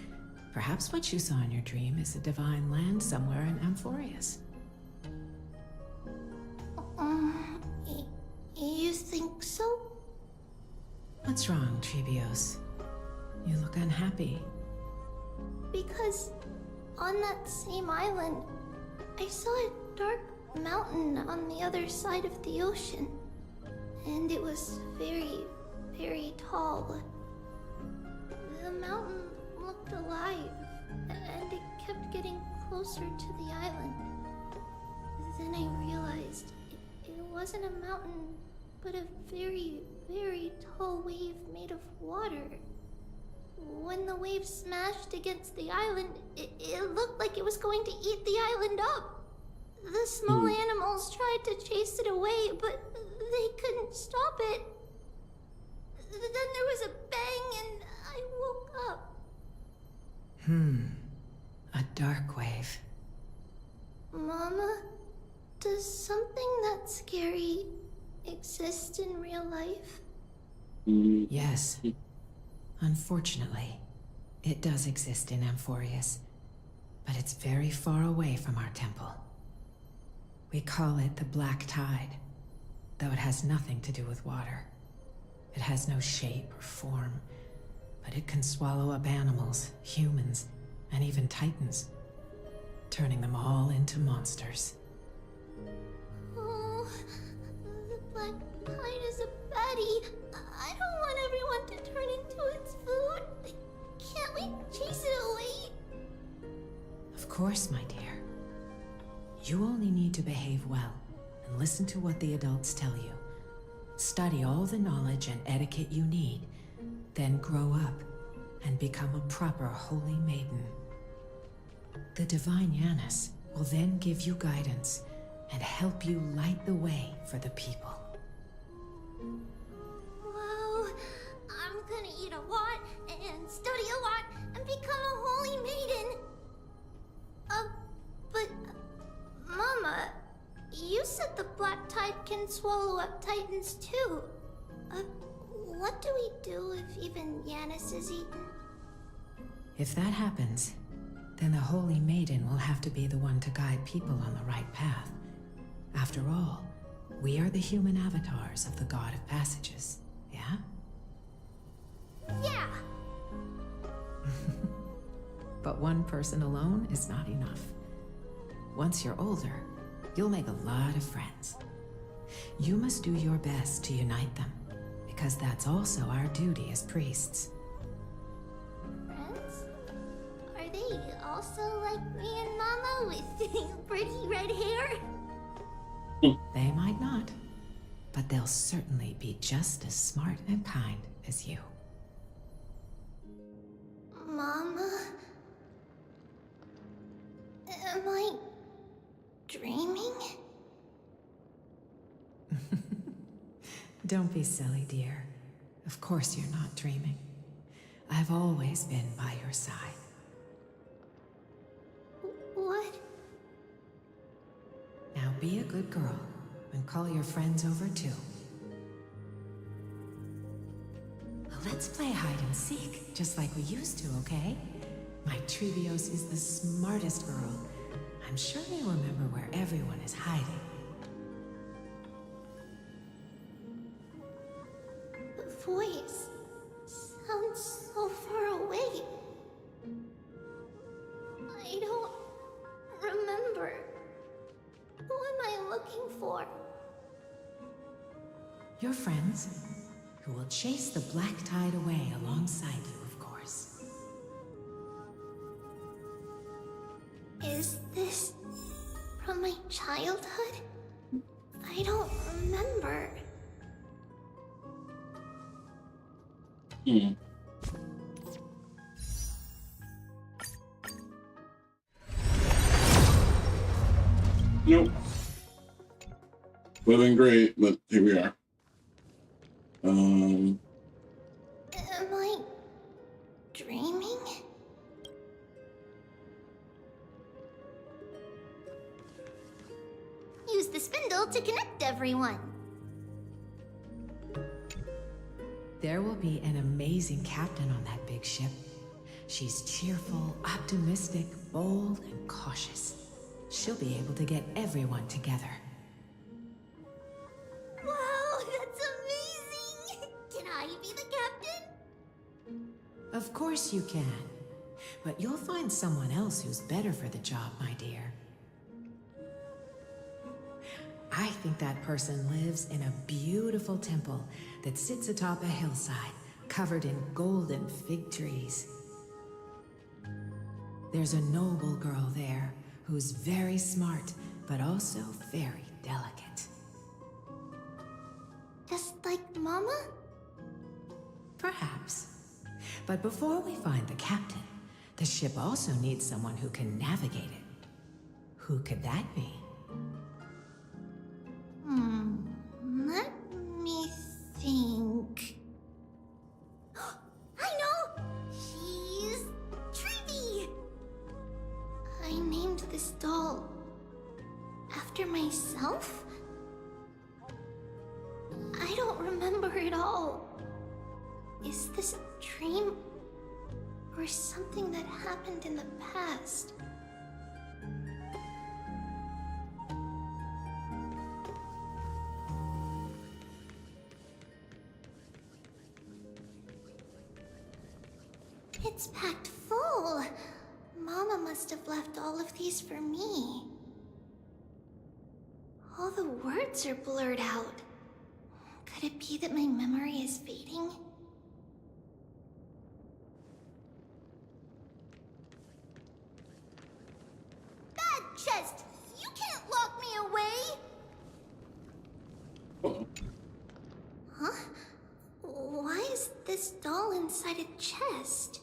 Perhaps what you saw in your dream is a divine land somewhere in AMPHOREUS. You think so? What's wrong, Tribbios? You look unhappy. Because on that same island, I saw a dark mountain on the other side of the ocean. And it was very, very tall. The mountain looked alive, and it kept getting closer to the island. Then I realized it wasn't a mountain, but a very, very tall wave made of water. When the wave smashed against the island, it looked like it was going to eat the island up. The small animals tried to chase it away, but they couldn't stop it. Then there was a bang and I woke up. A dark wave. Mama, does something that scary exist in real life? Yes. Unfortunately, it does exist in AMPHOREUS, but it's very far away from our temple. We call it the Black Tide, though it has nothing to do with water. It has no shape or form, but it can swallow up animals, humans, and even titans, turning them all into monsters. Oh, the Black Tide is a baddie. I don't want everyone to turn into its food. Can't we chase it away? Of course, my dear. You only need to behave well and listen to what the adults tell you. Study all the knowledge and etiquette you need, then grow up and become a proper holy maiden. The divine Yanis will then give you guidance and help you light the way for the people. Wow, I'm gonna eat a lot and study a lot and become a holy maiden. But Mama, you said the Black Tide can swallow up titans too. What do we do if even Yanis is eaten? If that happens, then the holy maiden will have to be the one to guide people on the right path. After all, we are the human avatars of the God of Passages, yeah? Yeah! But one person alone is not enough. Once you're older, you'll make a lot of friends. You must do your best to unite them, because that's also our duty as priests. Friends? Are they also like me and Mama with pretty red hair? They might not, but they'll certainly be just as smart and kind as you. Mama? Am I dreaming? Don't be silly, dear. Of course you're not dreaming. I've always been by your side. What? Now be a good girl and call your friends over too. Well, let's play hide and seek, just like we used to, okay? My Tribbios is the smartest girl. I'm sure they remember where everyone is hiding. The voice sounds so far away. I don't remember. Who am I looking for? Your friends, who will chase the Black Tide away alongside you, of course. Is this from my childhood? I don't remember. Nope. Would have been great, but here we are. Am I dreaming? Use the spindle to connect everyone. There will be an amazing captain on that big ship. She's cheerful, optimistic, bold, and cautious. She'll be able to get everyone together. Wow, that's amazing! Can I be the captain? Of course you can. But you'll find someone else who's better for the job, my dear. I think that person lives in a beautiful temple that sits atop a hillside, covered in golden fig trees. There's a noble girl there who's very smart, but also very delicate. Just like Mama? Perhaps. But before we find the captain, the ship also needs someone who can navigate it. Who could that be? Let me think. I know! She's Tribbie! I named this doll after myself? I don't remember it all. Is this a dream? Or something that happened in the past? It's packed full. Mama must have left all of these for me. All the words are blurred out. Could it be that my memory is fading? Bad chest! You can't lock me away! Huh? Why is this doll inside a chest?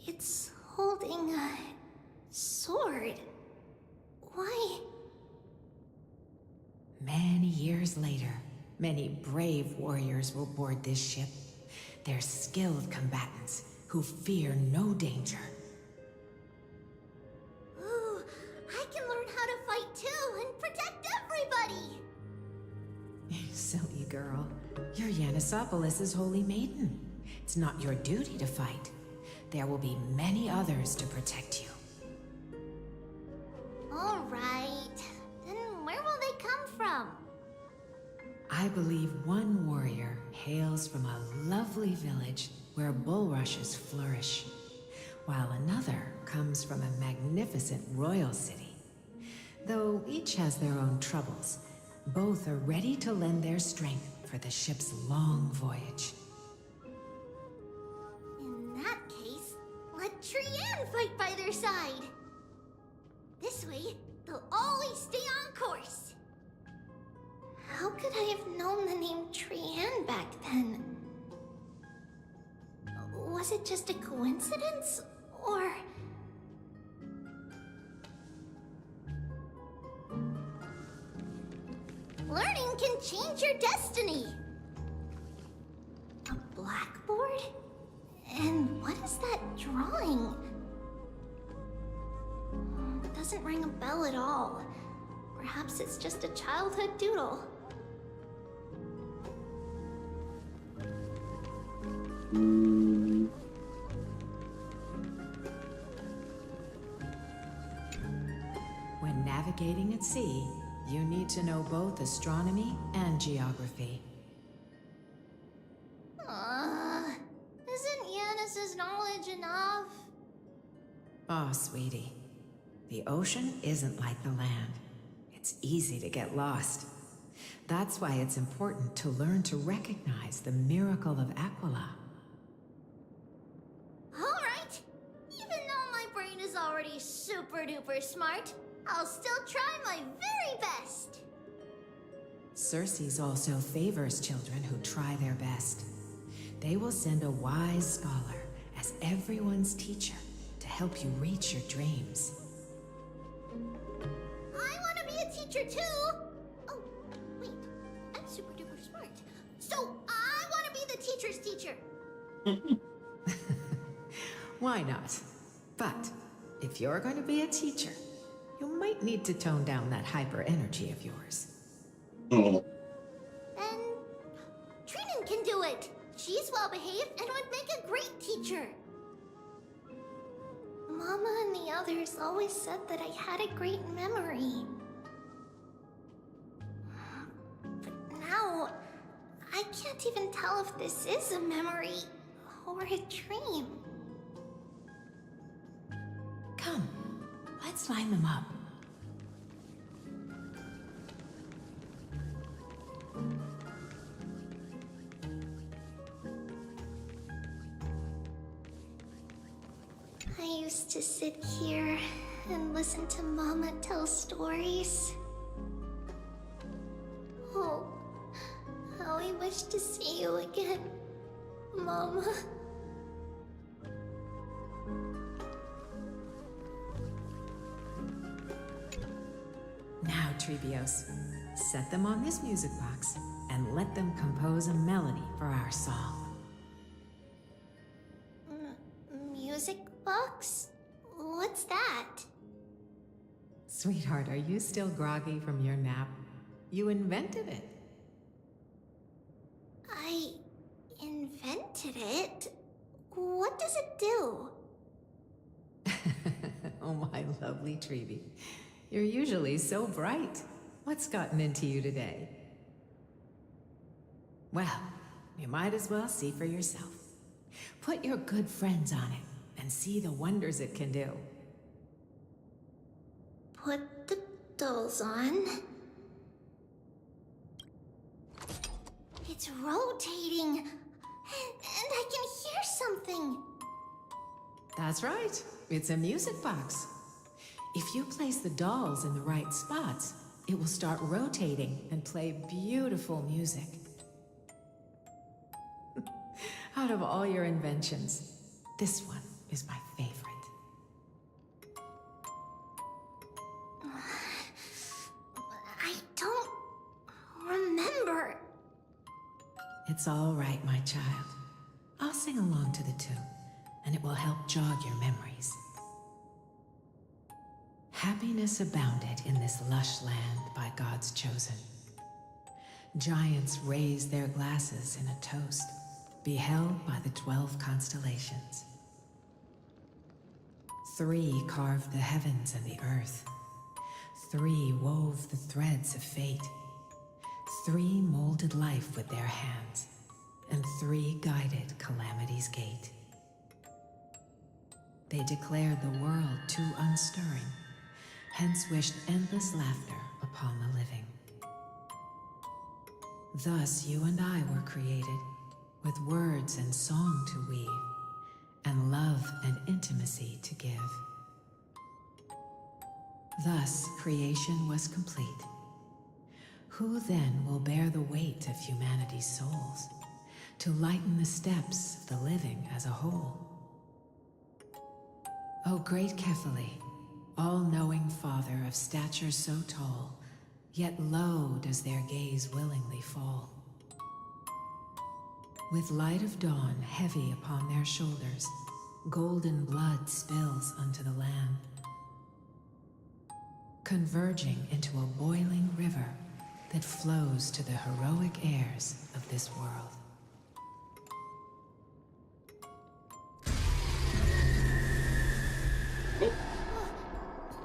It's holding a sword. Why? Many years later, many brave warriors will board this ship. They're skilled combatants who fear no danger. Ooh, I can learn how to fight too and protect everybody! Silly girl. You're Yanisopoulos' holy maiden. It's not your duty to fight. There will be many others to protect you. Alright. Then where will they come from? I believe one warrior hails from a lovely village where bulrushes flourish, while another comes from a magnificent royal city. Though each has their own troubles, both are ready to lend their strength for the ship's long voyage. In that case, let Trianne fight by their side. This way, they'll always stay on course. How could I have known the name Trianne back then? Was it just a coincidence, or... Learning can change your destiny! A blackboard? And what is that drawing? Doesn't ring a bell at all. Perhaps it's just a childhood doodle. When navigating at sea, you need to know both astronomy and geography. Isn't Yanis's knowledge enough? Oh, sweetie. The ocean isn't like the land. It's easy to get lost. That's why it's important to learn to recognize the miracle of Aquila. Alright! Even though my brain is already super duper smart, I'll still try my very best! Circe also favors children who try their best. They will send a wise scholar as everyone's teacher to help you reach your dreams. I want to be a teacher too! Oh, wait, I'm super duper smart. So I want to be the teacher's teacher! Why not? But if you're going to be a teacher, you might need to tone down that hyper energy of yours. And Trina She's well behaved and would make a great teacher. Mama and the others always said that I had a great memory. But now, I can't even tell if this is a memory or a dream. Come, let's line them up. I used to sit here and listen to Mama tell stories. Oh, how I wish to see you again, Mama. Now, Tribbios, set them on this music box and let them compose a melody for our song. Music box? What's that? Sweetheart, are you still groggy from your nap? You invented it. I invented it? What does it do? Oh, my lovely Tribbie. You're usually so bright. What's gotten into you today? Well, you might as well see for yourself. Put your good friends on it and see the wonders it can do. Put the dolls on. It's rotating, and I can hear something. That's right. It's a music box. If you place the dolls in the right spots, it will start rotating and play beautiful music. Out of all your inventions, this one is my favorite. I don't remember. It's all right, my child. I'll sing along to the tune, and it will help jog your memories. Happiness abounded in this lush land by God's chosen. Giants raised their glasses in a toast, beheld by the 12 constellations. 3 carved the heavens and the earth. 3 wove the threads of fate. 3 molded life with their hands, and 3 guided calamity's gate. They declared the world too unstirring, hence wished endless laughter upon the living. Thus you and I were created, with words and song to weave, and love and intimacy to give. Thus creation was complete. Who then will bear the weight of humanity's souls, to lighten the steps of the living as a whole? O great Kephali, all-knowing Father of stature so tall, yet low does their gaze willingly fall. With light of dawn heavy upon their shoulders, golden blood spills unto the land, converging into a boiling river that flows to the heroic heirs of this world.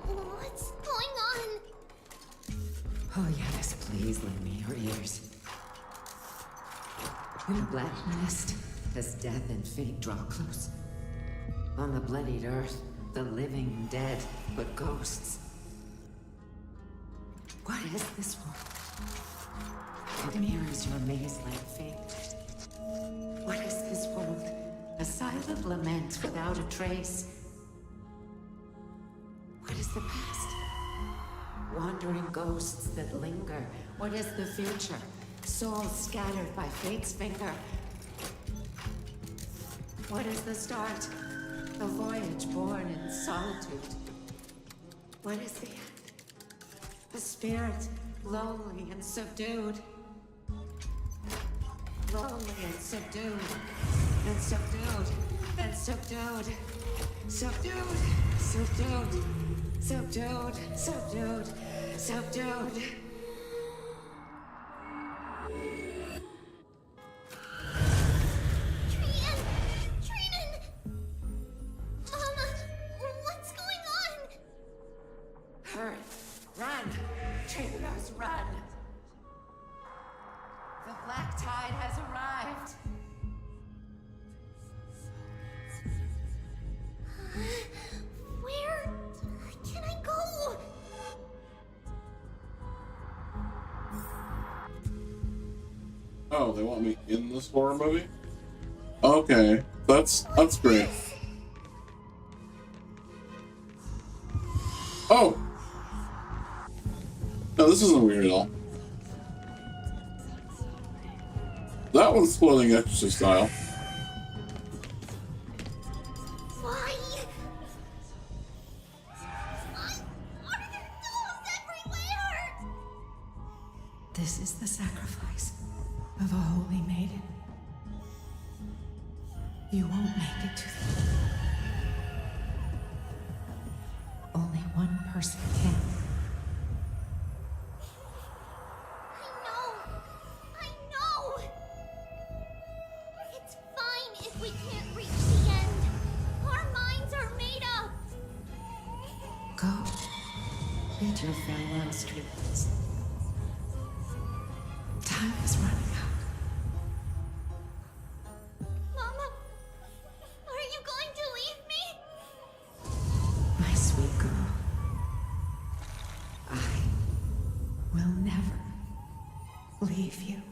What's going on? Oh yes, please lend me your ears. In a black mist, as death and fate draw close. On the bloodied earth, the living dead, but ghosts. What is this world? It mirrors your maze-like fate. What is this world? A silent lament without a trace. What is the past? Wandering ghosts that linger. What is the future? Souls scattered by fate's finger. What is the start? A voyage born in solitude. What is the end? A spirit, lonely and subdued. Lonely and subdued. And subdued. And subdued. Subdued. Subdued. Subdued. Subdued. Subdued. The black tide has arrived. Where can I go? Oh, they want me in this horror movie? Okay, that's great. Oh! No, this isn't weird at all. That one's spoiling Exorcist style. Why? Why are there dolls everywhere? This is the sacrifice of a holy maiden. You won't make it to the end. Only one person can. I know. It's fine if we can't reach the end. Our minds are made up. Go. Bid your farewells, Tribbie. Time is running out. Mama, are you going to leave me? My sweet girl. I will never leave you.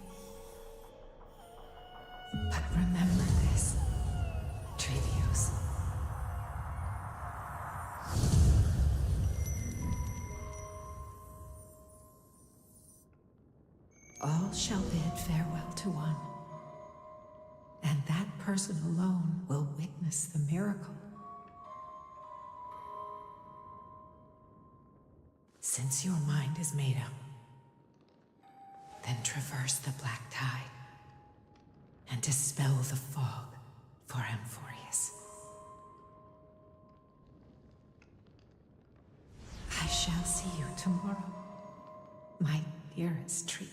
But remember this, Tribbie. All shall bid farewell to one, and that person alone will witness the miracle. Since your mind is made up, then traverse the black tide and dispel the fog for AMPHOREUS. I shall see you tomorrow, my dearest Tribbie.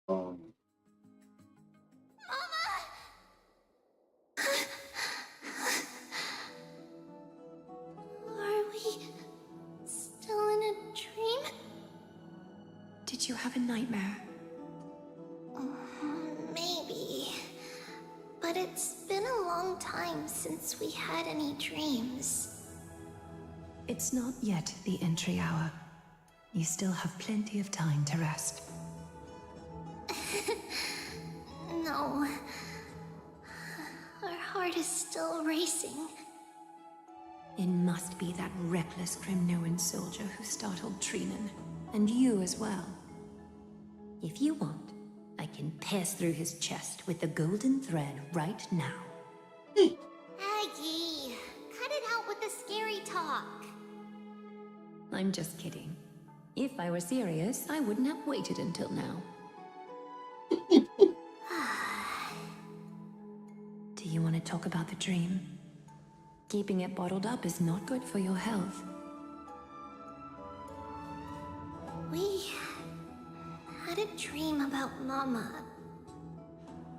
Are we still in a dream? Did you have a nightmare? Maybe. But it's been a long time since we had any dreams. It's not yet the entry hour. You still have plenty of time to rest. No. Our heart is still racing. It must be that reckless Kremnoan soldier who startled Trinan, and you as well. If you want, I can pass through his chest with the golden thread right now. Aggie, cut it out with the scary talk. I'm just kidding. If I were serious, I wouldn't have waited until now. Do you want to talk about the dream? Keeping it bottled up is not good for your health. We had a dream about Mama.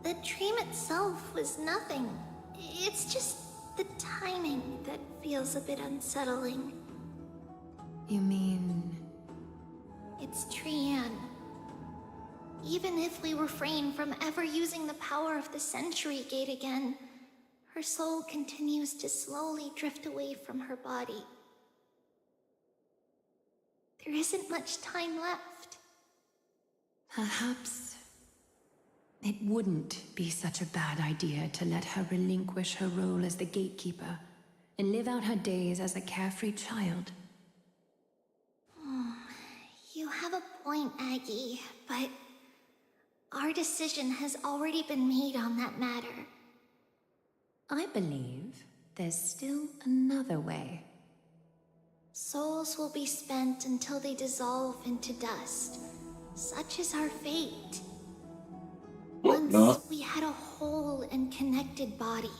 The dream itself was nothing. It's just the timing that feels a bit unsettling. You mean... It's Trian. Even if we refrain from ever using the power of the Century Gate again, her soul continues to slowly drift away from her body. There isn't much time left. Perhaps it wouldn't be such a bad idea to let her relinquish her role as the gatekeeper and live out her days as a carefree child. You have a point, Aggie, but our decision has already been made on that matter. I believe there's still another way. Souls will be spent until they dissolve into dust. Such is our fate. Once we had a whole and connected body.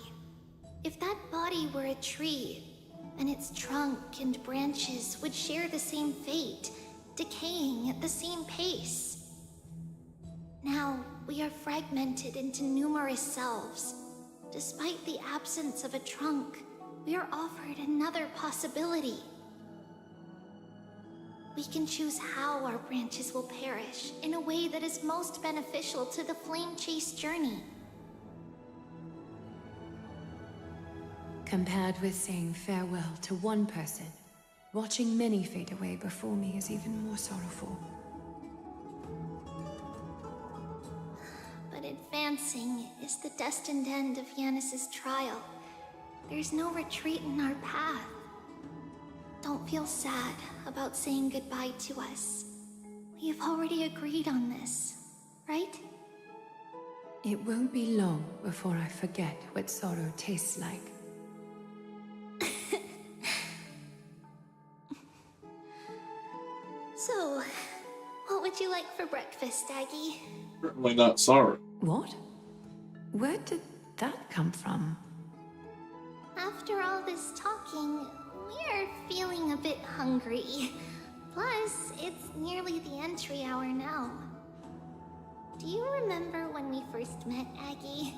If that body were a tree, then its trunk and branches would share the same fate, decaying at the same pace. Now, we are fragmented into numerous selves. Despite the absence of a trunk, we are offered another possibility. We can choose how our branches will perish in a way that is most beneficial to the Flame Chase journey. Compared with saying farewell to one person, watching many fade away before me is even more sorrowful. But advancing is the destined end of Yanis's trial. There's no retreat in our path. Don't feel sad about saying goodbye to us. We have already agreed on this, right? It won't be long before I forget what sorrow tastes like. So, what would you like for breakfast, Aggie? Certainly not sorry. What? Where did that come from? After all this talking, we're feeling a bit hungry. Plus, it's nearly the entry hour now. Do you remember when we first met, Aggie?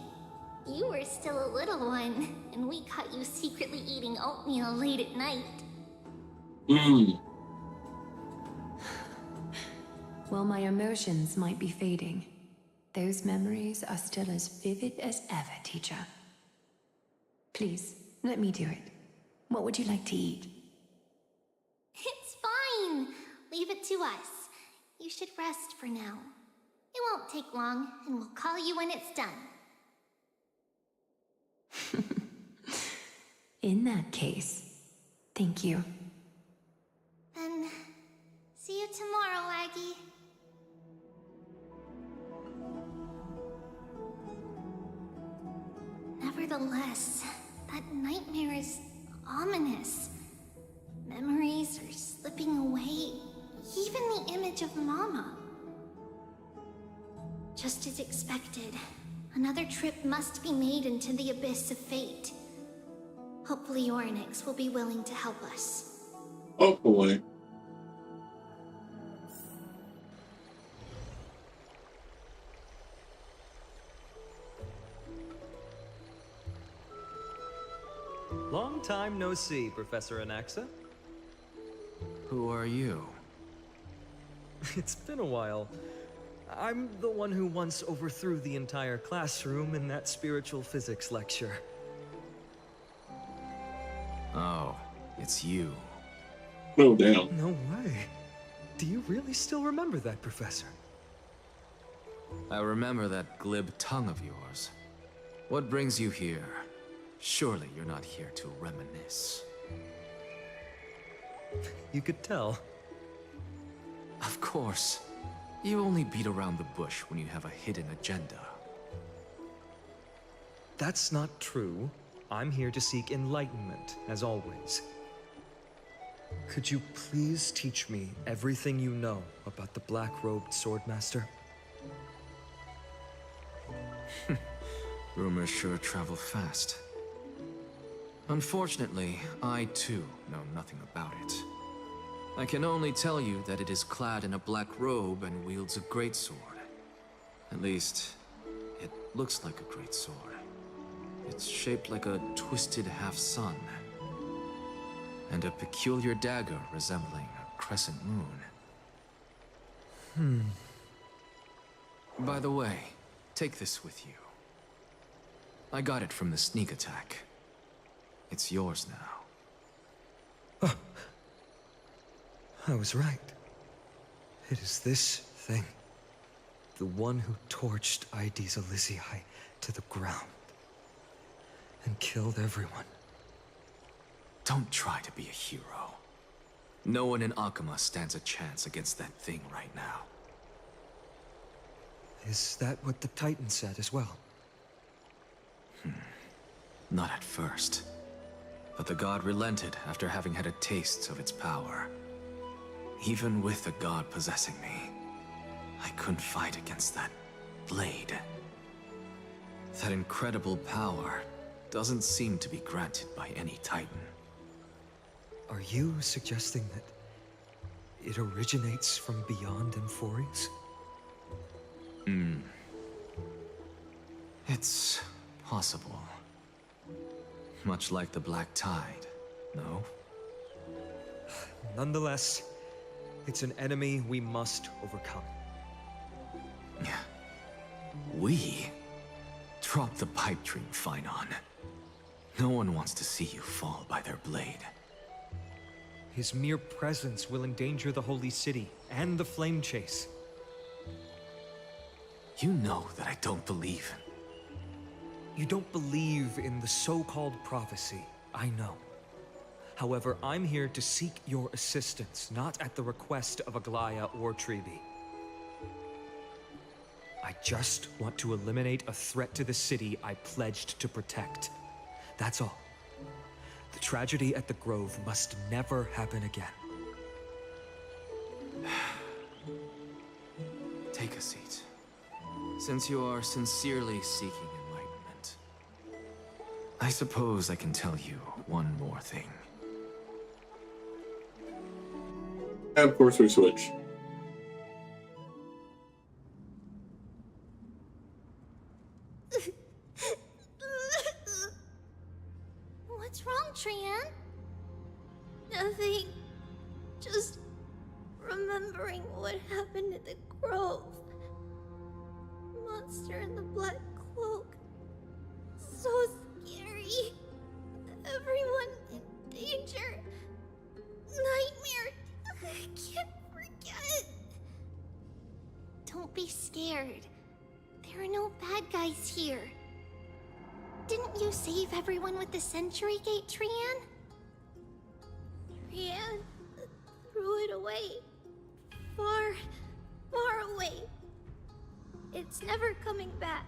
You were still a little one, and we caught you secretly eating oatmeal late at night. While my emotions might be fading, those memories are still as vivid as ever, teacher. Please, let me do it. What would you like to eat? It's fine. Leave it to us. You should rest for now. It won't take long, and we'll call you when it's done. In that case, thank you. Then, see you tomorrow, Aggie. Nevertheless, that nightmare is ominous. Memories are slipping away, even the image of Mama. Just as expected, another trip must be made into the abyss of fate. Hopefully Orynyx will be willing to help us. Hopefully. Long time no see, Professor Anaxa. Who are you? It's been a while. I'm the one who once overthrew the entire classroom in that spiritual physics lecture. Oh, it's you. Oh, damn. No way. Do you really still remember that, Professor? I remember that glib tongue of yours. What brings you here? Surely you're not here to reminisce. You could tell. Of course. You only beat around the bush when you have a hidden agenda. That's not true. I'm here to seek enlightenment, as always. Could you please teach me everything you know about the Black-Robed Swordmaster? Rumors sure travel fast. Unfortunately, I too know nothing about it. I can only tell you that it is clad in a black robe and wields a greatsword. At least, it looks like a greatsword. It's shaped like a twisted half-sun, and a peculiar dagger resembling a crescent moon. By the way, take this with you. I got it from the sneak attack. It's yours now. I was right. It is this thing. The one who torched ID's Elysiae to the ground. And killed everyone. Don't try to be a hero. No one in Akama stands a chance against that thing right now. Is that what the Titan said as well? Not at first. But the god relented after having had a taste of its power. Even with the god possessing me, I couldn't fight against that blade. That incredible power doesn't seem to be granted by any Titan. Are you suggesting that it originates from beyond AMPHOREUS? Hmm. It's possible. Much like the Black Tide, no? Nonetheless, it's an enemy we must overcome. We? Drop the pipe dream, Phynon. No one wants to see you fall by their blade. His mere presence will endanger the Holy City and the Flame Chase. You know that I don't believe. You don't believe in the so-called prophecy, I know. However, I'm here to seek your assistance, not at the request of Aglaya or Tribbie. I just want to eliminate a threat to the city I pledged to protect. That's all. The tragedy at the Grove must never happen again. Take a seat. Since you are sincerely seeking enlightenment, I suppose I can tell you one more thing. And of course we switch. What's wrong, Trian? Nothing. Just remembering what happened at the Grove. Monster in the black cloak. So scary. Everyone in danger. Nightmare. I can't forget. Don't be scared. There are no bad guys here. Didn't you save everyone with the Century Gate, Trian? Trian threw it away. Far, far away. It's never coming back.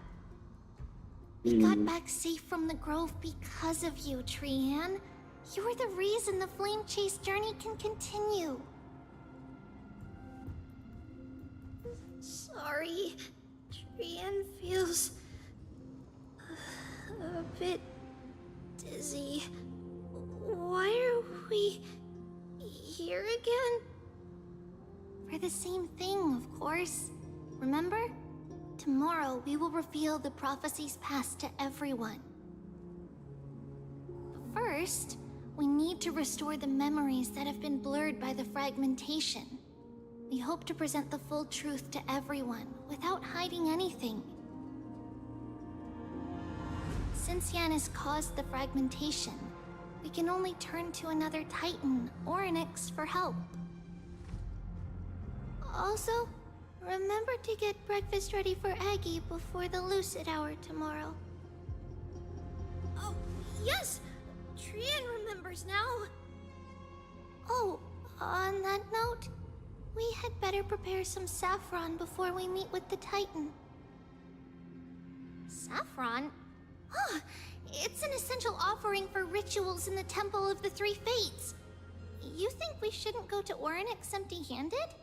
We got back safe from the Grove because of you, Trian. You're the reason the Flame Chase journey can continue. Sorry. Trian feels a bit dizzy. Why are we here again? For the same thing, of course. Remember? Tomorrow we will reveal the prophecies past to everyone. But first, we need to restore the memories that have been blurred by the fragmentation. We hope to present the full truth to everyone without hiding anything. Since Menace caused the fragmentation, we can only turn to another Titan or an X for help. Also, remember to get breakfast ready for Aggie before the Lucid Hour tomorrow. Oh, yes! Trian remembers now. Oh, on that note, we had better prepare some saffron before we meet with the Titan. Saffron? Oh, it's an essential offering for rituals in the Temple of the Three Fates. You think we shouldn't go to Orynyx empty-handed?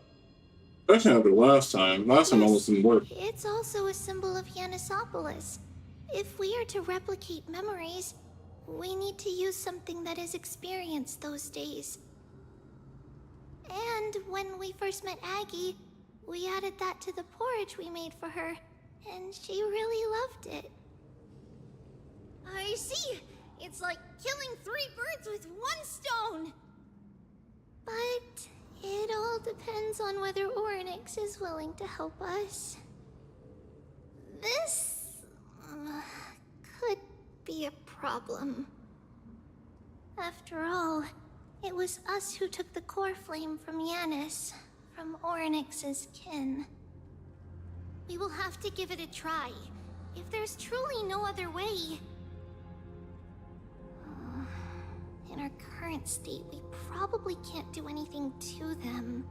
That happened last time. Last time almost didn't work. It's also a symbol of Yanisopolis. If we are to replicate memories, we need to use something that has experienced those days. And when we first met Aggie, we added that to the porridge we made for her, and she really loved it. I see! It's like killing 3 birds with 1 stone! But it all depends on whether Orynyx is willing to help us. This could be a problem. After all, it was us who took the core flame from Menace, from Orynyx's kin. We will have to give it a try, if there's truly no other way. In our current state, we probably can't do anything to them.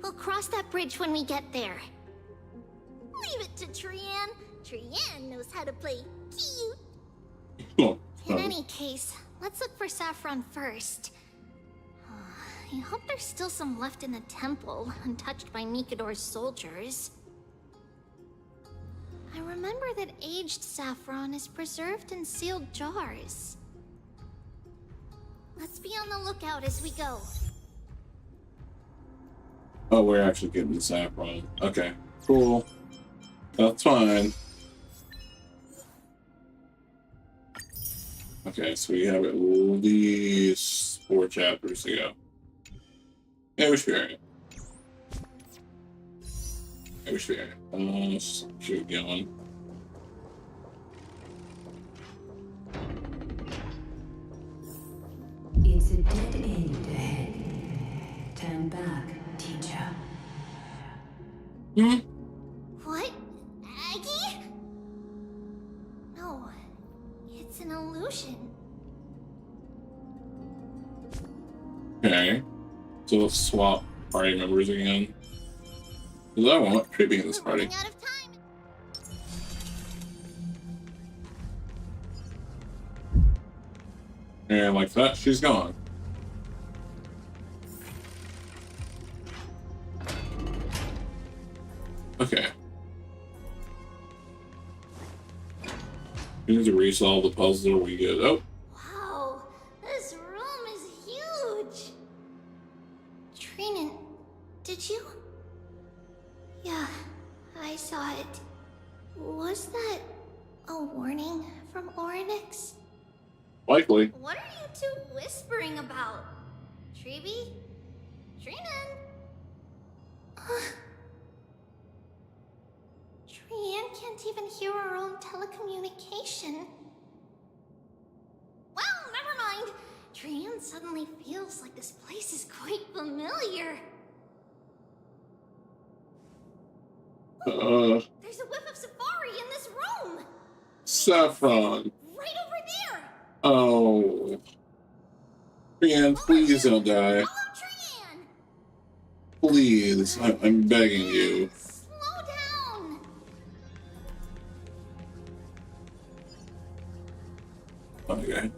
We'll cross that bridge when we get there. Leave it to Trian. Trian knows how to play cute. In any case, let's look for saffron first. I hope there's still some left in the temple, untouched by Nikador's soldiers. I remember that aged saffron is preserved in sealed jars. Let's be on the lookout as we go. Oh, we're actually getting the saffron. Okay, cool. That's fine. Okay, so we have at least 4 chapters to go. Yeah, we should be alright. Yeah, we should be alright. Let's keep going. It's a dead end ahead. Turn back, teacher. What? Aggie? No, it's an illusion. Okay. So let's swap party members again. Because I want Tribbie in this party. And like that, she's gone. Okay. We need to resolve the puzzle. We get Wow, this room is huge. Trinan, did you? Yeah, I saw it. Was that a warning from Orynyx? Likely. What are you two whispering about? Tribbie? Trinan? Trian can't even hear our own telecommunication. Well, never mind. Trian suddenly feels like this place is quite familiar. There's a whiff of safari in this room! Saffron. Right over there! Oh. Trian, please don't die. Please, I'm begging you. Slow down! Okay.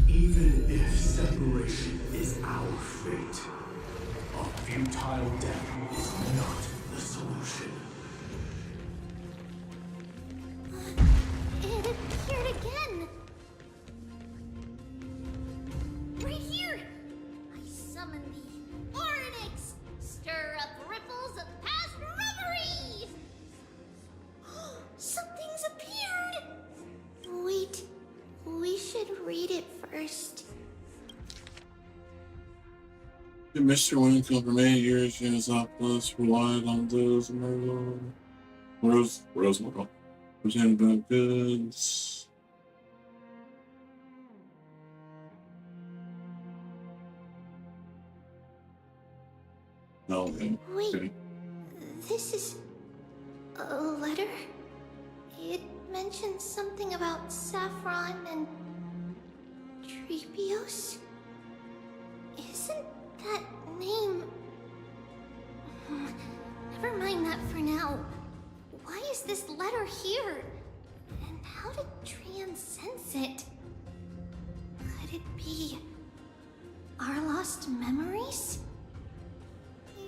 Even if separation is our fate, a futile death is not the solution. It appeared again! Right here! I summon thee, Orynyx! Stir up ripples of past reverie! Something's appeared! Wait, we should read it first. Mr. Winston for many years, Yannisopoulos relied on those Rosemore. Presented about goods. No, okay. Wait, this is a letter? It mentions something about Saffron and Tribbios? Isn't that name... Never mind that for now. Why is this letter here? And how did Trian sense it? Could it be our lost memories?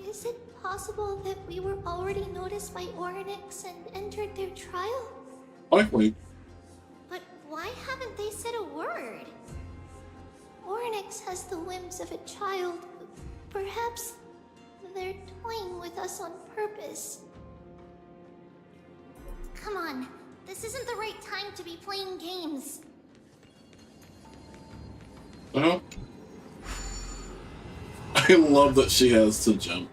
Is it possible that we were already noticed by Orynyx and entered their trial? Likely. But why haven't they said a word? Orynyx has the whims of a child. Perhaps they're toying with us on purpose. Come on, this isn't the right time to be playing games. Well, I love that she has to jump.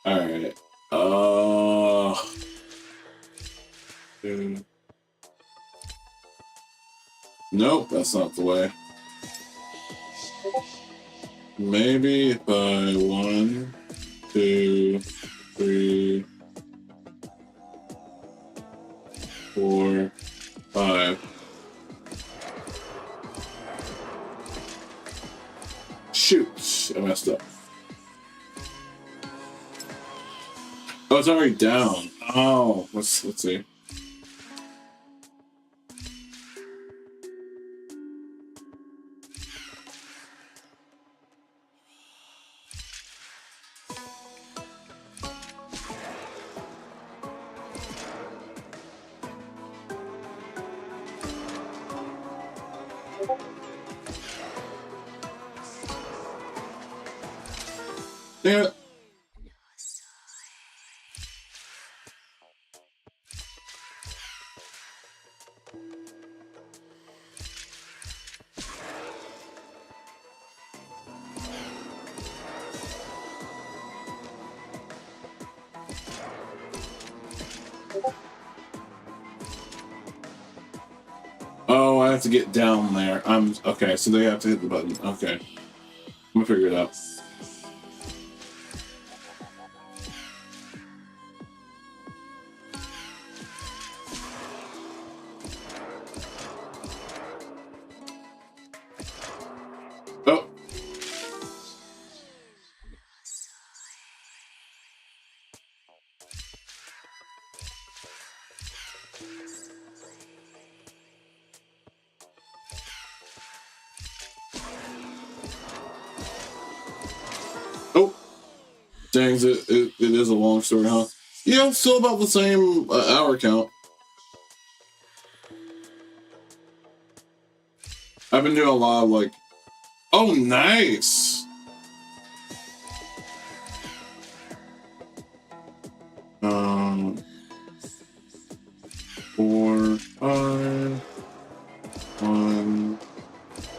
Alright. Nope, that's not the way. Maybe if I 1, 2, 3, 4, 5. Shoot, I messed up. Oh, it's already down. Oh, let's see. Yeah. Oh, I have to get down there. Okay, so they have to hit the button. Okay. I'm gonna figure it out. Oh. Oh. Dang, it is a long story, huh? Yeah, still about the same hour count. I've been doing a lot of like, oh, nice. 4, 5, 1,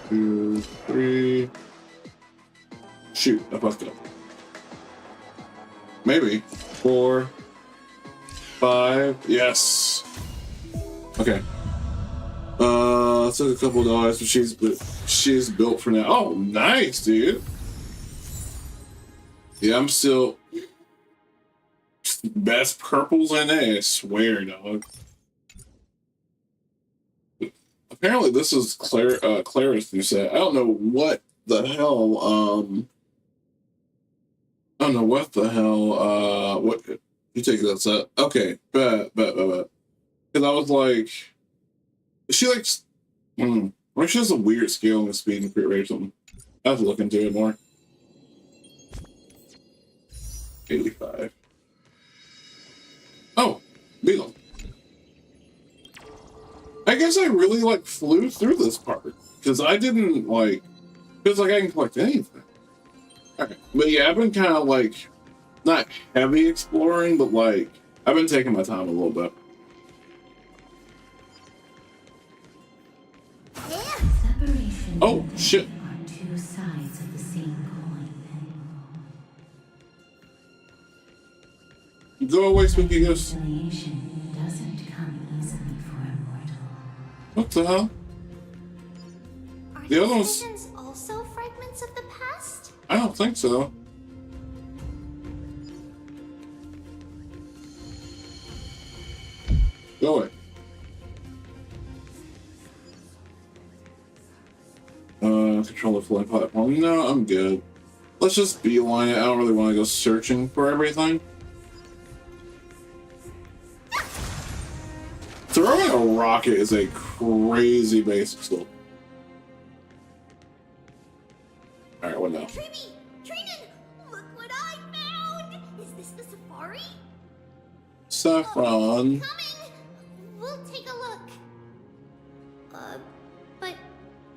2, 3. Shoot, I fucked up. Maybe 4, 5. Yes. Okay. Took a couple of dollars, but she's built for now. Oh, nice, dude. Yeah, I'm still best purples in it. I swear, dog. Apparently, this is Clara's new set. I don't know what the hell. I don't know what the hell. What you take that set? Okay, bet. Because I was like, she likes. Or she has a weird scaling of speed and crit rate or something. I have to look into it more. 85. Oh, Beetle. I guess I really like flew through this part because I didn't like. Feels like I can collect anything. Okay, but yeah, I've been kind of like not heavy exploring, but like I've been taking my time a little bit. Oh shit! Are two sides of the same coin. Go away, spooky ghost. Doesn't come easily for a mortal. What the hell? Are The other these ones. visions also fragments of the past? I don't think so. Go away. Control the flight platform. No, I'm good. Let's just beeline it. I don't really want to go searching for everything. Throwing a rocket is a crazy basic skill. Alright, what now? Tribbie! Trinan! Look what I found! Is this the safari? Saffron. Coming! We'll take a look. But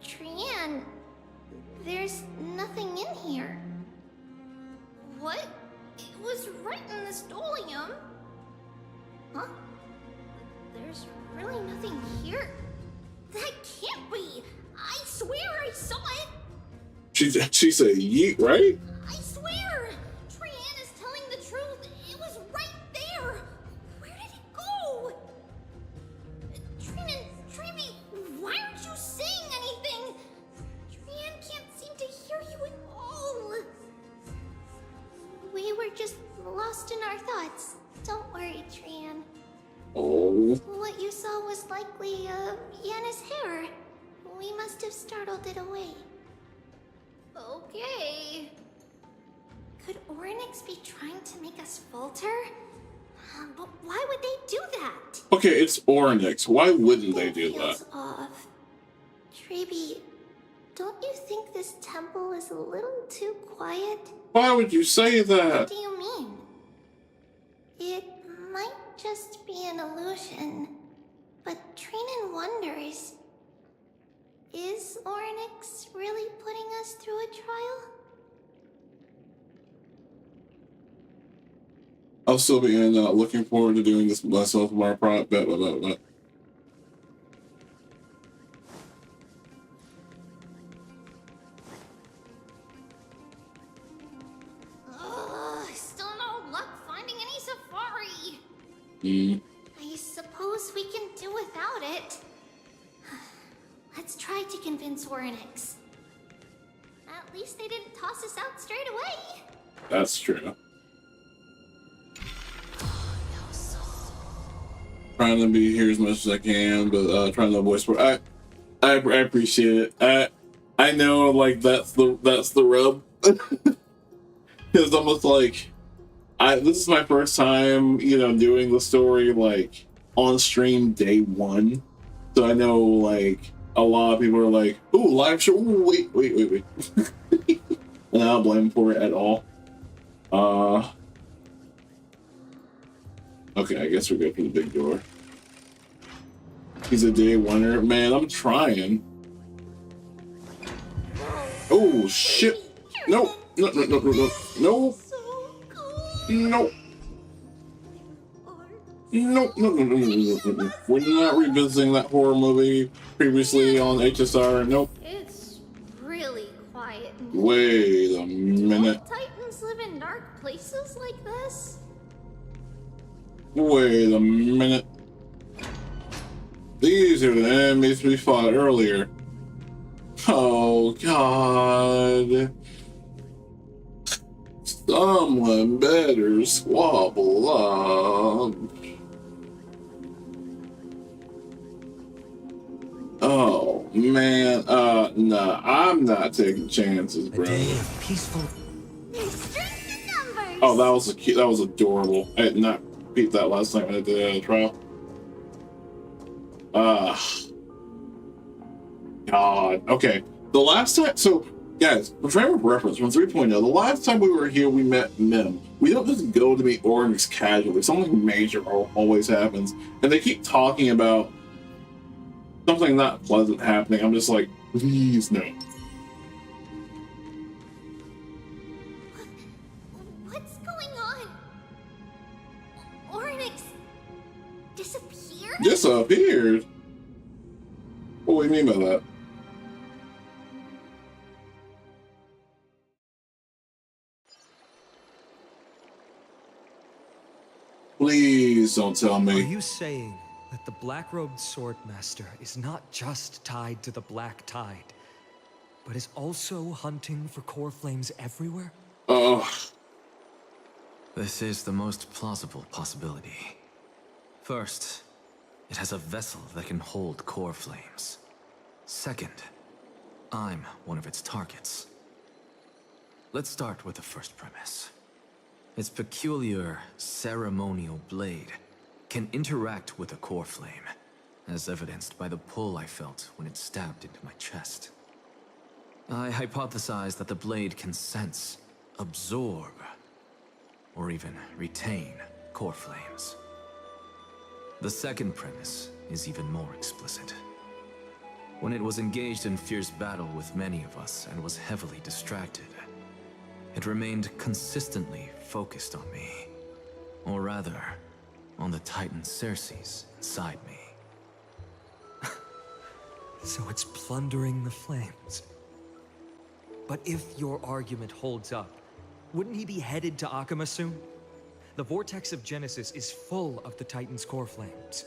Trian, there's nothing in here. What? It was right in the stolium. Huh? There's really nothing here. That can't be! I swear I saw it! She said yeet, right? I swear! Trian is telling the truth. It was right there. Where did it go? Trinan, Tribbie, why aren't you saying anything? Trian can't seem to hear you at all. We were just lost in our thoughts. Don't worry, Trian. Oh. What you saw was likely, Yenna's hair. We must have startled it away. Okay. Could Orynyx be trying to make us falter? But why would they do that? Okay, it's Orynyx. Why wouldn't they do that? Off. Tribbie, don't you think this temple is a little too quiet? Why would you say What that? do you mean? It might just be an illusion, but Trinan wonders. Is Oryx really putting us through a trial? I'll still be in, looking forward to doing this myself tomorrow. Still no luck finding any safari. Mm. I suppose we can do without it. Let's try to convince Oryx. At least they didn't toss us out straight away. That's true. Trying to be here as much as I can, but trying to voice for I appreciate it. I know, like, that's the rub. It's almost like this is my first time, you know, doing the story like on stream day one. So I know, like, a lot of people are like, "Ooh, live show! Ooh, wait." And I don't blame them for it at all. Okay, I guess we're going for the big door. He's a day oneer. Man, I'm trying. Oh, shit. No. No. No. We're not revisiting that horror movie previously on HSR. Nope. It's really quiet. Wait a minute. Do all Titans live in dark places like this? Wait a minute. These are the enemies we fought earlier. Oh, God. Someone better squabble up. Oh, man. Nah, I'm not taking chances, bro. Peaceful. Oh, that was cute. That was adorable. I did not beat that last time when I did a trial. God. Okay. The last time, so guys, for frame of reference, from 3.0, the last time we were here, we met Mim. We don't just go to meet Oryx casually. Something major always happens, and they keep talking about something not pleasant happening. I'm just like, please no. What's going on? Oryx disappeared? Disappeared? What do you mean by that? Please don't tell me. Are you saying that the black-robed swordmaster is not just tied to the Black Tide, but is also hunting for core flames everywhere? This is the most plausible possibility. First, it has a vessel that can hold core flames. Second, I'm one of its targets. Let's start with the first premise. Its peculiar ceremonial blade can interact with a core flame, as evidenced by the pull I felt when it stabbed into my chest. I hypothesized that the blade can sense, absorb, or even retain core flames. The second premise is even more explicit. When it was engaged in fierce battle with many of us and was heavily distracted, it remained consistently focused on me. Or rather, on the Titan Circes inside me. So it's plundering the flames. But if your argument holds up, wouldn't he be headed to Akama soon? The vortex of Genesis is full of the Titan's core flames.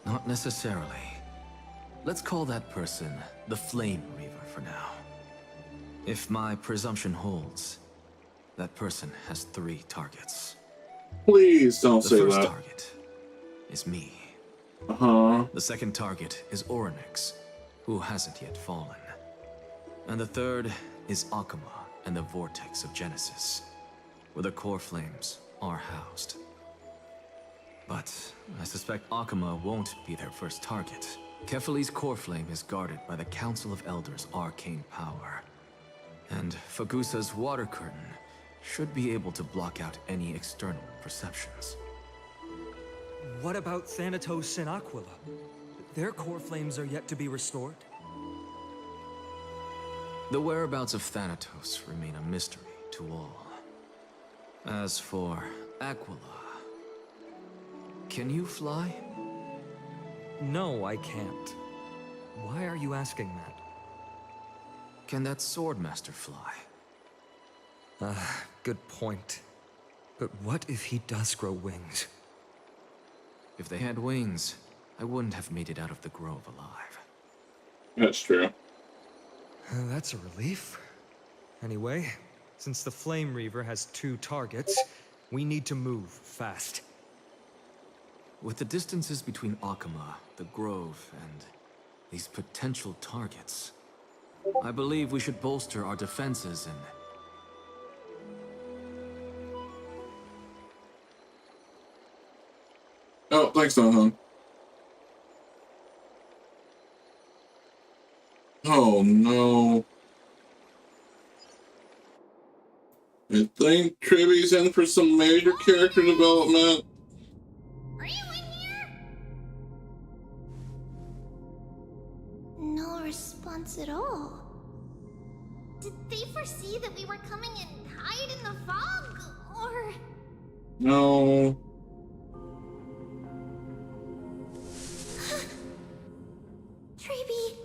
Not necessarily. Let's call that person the Flame Reaver for now. If my presumption holds, that person has 3 targets. Please don't say that. The first target is me. The second target is Oryx, who hasn't yet fallen. And the third is Akama and the Vortex of Genesis, where the core flames are housed. But I suspect Akama won't be their first target. Kefali's core flame is guarded by the Council of Elders' arcane power. And Fagusa's water curtain should be able to block out any external perceptions. What about Thanatos and Aquila? Their core flames are yet to be restored? The whereabouts of Thanatos remain a mystery to all. As for Aquila, can you fly? No, I can't. Why are you asking that? Can that Swordmaster fly? Good point. But what if he does grow wings? If they had wings, I wouldn't have made it out of the grove alive. That's true. That's a relief. Anyway, since the Flame Reaver has 2 targets, we need to move fast. With the distances between Akama, the grove, and these potential targets, I believe we should bolster our defenses and... Oh, thanks, Don. Oh no. I think Tribbie's in for some major character development. Are you in here? No response at all. Did they foresee that we were coming and hide in the fog? Or... No. Tribbie,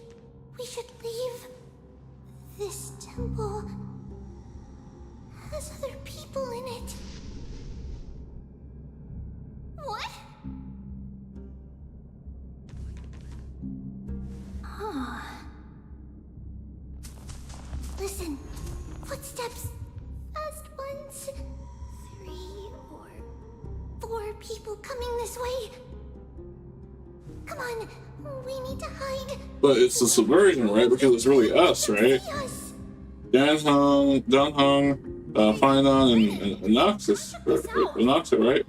we should leave. This temple has other people in it. What? Oh. Listen, footsteps. Fast ones. 3 or 4 people coming this way. Come on, we need to hide. But it's the subversion, right? Because it's really us, right? Danhung, Finon, and Noxus, right?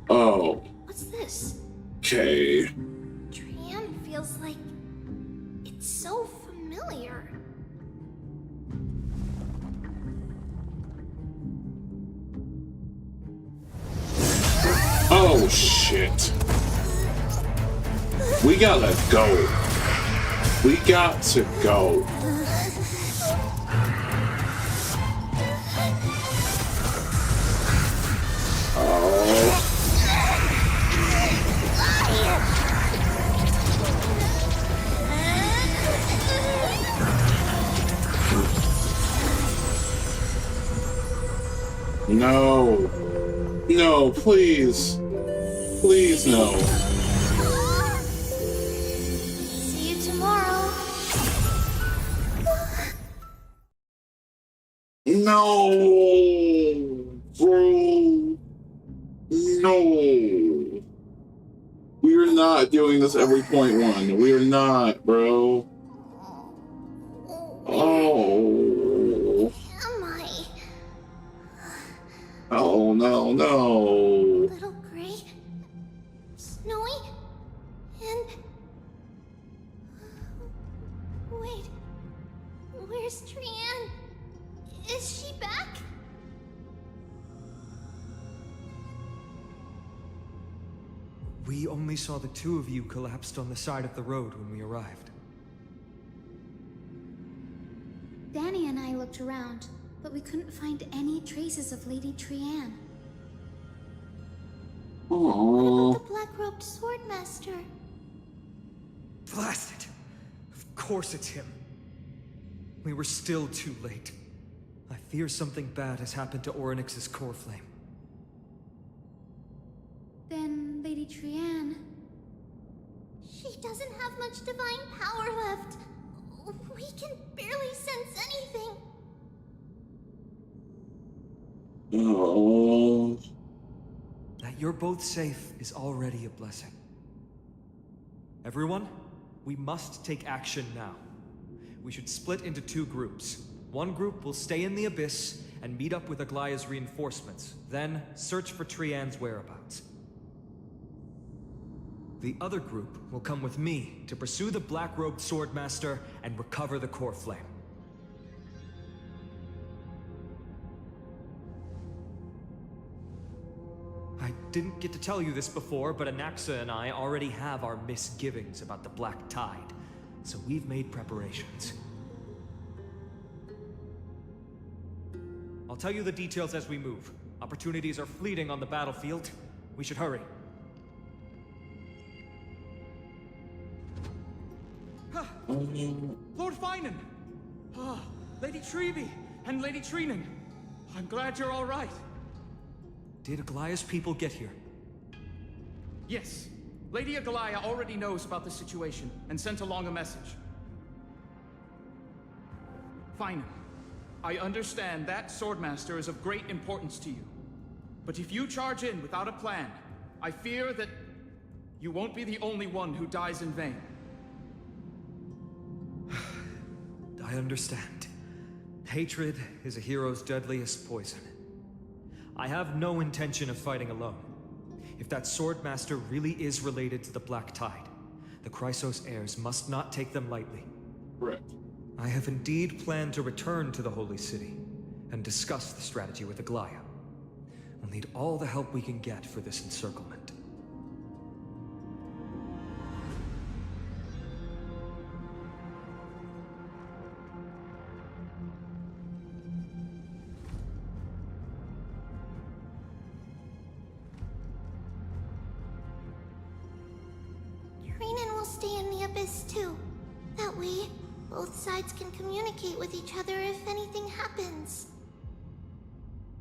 Oh. What's this? Okay. Trian feels like it's so familiar. Oh shit. We gotta go. We got to go. Oh. No. No, please. Please, no. See you tomorrow. No, bro. No. We are not doing this every point 1. We are not, bro. Oh. Am I? Oh, no, no. Little gray, snowy, and... Wait, where's Trian? Is she back? We only saw the 2 of you collapsed on the side of the road when we arrived. Danny and I looked around, but we couldn't find any traces of Lady Trian. Oh. What about the black-robed swordmaster? Blast it! Of course it's him. We were still too late. I fear something bad has happened to Orynyx's core flame. Then Lady Trian... She doesn't have much divine power left. We can barely sense anything. Oh. That you're both safe is already a blessing. Everyone, we must take action now. We should split into 2 groups. One group will stay in the Abyss and meet up with Aglaya's reinforcements, then search for Trian's whereabouts. The other group will come with me to pursue the black-robed swordmaster and recover the core flame. I didn't get to tell you this before, but Anaxa and I already have our misgivings about the Black Tide, so we've made preparations. I'll tell you the details as we move. Opportunities are fleeting on the battlefield. We should hurry. Lord Finan! Lady Tribbie and Lady Treenan. I'm glad you're all right. Did Aglaya's people get here? Yes. Lady Aglaya already knows about the situation and sent along a message. Finan, I understand that Swordmaster is of great importance to you. But if you charge in without a plan, I fear that you won't be the only one who dies in vain. I understand. Hatred is a hero's deadliest poison. I have no intention of fighting alone. If that Swordmaster really is related to the Black Tide, the Chrysos heirs must not take them lightly. Correct. I have indeed planned to return to the Holy City and discuss the strategy with Aglaya. We'll need all the help we can get for this encirclement. Treenan will stay in the Abyss too. That way, both sides can communicate with each other if anything happens.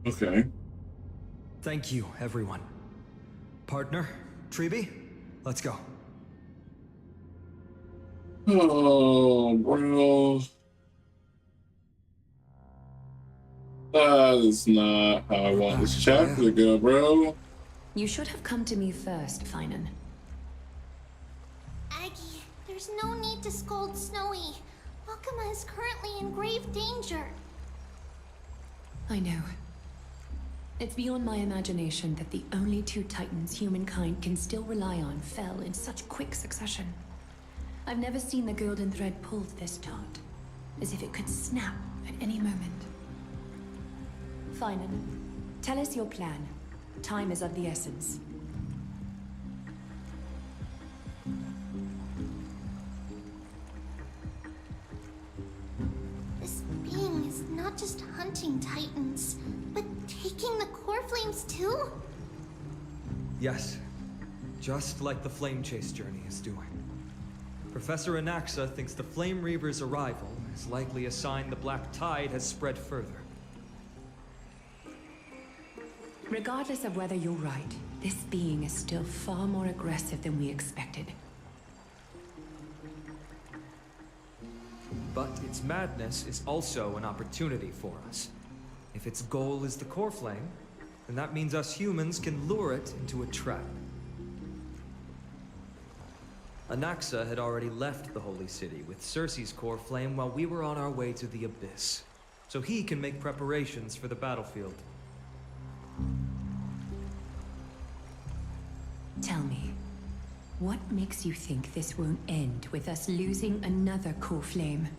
Okay. Thank you, everyone. Partner, Tribbie, let's go. Oh, bro. That is not how I want this chapter to go, bro. You should have come to me first, Finan. Aggie, there's no need to scold Snowy. Wakama is currently in grave danger. I know. It's beyond my imagination that the only two titans humankind can still rely on fell in such quick succession. I've never seen the golden thread pulled this taut, as if it could snap at any moment. Finan, tell us your plan. Time is of the essence. This being is not just hunting titans, but taking the core flames too? Yes, just like the Flame Chase journey is doing. Professor Anaxa thinks the Flame Reaver's arrival is likely a sign the Black Tide has spread further. Regardless of whether you're right, this being is still far more aggressive than we expected. But its madness is also an opportunity for us. If its goal is the core flame, then that means us humans can lure it into a trap. Anaxa had already left the Holy City with Cersei's core flame while we were on our way to the Abyss, so he can make preparations for the battlefield. Tell me, what makes you think this won't end with us losing another core flame?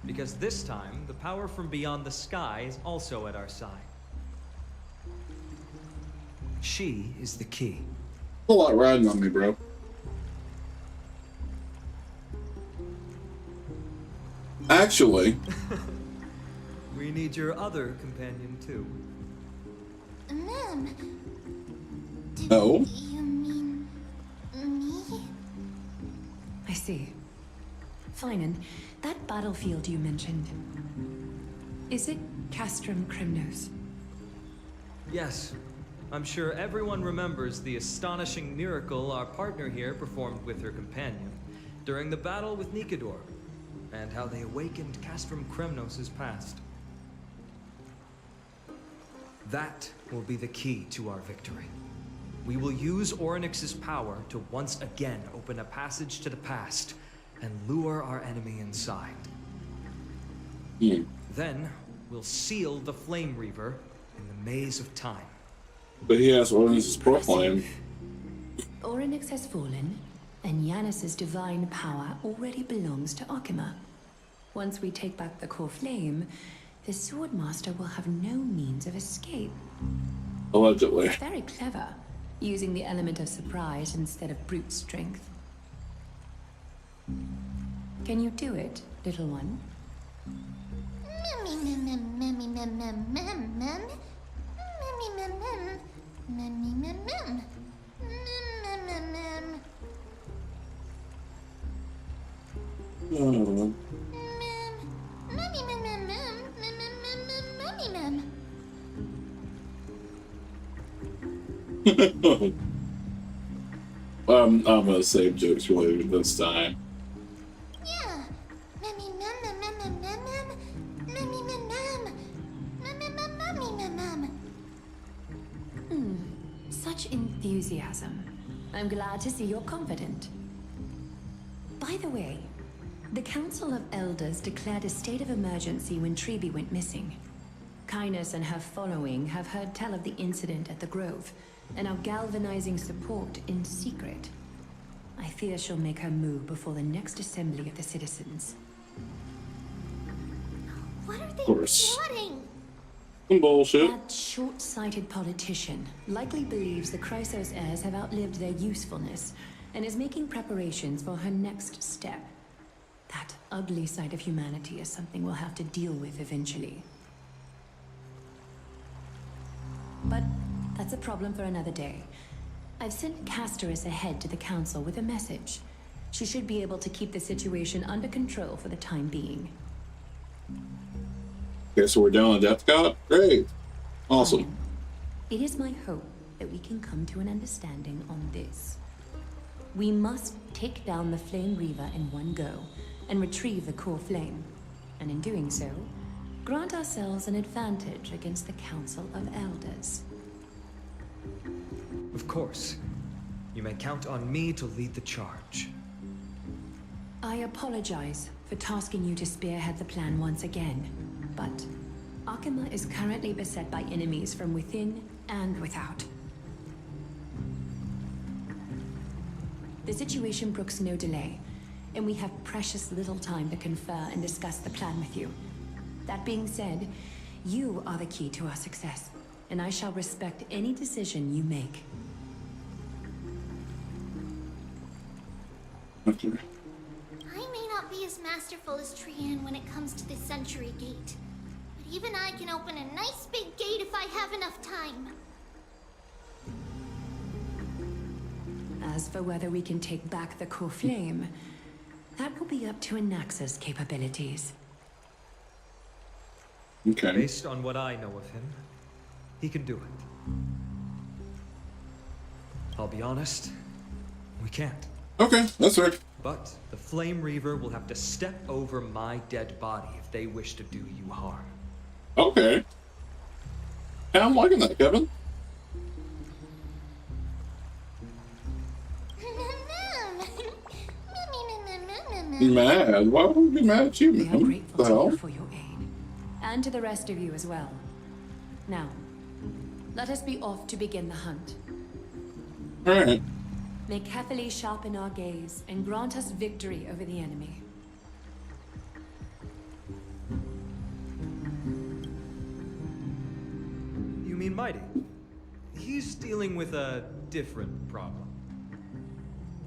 Because this time, the power from beyond the sky is also at our side. She is the key. A lot riding on me, bro. Actually, we need your other companion too. Ma'am. Oh? You mean me? I see. Finan, that battlefield you mentioned, is it Castrum Kremnos? Yes. I'm sure everyone remembers the astonishing miracle our partner here performed with her companion during the battle with Nikador, and how they awakened Castrum Kremnos' past. That will be the key to our victory. We will use Orynyx's power to once again open a passage to the past and lure our enemy inside. Then, we'll seal the Flame Reaver in the maze of time. But he has Orynyx's core flame. Orynyx has fallen, and Yanis's divine power already belongs to Okima. Once we take back the core flame, the Swordmaster will have no means of escape. Allegedly. Very clever, using the element of surprise instead of brute strength. Can you do it, little one? I'm gonna save jokes for later this time. Yeah. Such enthusiasm. I'm glad to see you're confident. By the way, the Council of Elders declared a state of emergency when Tribbie went missing. Kynus and her following have heard tell of the incident at the Grove, and are galvanizing support in secret. I fear she'll make her move before the next assembly of the citizens. What are they plotting? Some bullshit. That short-sighted politician likely believes the Chrysos heirs have outlived their usefulness, and is making preparations for her next step. That ugly side of humanity is something we'll have to deal with eventually. But that's a problem for another day. I've sent Castorus ahead to the council with a message. She should be able to keep the situation under control for the time being. Okay, so we're down on Death God? Great. Awesome. It is my hope that we can come to an understanding on this. We must take down the Flame Reaver in one go, and retrieve the core flame. And in doing so, grant ourselves an advantage against the Council of Elders. Of course. You may count on me to lead the charge. I apologize for tasking you to spearhead the plan once again, but Akima is currently beset by enemies from within and without. The situation brooks no delay, and we have precious little time to confer and discuss the plan with you. That being said, you are the key to our success, and I shall respect any decision you make. Okay. I may not be as masterful as Trian when it comes to the Century Gate, but even I can open a nice big gate if I have enough time. As for whether we can take back the core flame, that will be up to Anaxa's capabilities. Okay. Based on what I know of him, he can do it. I'll be honest, we can't. Okay, that's right. But the Flame Reaver will have to step over my dead body if they wish to do you harm. Okay. Yeah, I'm liking that, Kevin. Mad? Why would we be mad at you, We are man? grateful The to hell? you for your aid, and to the rest of you as well. Now, let us be off to begin the hunt. Alright. May carefully sharpen our gaze and grant us victory over the enemy. You mean Mighty? He's dealing with a different problem.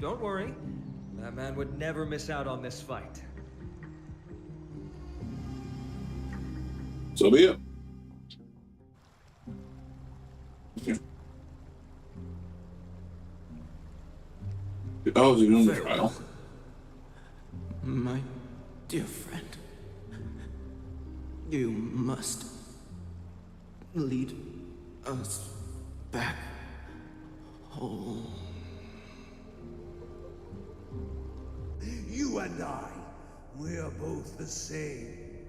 Don't worry, that man would never miss out on this fight. So be it. Okay. Oh, is he doing the trial? My dear friend, you must lead us back home. You and I, we are both the same.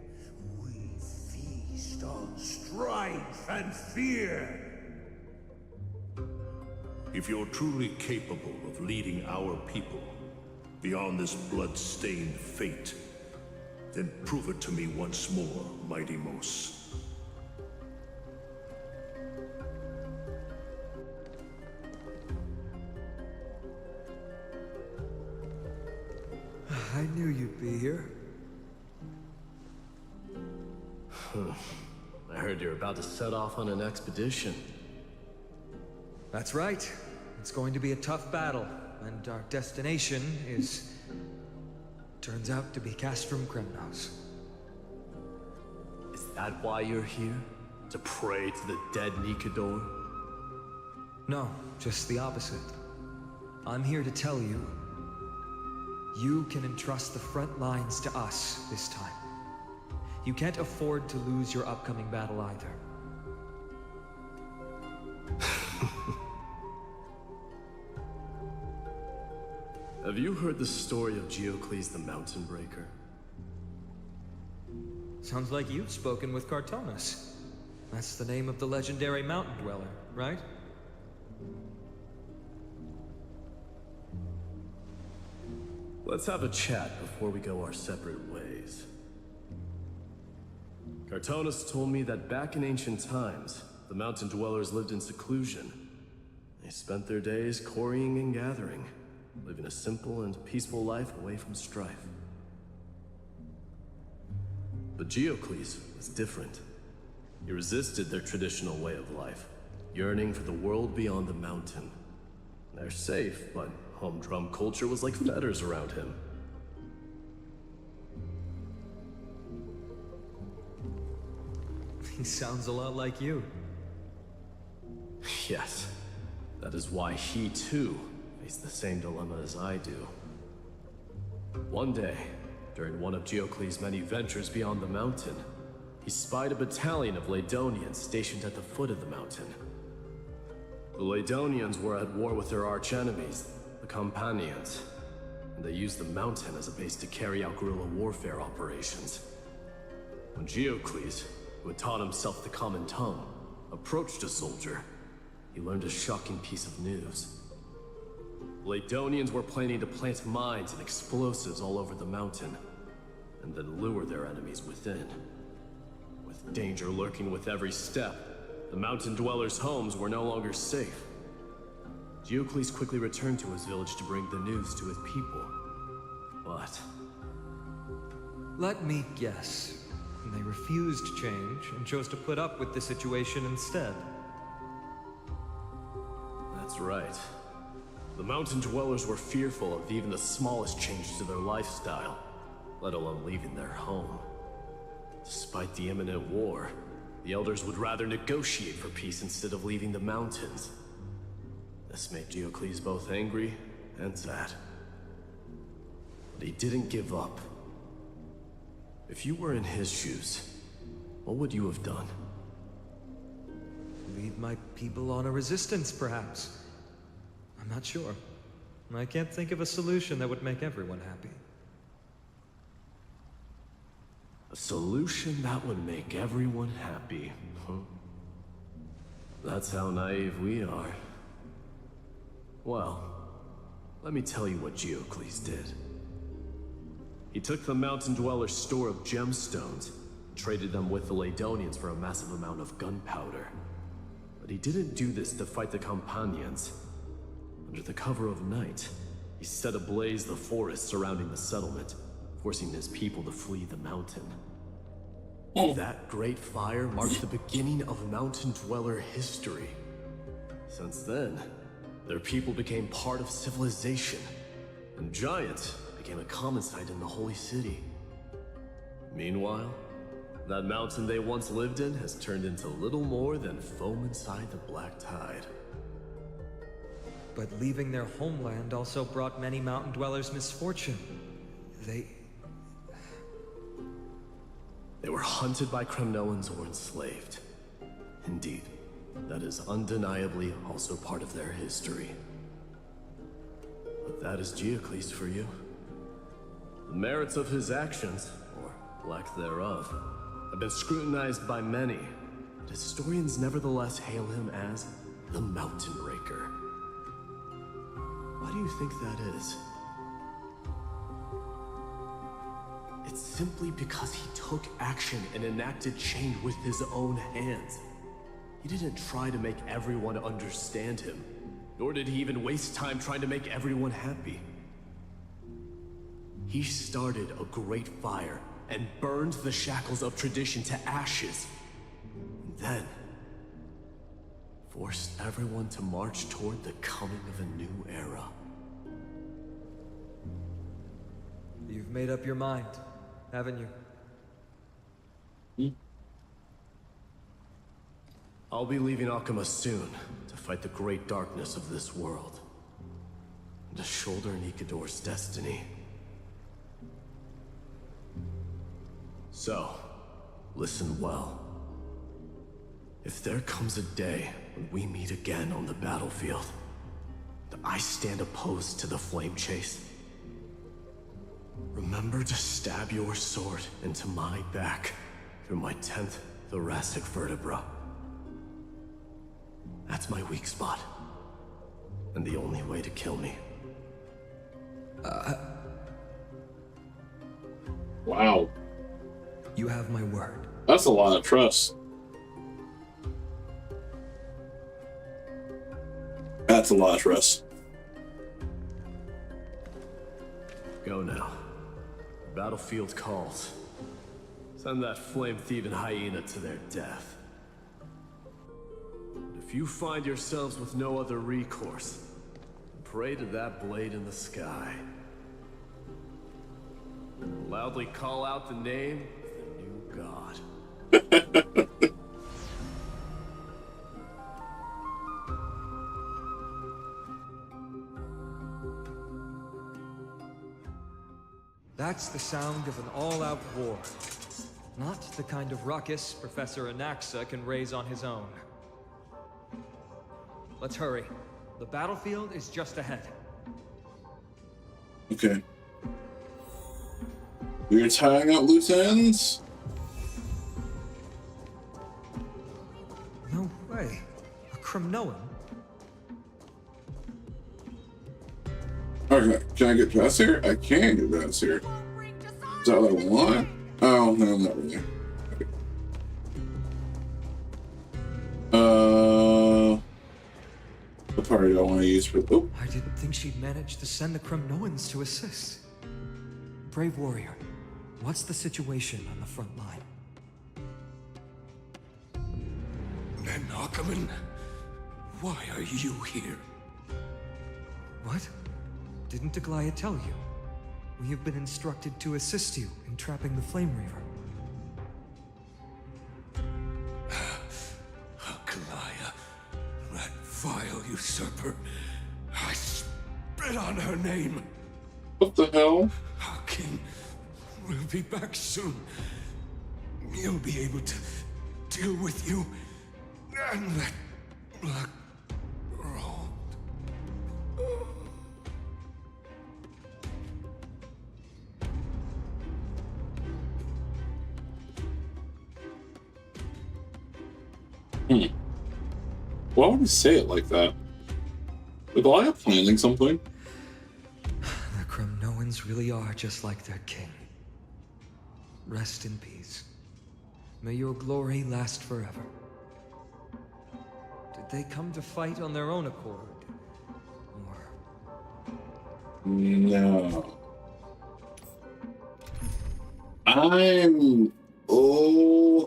We feast on strife and fear. If you're truly capable of leading our people beyond this blood-stained fate, then prove it to me once more, Mighty Mos. I knew you'd be here. I heard you're about to set off on an expedition. That's right. It's going to be a tough battle, and our destination is... turns out to be Castrum Kremnos. Is that why you're here? To pray to the dead Nikador? No, just the opposite. I'm here to tell you, you can entrust the front lines to us this time. You can't afford to lose your upcoming battle either. Have you heard the story of Geocles the Mountain Breaker? Sounds like you've spoken with Cartonus. That's the name of the legendary mountain dweller, right? Let's have a chat before we go our separate ways. Cartonus told me that back in ancient times, the mountain dwellers lived in seclusion. They spent their days quarrying and gathering, living a simple and peaceful life away from strife. But Geocles was different. He resisted their traditional way of life, yearning for the world beyond the mountain. They're safe, but humdrum culture was like fetters around him. He sounds a lot like you. Yes, that is why he too faced the same dilemma as I do. One day, during one of Geocles' many ventures beyond the mountain, he spied a battalion of Ladonians stationed at the foot of the mountain. The Ladonians were at war with their arch-enemies, the Companions, and they used the mountain as a base to carry out guerrilla warfare operations. When Geocles, who had taught himself the common tongue, approached a soldier, he learned a shocking piece of news. The Ladonians were planning to plant mines and explosives all over the mountain, and then lure their enemies within. With danger lurking with every step, the mountain dwellers' homes were no longer safe. Geocles quickly returned to his village to bring the news to his people. But... let me guess. They refused change and chose to put up with the situation instead. That's right. The mountain dwellers were fearful of even the smallest change to their lifestyle, let alone leaving their home. Despite the imminent war, the elders would rather negotiate for peace instead of leaving the mountains. This made Geocles both angry and sad. But he didn't give up. If you were in his shoes, what would you have done? Lead my people on a resistance, perhaps. I'm not sure. I can't think of a solution that would make everyone happy. A solution that would make everyone happy, huh? That's how naive we are. Well, let me tell you what Geocles did. He took the mountain dwellers' store of gemstones, and traded them with the Ladonians for a massive amount of gunpowder. But he didn't do this to fight the Companions. Under the cover of night, he set ablaze the forest surrounding the settlement, forcing his people to flee the mountain. That great fire marked the beginning of mountain dweller history. Since then, their people became part of civilization, and giants became a common sight in the holy city. Meanwhile, that mountain they once lived in has turned into little more than foam inside the black tide. But leaving their homeland also brought many mountain dwellers misfortune. They were hunted by Kremnoans or enslaved. Indeed, that is undeniably also part of their history. But that is Geocles for you. The merits of his actions, or lack thereof, have been scrutinized by many, but historians nevertheless hail him as the Mountain Breaker. Why do you think that is? It's simply because he took action and enacted change with his own hands. He didn't try to make everyone understand him, nor did he even waste time trying to make everyone happy. He started a great fire and burned the shackles of tradition to ashes. And then, Forced everyone to march toward the coming of a new era. You've made up your mind, haven't you? I'll be leaving Akama soon to fight the great darkness of this world. To shoulder Nikador's destiny. So, listen well. If there comes a day when we meet again on the battlefield, that I stand opposed to the flame chase, remember to stab your sword into my back through my 10th thoracic vertebra. That's my weak spot, and the only way to kill me. Wow. You have my word. That's a lot of trust. That's a lot of trust. Go now. The battlefield calls. Send that flame-thieving hyena to their death. And if you find yourselves with no other recourse, pray to that blade in the sky. Loudly call out the name of the new god. That's the sound of an all-out war. Not the kind of ruckus Professor Anaxa can raise on his own. Let's hurry. The battlefield is just ahead. Okay. We're tying up loose ends? No way. A Kremnoan? Okay, can I get past here? I can get past here. Is that what I want? Oh, no, not really. Okay. What part do I want to use for... Oh. I didn't think she'd manage to send the Kremnoans to assist. Brave warrior, what's the situation on the front line? Ackerman, why are you here? What? Didn't Aglaya tell you? We have been instructed to assist you in trapping the Flame Reaver. Aglaya, that vile usurper. I spit on her name. What the hell? Our king will be back soon. He'll be able to deal with you and that black road. Why would he say it like that? Is Goliah planning something? The Kremnoans really are just like their king. Rest in peace. May your glory last forever. Did they come to fight on their own accord? Or... No.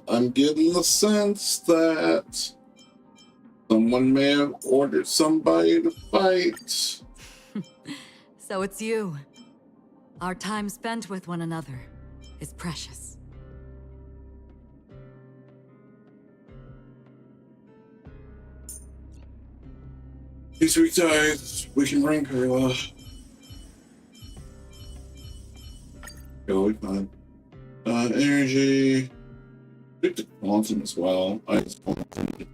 I'm getting the sense that someone may have ordered somebody to fight. So it's you. Our time spent with one another is precious. These weak ties, we can rank her. Go, we fine. Energy. Pick the quantum as well. I just quantum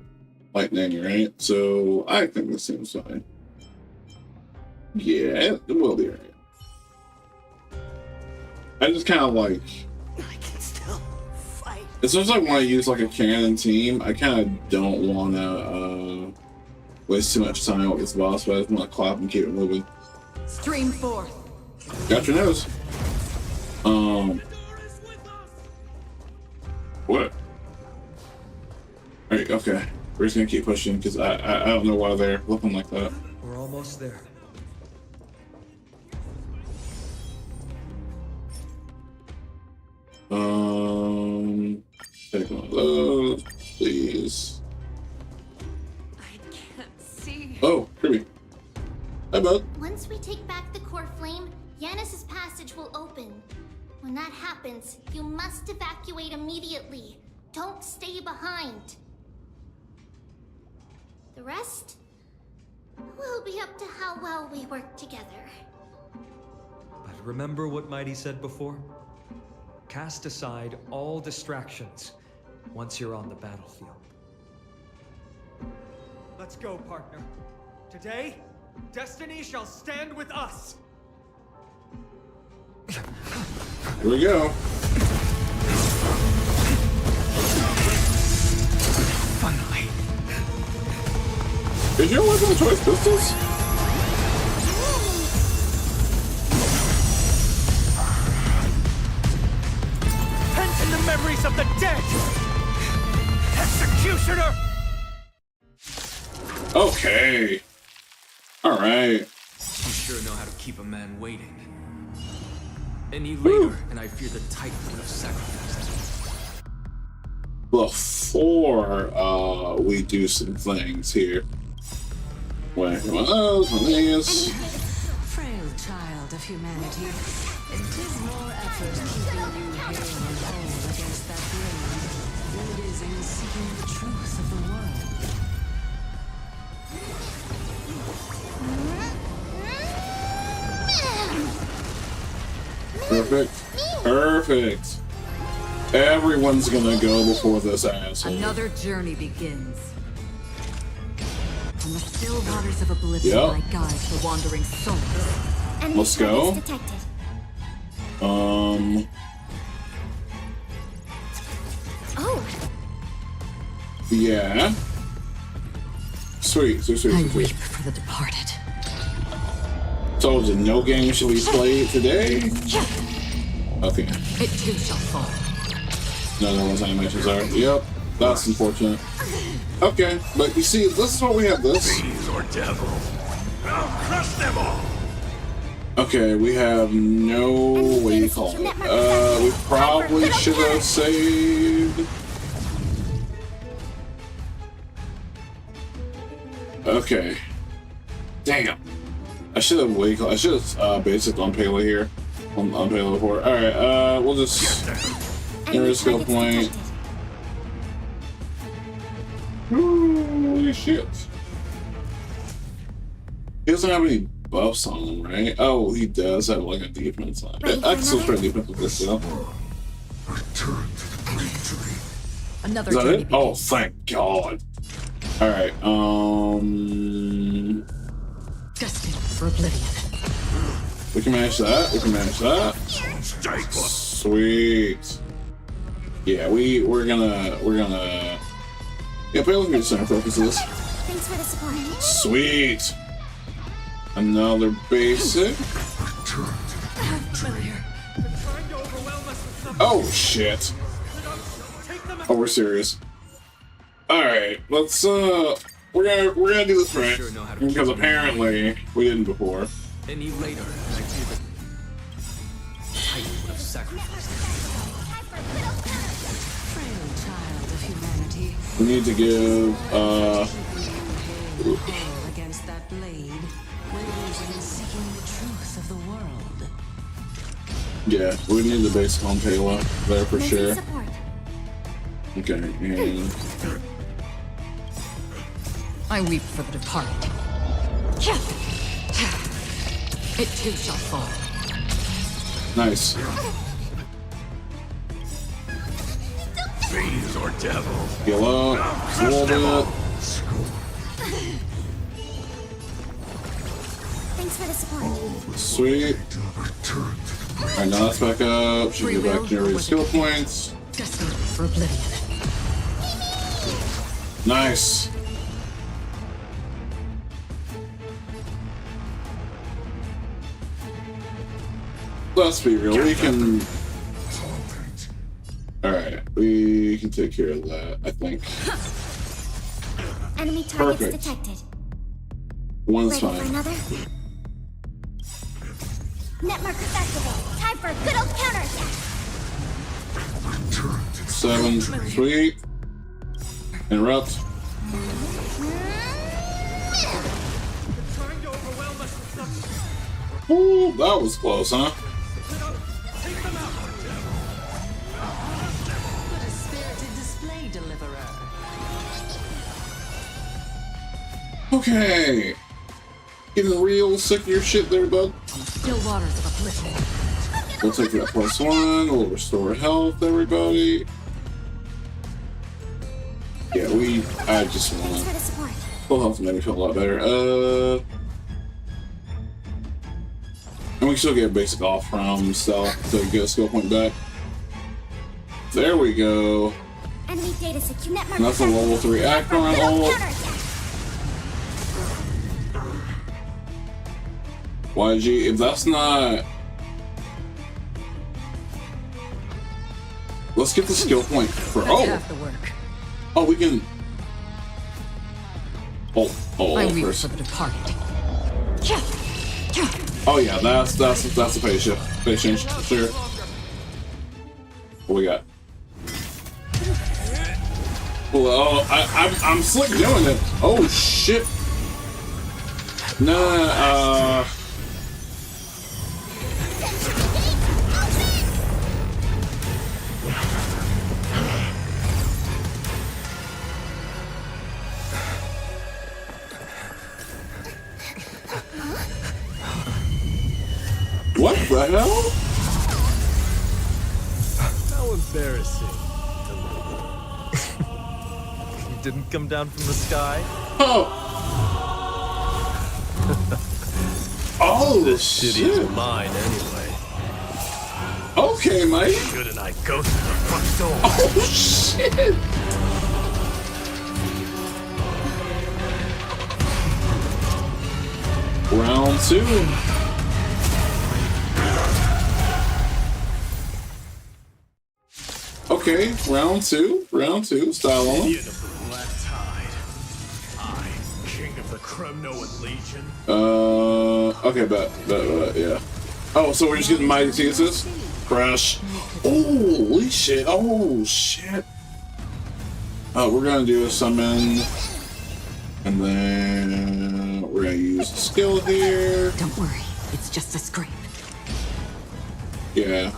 lightning, right? So I think this seems fine. Yeah, it will be right. I just kind of like. I can still fight. It's just like when I use like a cannon team, I kind of don't want to waste too much time with this boss, but I just want to clap and keep it moving. Stream forth. Got your nose. What? Alright, okay. We're just gonna keep pushing because I don't know why they're looking like that. We're almost there. Take one of those, please. Hi, bud. Once we take back the core flame, Yanis's passage will open. When that happens, you must evacuate immediately. Don't stay behind. The rest will be up to how well we work together. But remember what Mighty said before? Cast aside all distractions once you're on the battlefield. Let's go, partner. Today, destiny shall stand with us. Here we go. Finally. Is your weapon of choice pistols? Pent in the memories of the dead! Executioner! Okay. Alright. You sure know how to keep a man waiting. Any later, and I fear the Titan would have sacrificed me. Before we do some things here. Wait, Menace. Frail child of humanity, it is more effort keeping you hale and whole against that blade than it is in seeking the truth of the world. Perfect. Perfect. Everyone's gonna go before this asshole. Another journey begins. From the still waters of oblivion, I guide the wandering souls. Let's go. Oh. Yeah. Sweet. I weep for the departed. Told you, no game should be played today. Okay. It too shall fall. None of those animations are. Yep. That's unfortunate. Okay, but you see, this is what we have this. Fiends or devil. I'll crush them all. Okay, we have no way to call it. We probably should have saved. Okay. Damn. I should have I should have basic on Pele here. On Pele before. Alright, we'll just skill point. Holy shit. He doesn't have any buffs on him, right? Oh, he does have like a defense on it. I can still try defense with this though. Another Is that journey it? Oh, thank God. Alright, destined for oblivion. we can manage that. We can manage that. Sweet. Yeah, we're gonna. Yeah, Pele can be the center focus of this. Thanks for the support. Sweet. Another basic. Oh shit. Oh, we're serious. All right, let's we're gonna do this right because apparently we didn't before. Any later, I fear the Titan would have sacrificed me. Frail child of humanity. We need to give against that blade, waiting and seeking the truth of the world. yeah, we need the basic on Pele there for sure. Okay, and I weep for the departed. It too shall fall. nice. Fiends or devil. Heal up a little bit. Thanks for the support. Sweet. Alright, now let's back up. Should get back to your skill points. Destined for oblivion. Nice. Let's be real. We can. Alright, we can take care of that, I think. Enemy targets Perfect. detected. One's Ready for fine. another? Net markers activate. Time for a good old counterattack. 7. Sweet. Interrupt. Ooh, that was close, huh? But a spirited display deliverer. Okay. Getting real sick of your shit there, bud. Still waters of oblivion. We'll take that +1. We'll restore health, everybody. Yeah, I just want to. Full health made me feel a lot better. And we still get basic off from stuff to get a skill point back. There we go. Enemy data secure network. And that's a level 3 Akron ult. YG, if that's not. Let's get the skill point for. Oh, we can. I weep first. for the departed. Oh yeah, that's a phase shift. Phase change, sure. What we got? Well, I'm slick doing it. Oh shit. Nah, what the hell? How embarrassing. You didn't come down from the sky? Oh! Oh, this city is mine anyway. Okay, mate. Shouldn't I go through the front door? Oh shit! Round 2. Okay, round two, style on. Idiot of the Black Tide. I, King of the Kremnoan Legion. Okay, bet, yeah. Oh, so we're just getting mighty thesis? Crash. Holy shit, oh shit. We're gonna do a summon, and then we're gonna use the skill here. Don't worry, it's just a scrape. Yeah,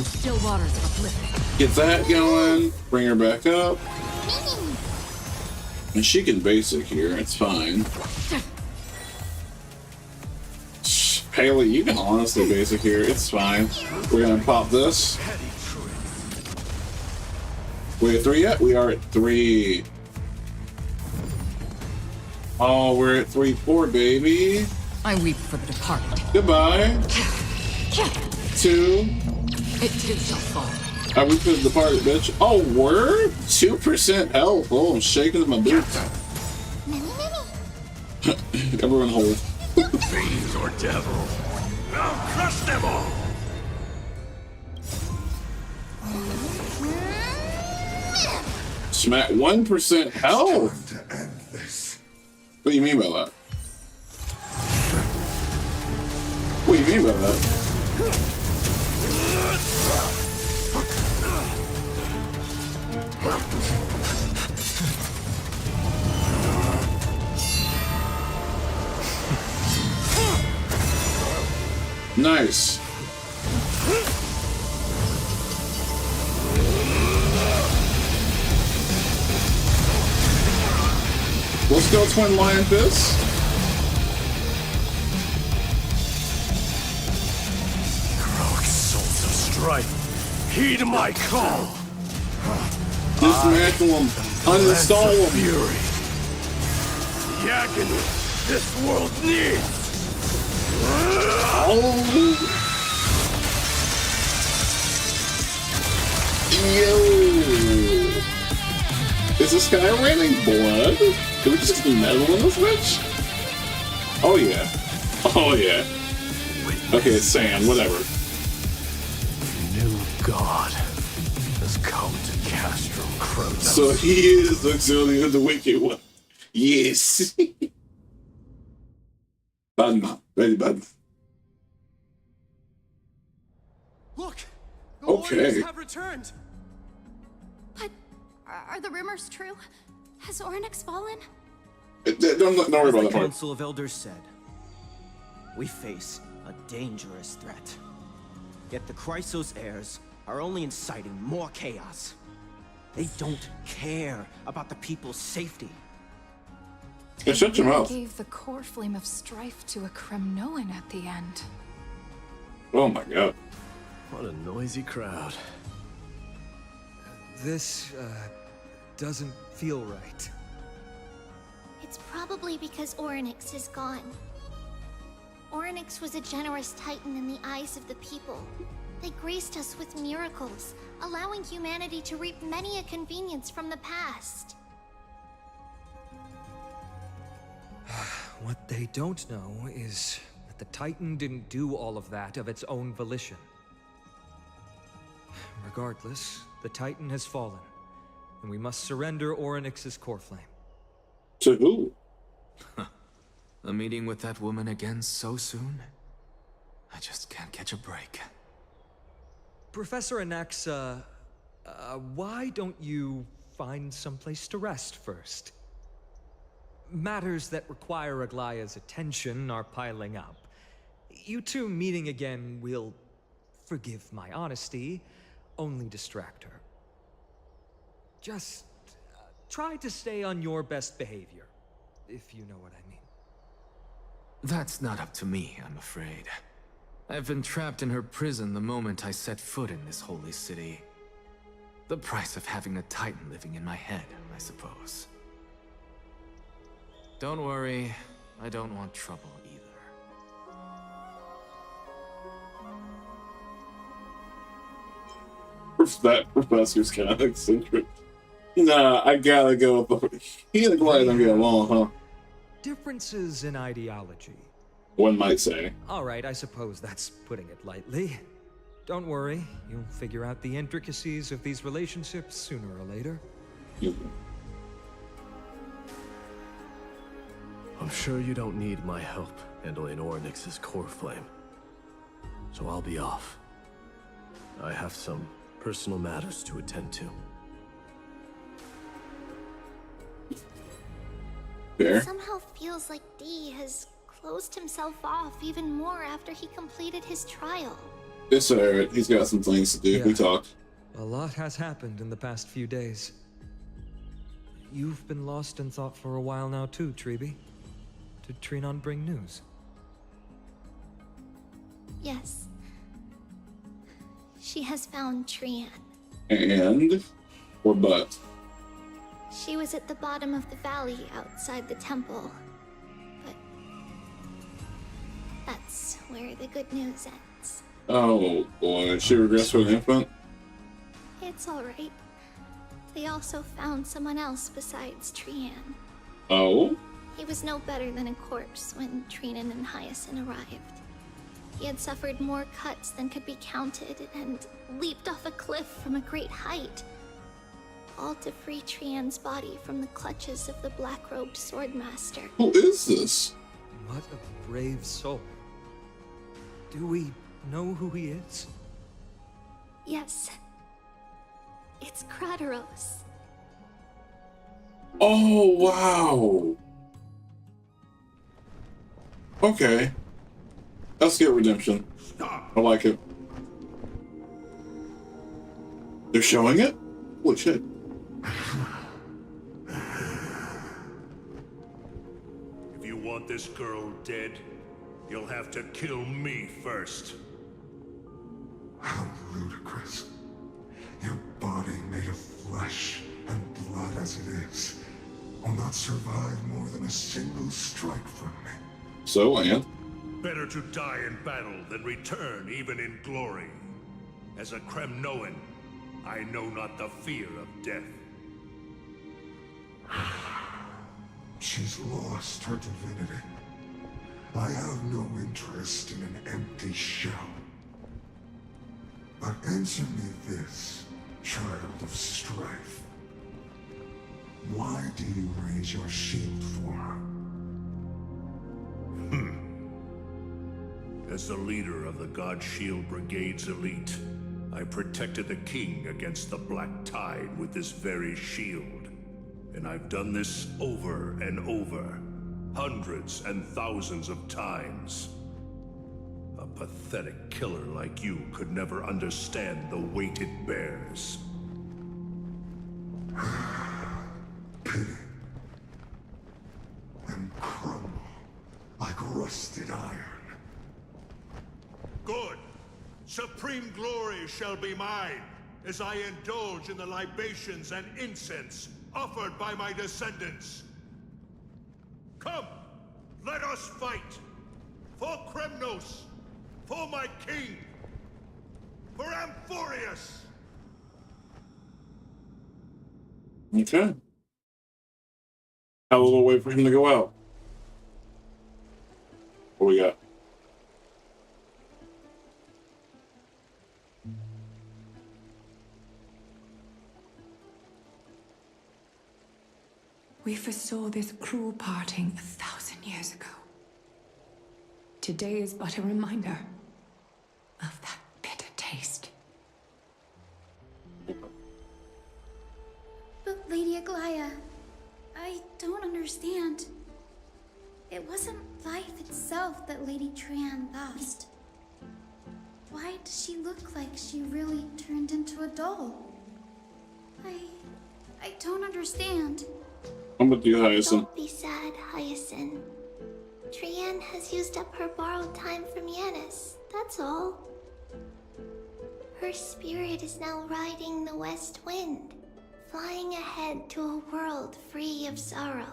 Still waters of oblivion. get that going, bring her back up. And she can basic here, it's fine. Haley, you can honestly basic here, it's fine. We're gonna pop this. We at 3 yet? We are at 3. Oh, we're at 3-4, baby. I weep for the departed. Goodbye. 2. It too shall fall. I weep for the departed, bitch. Oh, word? 2% health. Oh, I'm shaking in my boots. Everyone hold. Fiends or devil, I'll crush them all. Smack 1% health. What do you mean by that? What do you mean by that? Nice. Let's go, Twin Lion Fist. Heroic souls of strife, heed my call. Dismantle them. Uninstall them. Fury. The agony this world needs. Yo! Is this guy raining blood? Did we just get metal in this bitch? Oh yeah. Oh yeah. Okay, it's sand, whatever. New God has come to Castro Kronos. So he is Auxilium the Wicked One. Yes. Bad man. Very bad. Look! The Okay. warriors have returned! But are the rumors true? Has Ornyx fallen? Don't worry about As the that part. Council of Elders said, we face a dangerous threat. Yet the Chrysos heirs are only inciting more chaos. They don't care about the people's safety. Hey, shut your mouth. Gave the core flame of strife to a Kremnoan at the end. Oh my god. What a noisy crowd. This, doesn't feel right. It's probably because Orynyx is gone. Orynyx was a generous titan in the eyes of the people. They graced us with miracles, allowing humanity to reap many a convenience from the past. What they don't know is that the Titan didn't do all of that of its own volition. Regardless, the Titan has fallen, and we must surrender Orynyx's core flame. To who? A meeting with that woman again so soon? I just can't catch a break. Professor Anaxa, why don't you find someplace to rest first? Matters that require Aglaya's attention are piling up. You two meeting again will, forgive my honesty, only distract her. Just try to stay on your best behavior, if you know what I mean. That's not up to me, I'm afraid. I've been trapped in her prison the moment I set foot in this holy city. The price of having a Titan living in my head, I suppose. Don't worry, I don't want trouble either. That professor's kind of eccentric. Nah, I gotta go with the... He and the Glide don't get along, huh? Differences in ideology. One might say. Alright, I suppose that's putting it lightly. Don't worry, you'll figure out the intricacies of these relationships sooner or later. I'm sure you don't need my help handling Orynyx's core flame. So I'll be off. I have some personal matters to attend to. Fair. It somehow feels like D has closed himself off even more after he completed his trial. It's alright, he's got some things to do. Yeah. We talked. A lot has happened in the past few days. You've been lost in thought for a while now too, Tribbie. Did Trinon bring news? Yes. She has found Trian. And? Or but? She was at the bottom of the valley outside the temple. But that's where the good news ends. Oh boy, she regressed for an infant? It's alright. They also found someone else besides Trian. Oh? He was no better than a corpse when Trinan and Hyacinth arrived. He had suffered more cuts than could be counted and leaped off a cliff from a great height. All to free Trian's body from the clutches of the black-robed swordmaster. Who is this? What a brave soul. Do we know who he is? Yes. It's Krateros. Oh, wow. Okay. Let's get redemption. I like it. They're showing it? Holy shit. If you want this girl dead, you'll have to kill me first. How ludicrous. Your body made of flesh and blood as it is will not survive more than a single strike from me. So, and? Better to die in battle than return even in glory. As a Kremnoan, I know not the fear of death. She's lost her divinity. I have no interest in an empty shell. But answer me this, child of strife. Why do you raise your shield for her? As the leader of the God Shield Brigade's elite, I protected the king against the Black Tide with this very shield. And I've done this over and over, hundreds and thousands of times. A pathetic killer like you could never understand the weight it bears. Pity. And crumble like rusted iron. Good. Supreme glory shall be mine, as I indulge in the libations and incense offered by my descendants. Come, let us fight! For Kremnos! For my king! For AMPHOREUS! Okay. How will we wait for him to go out? What we got? We foresaw this cruel parting 1,000 years ago. Today is but a reminder of that bitter taste. But Lady Aglaya, I don't understand. It wasn't life itself that Lady Trian lost. Why does she look like she really turned into a doll? I don't understand. I'm with you, Hyacinth. Don't be sad, Hyacinth. Trian has used up her borrowed time from Menace, that's all. Her spirit is now riding the west wind, flying ahead to a world free of sorrow.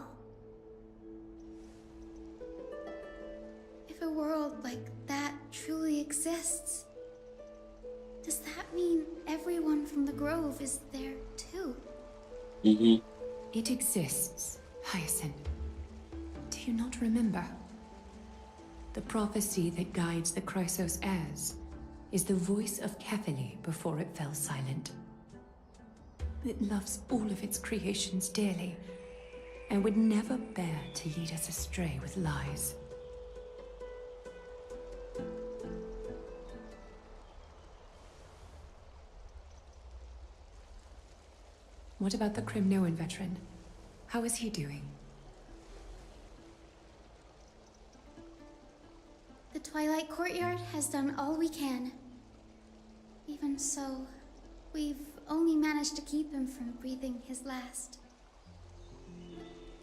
If a world like that truly exists, does that mean everyone from the Grove is there too? Mm-hmm. It exists, Hyacinth. Do you not remember? The prophecy that guides the Chrysos heirs is the voice of Kefili before it fell silent. It loves all of its creations dearly, and would never bear to lead us astray with lies. What about the Kremnoan veteran? How is he doing? The Twilight Courtyard has done all we can. Even so, we've only managed to keep him from breathing his last.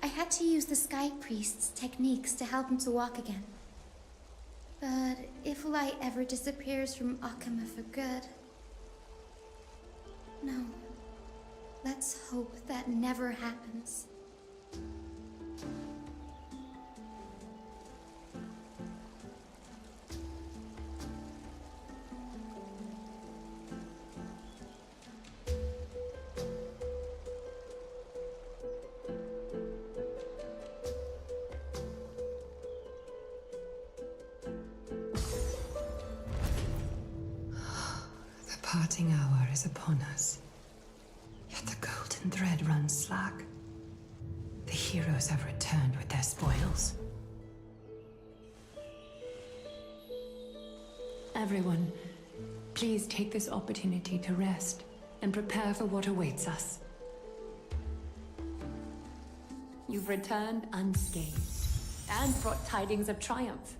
I had to use the Sky Priest's techniques to help him to walk again. But if light ever disappears from Akama for good... No. Let's hope that never happens. The parting hour is upon us. Yet the golden thread runs slack. The heroes have returned with their spoils. Everyone, please take this opportunity to rest and prepare for what awaits us. You've returned unscathed and brought tidings of triumph.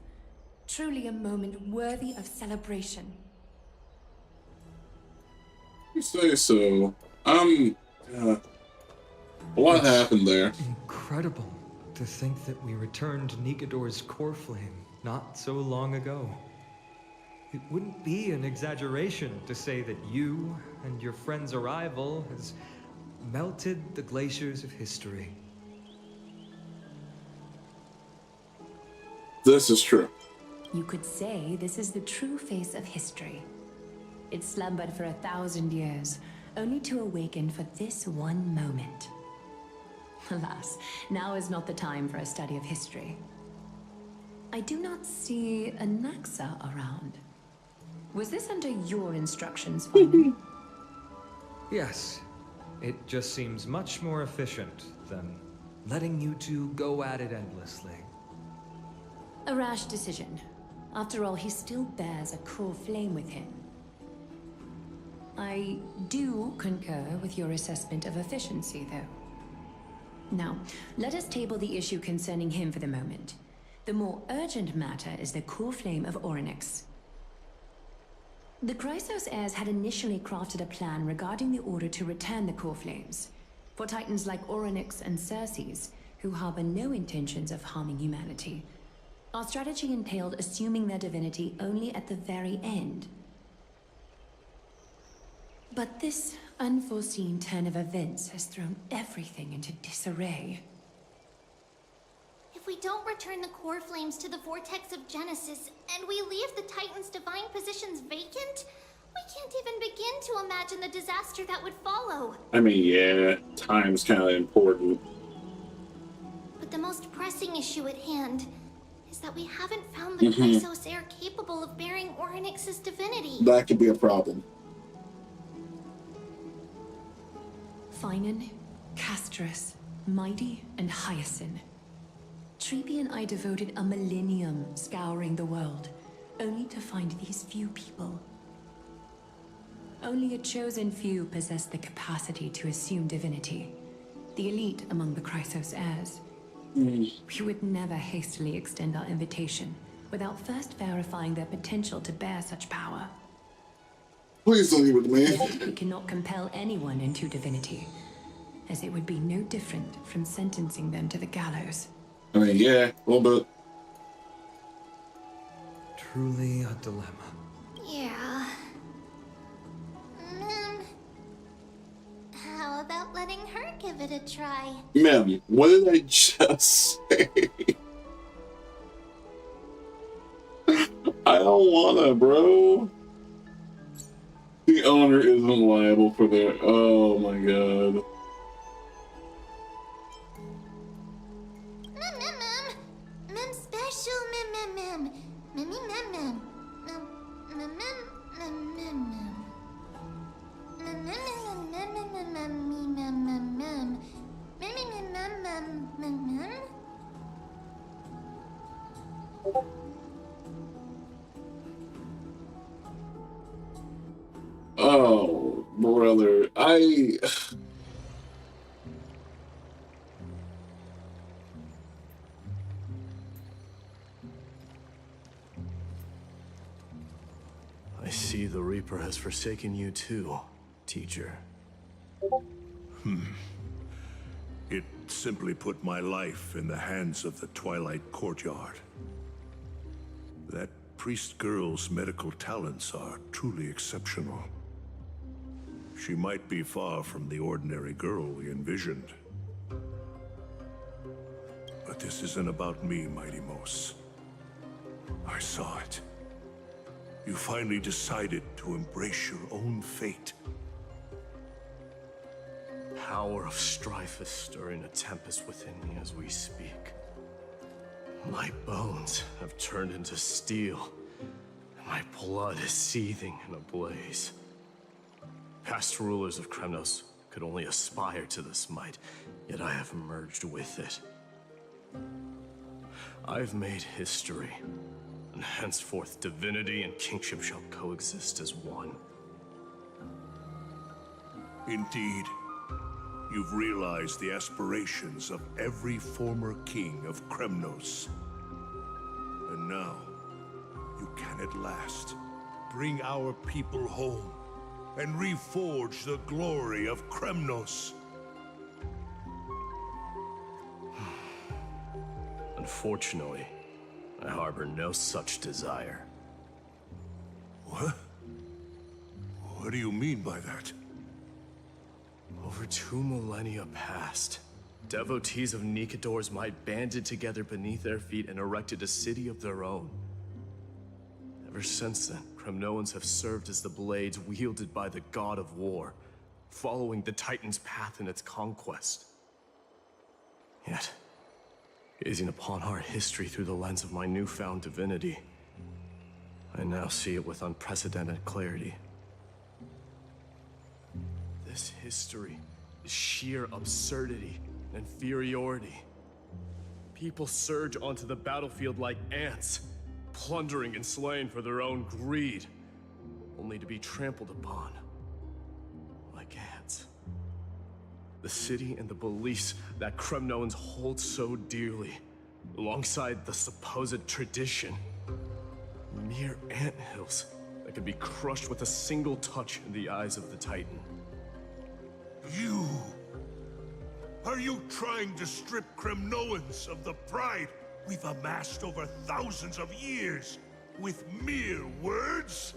Truly a moment worthy of celebration. You say so. A lot happened there. Incredible to think that we returned Nikador's core flame not so long ago. It wouldn't be an exaggeration to say that you and your friend's arrival has melted the glaciers of history. This is true. You could say this is the true face of history. It slumbered for 1,000 years, only to awaken for this one moment. Alas, now is not the time for a study of history. I do not see a Naxa around. Was this under your instructions, Simon? Yes, it just seems much more efficient than letting you two go at it endlessly. A rash decision. After all, he still bears a core flame with him. I do concur with your assessment of efficiency, though. Now, let us table the issue concerning him for the moment. The more urgent matter is the core flame of Orynyx. The Chrysos heirs had initially crafted a plan regarding the order to return the core flames. For titans like Orynyx and Circes, who harbor no intentions of harming humanity, our strategy entailed assuming their divinity only at the very end. But this unforeseen turn of events has thrown everything into disarray. If we don't return the core flames to the vortex of Genesis, and we leave the Titan's divine positions vacant, we can't even begin to imagine the disaster that would follow. I mean, yeah, time's kind of important. But the most pressing issue at hand is that we haven't found the Mm-hmm. Chrysos heir capable of bearing Orynyx's divinity. That could be a problem. Finan, Castorus, Mighty, and Hyacinth. Tribbie and I devoted a millennium scouring the world, only to find these few people. Only a chosen few possess the capacity to assume divinity, the elite among the Chrysos heirs. We would never hastily extend our invitation without first verifying their potential to bear such power. Please don't leave it to me. We cannot compel anyone into divinity, as it would be no different from sentencing them to the gallows. I mean, yeah, a little bit. Truly a dilemma. Yeah. How about letting her give it a try? Ma'am, what did I just say? I don't wanna, bro. The owner isn't liable for their... Oh my god. Mem special, mem. Mem. Oh, brother. I see the Reaper has forsaken you too, teacher. It simply put my life in the hands of the Twilight Courtyard. That priest girl's medical talents are truly exceptional. She might be far from the ordinary girl we envisioned. But this isn't about me, Mighty Mos. I saw it. You finally decided to embrace your own fate. Power of strife is stirring a tempest within me as we speak. My bones have turned into steel, and my blood is seething in a blaze. Past rulers of Kremnos could only aspire to this might, yet I have merged with it. I've made history, and henceforth divinity and kingship shall coexist as one. Indeed, you've realized the aspirations of every former king of Kremnos. And now, you can at last bring our people home and reforge the glory of Kremnos. Unfortunately, I harbor no such desire. What? What do you mean by that? Over 2 millennia past, devotees of Nikador's might banded together beneath their feet and erected a city of their own. Ever since then, Kremnoans have served as the blades wielded by the god of war, following the Titan's path in its conquest. Yet, gazing upon our history through the lens of my newfound divinity, I now see it with unprecedented clarity. This history is sheer absurdity and inferiority. People surge onto the battlefield like ants, plundering and slaying for their own greed, only to be trampled upon like ants. The city and the beliefs that Kremnoans hold so dearly, alongside the supposed tradition, mere anthills that that can be crushed with a single touch in the eyes of the Titan. You! Are you trying to strip Kremnoans of the pride we've amassed over thousands of years with mere words?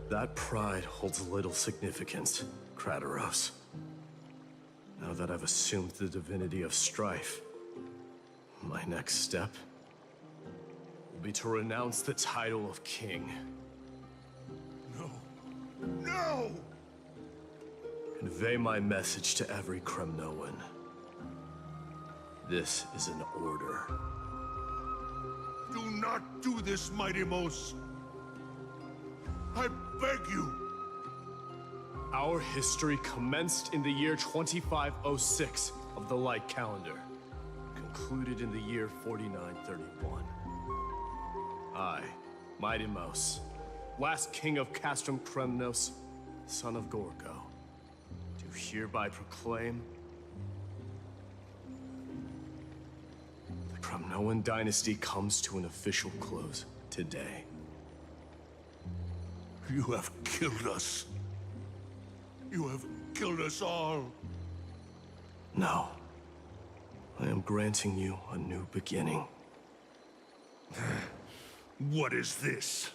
That pride holds little significance, Krateros. Now that I've assumed the divinity of strife, my next step will be to renounce the title of king. No. No! Convey my message to every Kremnoan. This is an order. Do not do this, Mighty Mos. I beg you. Our history commenced in the year 2506 of the Light Calendar, concluded in the year 4931. I, Mighty Mos, last king of Castrum Kremnos, son of Gorgo, do hereby proclaim the Kremnoan dynasty comes to an official close today. You have killed us. You have killed us all. No. I am granting you a new beginning. What is this?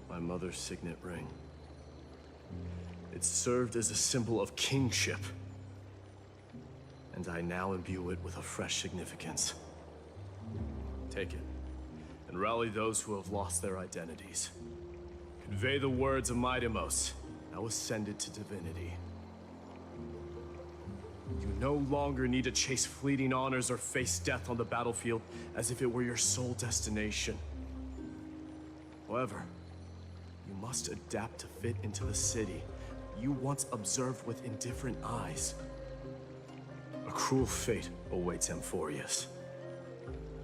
My mother's signet ring. It served as a symbol of kingship. And I now imbue it with a fresh significance. Take it, and rally those who have lost their identities. Convey the words of Mighty Mos, now ascended to divinity. You no longer need to chase fleeting honors or face death on the battlefield as if it were your sole destination. However, you must adapt to fit into the city you once observed with indifferent eyes. A cruel fate awaits AMPHOREUS.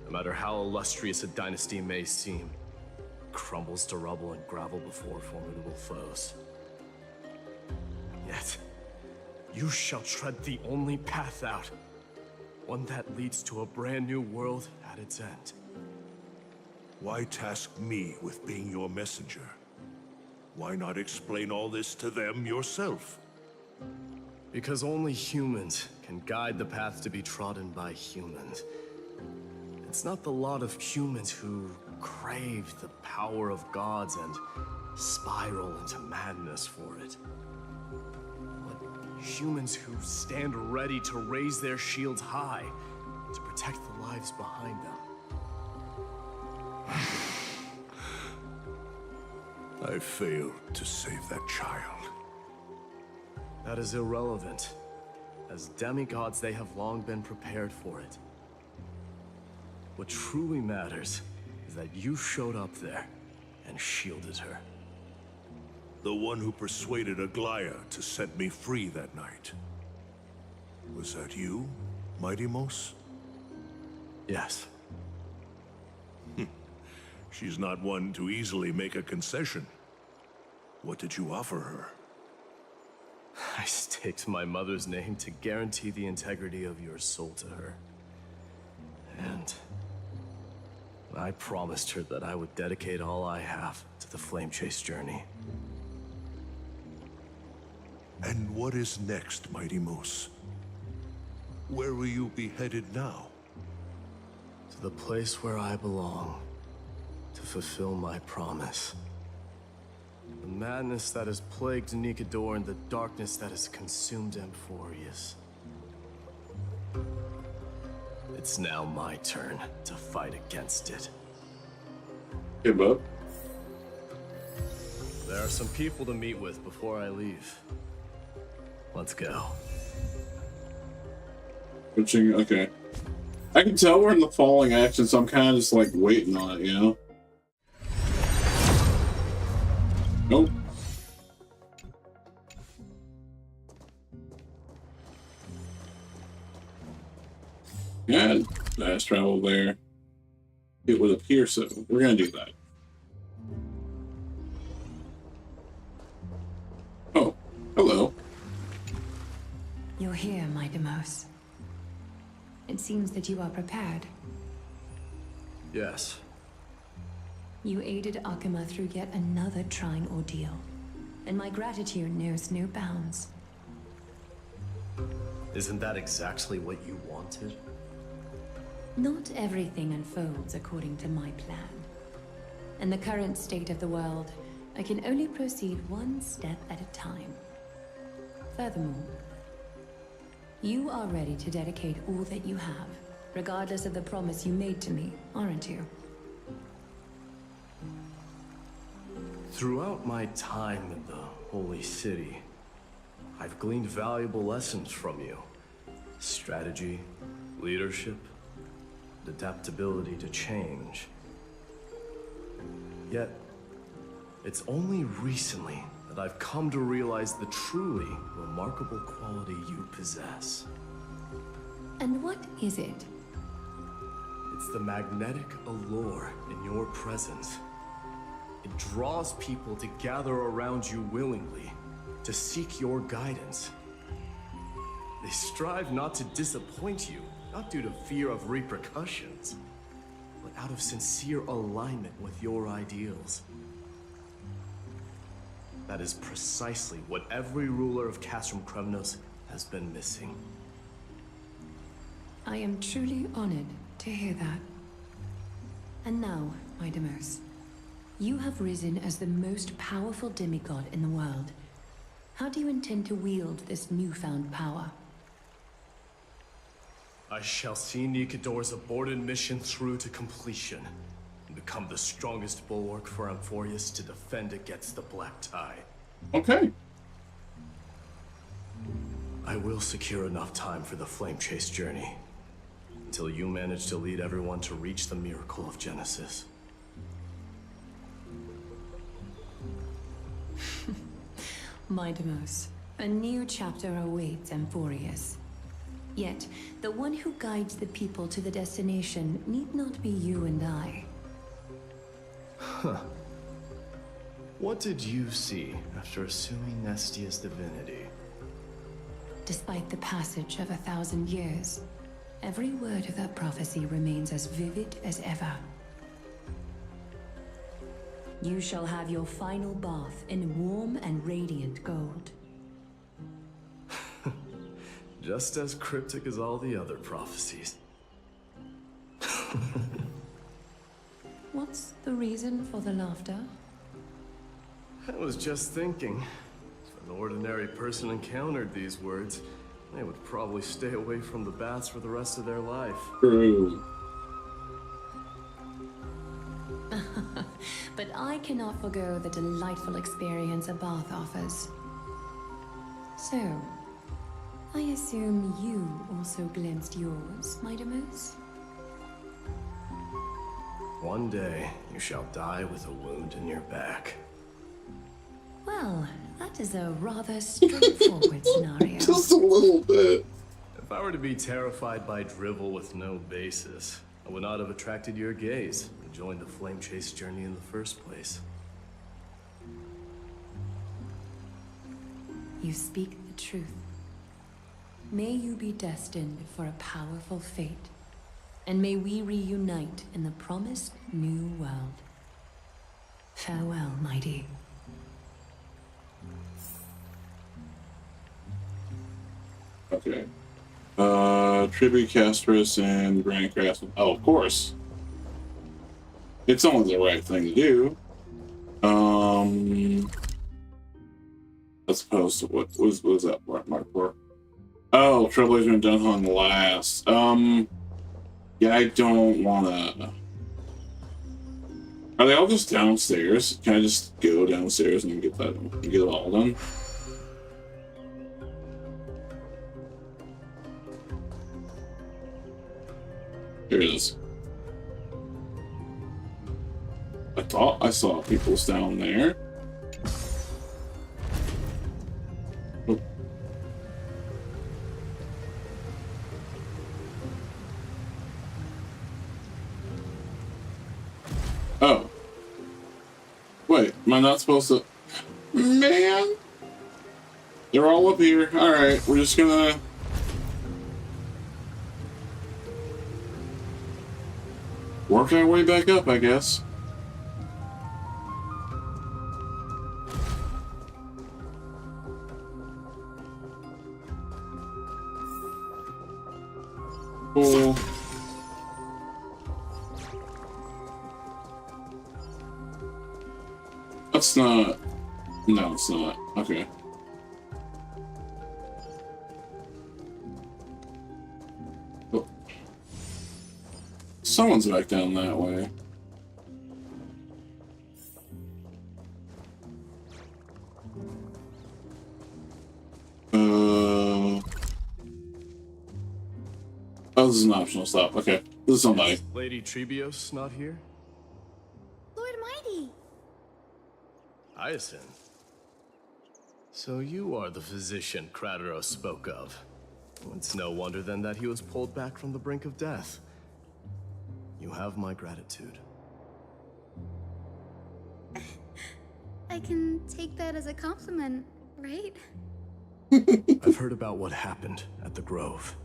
No matter how illustrious a dynasty may seem, it crumbles to rubble and gravel before formidable foes. Yet, you shall tread the only path out, one that leads to a brand new world at its end. Why task me with being your messenger? Why not explain all this to them yourself? Because only humans can guide the path to be trodden by humans. It's not the lot of humans who crave the power of gods and spiral into madness for it. Humans who stand ready to raise their shields high to protect the lives behind them. I failed to save that child. That is irrelevant. As demigods, they have long been prepared for it. What truly matters is that you showed up there and shielded her. The one who persuaded Aglaya to set me free that night. Was that you, Mighty Mos? Yes. She's not one to easily make a concession. What did you offer her? I staked my mother's name to guarantee the integrity of your soul to her. And I promised her that I would dedicate all I have to the Flame Chase journey. And what is next, Mighty Mos? Where will you be headed now? To the place where I belong, to fulfill my promise. The madness that has plagued Nikedor and the darkness that has consumed AMPHOREUS. It's now my turn to fight against it. Hey, bub. There are some people to meet with before I leave. Let's go. Switching, okay. I can tell we're in the falling action, so I'm kind of just like waiting on it, you know? Nope. Yeah, fast travel there. It would appear so. We're gonna do that. Oh, hello. You're here, Mighty Mos. It seems that you are prepared. Yes. You aided Akuma through yet another trying ordeal, and my gratitude knows no bounds. Isn't that exactly what you wanted? Not everything unfolds according to my plan. In the current state of the world, I can only proceed one step at a time. Furthermore, you are ready to dedicate all that you have, regardless of the promise you made to me, aren't you? Throughout my time in the Holy City, I've gleaned valuable lessons from you. Strategy, leadership, and adaptability to change. Yet, it's only recently that I've come to realize the truly remarkable quality you possess. And what is it? It's the magnetic allure in your presence. It draws people to gather around you willingly, to seek your guidance. They strive not to disappoint you, not due to fear of repercussions, but out of sincere alignment with your ideals. That is precisely what every ruler of Castrum Kremnos has been missing. I am truly honored to hear that. And now, my Deimos, you have risen as the most powerful demigod in the world. How do you intend to wield this newfound power? I shall see Nikador's aborted mission through to completion, and become the strongest bulwark for AMPHOREUS to defend against the Black Tide. Okay. I will secure enough time for the Flame Chase journey, until you manage to lead everyone to reach the miracle of Genesis. My Deimos, a new chapter awaits AMPHOREUS. Yet, the one who guides the people to the destination need not be you and I. Huh. What did you see after assuming Nestia's divinity? Despite the passage of 1,000 years, every word of that prophecy remains as vivid as ever. You shall have your final bath in warm and radiant gold. Just as cryptic as all the other prophecies. What's the reason for the laughter? I was just thinking, if an ordinary person encountered these words, they would probably stay away from the baths for the rest of their life. True. But I cannot forgo the delightful experience a bath offers. So, I assume you also glimpsed yours, my Deimos? One day, you shall die with a wound in your back. Well, that is a rather straightforward scenario. Just a little bit. If I were to be terrified by drivel with no basis, I would not have attracted your gaze and joined the Flame Chase journey in the first place. You speak the truth. May you be destined for a powerful fate, and may we reunite in the promised new world. Farewell, mighty. Okay. Tribbie, Castris, and Grand Craftsman. Oh, of course. It's only the right thing to do. As opposed to what was that mark for? Oh, Trailblazer and Dunhunt last. Yeah, I don't wanna. Are they all just downstairs? Can I just go downstairs and get it all done? Here it is. I thought I saw people down there. Oh. Oh. Wait, am I not supposed to? Man! They're all up here. Alright, we're just gonna... work our way back up, I guess. Cool. That's not... No, it's not. Okay. Oh. Someone's back down that way. Oh, this is an optional stop. Okay. This is somebody. Lady Tribbios not here? Lord Mighty! Hyacinth. So you are the physician Krateros spoke of. It's no wonder then that he was pulled back from the brink of death. You have my gratitude. I can take that as a compliment, right? I've heard about what happened at the Grove.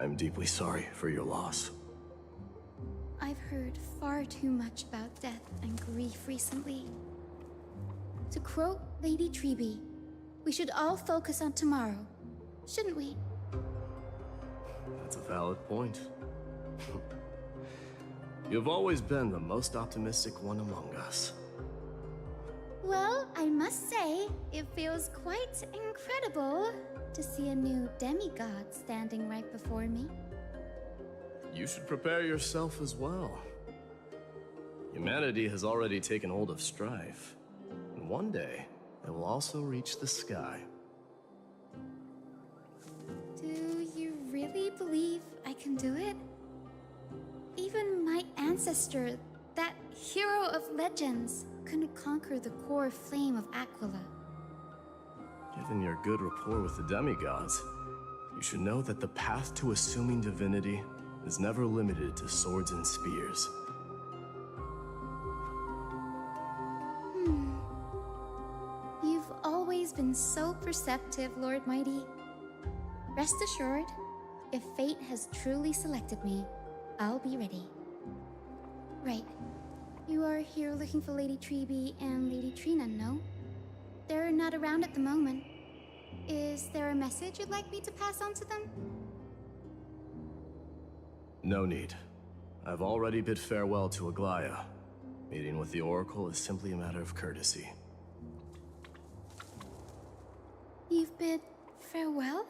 I'm deeply sorry for your loss. I've heard far too much about death and grief recently. To quote Lady Tribbie, we should all focus on tomorrow, shouldn't we? That's a valid point. You've always been the most optimistic one among us. Well, I must say, it feels quite incredible to see a new demigod standing right before me. You should prepare yourself as well. Humanity has already taken hold of strife, and one day it will also reach the sky. Do you really believe I can do it? Even my ancestor, that hero of legends, couldn't conquer the core flame of Aquila. Given your good rapport with the demigods, you should know that the path to assuming divinity is never limited to swords and spears. You've always been so perceptive, Lord Mighty. Rest assured, if fate has truly selected me, I'll be ready. Right. You are here looking for Lady Tribbie and Lady Trina, no? They're not around at the moment. Is there a message you'd like me to pass on to them? No need. I've already bid farewell to Aglaya. Meeting with the Oracle is simply a matter of courtesy. You've bid farewell?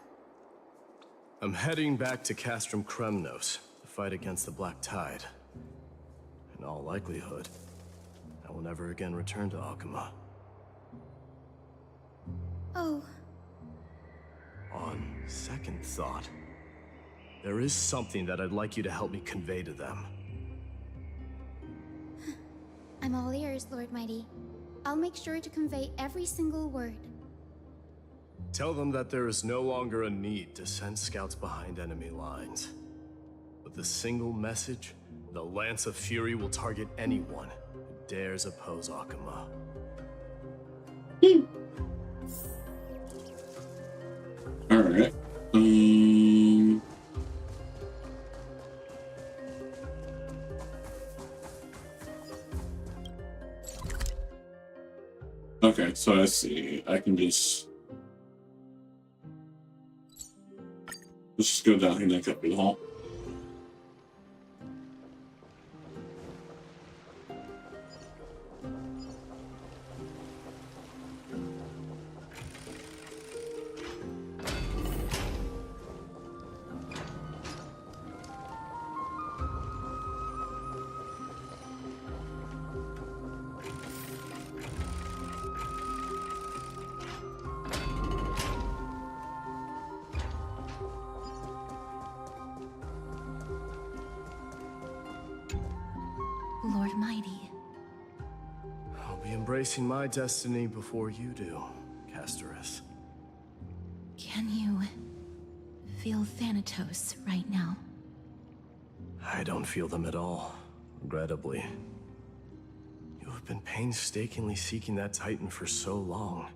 I'm heading back to Castrum Kremnos to fight against the Black Tide. In all likelihood, I will never again return to Akuma. Oh. On second thought, there is something that I'd like you to help me convey to them. I'm all ears, Lord Mighty. I'll make sure to convey every single word. Tell them that there is no longer a need to send scouts behind enemy lines. With a single message, the Lance of Fury will target anyone who dares oppose Akuma. Alright. Okay, so I see. I can just go down here and up the hall. Lord Mighty. I'll be embracing my destiny before you do, Castorus. Can you feel Thanatos right now? I don't feel them at all, regrettably. You have been painstakingly seeking that Titan for so long.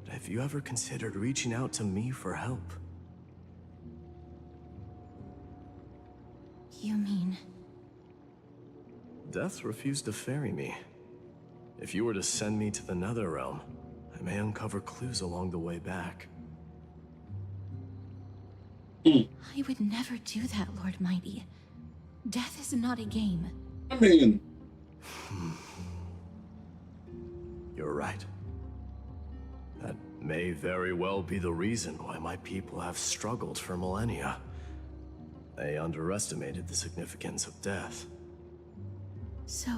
But have you ever considered reaching out to me for help? You mean... Death refused to ferry me. If you were to send me to the Netherrealm, I may uncover clues along the way back. I I would never do that, Lord Mighty. Death is not a game. I mean... You're right. That may very well be the reason why my people have struggled for millennia. They underestimated the significance of death. So,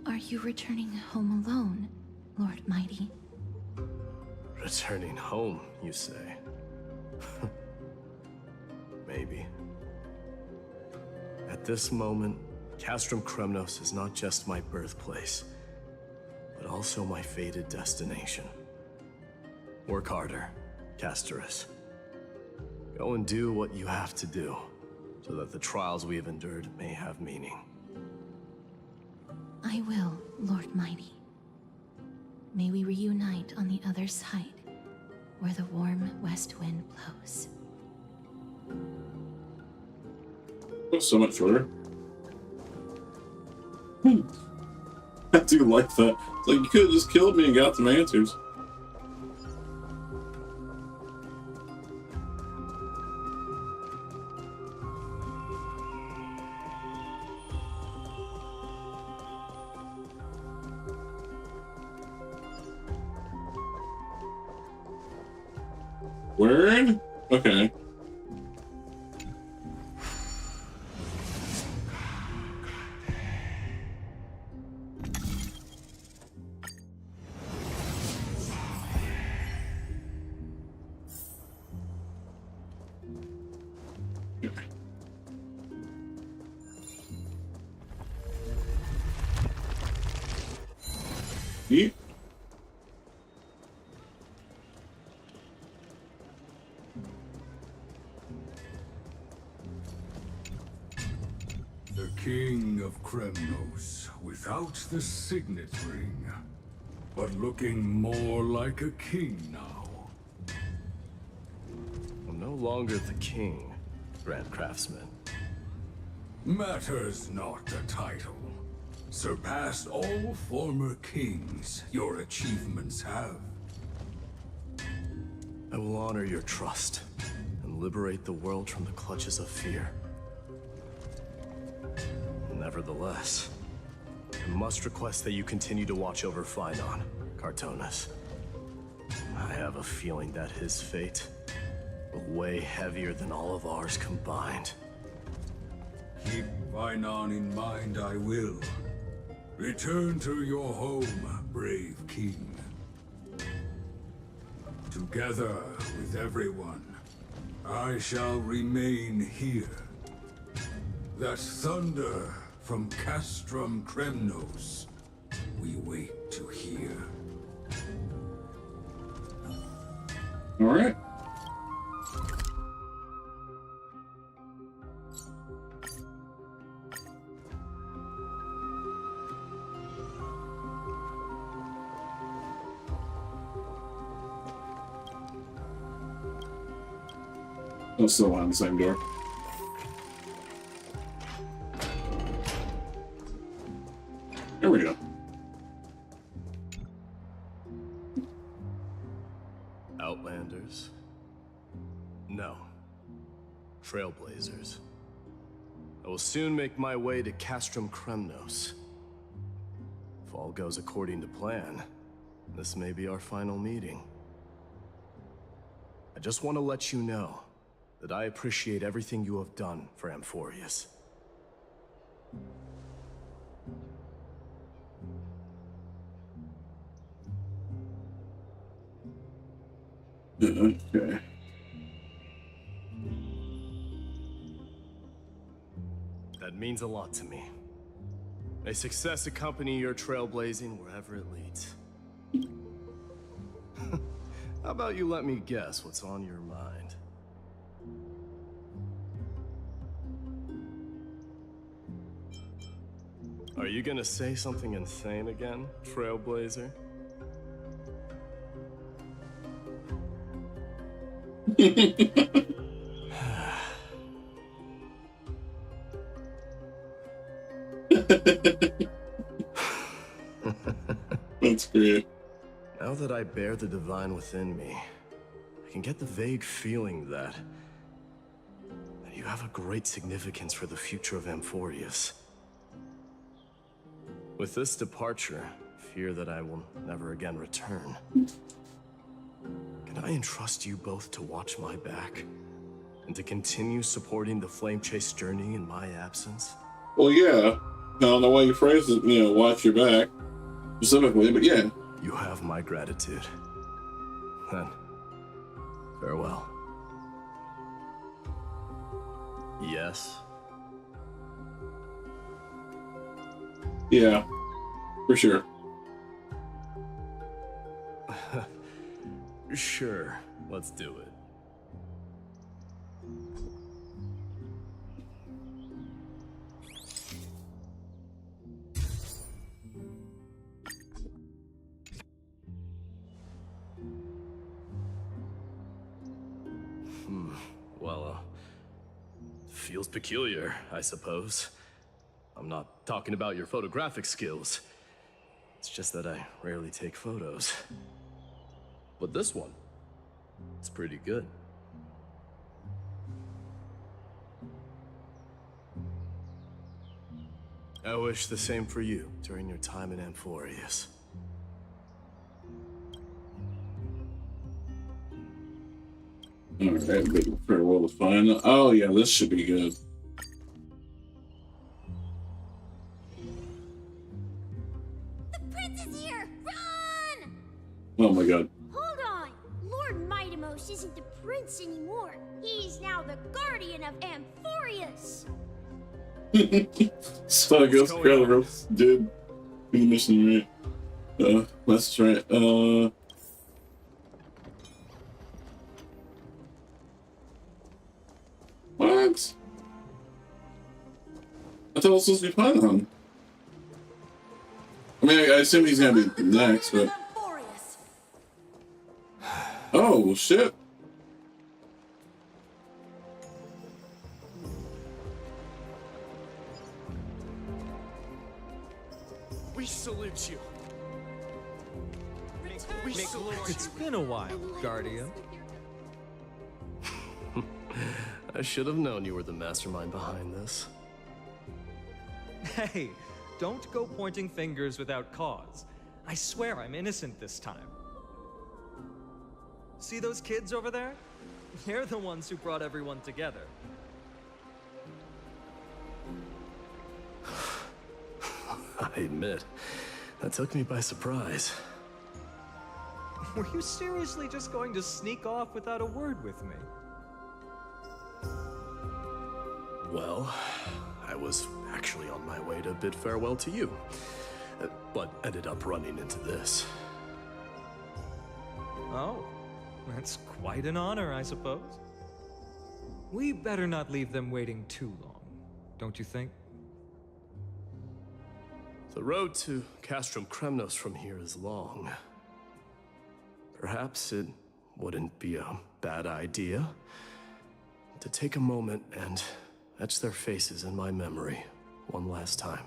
are you returning home alone, Lord Mighty? Returning home, you say? Maybe. At this moment, Castrum Kremnos is not just my birthplace, but also my fated destination. Work harder, Castorus. Go and do what you have to do, so that the trials we have endured may have meaning. I will, Lord Mighty. May we reunite on the other side, where the warm west wind blows. That was so much shorter. I do like that. It's like, you could have just killed me and got some answers. Word? Okay. Yeet. The King of Kremnos, without the signet ring, but looking more like a king now. I'm no longer the king, Grand Craftsman. Matters not the title. Surpassed all former kings your achievements have. I will honor your trust and liberate the world from the clutches of fear. Nevertheless, I must request that you continue to watch over Phynon, Cartonis. I have a feeling that his fate will weigh heavier than all of ours combined. Keep Phynon in mind, I will. Return to your home, brave king. Together with everyone, I shall remain here. That thunder from Castrum Kremnos, we wait to hear. All right. I'm still on the same door. There we go. Outlanders? No. Trailblazers. I will soon make my way to Castrum Kremnos. If all goes according to plan, this may be our final meeting. I just want to let you know that I appreciate everything you have done for AMPHOREUS. Okay. That means a lot to me. May success accompany your trailblazing wherever it leads. How about you let me guess what's on your mind? Are you gonna say something insane again, Trailblazer? That's great. Now that I bear the divine within me, I can get the vague feeling that have a great significance for the future of AMPHOREUS. With this departure, I fear that I will never again return. Can I entrust you both to watch my back? And to continue supporting the Flame Chase journey in my absence? Well, yeah. I don't know why you phrased it, you know, watch your back specifically, but yeah. You have my gratitude. Then, farewell. Yes? Yeah, for sure. Sure, let's do it. Well, feels peculiar, I suppose. I'm not talking about your photographic skills. It's just that I rarely take photos. But this one, it's pretty good. I wish the same for you during your time in AMPHOREUS. Alright, big farewell is fine. Oh yeah, this should be good. The prince is here! Run! Oh my god. Hold on! Lord Mightimos isn't the prince anymore. He's now the guardian of AMPHOREUS. So I guess Carlos did the mission right. That's right. What? I thought it was supposed to be Paimon. I mean, I assume he's gonna be next, but. Oh, shit. We salute you. It's been a while, Guardian. I should have known you were the mastermind behind this. Hey, don't go pointing fingers without cause. I swear I'm innocent this time. See those kids over there? They're the ones who brought everyone together. I admit, that took me by surprise. Were you seriously just going to sneak off without a word with me? Well, I was actually on my way to bid farewell to you, but ended up running into this. Oh, that's quite an honor, I suppose. We better not leave them waiting too long, don't you think? The road to Castrum Kremnos from here is long. Perhaps it wouldn't be a bad idea to take a moment and etch their faces in my memory one last time.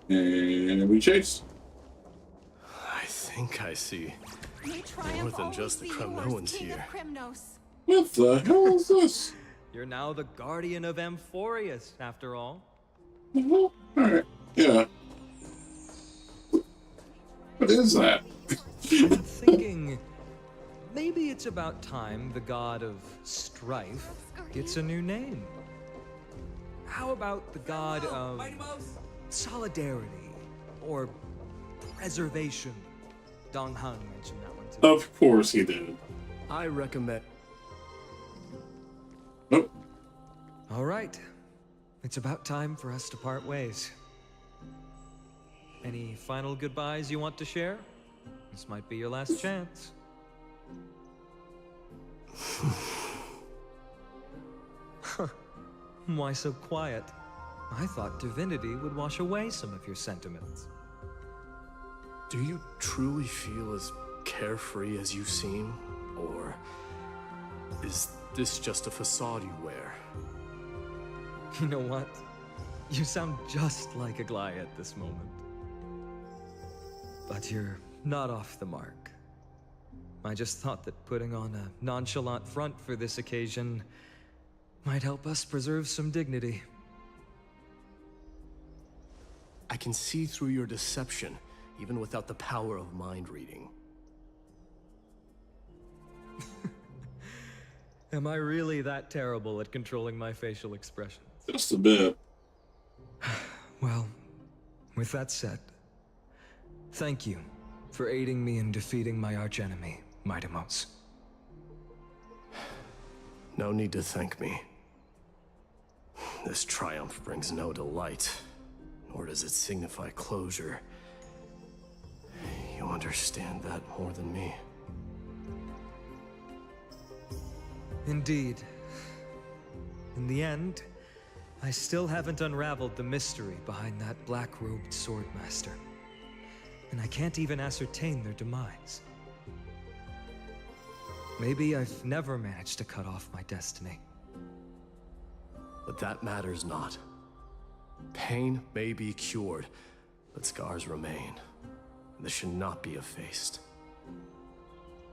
And we chase. I think I see more than just the Kremnoans here. What the hell is this? You're now the guardian of AMPHOREUS, after all. Alright, yeah. What is that? I'm thinking maybe it's about time the god of strife gets a new name. How about the god of solidarity or preservation? Dong Hung mentioned that one too. Of course he did. I recommend. Nope. All right. It's about time for us to part ways. Any final goodbyes you want to share? This might be your last chance. Why so quiet? I thought divinity would wash away some of your sentiments. Do you truly feel as carefree as you seem? Or is this just a facade you wear? You know what? You sound just like a Glaya at this moment. But you're not off the mark. I just thought that putting on a nonchalant front for this occasion might help us preserve some dignity. I can see through your deception, even without the power of mind reading. Am I really that terrible at controlling my facial expressions? Just a bit. Well, with that said, thank you for aiding me in defeating my archenemy, Menace. No need to thank me. This triumph brings no delight, nor does it signify closure. You understand that more than me. Indeed. In the end, I still haven't unraveled the mystery behind that black-robed swordmaster. And I can't even ascertain their demise. Maybe I've never managed to cut off my destiny. But that matters not. Pain may be cured, but scars remain. This should not be effaced.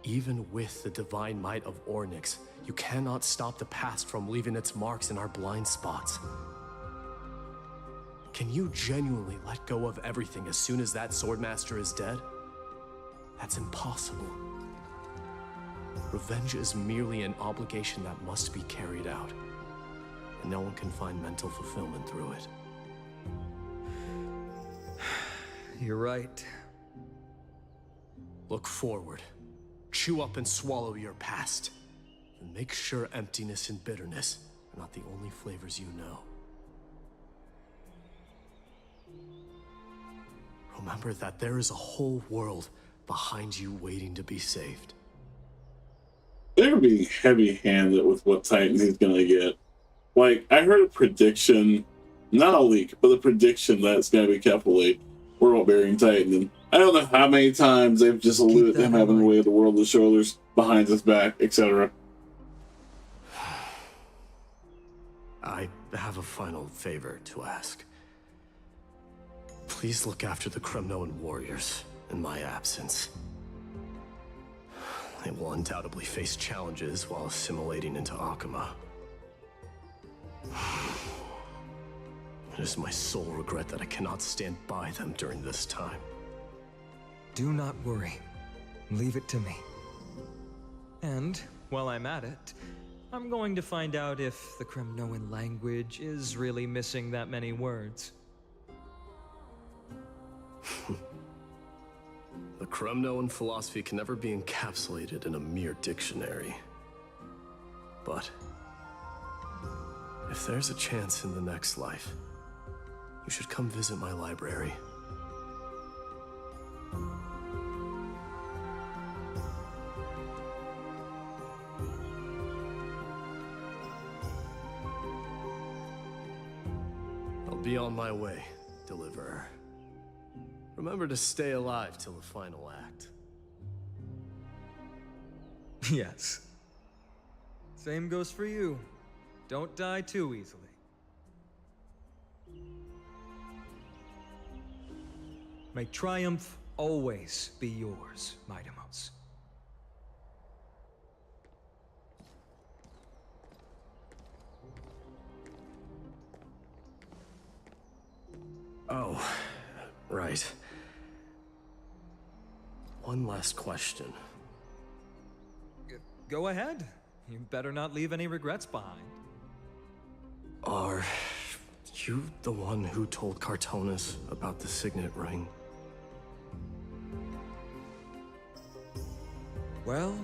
Even with the divine might of Ornyx, you cannot stop the past from leaving its marks in our blind spots. Can you genuinely let go of everything as soon as that swordmaster is dead? That's impossible. Revenge is merely an obligation that must be carried out, and no one can find mental fulfillment through it. You're right. Look forward. Chew up and swallow your past. And make sure emptiness and bitterness are not the only flavors you know. Remember that there is a whole world behind you waiting to be saved. They're being heavy-handed with what Titan he's gonna get. Like, I heard a prediction, not a leak, but a prediction that it's gonna be Kefali, world-bearing Titan. And I don't know how many times they've just alluded to him having the weight of the world on his shoulders, behind his back, etc. I have a final favor to ask. Please look after the Kremnoan warriors in my absence. They will undoubtedly face challenges while assimilating into Akama. It is my sole regret that I cannot stand by them during this time. Do not worry. Leave it to me. And, while I'm at it, I'm going to find out if the Kremnoan language is really missing that many words. The Kremnoan philosophy can never be encapsulated in a mere dictionary. But if there's a chance in the next life, you should come visit my library. I'll be on my way, Deliverer. Remember to stay alive till the final act. Yes. Same goes for you. Don't die too easily. May triumph always be yours, Menace. Oh, right. One last question. Go ahead. You better not leave any regrets behind. Are you the one who told Cartonis about the signet ring? Well...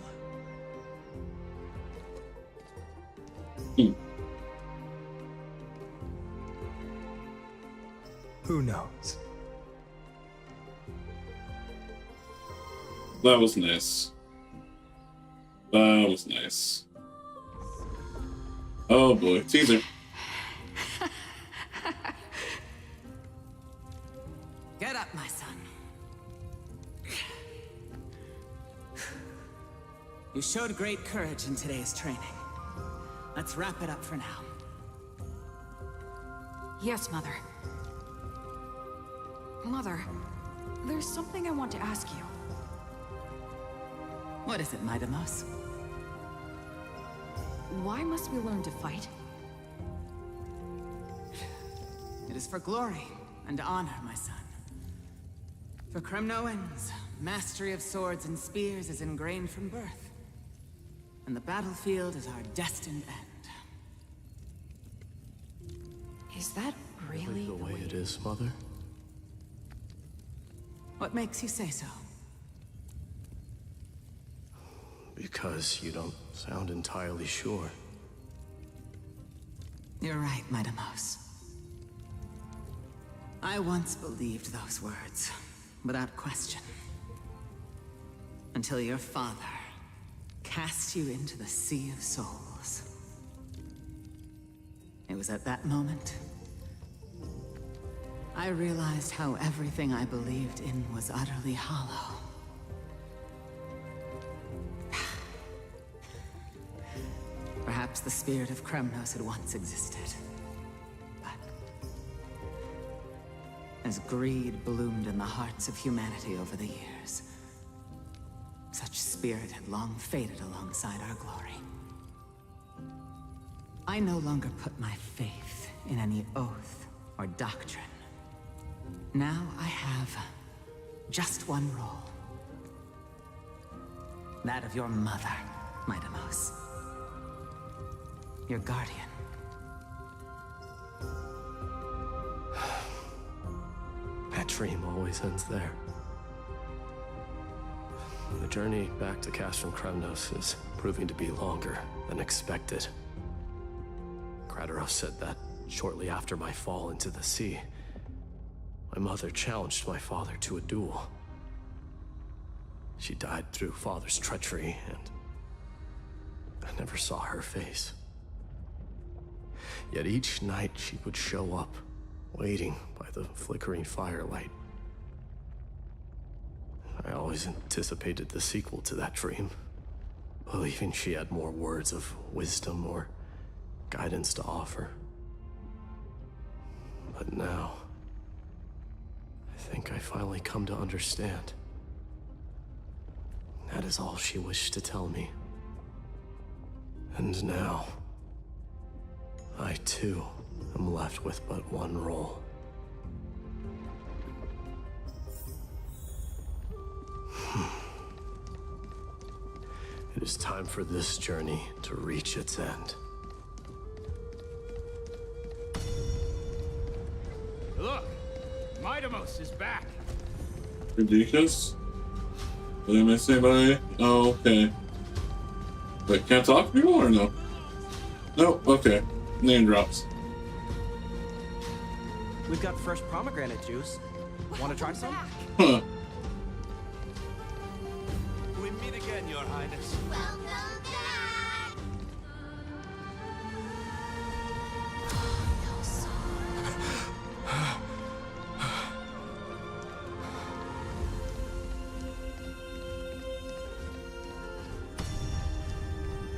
Who knows? That was nice. That was nice. Oh boy, teaser. Get up, my son. You showed great courage in today's training. Let's wrap it up for now. Yes, Mother. Mother, there's something I want to ask you. What is it, Menace? Why must we learn to fight? It is for glory and honor, my son. For Kremnoans, mastery of swords and spears is ingrained from birth. And the battlefield is our destined end. Is that really the way it is, Mother? What makes you say so? Because you don't sound entirely sure. You're right, Menace. I once believed those words, without question. Until your father cast you into the Sea of Souls. It was at that moment I realized how everything I believed in was utterly hollow. Perhaps the spirit of Kremnos had once existed. But as greed bloomed in the hearts of humanity over the years, such spirit had long faded alongside our glory. I no longer put my faith in any oath or doctrine. Now I have just one role. That of your mother, Menace. Your guardian. That dream always ends there. The journey back to Castrum Kremnos is proving to be longer than expected. Kratos said that shortly after my fall into the sea, my mother challenged my father to a duel. She died through father's treachery, and I never saw her face. Yet each night she would show up, waiting by the flickering firelight. I always anticipated the sequel to that dream, believing she had more words of wisdom or guidance to offer. But now, I think I finally come to understand. That is all she wished to tell me. And now, I too am left with but one role. It is time for this journey to reach its end. Look! Menace is back! Ridiculous? Did I miss anybody? Oh, okay. Wait, can't talk to people or no? No, okay. Name drops. We've got fresh pomegranate juice. Want to try some? Huh. We meet again, Your Highness. Welcome back!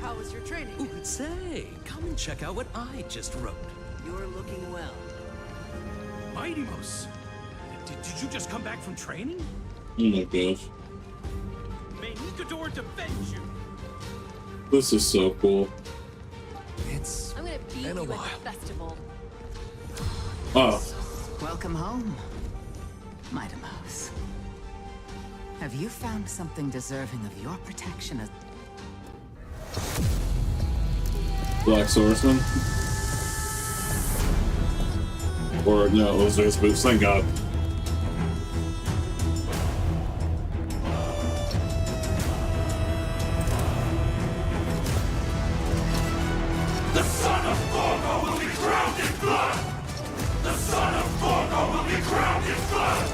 How was your training? Ooh, say, come and check out what I just wrote. You're looking well. Menace! Did you just come back from training? Oh my gosh. May Nikador defend you! This is so cool. It's I'm gonna beat you been a at the while. festival. Oh. Welcome home, Menace. Have you found something deserving of your protection as... Black Swordsman. Or no, those are boots, thank God. The son of Gorgo will be drowned in blood! The son of Gorgo will be drowned in blood!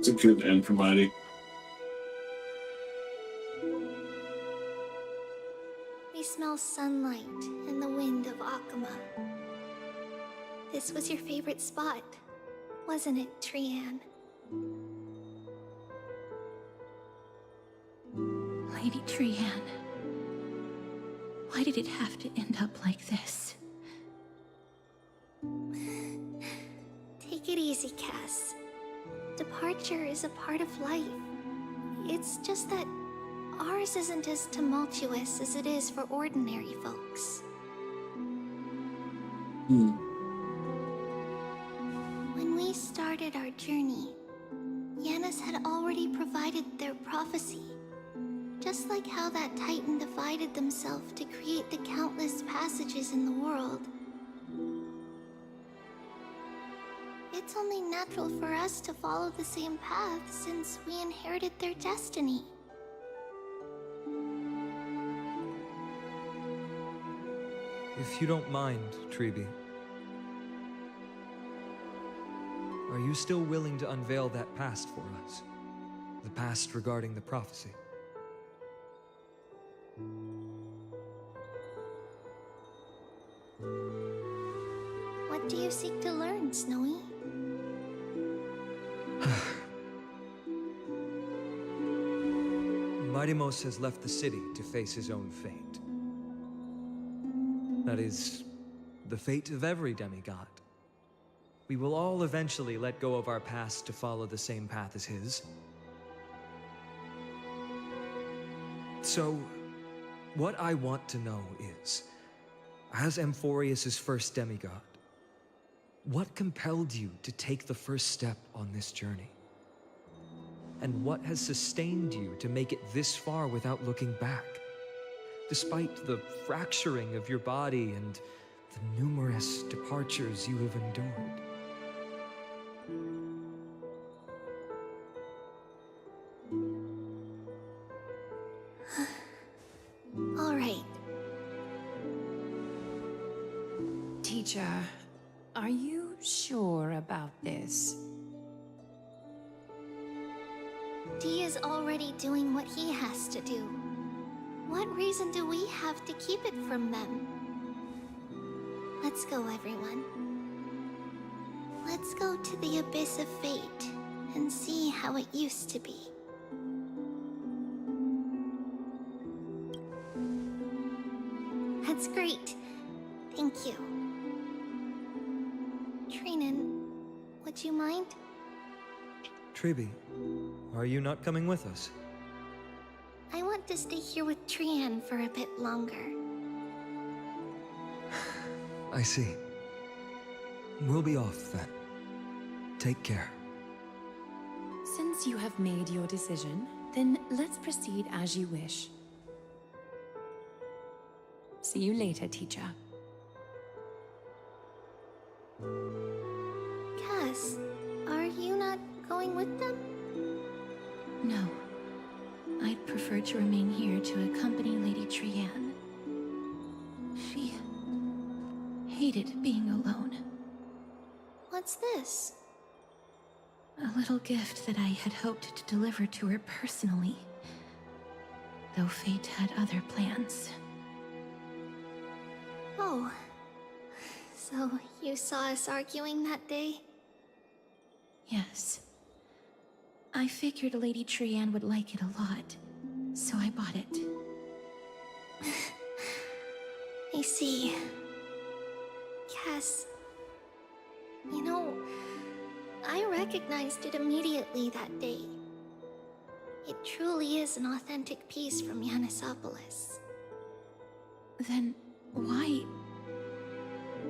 It's a good end for Mighty. We smell sunlight and the wind of Akama. This was your favorite spot, wasn't it, Trian? Lady Trian, why did it have to end up like this? Take it easy, Cass. Departure is a part of life. It's just that ours isn't as tumultuous as it is for ordinary folks. When we started our journey, Yanis had already provided their prophecy. Just like how that Titan divided themselves to create the countless passages in the world. It's only natural for us to follow the same path since we inherited their destiny. If you don't mind, Tribbie, are you still willing to unveil that past for us? The past regarding the prophecy? What do you seek to learn, Snowy? Menace has left the city to face his own fate. That is, the fate of every demigod. We will all eventually let go of our past to follow the same path as his. So, what I want to know is, as AMPHOREUS' first demigod, what compelled you to take the first step on this journey? And what has sustained you to make it this far without looking back? Despite the fracturing of your body and the numerous departures you have endured. All right. Teacher, are you sure about this? Dee is already doing what he has to do. What reason do we have to keep it from them? Let's go, everyone. Let's go to the abyss of fate and see how it used to be. That's great. Thank you. Trinan, would you mind? Tribbie, are you not coming with us? I want to stay here with Trian for a bit longer. I see. We'll be off then. Take care. Since you have made your decision, then let's proceed as you wish. See you later, teacher. Cass, are you not going with them? No. I'd prefer to remain here to accompany Lady Trian. She hated being alone. What's this? A little gift that I had hoped to deliver to her personally. Though fate had other plans. Oh. So you saw us arguing that day? Yes. I figured Lady Trian would like it a lot, so I bought it. I see. Cass, you know, I recognized it immediately that day. It truly is an authentic piece from Yanisopolis. Then why?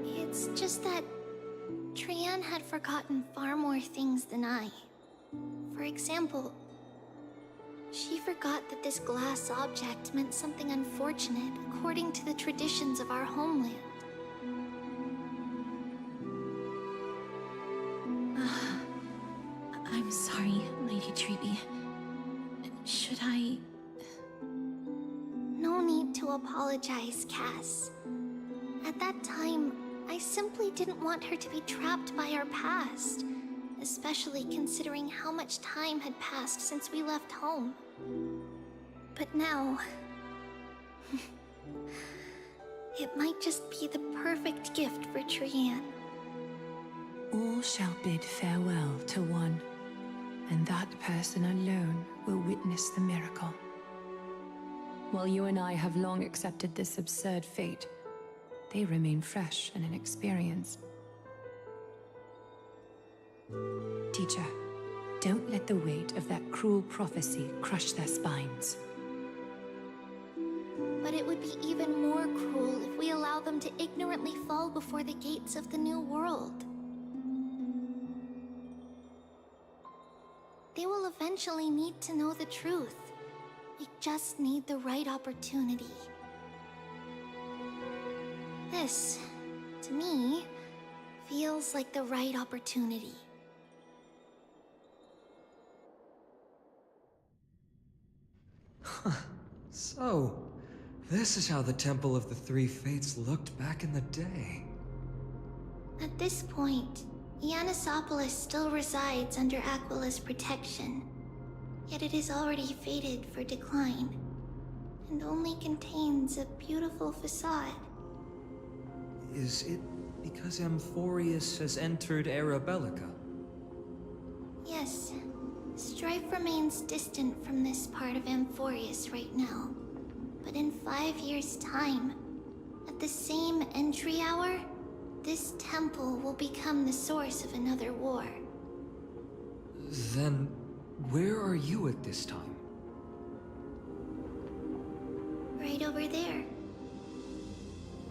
It's just that Trian had forgotten far more things than I. For example, she forgot that this glass object meant something unfortunate according to the traditions of our homeland. I'm sorry, Lady Tribbie. Should I... No need to apologize, Cass. At that time, I simply didn't want her to be trapped by our past, especially considering how much time had passed since we left home. But now... it might just be the perfect gift for Trianne. All shall bid farewell to one, and that person alone will witness the miracle. While you and I have long accepted this absurd fate, they remain fresh and inexperienced. Teacher, don't let the weight of that cruel prophecy crush their spines. But it would be even more cruel if we allow them to ignorantly fall before the gates of the new world. They will eventually need to know the truth. We just need the right opportunity. This, to me, feels like the right opportunity. So, this is how the Temple of the Three Fates looked back in the day. At this point, Ianisopolis still resides under Aquila's protection, yet it is already fated for decline, and only contains a beautiful facade. Is it because AMPHOREUS has entered Arabellica? Yes, strife remains distant from this part of AMPHOREUS right now, but in 5 years' time, at the same entry hour, this temple will become the source of another war. Then, where are you at this time? Right over there.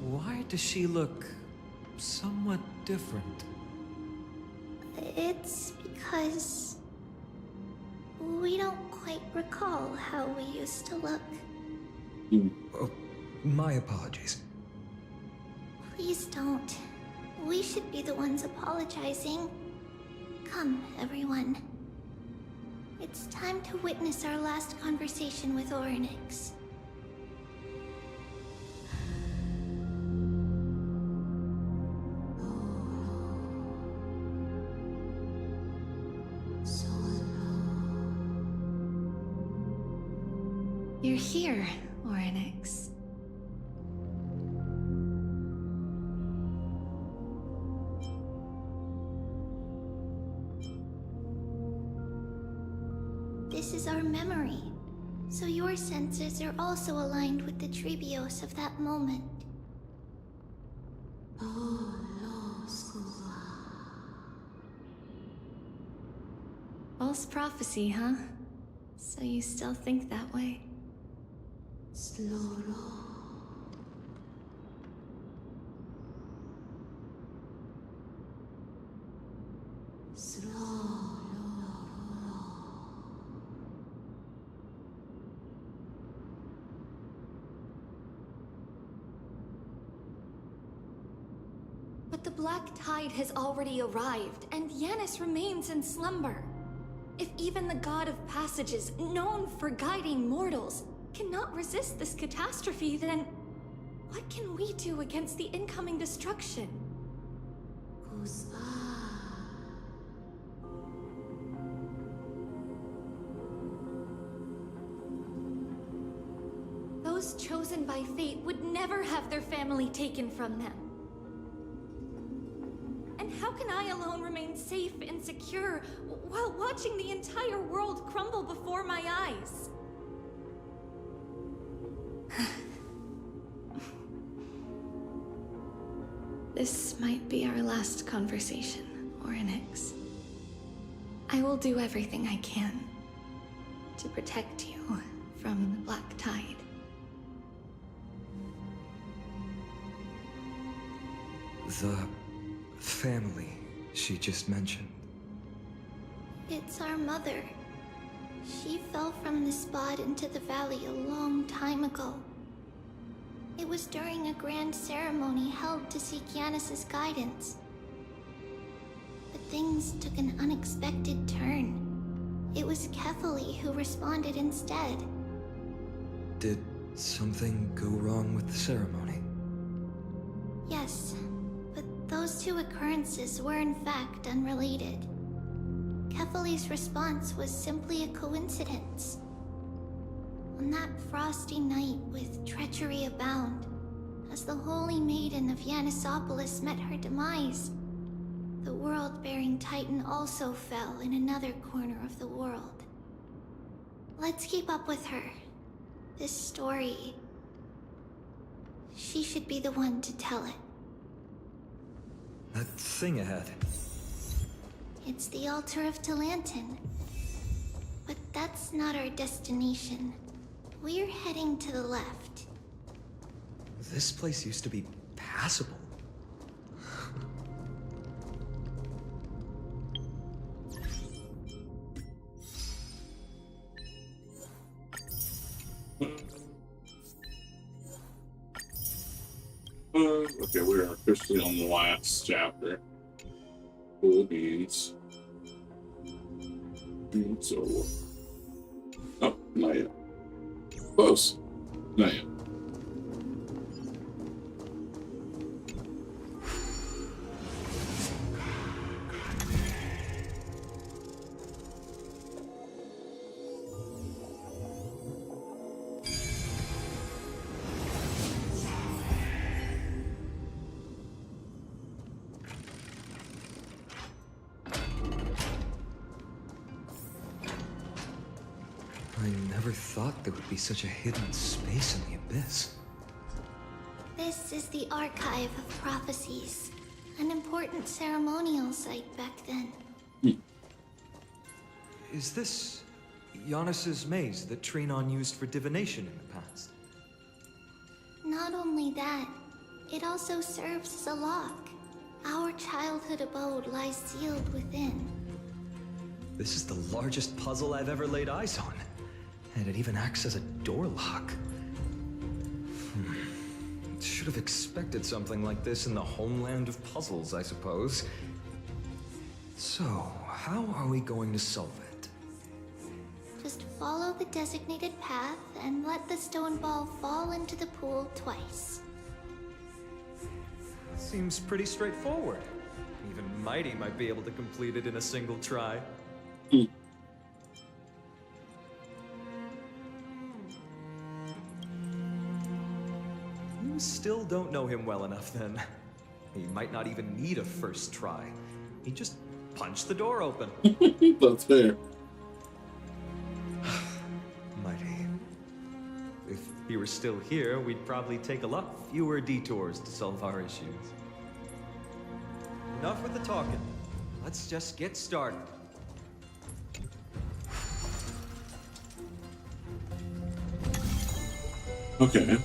Why does she look somewhat different? It's because we don't quite recall how we used to look. Oh, my apologies. Please don't. We should be the ones apologizing. Come, everyone. It's time to witness our last conversation with Orynyx. You're here, Orynyx. This is our memory, so your senses are also aligned with the Tribbios of that moment. False prophecy, huh? So you still think that way? But the Black Tide has already arrived, and Menace remains in slumber. If even the God of Passages, known for guiding mortals, cannot resist this catastrophe, then what can we do against the incoming destruction? Those chosen by fate would never have their family taken from them. And how can I alone remain safe and secure while watching the entire world crumble before my eyes? This might be our last conversation, Orynyx. I will do everything I can to protect you from the Black Tide. The family she just mentioned. It's our mother. She fell from the spot into the valley a long time ago. It was during a grand ceremony held to seek Yanis's guidance. But things took an unexpected turn. It was Kefali who responded instead. Did something go wrong with the ceremony? Yes, but those two occurrences were in fact unrelated. Kefali's response was simply a coincidence. On that frosty night with treachery abound, as the holy maiden of Yanisopolis met her demise, the world-bearing titan also fell in another corner of the world. Let's keep up with her. This story... she should be the one to tell it. That thing ahead. It's the altar of Talantin. But that's not our destination. We're heading to the left. This place used to be passable. Okay, we're officially on the last chapter. Cool beans. So, oh, not yet. Close. Not yet. I never thought there would be such a hidden space in the Abyss. This is the Archive of Prophecies, an important ceremonial site back then. Is this Giannis's maze that Trinon used for divination in the past? Not only that, it also serves as a lock. Our childhood abode lies sealed within. This is the largest puzzle I've ever laid eyes on. And it even acts as a door lock. Should have expected something like this in the homeland of puzzles, I suppose. So, how are we going to solve it? Just follow the designated path and let the stone ball fall into the pool twice. Seems pretty straightforward. Even Mighty might be able to complete it in a single try. You still don't know him well enough, then. He might not even need a first try. He just punched the door open. That's fair. Mighty. If he were still here, we'd probably take a lot fewer detours to solve our issues. Enough with the talking. Let's just get started. Okay.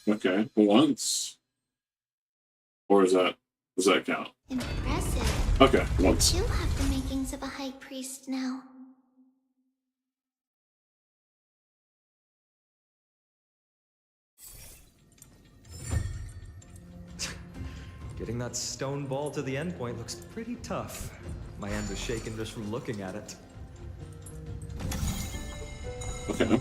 Okay, once. Or does that count? Impressive. Okay, once. You have the makings of a high priest now. Getting that stone ball to the endpoint looks pretty tough. My hands are shaking just from looking at it. Okay.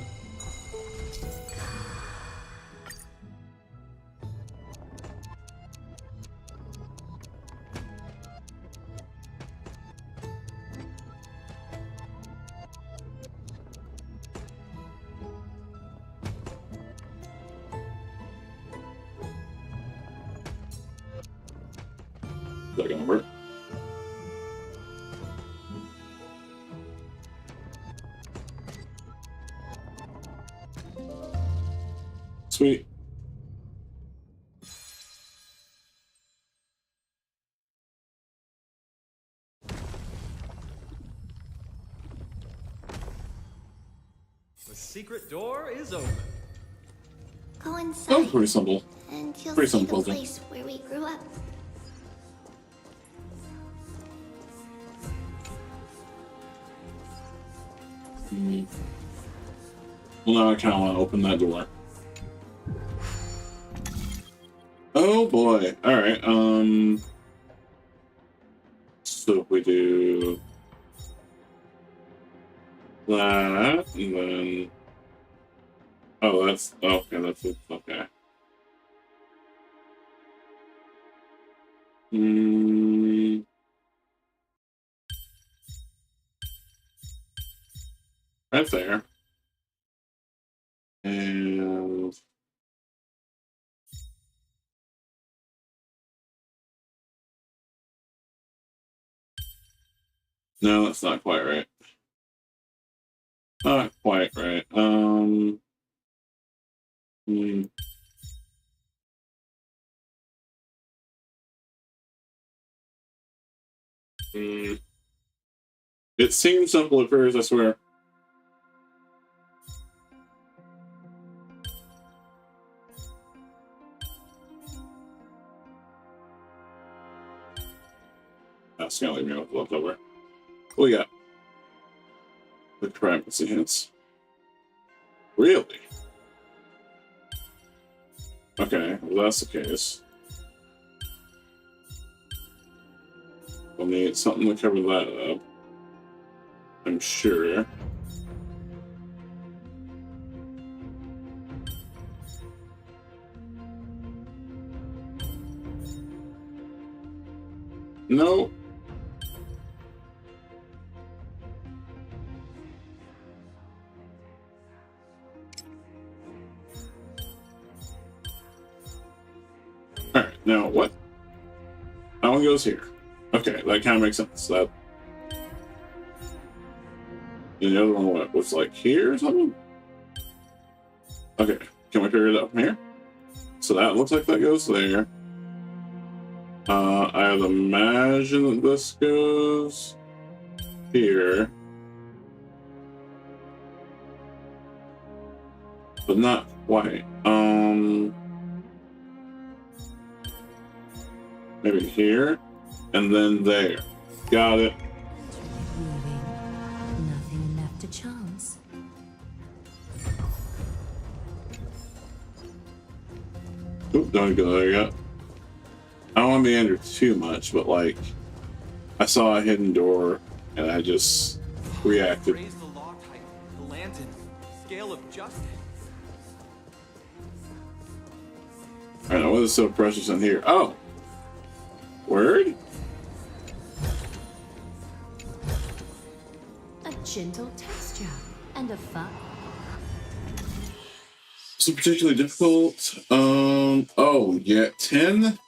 Is that gonna work? Sweet. The secret door is open. Go inside. That was pretty simple. And you'll Pretty see simple the puzzle. place where we grew up. Well, now I kind of want to open that door. Oh boy. Alright, so if we do that, and then... Oh, that's... Okay, that's it. Okay. Right there. And... No, that's not quite right. Not quite right. It seems simple at first, I swear. That's gonna leave me with leftover. What we got? The privacy hints. Really? Okay, well that's the case. We'll need something to cover that up. I'm sure. No. Alright, now what? That one goes here. Okay, that kind of makes sense. That. And the other one, what, was like here or something? Okay, can we figure it out from here? So that looks like that goes there. I would imagine that this goes here. But not quite. Maybe here, and then there. Got it. Nothing left to chance. Oop, don't go there yet. I don't want to be under too much, but like, I saw a hidden door, and I just reacted. Raise the law type, the lantern, scale of justice. I don't know what is so precious in here. Oh, word. A gentle texture and a fun. Is it particularly difficult? Oh yeah, 10.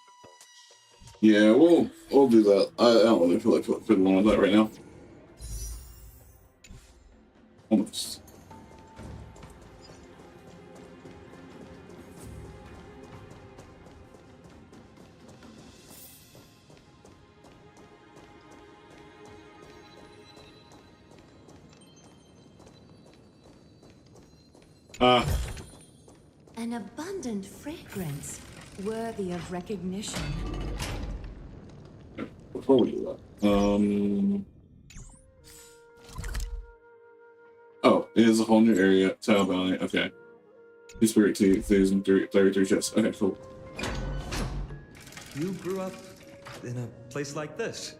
Yeah, we'll do that. I don't really feel like fiddling with that right now. Almost. An abundant fragrance, worthy of recognition. Before we do that, oh, it is a whole new area. Tile bounty. Okay. Two spirit teeth, 33 chests. Okay, cool. You grew up in a place like this.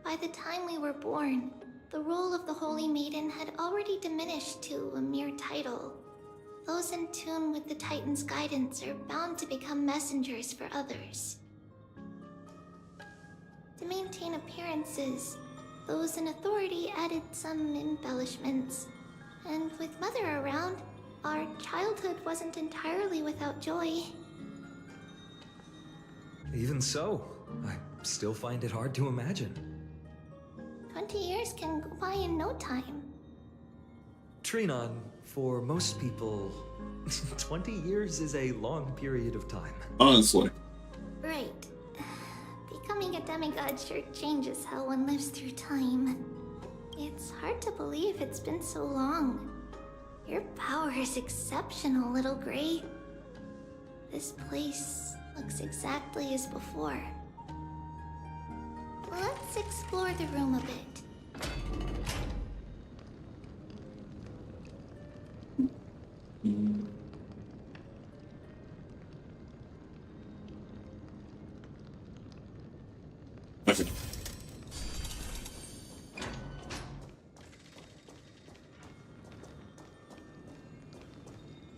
By the time we were born, the role of the Holy Maiden had already diminished to a mere title. Those in tune with the Titan's guidance are bound to become messengers for others. To maintain appearances, those in authority added some embellishments. And with Mother around, our childhood wasn't entirely without joy. Even so, I still find it hard to imagine. 20 years can go by in no time. Trinon, for most people, 20 years is a long period of time. Honestly. Right. Becoming a demigod sure changes how one lives through time. It's hard to believe it's been so long. Your power is exceptional, Little Gray. This place looks exactly as before. Let's explore the room a bit. Okay.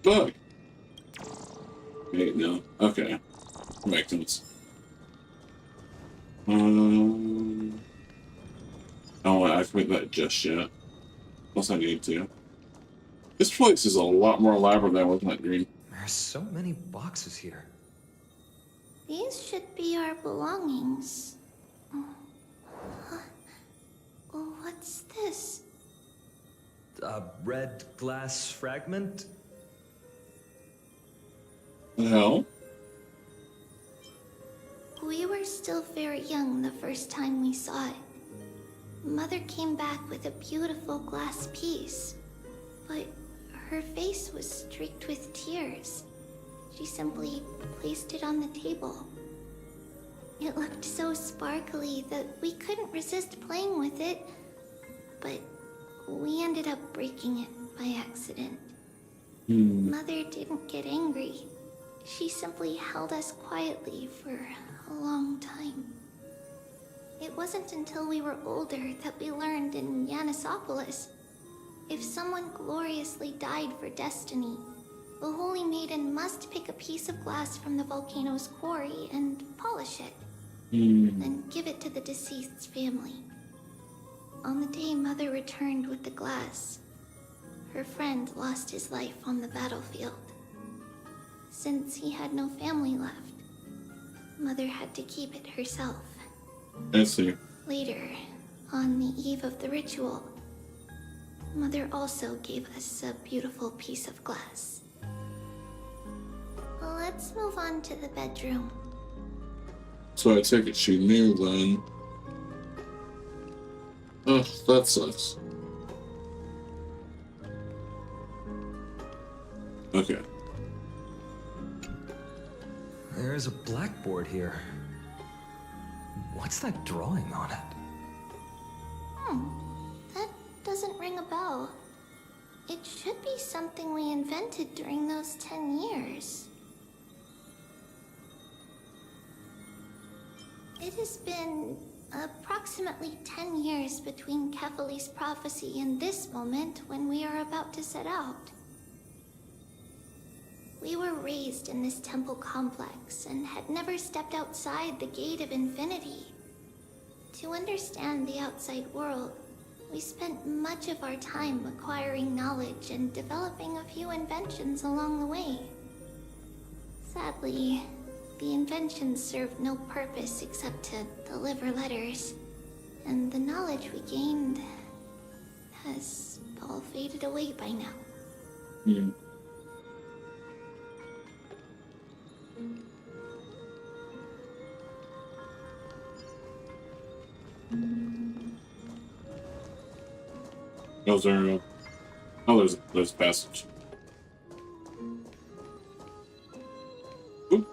Bug. Wait, no. Okay. Makes sense. I don't want to activate that just yet. Unless I need to. This place is a lot more elaborate than it was in that dream. There's so many boxes here. These should be our belongings. What's this? A red glass fragment? The hell? We were still very young the first time we saw it. Mother came back with a beautiful glass piece, but her face was streaked with tears. She simply placed it on the table. It looked so sparkly that we couldn't resist playing with it, but we ended up breaking it by accident. Mother didn't get angry. She simply held us quietly for a long time. It wasn't until we were older that we learned in Menace, if someone gloriously died for destiny, the Holy Maiden must pick a piece of glass from the volcano's quarry and polish it, then give it to the deceased's family. On the day Mother returned with the glass, her friend lost his life on the battlefield. Since he had no family left, Mother had to keep it herself. I see. Later, on the eve of the ritual, Mother also gave us a beautiful piece of glass. Let's move on to the bedroom. So I take it she knew then. Ugh, that sucks. Okay. There's a blackboard here. What's that drawing on it? That doesn't ring a bell. It should be something we invented during those 10 years. It has been approximately 10 years between Kefali's prophecy and this moment when we are about to set out. We were raised in this temple complex and had never stepped outside the gate of infinity. To understand the outside world, we spent much of our time acquiring knowledge and developing a few inventions along the way. Sadly, the inventions served no purpose except to deliver letters, and the knowledge we gained has all faded away by now. Those are. Oh, there's a passage. Oop.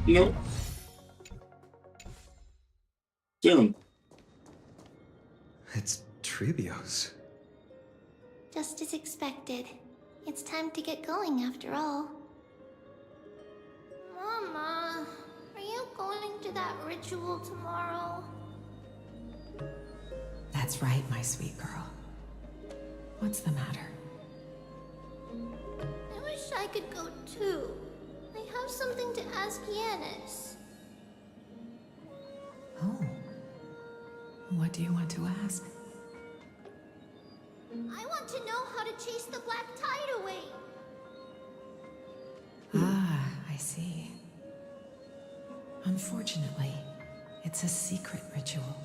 Nope. Soon. It's Tribbio's. Just as expected. It's time to get going after all. Mama, are you going to that ritual tomorrow? That's right, my sweet girl. What's the matter? I wish I could go too. I have something to ask Menace. Oh. What do you want to ask? I want to know how to chase the black tide away. Ah, I see. Unfortunately, it's a secret ritual,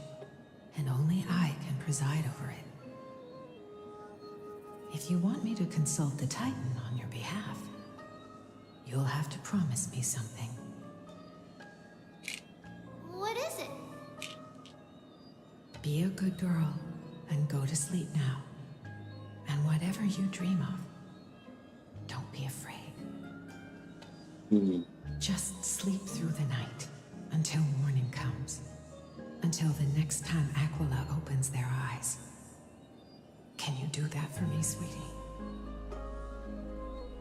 and only I can preside over it. If you want me to consult the Titan on your behalf, you'll have to promise me something. What is it? Be a good girl and go to sleep now. And whatever you dream of, don't be afraid. Just sleep through the night until morning comes. until the next time Aquila opens their eyes. Can you do that for me, sweetie?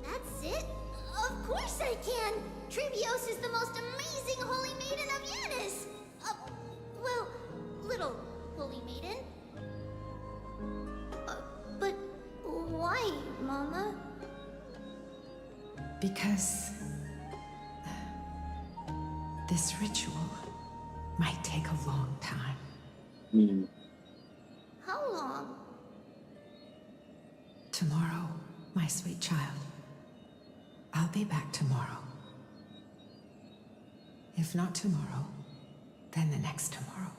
That's it? Of course I can! Tribbios is the most amazing holy maiden of Menace! Well, little holy maiden. But why, Mama? Because this ritual might take a long time. How long? Tomorrow, my sweet child. I'll be back tomorrow. If not tomorrow, then the next tomorrow.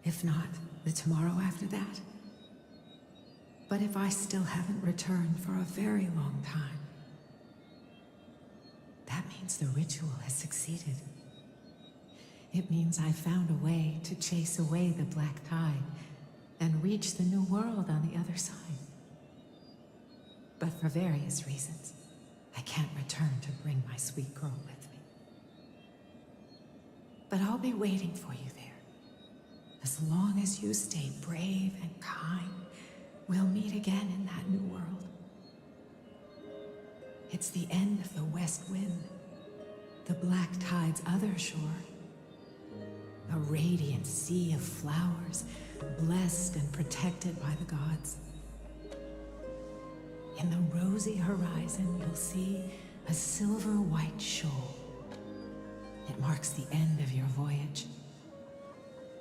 If not, the tomorrow after that. But if I still haven't returned for a very long time, that means the ritual has succeeded. It means I found a way to chase away the black tide and reach the new world on the other side. But for various reasons, I can't return to bring my sweet girl with me. But I'll be waiting for you there. As long as you stay brave and kind, we'll meet again in that new world. It's the end of the West Wind, the black tide's other shore. A radiant sea of flowers, blessed and protected by the gods. In the rosy horizon, you'll see a silver-white shoal. It marks the end of your voyage.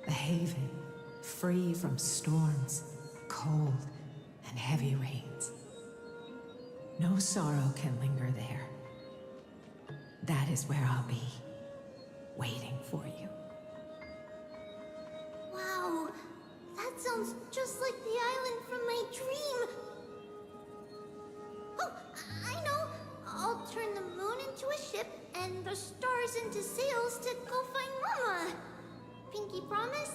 A haven, free from storms, cold, and heavy rains. No sorrow can linger there. That is where I'll be, waiting for you. Wow, that sounds just like the island from my dream. Oh, I know. I'll turn the moon into a ship and the stars into sails to go find Mama. Pinky promise?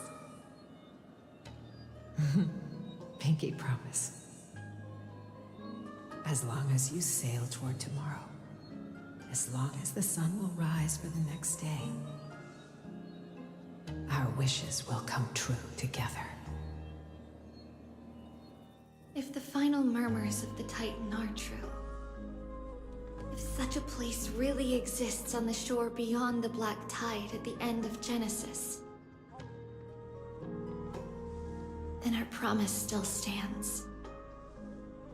Pinky promise. As long as you sail toward tomorrow. As long as the sun will rise for the next day. Our wishes will come true together. If the final murmurs of the Titan are true, if such a place really exists on the shore beyond the Black Tide at the end of Genesis, then our promise still stands.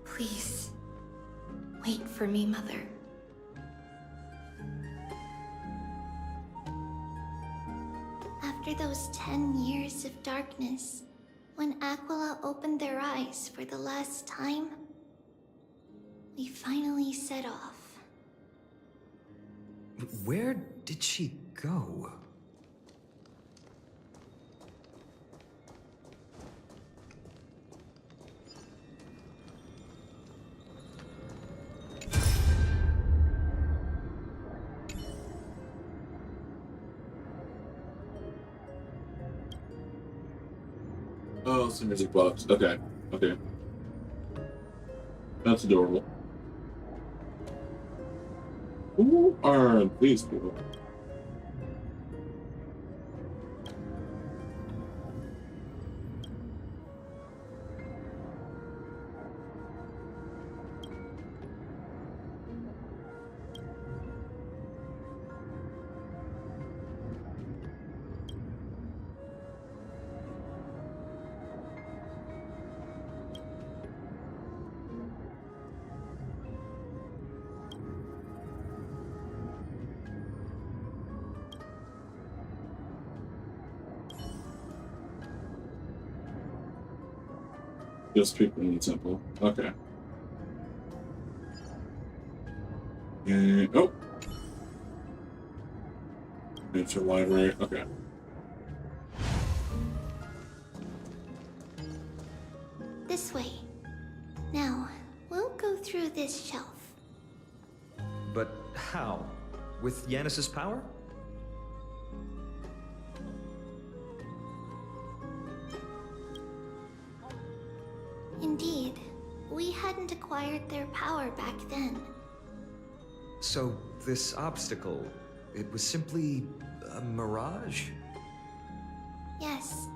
Please, wait for me, Mother. After those 10 years of darkness, when Aquila opened their eyes for the last time, we finally set off. Where did she go? Oh, it's a music box. Okay. Okay. That's adorable. Who are these people? Just people in the temple. Okay. And, oh! It's a library. Okay. This way. Now, we'll go through this shelf. But how? With Yanis's power? Indeed, we hadn't acquired their power back then. So, this obstacle, it was simply a mirage? Yes,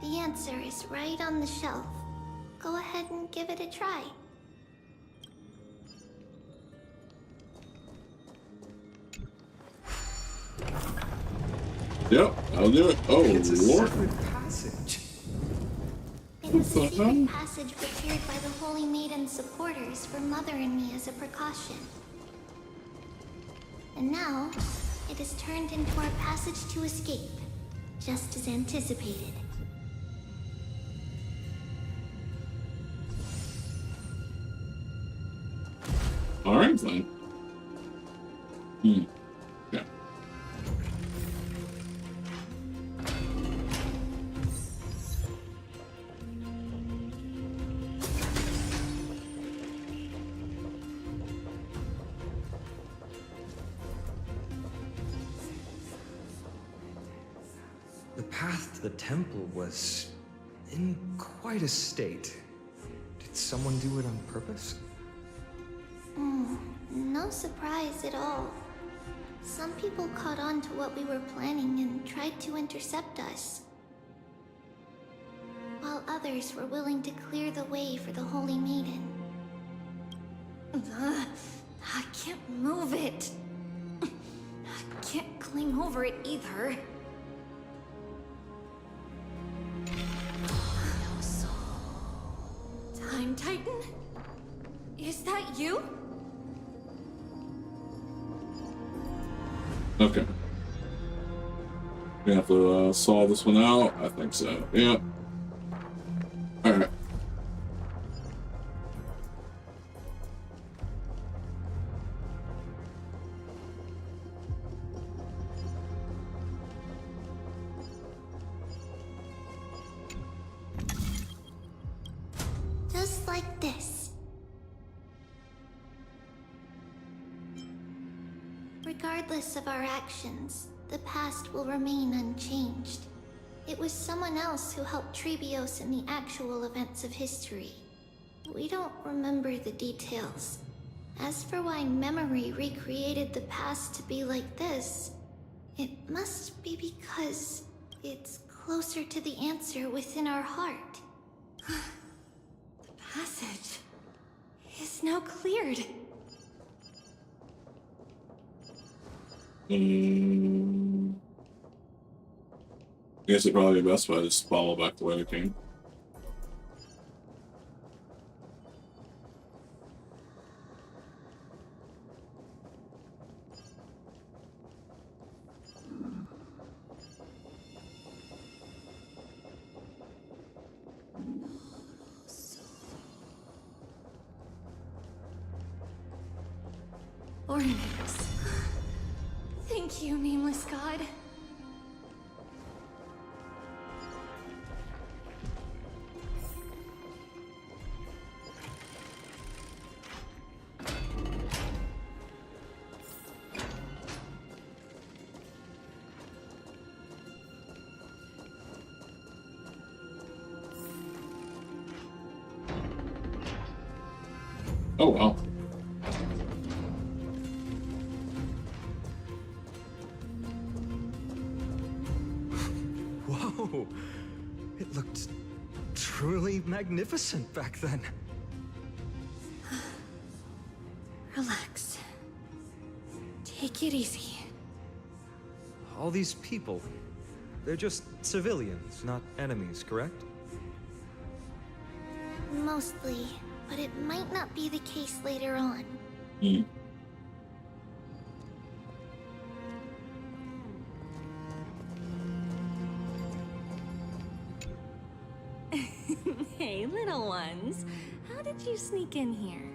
the answer is right on the shelf. Go ahead and give it a try. Yep, I'll do it. Oh, It's a Lord. secret passage. It is a secret passage prepared by the Holy Maiden's supporters for Mother and me as a precaution. And now, it is turned into our passage to escape, just as anticipated. Alright, then. Yeah. The path to the temple was in quite a state. Did someone do it on purpose? No surprise at all. Some people caught on to what we were planning and tried to intercept us, while others were willing to clear the way for the Holy Maiden. I can't move it. I can't cling over it either. Time Titan? Is that you? Okay. We have to solve this one out. I think so. Yeah. Alright. Just like this. Regardless of our actions, the past will remain unchanged. It was someone else who helped Tribbios in the actual events of history. We don't remember the details. As for why memory recreated the past to be like this, it must be because it's closer to the answer within our heart. The passage is now cleared. I guess it'd probably be best if I just follow back the way we came. Ornaments. Thank you, nameless god. Oh, wow. Whoa! It looked truly magnificent back then. Relax. Take it easy. All these people, they're just civilians, not enemies, correct? Mostly, but it might not be the case later on. Hey, little ones. How did you sneak in here?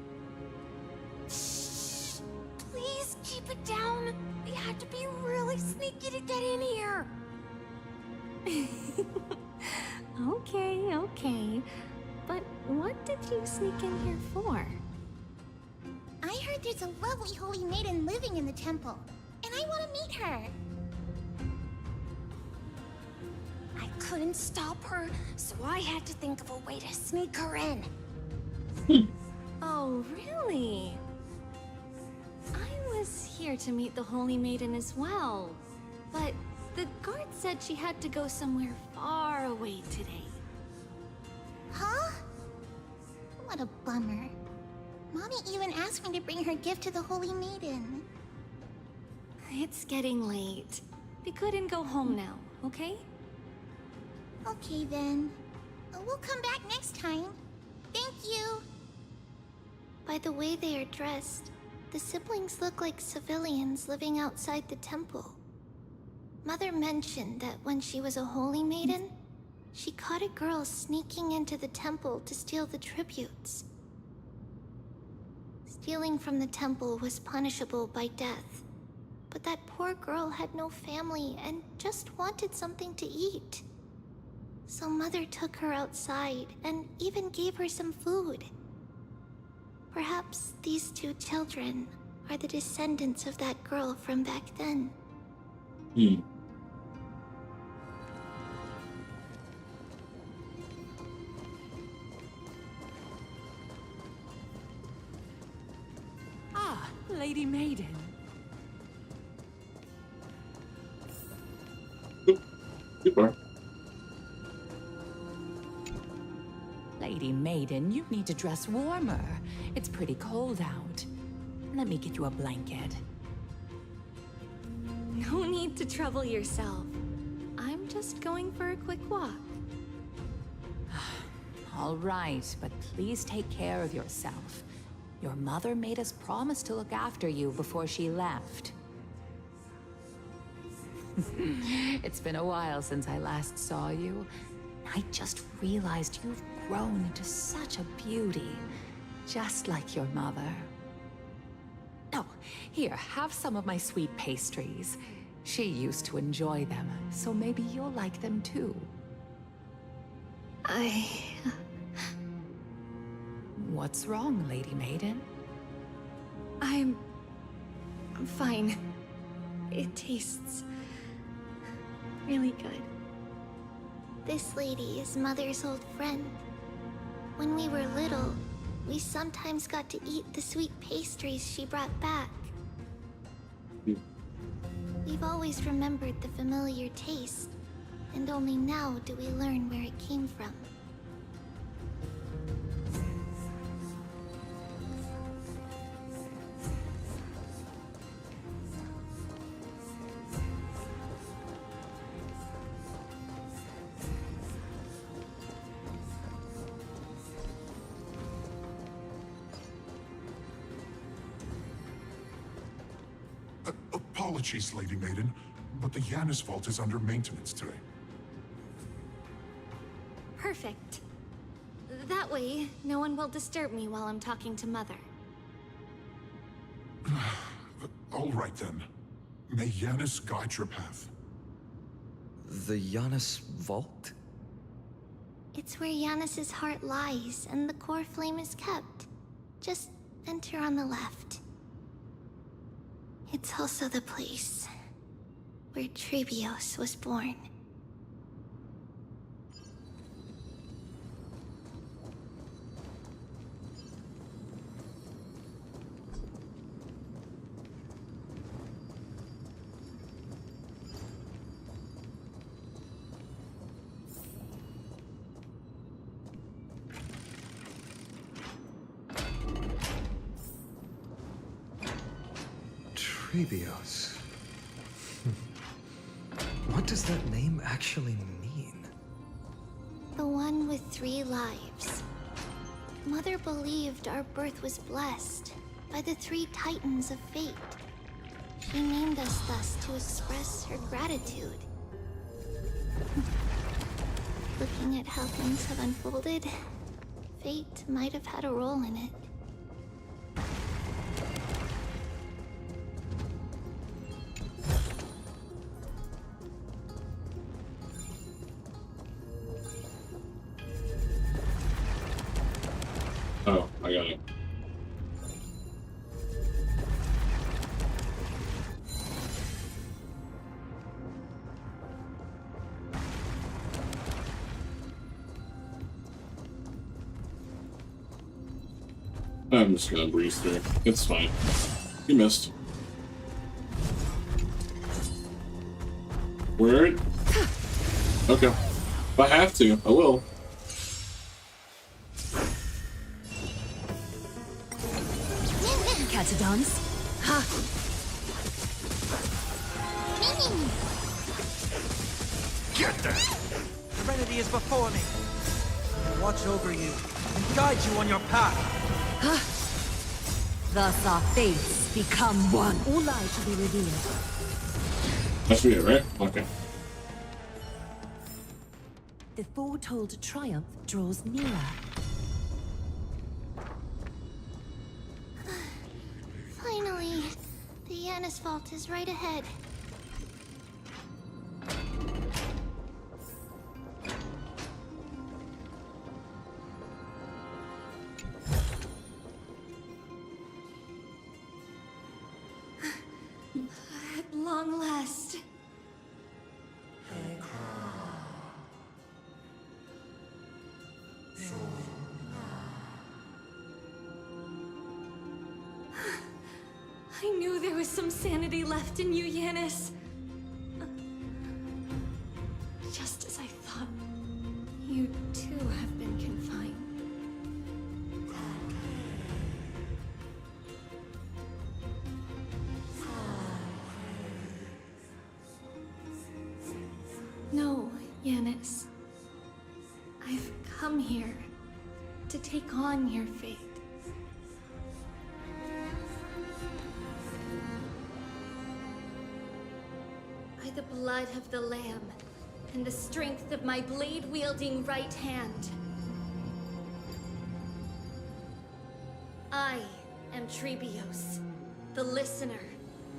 Please keep it down. We had to be really sneaky to get in here. Okay, okay. But what did you sneak in here for? I heard there's a lovely holy maiden living in the temple, and I want to meet her. I couldn't stop her, so I had to think of a way to sneak her in. Oh, really? I was here to meet the Holy Maiden as well. But The guard said she had to go somewhere far away today. Huh? What a bummer. Mommy even asked me to bring her gift to the Holy Maiden. It's getting late. We couldn't go home now, okay? Okay then. We'll come back next time. Thank you. By the way they are dressed, the siblings look like civilians living outside the temple. Mother mentioned that when she was a holy maiden, she caught a girl sneaking into the temple to steal the tributes. Stealing from the temple was punishable by death, but that poor girl had no family and just wanted something to eat. So Mother took her outside and even gave her some food. Perhaps these two children are the descendants of that girl from back then. Ah, Lady Maiden. Goodbye. Lady Maiden, you need to dress warmer. It's pretty cold out. Let me get you a blanket. No need to trouble yourself. I'm just going for a quick walk. All right, but please take care of yourself. Your mother made us promise to look after you before she left. It's been a while since I last saw you. I just realized you've grown into such a beauty, just like your mother. Oh, here, have some of my sweet pastries. She used to enjoy them, so maybe you'll like them too. What's wrong, Lady Maiden? I'm fine. It tastes really good. This lady is Mother's old friend. When we were little, we sometimes got to eat the sweet pastries she brought back. We've always remembered the familiar taste, and only now do we learn where it came from. Apologies, Lady Maiden, but the Yanis vault is under maintenance today. Perfect. That way, no one will disturb me while I'm talking to Mother. All right then. May Yanis guide your path. The Yanis vault? It's where Yanis's heart lies and the core flame is kept. Just enter on the left. It's also the place where Tribbie was born. Tribbie. What does that name actually mean? The one with 3 lives. Mother believed our birth was blessed by the 3 titans of fate. She named us thus to express her gratitude. Looking at how things have unfolded, fate might have had a role in it. Oh, I got it. I'm just gonna breeze through. It's fine. You missed. Word? Okay. If I have to, I will. Catadons? Ha! Get there! Serenity is before me. I will watch over you and guide you on your path. Thus our fates become one. All lies to be revealed. That should be it, right? Okay. The foretold triumph draws nearer. Finally, the Menace vault is right ahead. At long last. I knew there was some sanity left in you, Menace. Just as I thought, you too have been confined. No, Menace. I've come here to take on your fate. By the blood of the Lamb and the strength of my blade-wielding right hand, I am Tribbios, the listener,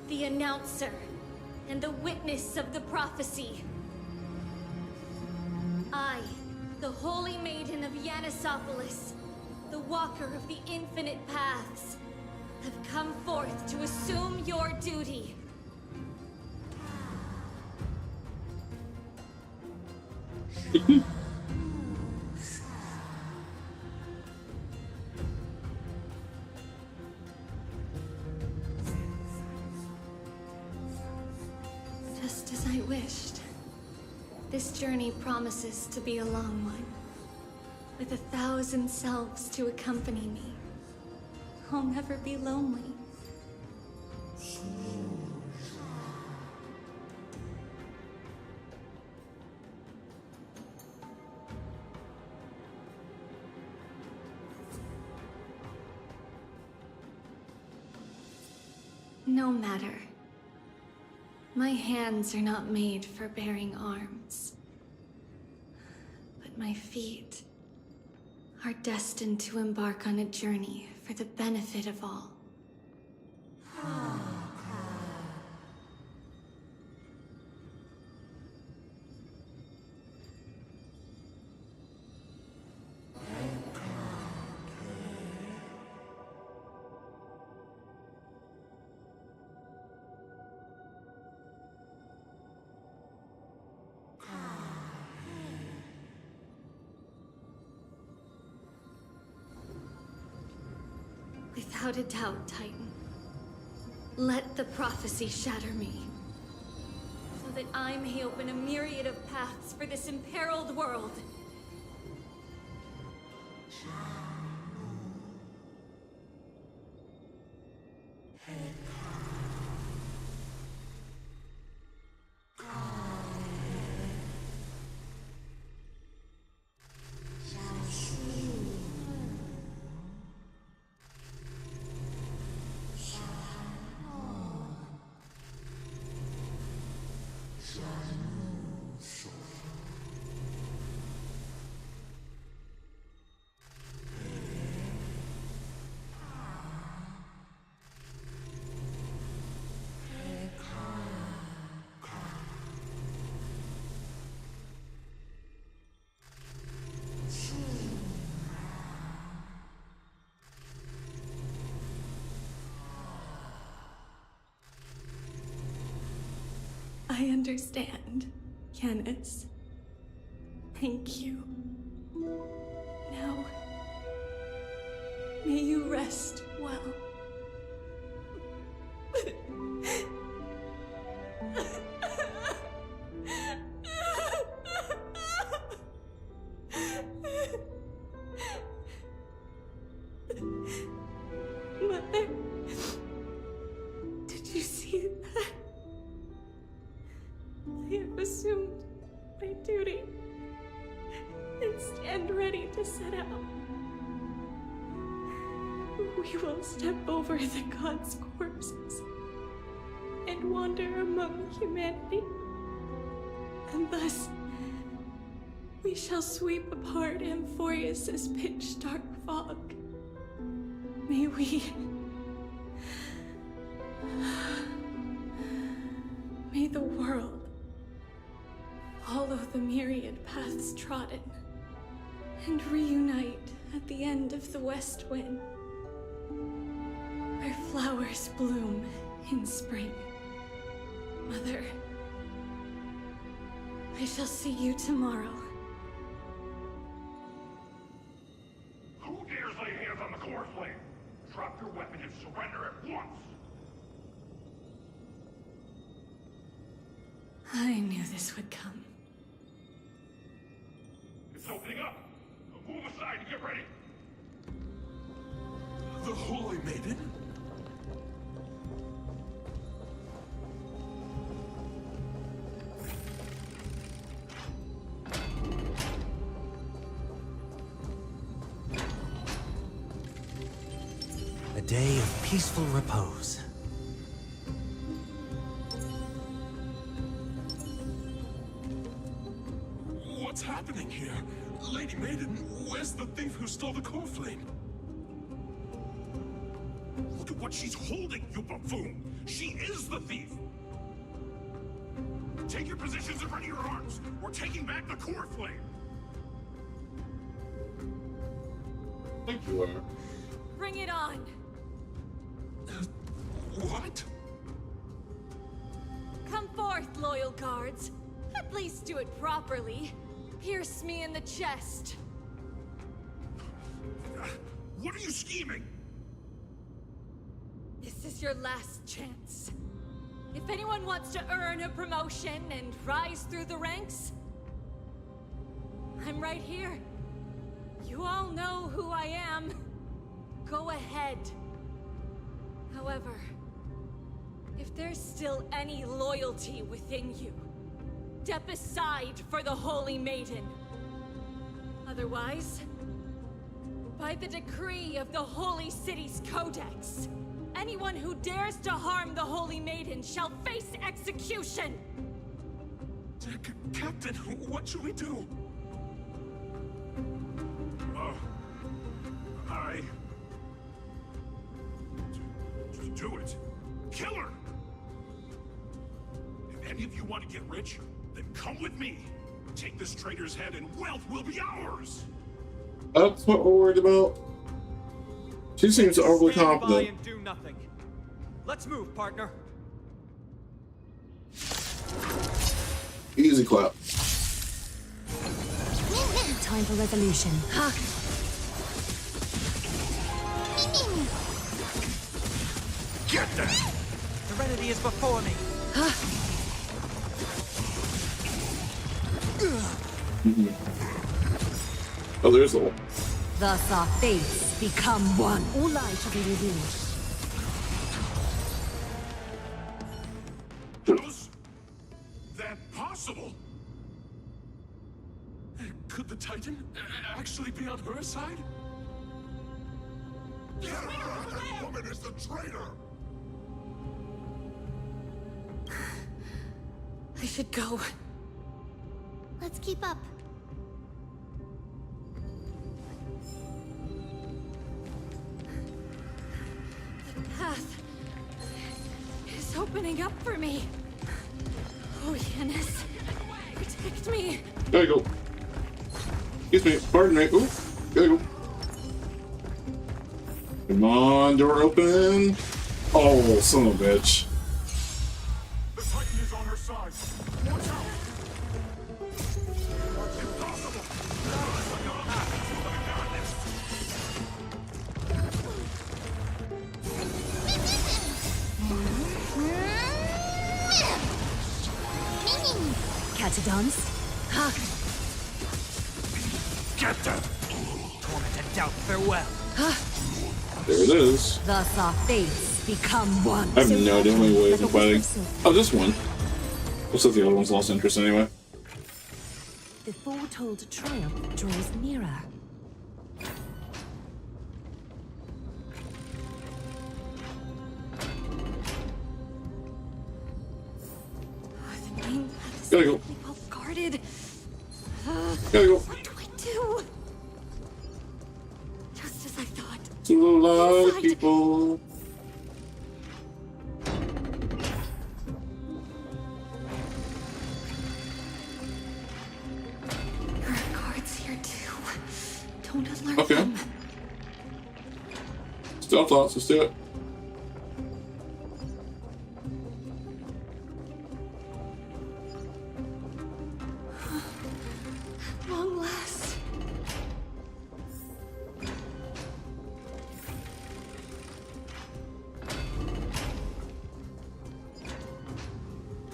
the announcer, and the witness of the prophecy. I, the Holy Maiden of Yanisopolis, the Walker of the Infinite Paths, have come forth to assume your duty. Just as I wished. This journey promises to be a long one, with 1,000 selves to accompany me. I'll never be lonely. No matter. My hands are not made for bearing arms. But my feet are destined to embark on a journey for the benefit of all. Without a doubt, Titan. Let the prophecy shatter me, so that I may open a myriad of paths for this imperiled world. I understand, Menace. Thank you. Now, may you rest well. you see that? I have assumed my duty and stand ready to set out. We will step over the gods' corpses and wander among humanity, and thus we shall sweep apart AMPHOREUS' pitch-dark fog. May the world follow the myriad paths trodden and reunite at the end of the west wind, where flowers bloom in spring. Mother, I shall see you tomorrow. Who dares lay hands on the core flame? Drop your weapon and surrender at once! I knew this would come. It's opening up! Move aside and get ready! The Holy Maiden? A day of peaceful repose. What's happening here? Lady Maiden, where's the thief who stole the core flame? Look at what she's holding, you buffoon! She is the thief! Take your positions and ready your arms! We're taking back the core flame! I think you are. Bring it on! What? Come forth, loyal guards. At least do it properly. Pierce me in the chest. What are you scheming? This is your last chance. If anyone wants to earn a promotion and rise through the ranks, I'm right here. You all know who I am. Go ahead. However, if there's still any loyalty within you, step aside for the Holy Maiden. Otherwise, by the decree of the Holy City's Codex, anyone who dares to harm the Holy Maiden shall face execution! Captain, what should we do? Do it. Kill her! If any of you want to get rich, then come with me. Take this traitor's head and wealth will be ours! That's what we're worried about. She seems overly confident. And do nothing. Let's move, partner. Easy clap. Time for resolution. Get them! Serenity is before me. Oh, there's all. Thus our fates become one. All lies shall be revealed. How's that possible? Could the Titan actually be on her side? That woman is the traitor! I should go. Let's keep up. The path is opening up for me. Oh, Menace, protect me. There you go. Excuse me, pardon me. Ooh, there you go. Come on, door open. Oh, son of a bitch. The Titan is on her side. Watch out! Impossible! Catadons. Get them! Torment and doubt, farewell. There it is. Thus our fates become one. I have no idea how many ways I'm fighting. Oh, just one. Looks like the other one's lost interest anyway. The foretold triumph draws nearer. The main path is Gotta go. well guarded. Gotta go. What do I do? Just as I thought. A lot of people. There are guards here too. Don't alert Okay. them. Stealth thoughts, let's do it. Long last.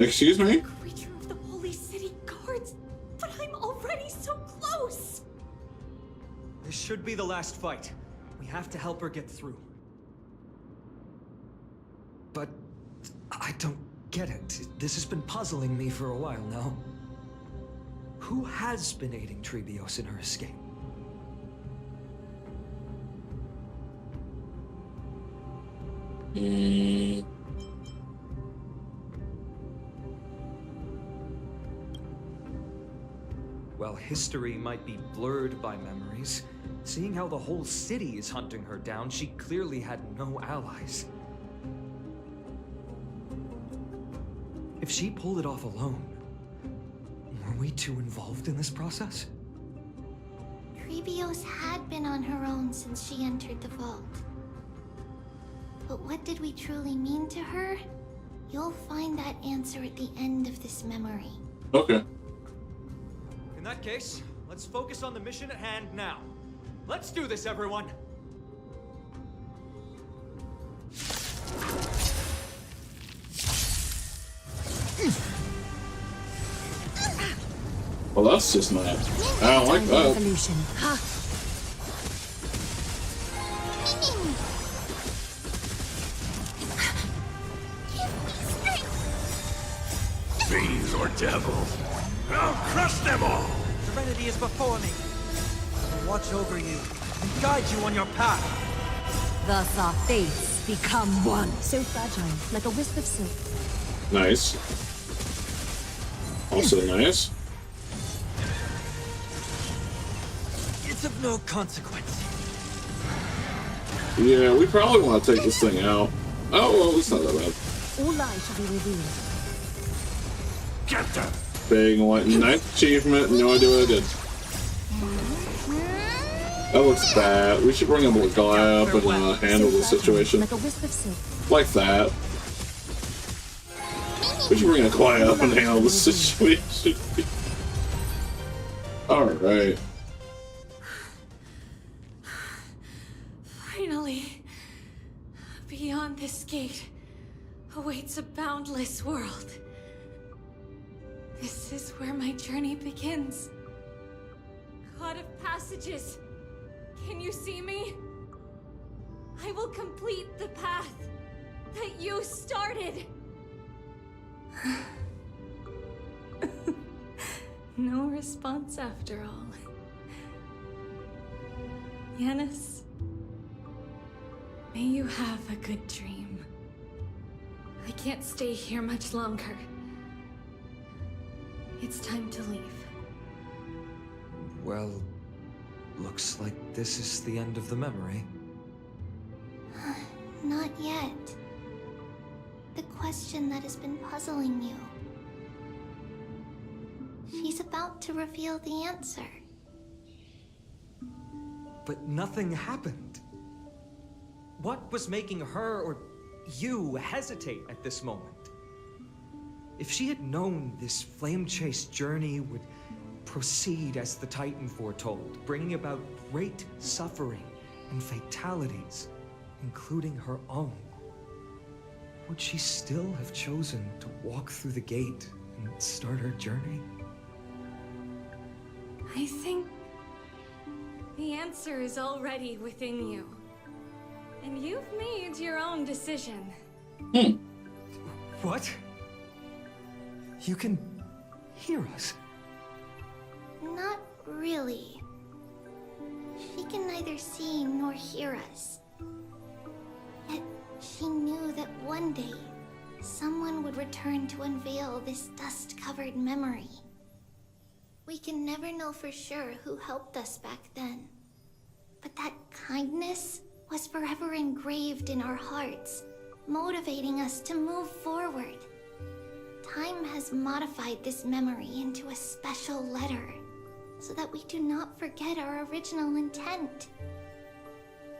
Excuse me? Creature of the Holy City Guards. But I'm already so close. This should be the last fight. We have to help her get through. But I don't get it. This has been puzzling me for a while now. Who has been aiding Tribios in her escape? While history might be blurred by memories, seeing how the whole city is hunting her down, she clearly had no allies. If she pulled it off alone, were we too involved in this process? Tribios had been on her own since she entered the vault. But what did we truly mean to her? You'll find that answer at the end of this memory. Okay. In that case, let's focus on the mission at hand now. Let's do this, everyone! Well, that's just nice. I don't like that. Evolution. Ha! Fiends or devils, I'll crush them all! Serenity is before me. I will watch over you and guide you on your path. Thus our fates become one. So fragile, like a wisp of silk. Nice. Also nice. It's of no consequence. Yeah, we probably want to take this thing out. Oh, well, it's not that bad. All lies shall be revealed. Get them! Big one. Ninth achievement. No idea what I did. That looks bad. We should bring a more guy up and handle the situation. Like a wisp of silk. Like that. We should bring a guy up and handle the situation. Alright. Finally. Beyond this gate awaits a boundless world. This is where my journey begins. God of passages, can you see me? I will complete the path that you started. No response after all. Menace, may you have a good dream. I can't stay here much longer. It's time to leave. Well, looks like this is the end of the memory. Not yet. The question that has been puzzling you. She's about to reveal the answer. But nothing happened. What was making her or you hesitate at this moment? If she had known this flame-chased journey would proceed as the Titan foretold, bringing about great suffering and fatalities, including her own, would she still have chosen to walk through the gate and start her journey? I think the answer is already within you. And you've made your own decision. What? You can hear us? Not really. She can neither see nor hear us. Yet she knew that one day, someone would return to unveil this dust-covered memory. We can never know for sure who helped us back then. But that kindness was forever engraved in our hearts, motivating us to move forward. Time has modified this memory into a special letter, so that we do not forget our original intent.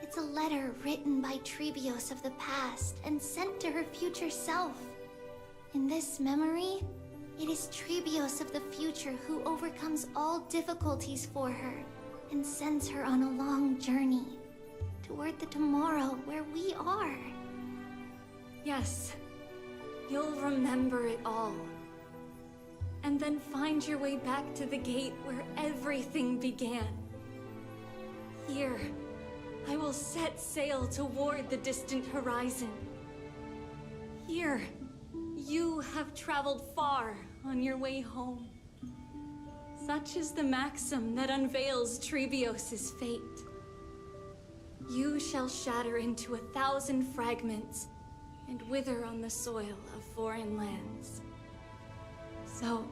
It's a letter written by Tribios of the past and sent to her future self. In this memory, it is Tribios of the future who overcomes all difficulties for her and sends her on a long journey toward the tomorrow where we are. Yes, you'll remember it all. And then find your way back to the gate where everything began. Here, I will set sail toward the distant horizon. Here, you have traveled far on your way home. Such is the maxim that unveils Tribios' fate. You shall shatter into 1,000 fragments and wither on the soil of foreign lands. So,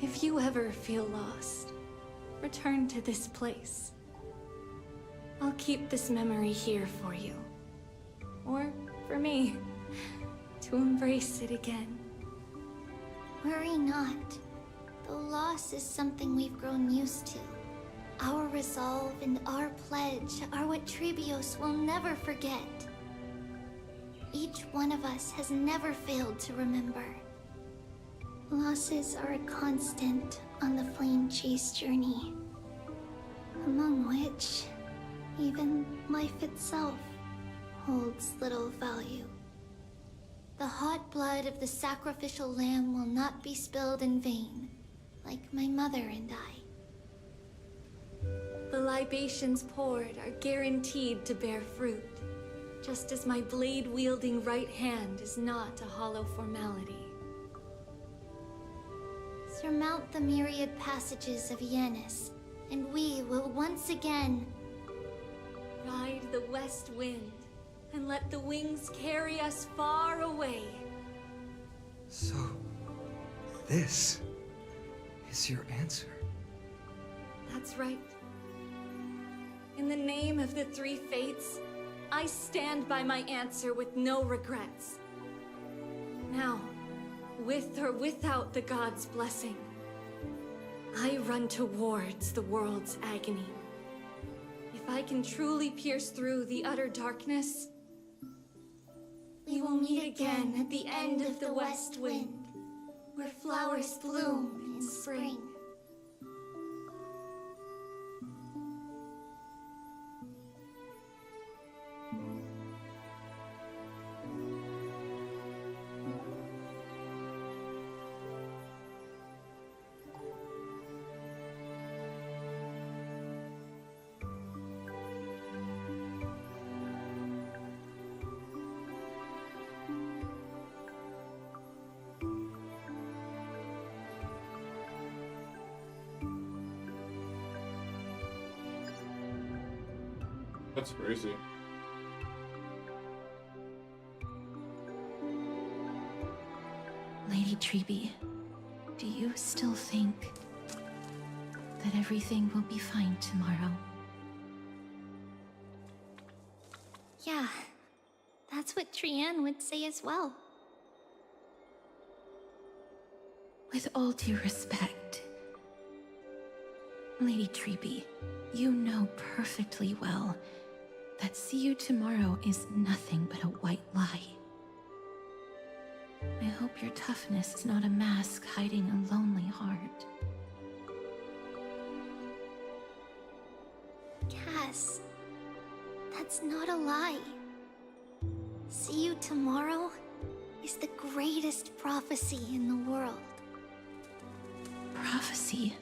if you ever feel lost, return to this place. I'll keep this memory here for you. Or for me, to embrace it again. Worry not. The loss is something we've grown used to. Our resolve and our pledge are what Tribios will never forget. Each one of us has never failed to remember. Losses are a constant on the flame chase journey, among which even life itself holds little value. The hot blood of the sacrificial lamb will not be spilled in vain, like my mother and I. The libations poured are guaranteed to bear fruit, just as my blade-wielding right hand is not a hollow formality. Surmount the myriad passages of Menace, and we will once again ride the west wind, and let the wings carry us far away. So, this is your answer? That's right. In the name of the three fates, I stand by my answer with no regrets. Now, with or without the gods' blessing, I run towards the world's agony. If I can truly pierce through the utter darkness, we will meet again at the end of the west wind, where flowers bloom in spring. That's crazy. Lady Tribbie, do you still think that everything will be fine tomorrow? Yeah, that's what Trianne would say as well. With all due respect, Lady Tribbie, you know perfectly well that see you tomorrow is nothing but a white lie. I hope your toughness is not a mask hiding a lonely heart. Cass, that's not a lie. See you tomorrow is the greatest prophecy in the world. Prophecy?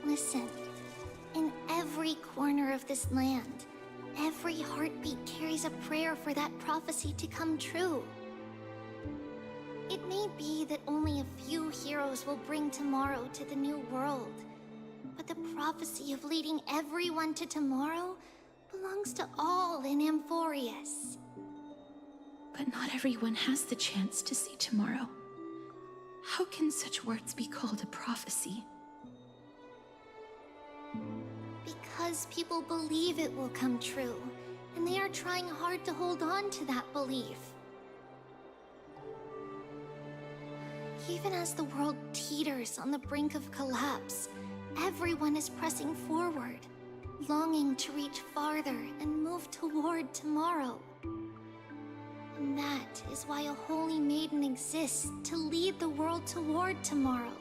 Listen, in every corner of this land, Every heartbeat carries a prayer for that prophecy to come true. It may be that only a few heroes will bring tomorrow to the new world, but the prophecy of leading everyone to tomorrow belongs to all in AMPHOREUS. But not everyone has the chance to see tomorrow. How can such words be called a prophecy? Because people believe it will come true, and they are trying hard to hold on to that belief. Even as the world teeters on the brink of collapse, everyone is pressing forward, longing to reach farther and move toward tomorrow. And that is why a holy maiden exists to lead the world toward tomorrow,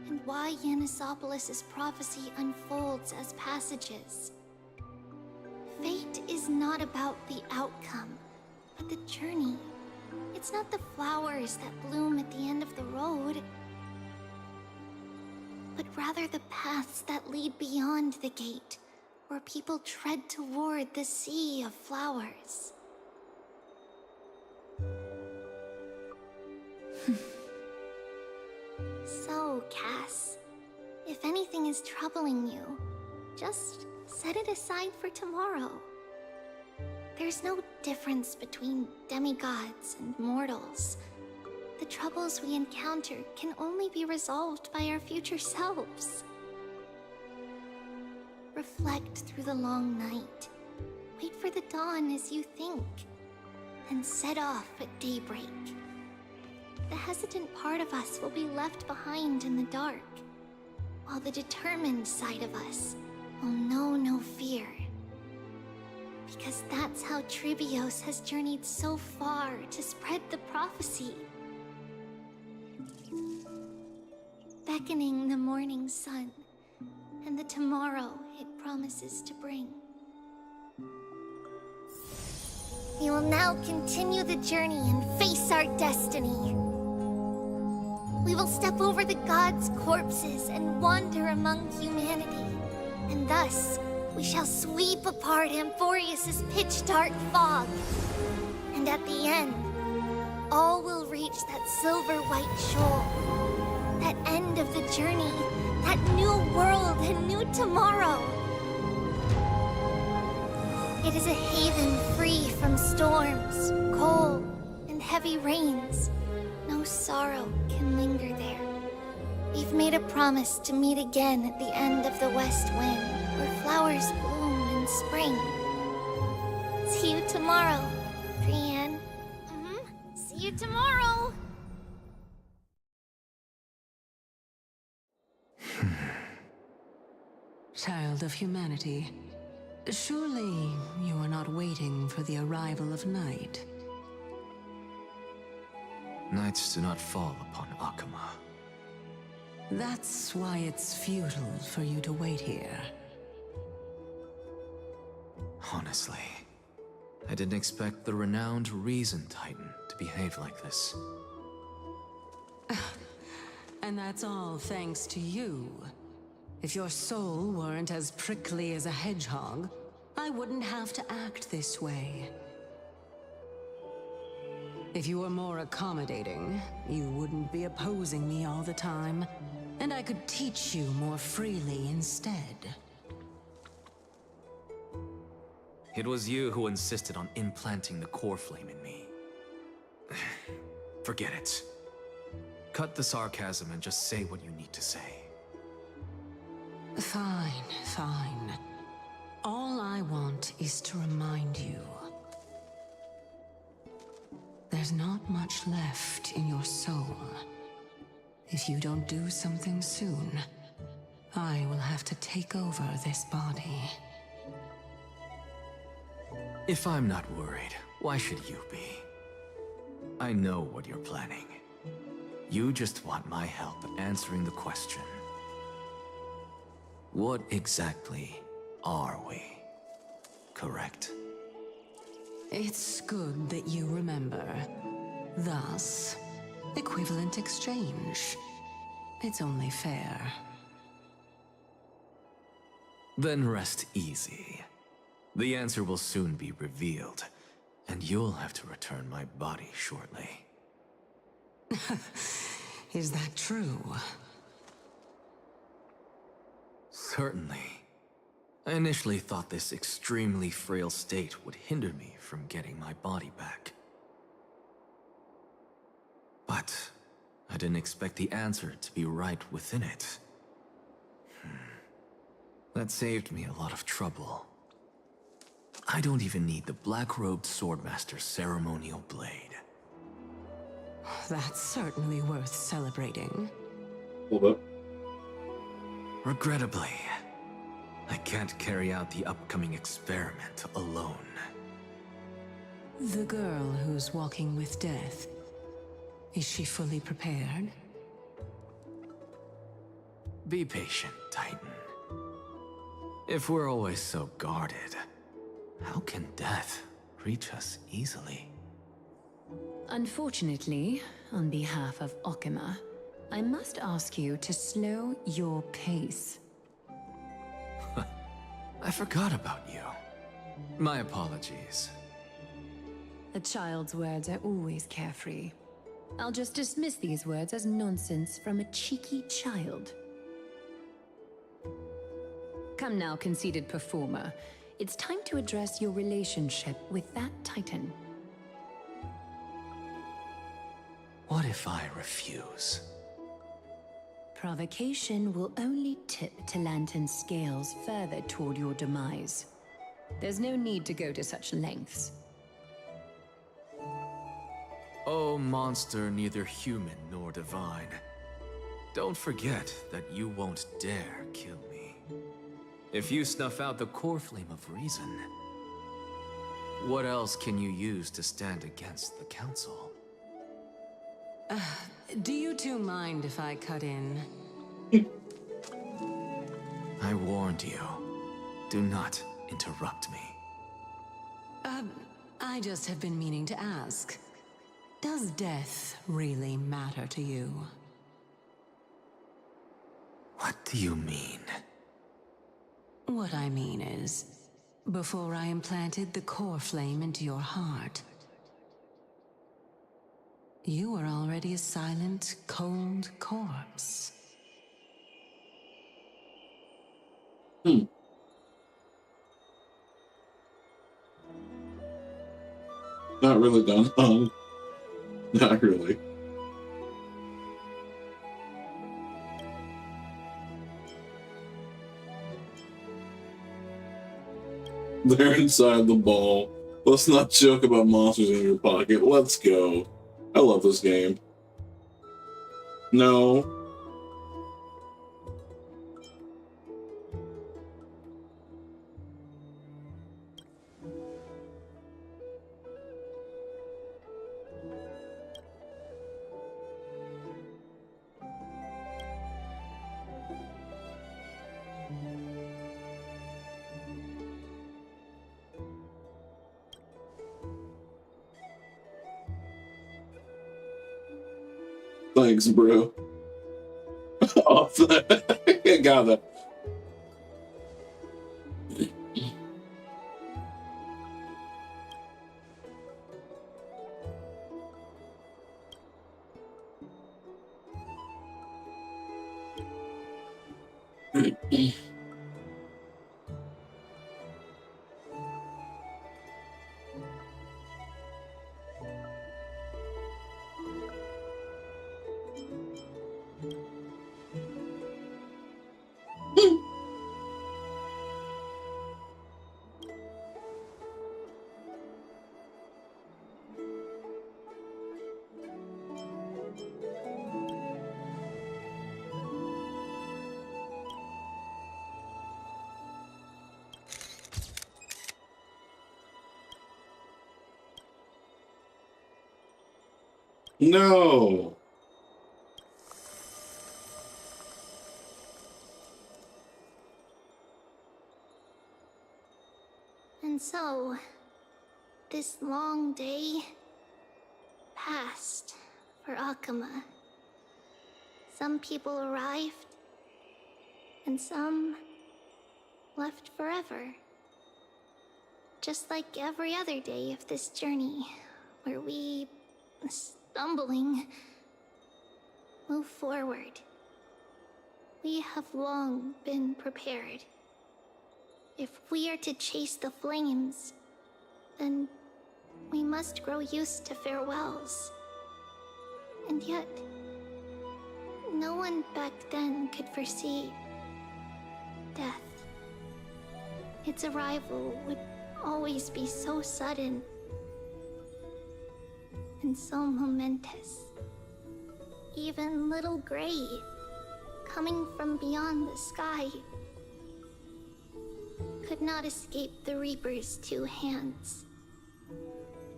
and why Yanisopolis' prophecy unfolds as passages. Fate is not about the outcome, but the journey. It's not the flowers that bloom at the end of the road, but rather the paths that lead beyond the gate, where people tread toward the sea of flowers. So, Cass, if anything is troubling you, just set it aside for tomorrow. There's no difference between demigods and mortals. The troubles we encounter can only be resolved by our future selves. Reflect through the long night. Wait for the dawn as you think, and set off at daybreak. The hesitant part of us will be left behind in the dark, while the determined side of us will know no fear. Because that's how Tribbios has journeyed so far to spread the prophecy. Beckoning the morning sun, and the tomorrow it promises to bring. We will now continue the journey and face our destiny. We will step over the gods' corpses and wander among humanity, and thus we shall sweep apart AMPHOREUS' pitch-dark fog. And at the end, all will reach that silver-white shoal. That end of the journey, that new world and new tomorrow. It is a haven free from storms, cold, and heavy rains. No sorrow can linger there. We've made a promise to meet again at the end of the west wind, where flowers bloom in spring. See you tomorrow, Brienne. See you tomorrow! Child of humanity, surely you are not waiting for the arrival of night. Nights do not fall upon Akama. That's why it's futile for you to wait here. Honestly, I didn't expect the renowned Reason Titan to behave like this. And that's all thanks to you. If your soul weren't as prickly as a hedgehog, I wouldn't have to act this way. If you were more accommodating, you wouldn't be opposing me all the time, and I could teach you more freely instead. It was you who insisted on implanting the core flame in me. Forget it. Cut the sarcasm and just say what you need to say. Fine, fine. All I want is to remind you. There's not much left in your soul. If you don't do something soon, I will have to take over this body. If I'm not worried, why should you be? I know what you're planning. You just want my help answering the question. What exactly are we? Correct? It's good that you remember. Thus, equivalent exchange. It's only fair. Then rest easy. The answer will soon be revealed, and you'll have to return my body shortly. Is that true? Certainly. I initially thought this extremely frail state would hinder me from getting my body back. But I didn't expect the answer to be right within it. That saved me a lot of trouble. I don't even need the black-robed Swordmaster's ceremonial blade. That's certainly worth celebrating. Hold up. Regrettably, I can't carry out the upcoming experiment alone. The girl who's walking with death, is she fully prepared? Be patient, Titan. If we're always so guarded, how can death reach us easily? Unfortunately, on behalf of Okima, I must ask you to slow your pace. I forgot about you. My apologies. A child's words are always carefree. I'll just dismiss these words as nonsense from a cheeky child. Come now, conceited performer. It's time to address your relationship with that Titan. What if I refuse? Provocation will only tip Talantan's scales further toward your demise. There's no need to go to such lengths. Oh, monster neither human nor divine. Don't forget that you won't dare kill me. If you snuff out the core flame of reason, what else can you use to stand against the Council? Do you two mind if I cut in? I warned you. Do not interrupt me. I just have been meaning to ask. Does death really matter to you? What do you mean? What I mean is, before I implanted the core flame into your heart, you were already a silent, cold corpse. Not really done. Not really. They're inside the ball. Let's not joke about monsters in your pocket. Let's go. I love this game. No. Thanks, bro. Off that. Got that. No. And so, this long day passed for Akama. Some people arrived, and some left forever. just like every other day of this journey, where we, stumbling, move forward. We have long been prepared. If we are to chase the flames, then we must grow used to farewells. And yet, no one back then could foresee death. Its arrival would always be so sudden and so momentous. Even little Gray, coming from beyond the sky, could not escape the Reaper's two hands.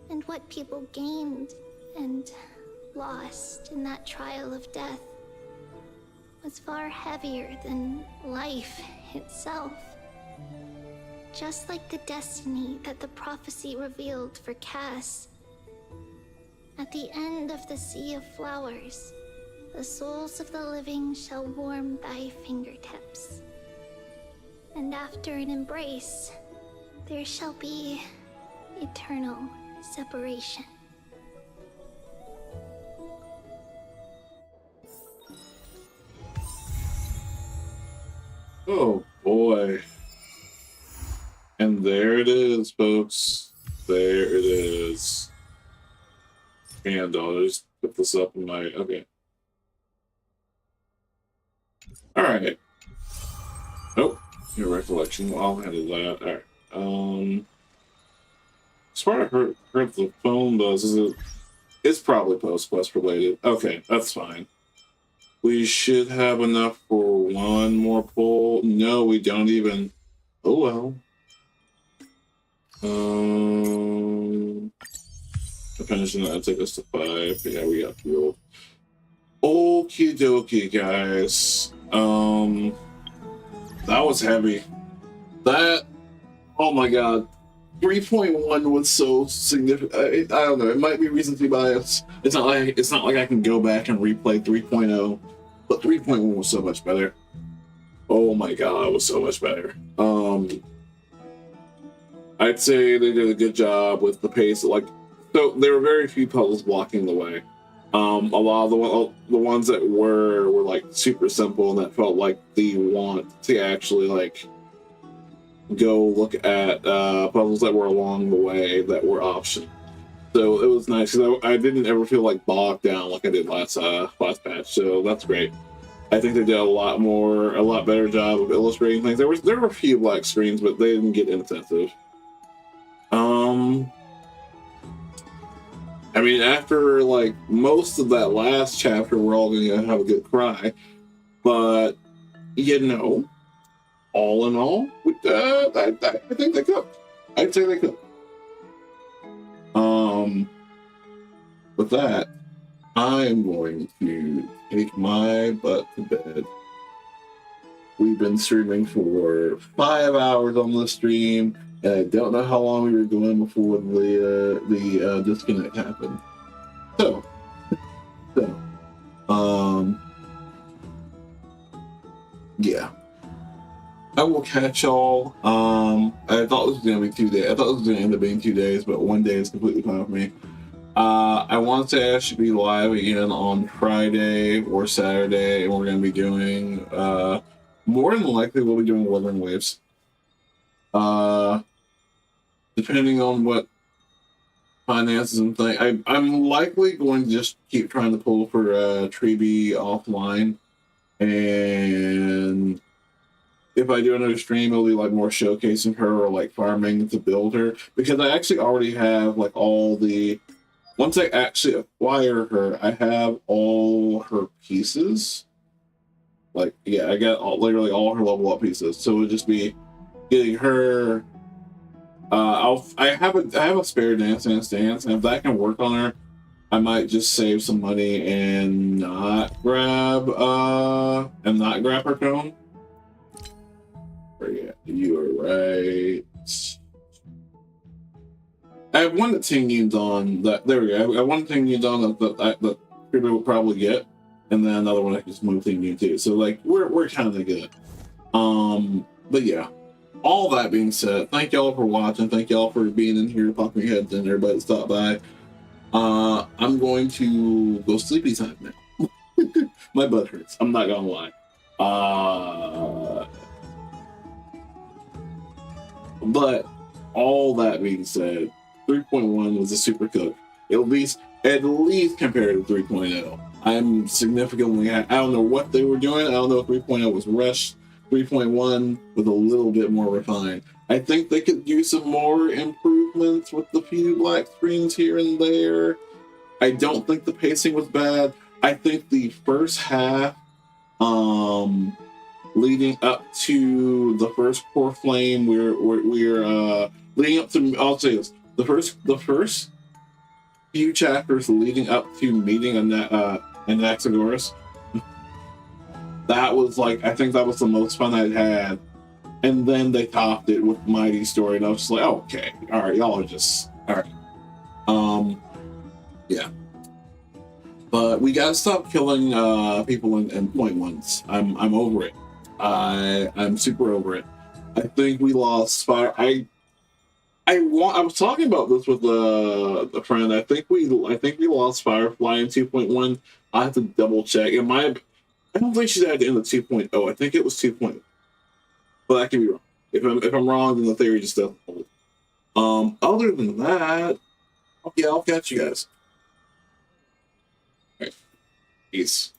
And what people gained and lost in that trial of death was far heavier than life itself. Just like the destiny that the prophecy revealed for Cass. At the end of the Sea of Flowers, the souls of the living shall warm thy fingertips. And after an embrace, there shall be eternal separation. Oh boy. And there it is, folks. There it is. And I'll just put this up in my... Okay. Alright. Oh, your recollection. I'll handle that. Alright. As far as I heard the phone buzz, it's probably post-quest related. Okay, that's fine. We should have enough for one more pull. No, we don't even. Oh well. Finishing that, take us to 5. Yeah, we got fuel. Okie dokie, guys. That was heavy. That. Oh my god. 3.1 was so significant. I don't know. It might be recency bias. It's not like I can go back and replay 3.0, but 3.1 was so much better. Oh my god, it was so much better. I'd say they did a good job with the pace. Like, so there were very few puzzles blocking the way. A lot of the ones that were like super simple and that felt like the want to actually like go look at puzzles that were along the way that were optional. So it was nice because I didn't ever feel like bogged down like I did last patch. So that's great. I think they did a lot better job of illustrating things. There were a few black screens, but they didn't get intensive. I mean, after like most of that last chapter, we're all gonna have a good cry. But you know, all in all, I think they cooked. I'd say they cooked. With that, I'm going to take my butt to bed. We've been streaming for 5 hours on the stream, and I don't know how long we were going before the disconnect happened. So, yeah. I will catch y'all. I thought this was gonna be 2 days. I thought this was gonna end up being 2 days, but 1 day is completely fine with me. I want to say I should be live again on Friday or Saturday, and we're gonna be doing more than likely we'll be doing Wuthering Waves. Depending on what finances and things, I'm likely going to just keep trying to pull for Tribbie offline, and if I do another stream, it'll be like more showcasing her or like farming to build her, because I actually already have like all the. Once I actually acquire her, I have all her pieces. Like, yeah, I got literally all her level up pieces. So it'll just be getting her. I have a spare dance, and if that can work on her, I might just save some money and not grab her cone. Yeah, you are right. I have one that Tingyun's on. There we go. I have one Tingyun's on that Tribbie will probably get, and then another one I can just move Tingyun to. So like we're kind of good. But yeah, all that being said, thank y'all for watching. Thank y'all for being in here, popping your heads in, everybody that stopped by. I'm going to go sleepy time now. My butt hurts. I'm not gonna lie. But all that being said, 3.1 was a super cook. At least compared to 3.0. I'm significantly, I don't know what they were doing. I don't know if 3.0 was rushed. 3.1 was a little bit more refined. I think they could use some more improvements with the few black screens here and there. I don't think the pacing was bad. I think the first half, leading up to the first core flame, we're leading up to, I'll say this, the first few chapters leading up to meeting Anaxagoras, that was like, I think that was the most fun I'd had. And then they topped it with Mighty Story, and I was just like, oh, okay, all right, y'all are just, all right. Yeah. But we gotta stop killing people in point ones. I'm over it. I'm super over it. I think we lost Fire. I was talking about this with a friend. I think we lost Firefly in 2.1. I have to double check. I don't think she's at the end of 2.0. I think it was 2.0. But I can be wrong. If I'm wrong, then the theory just doesn't hold. Other than that, okay, I'll catch you guys. All right. Peace.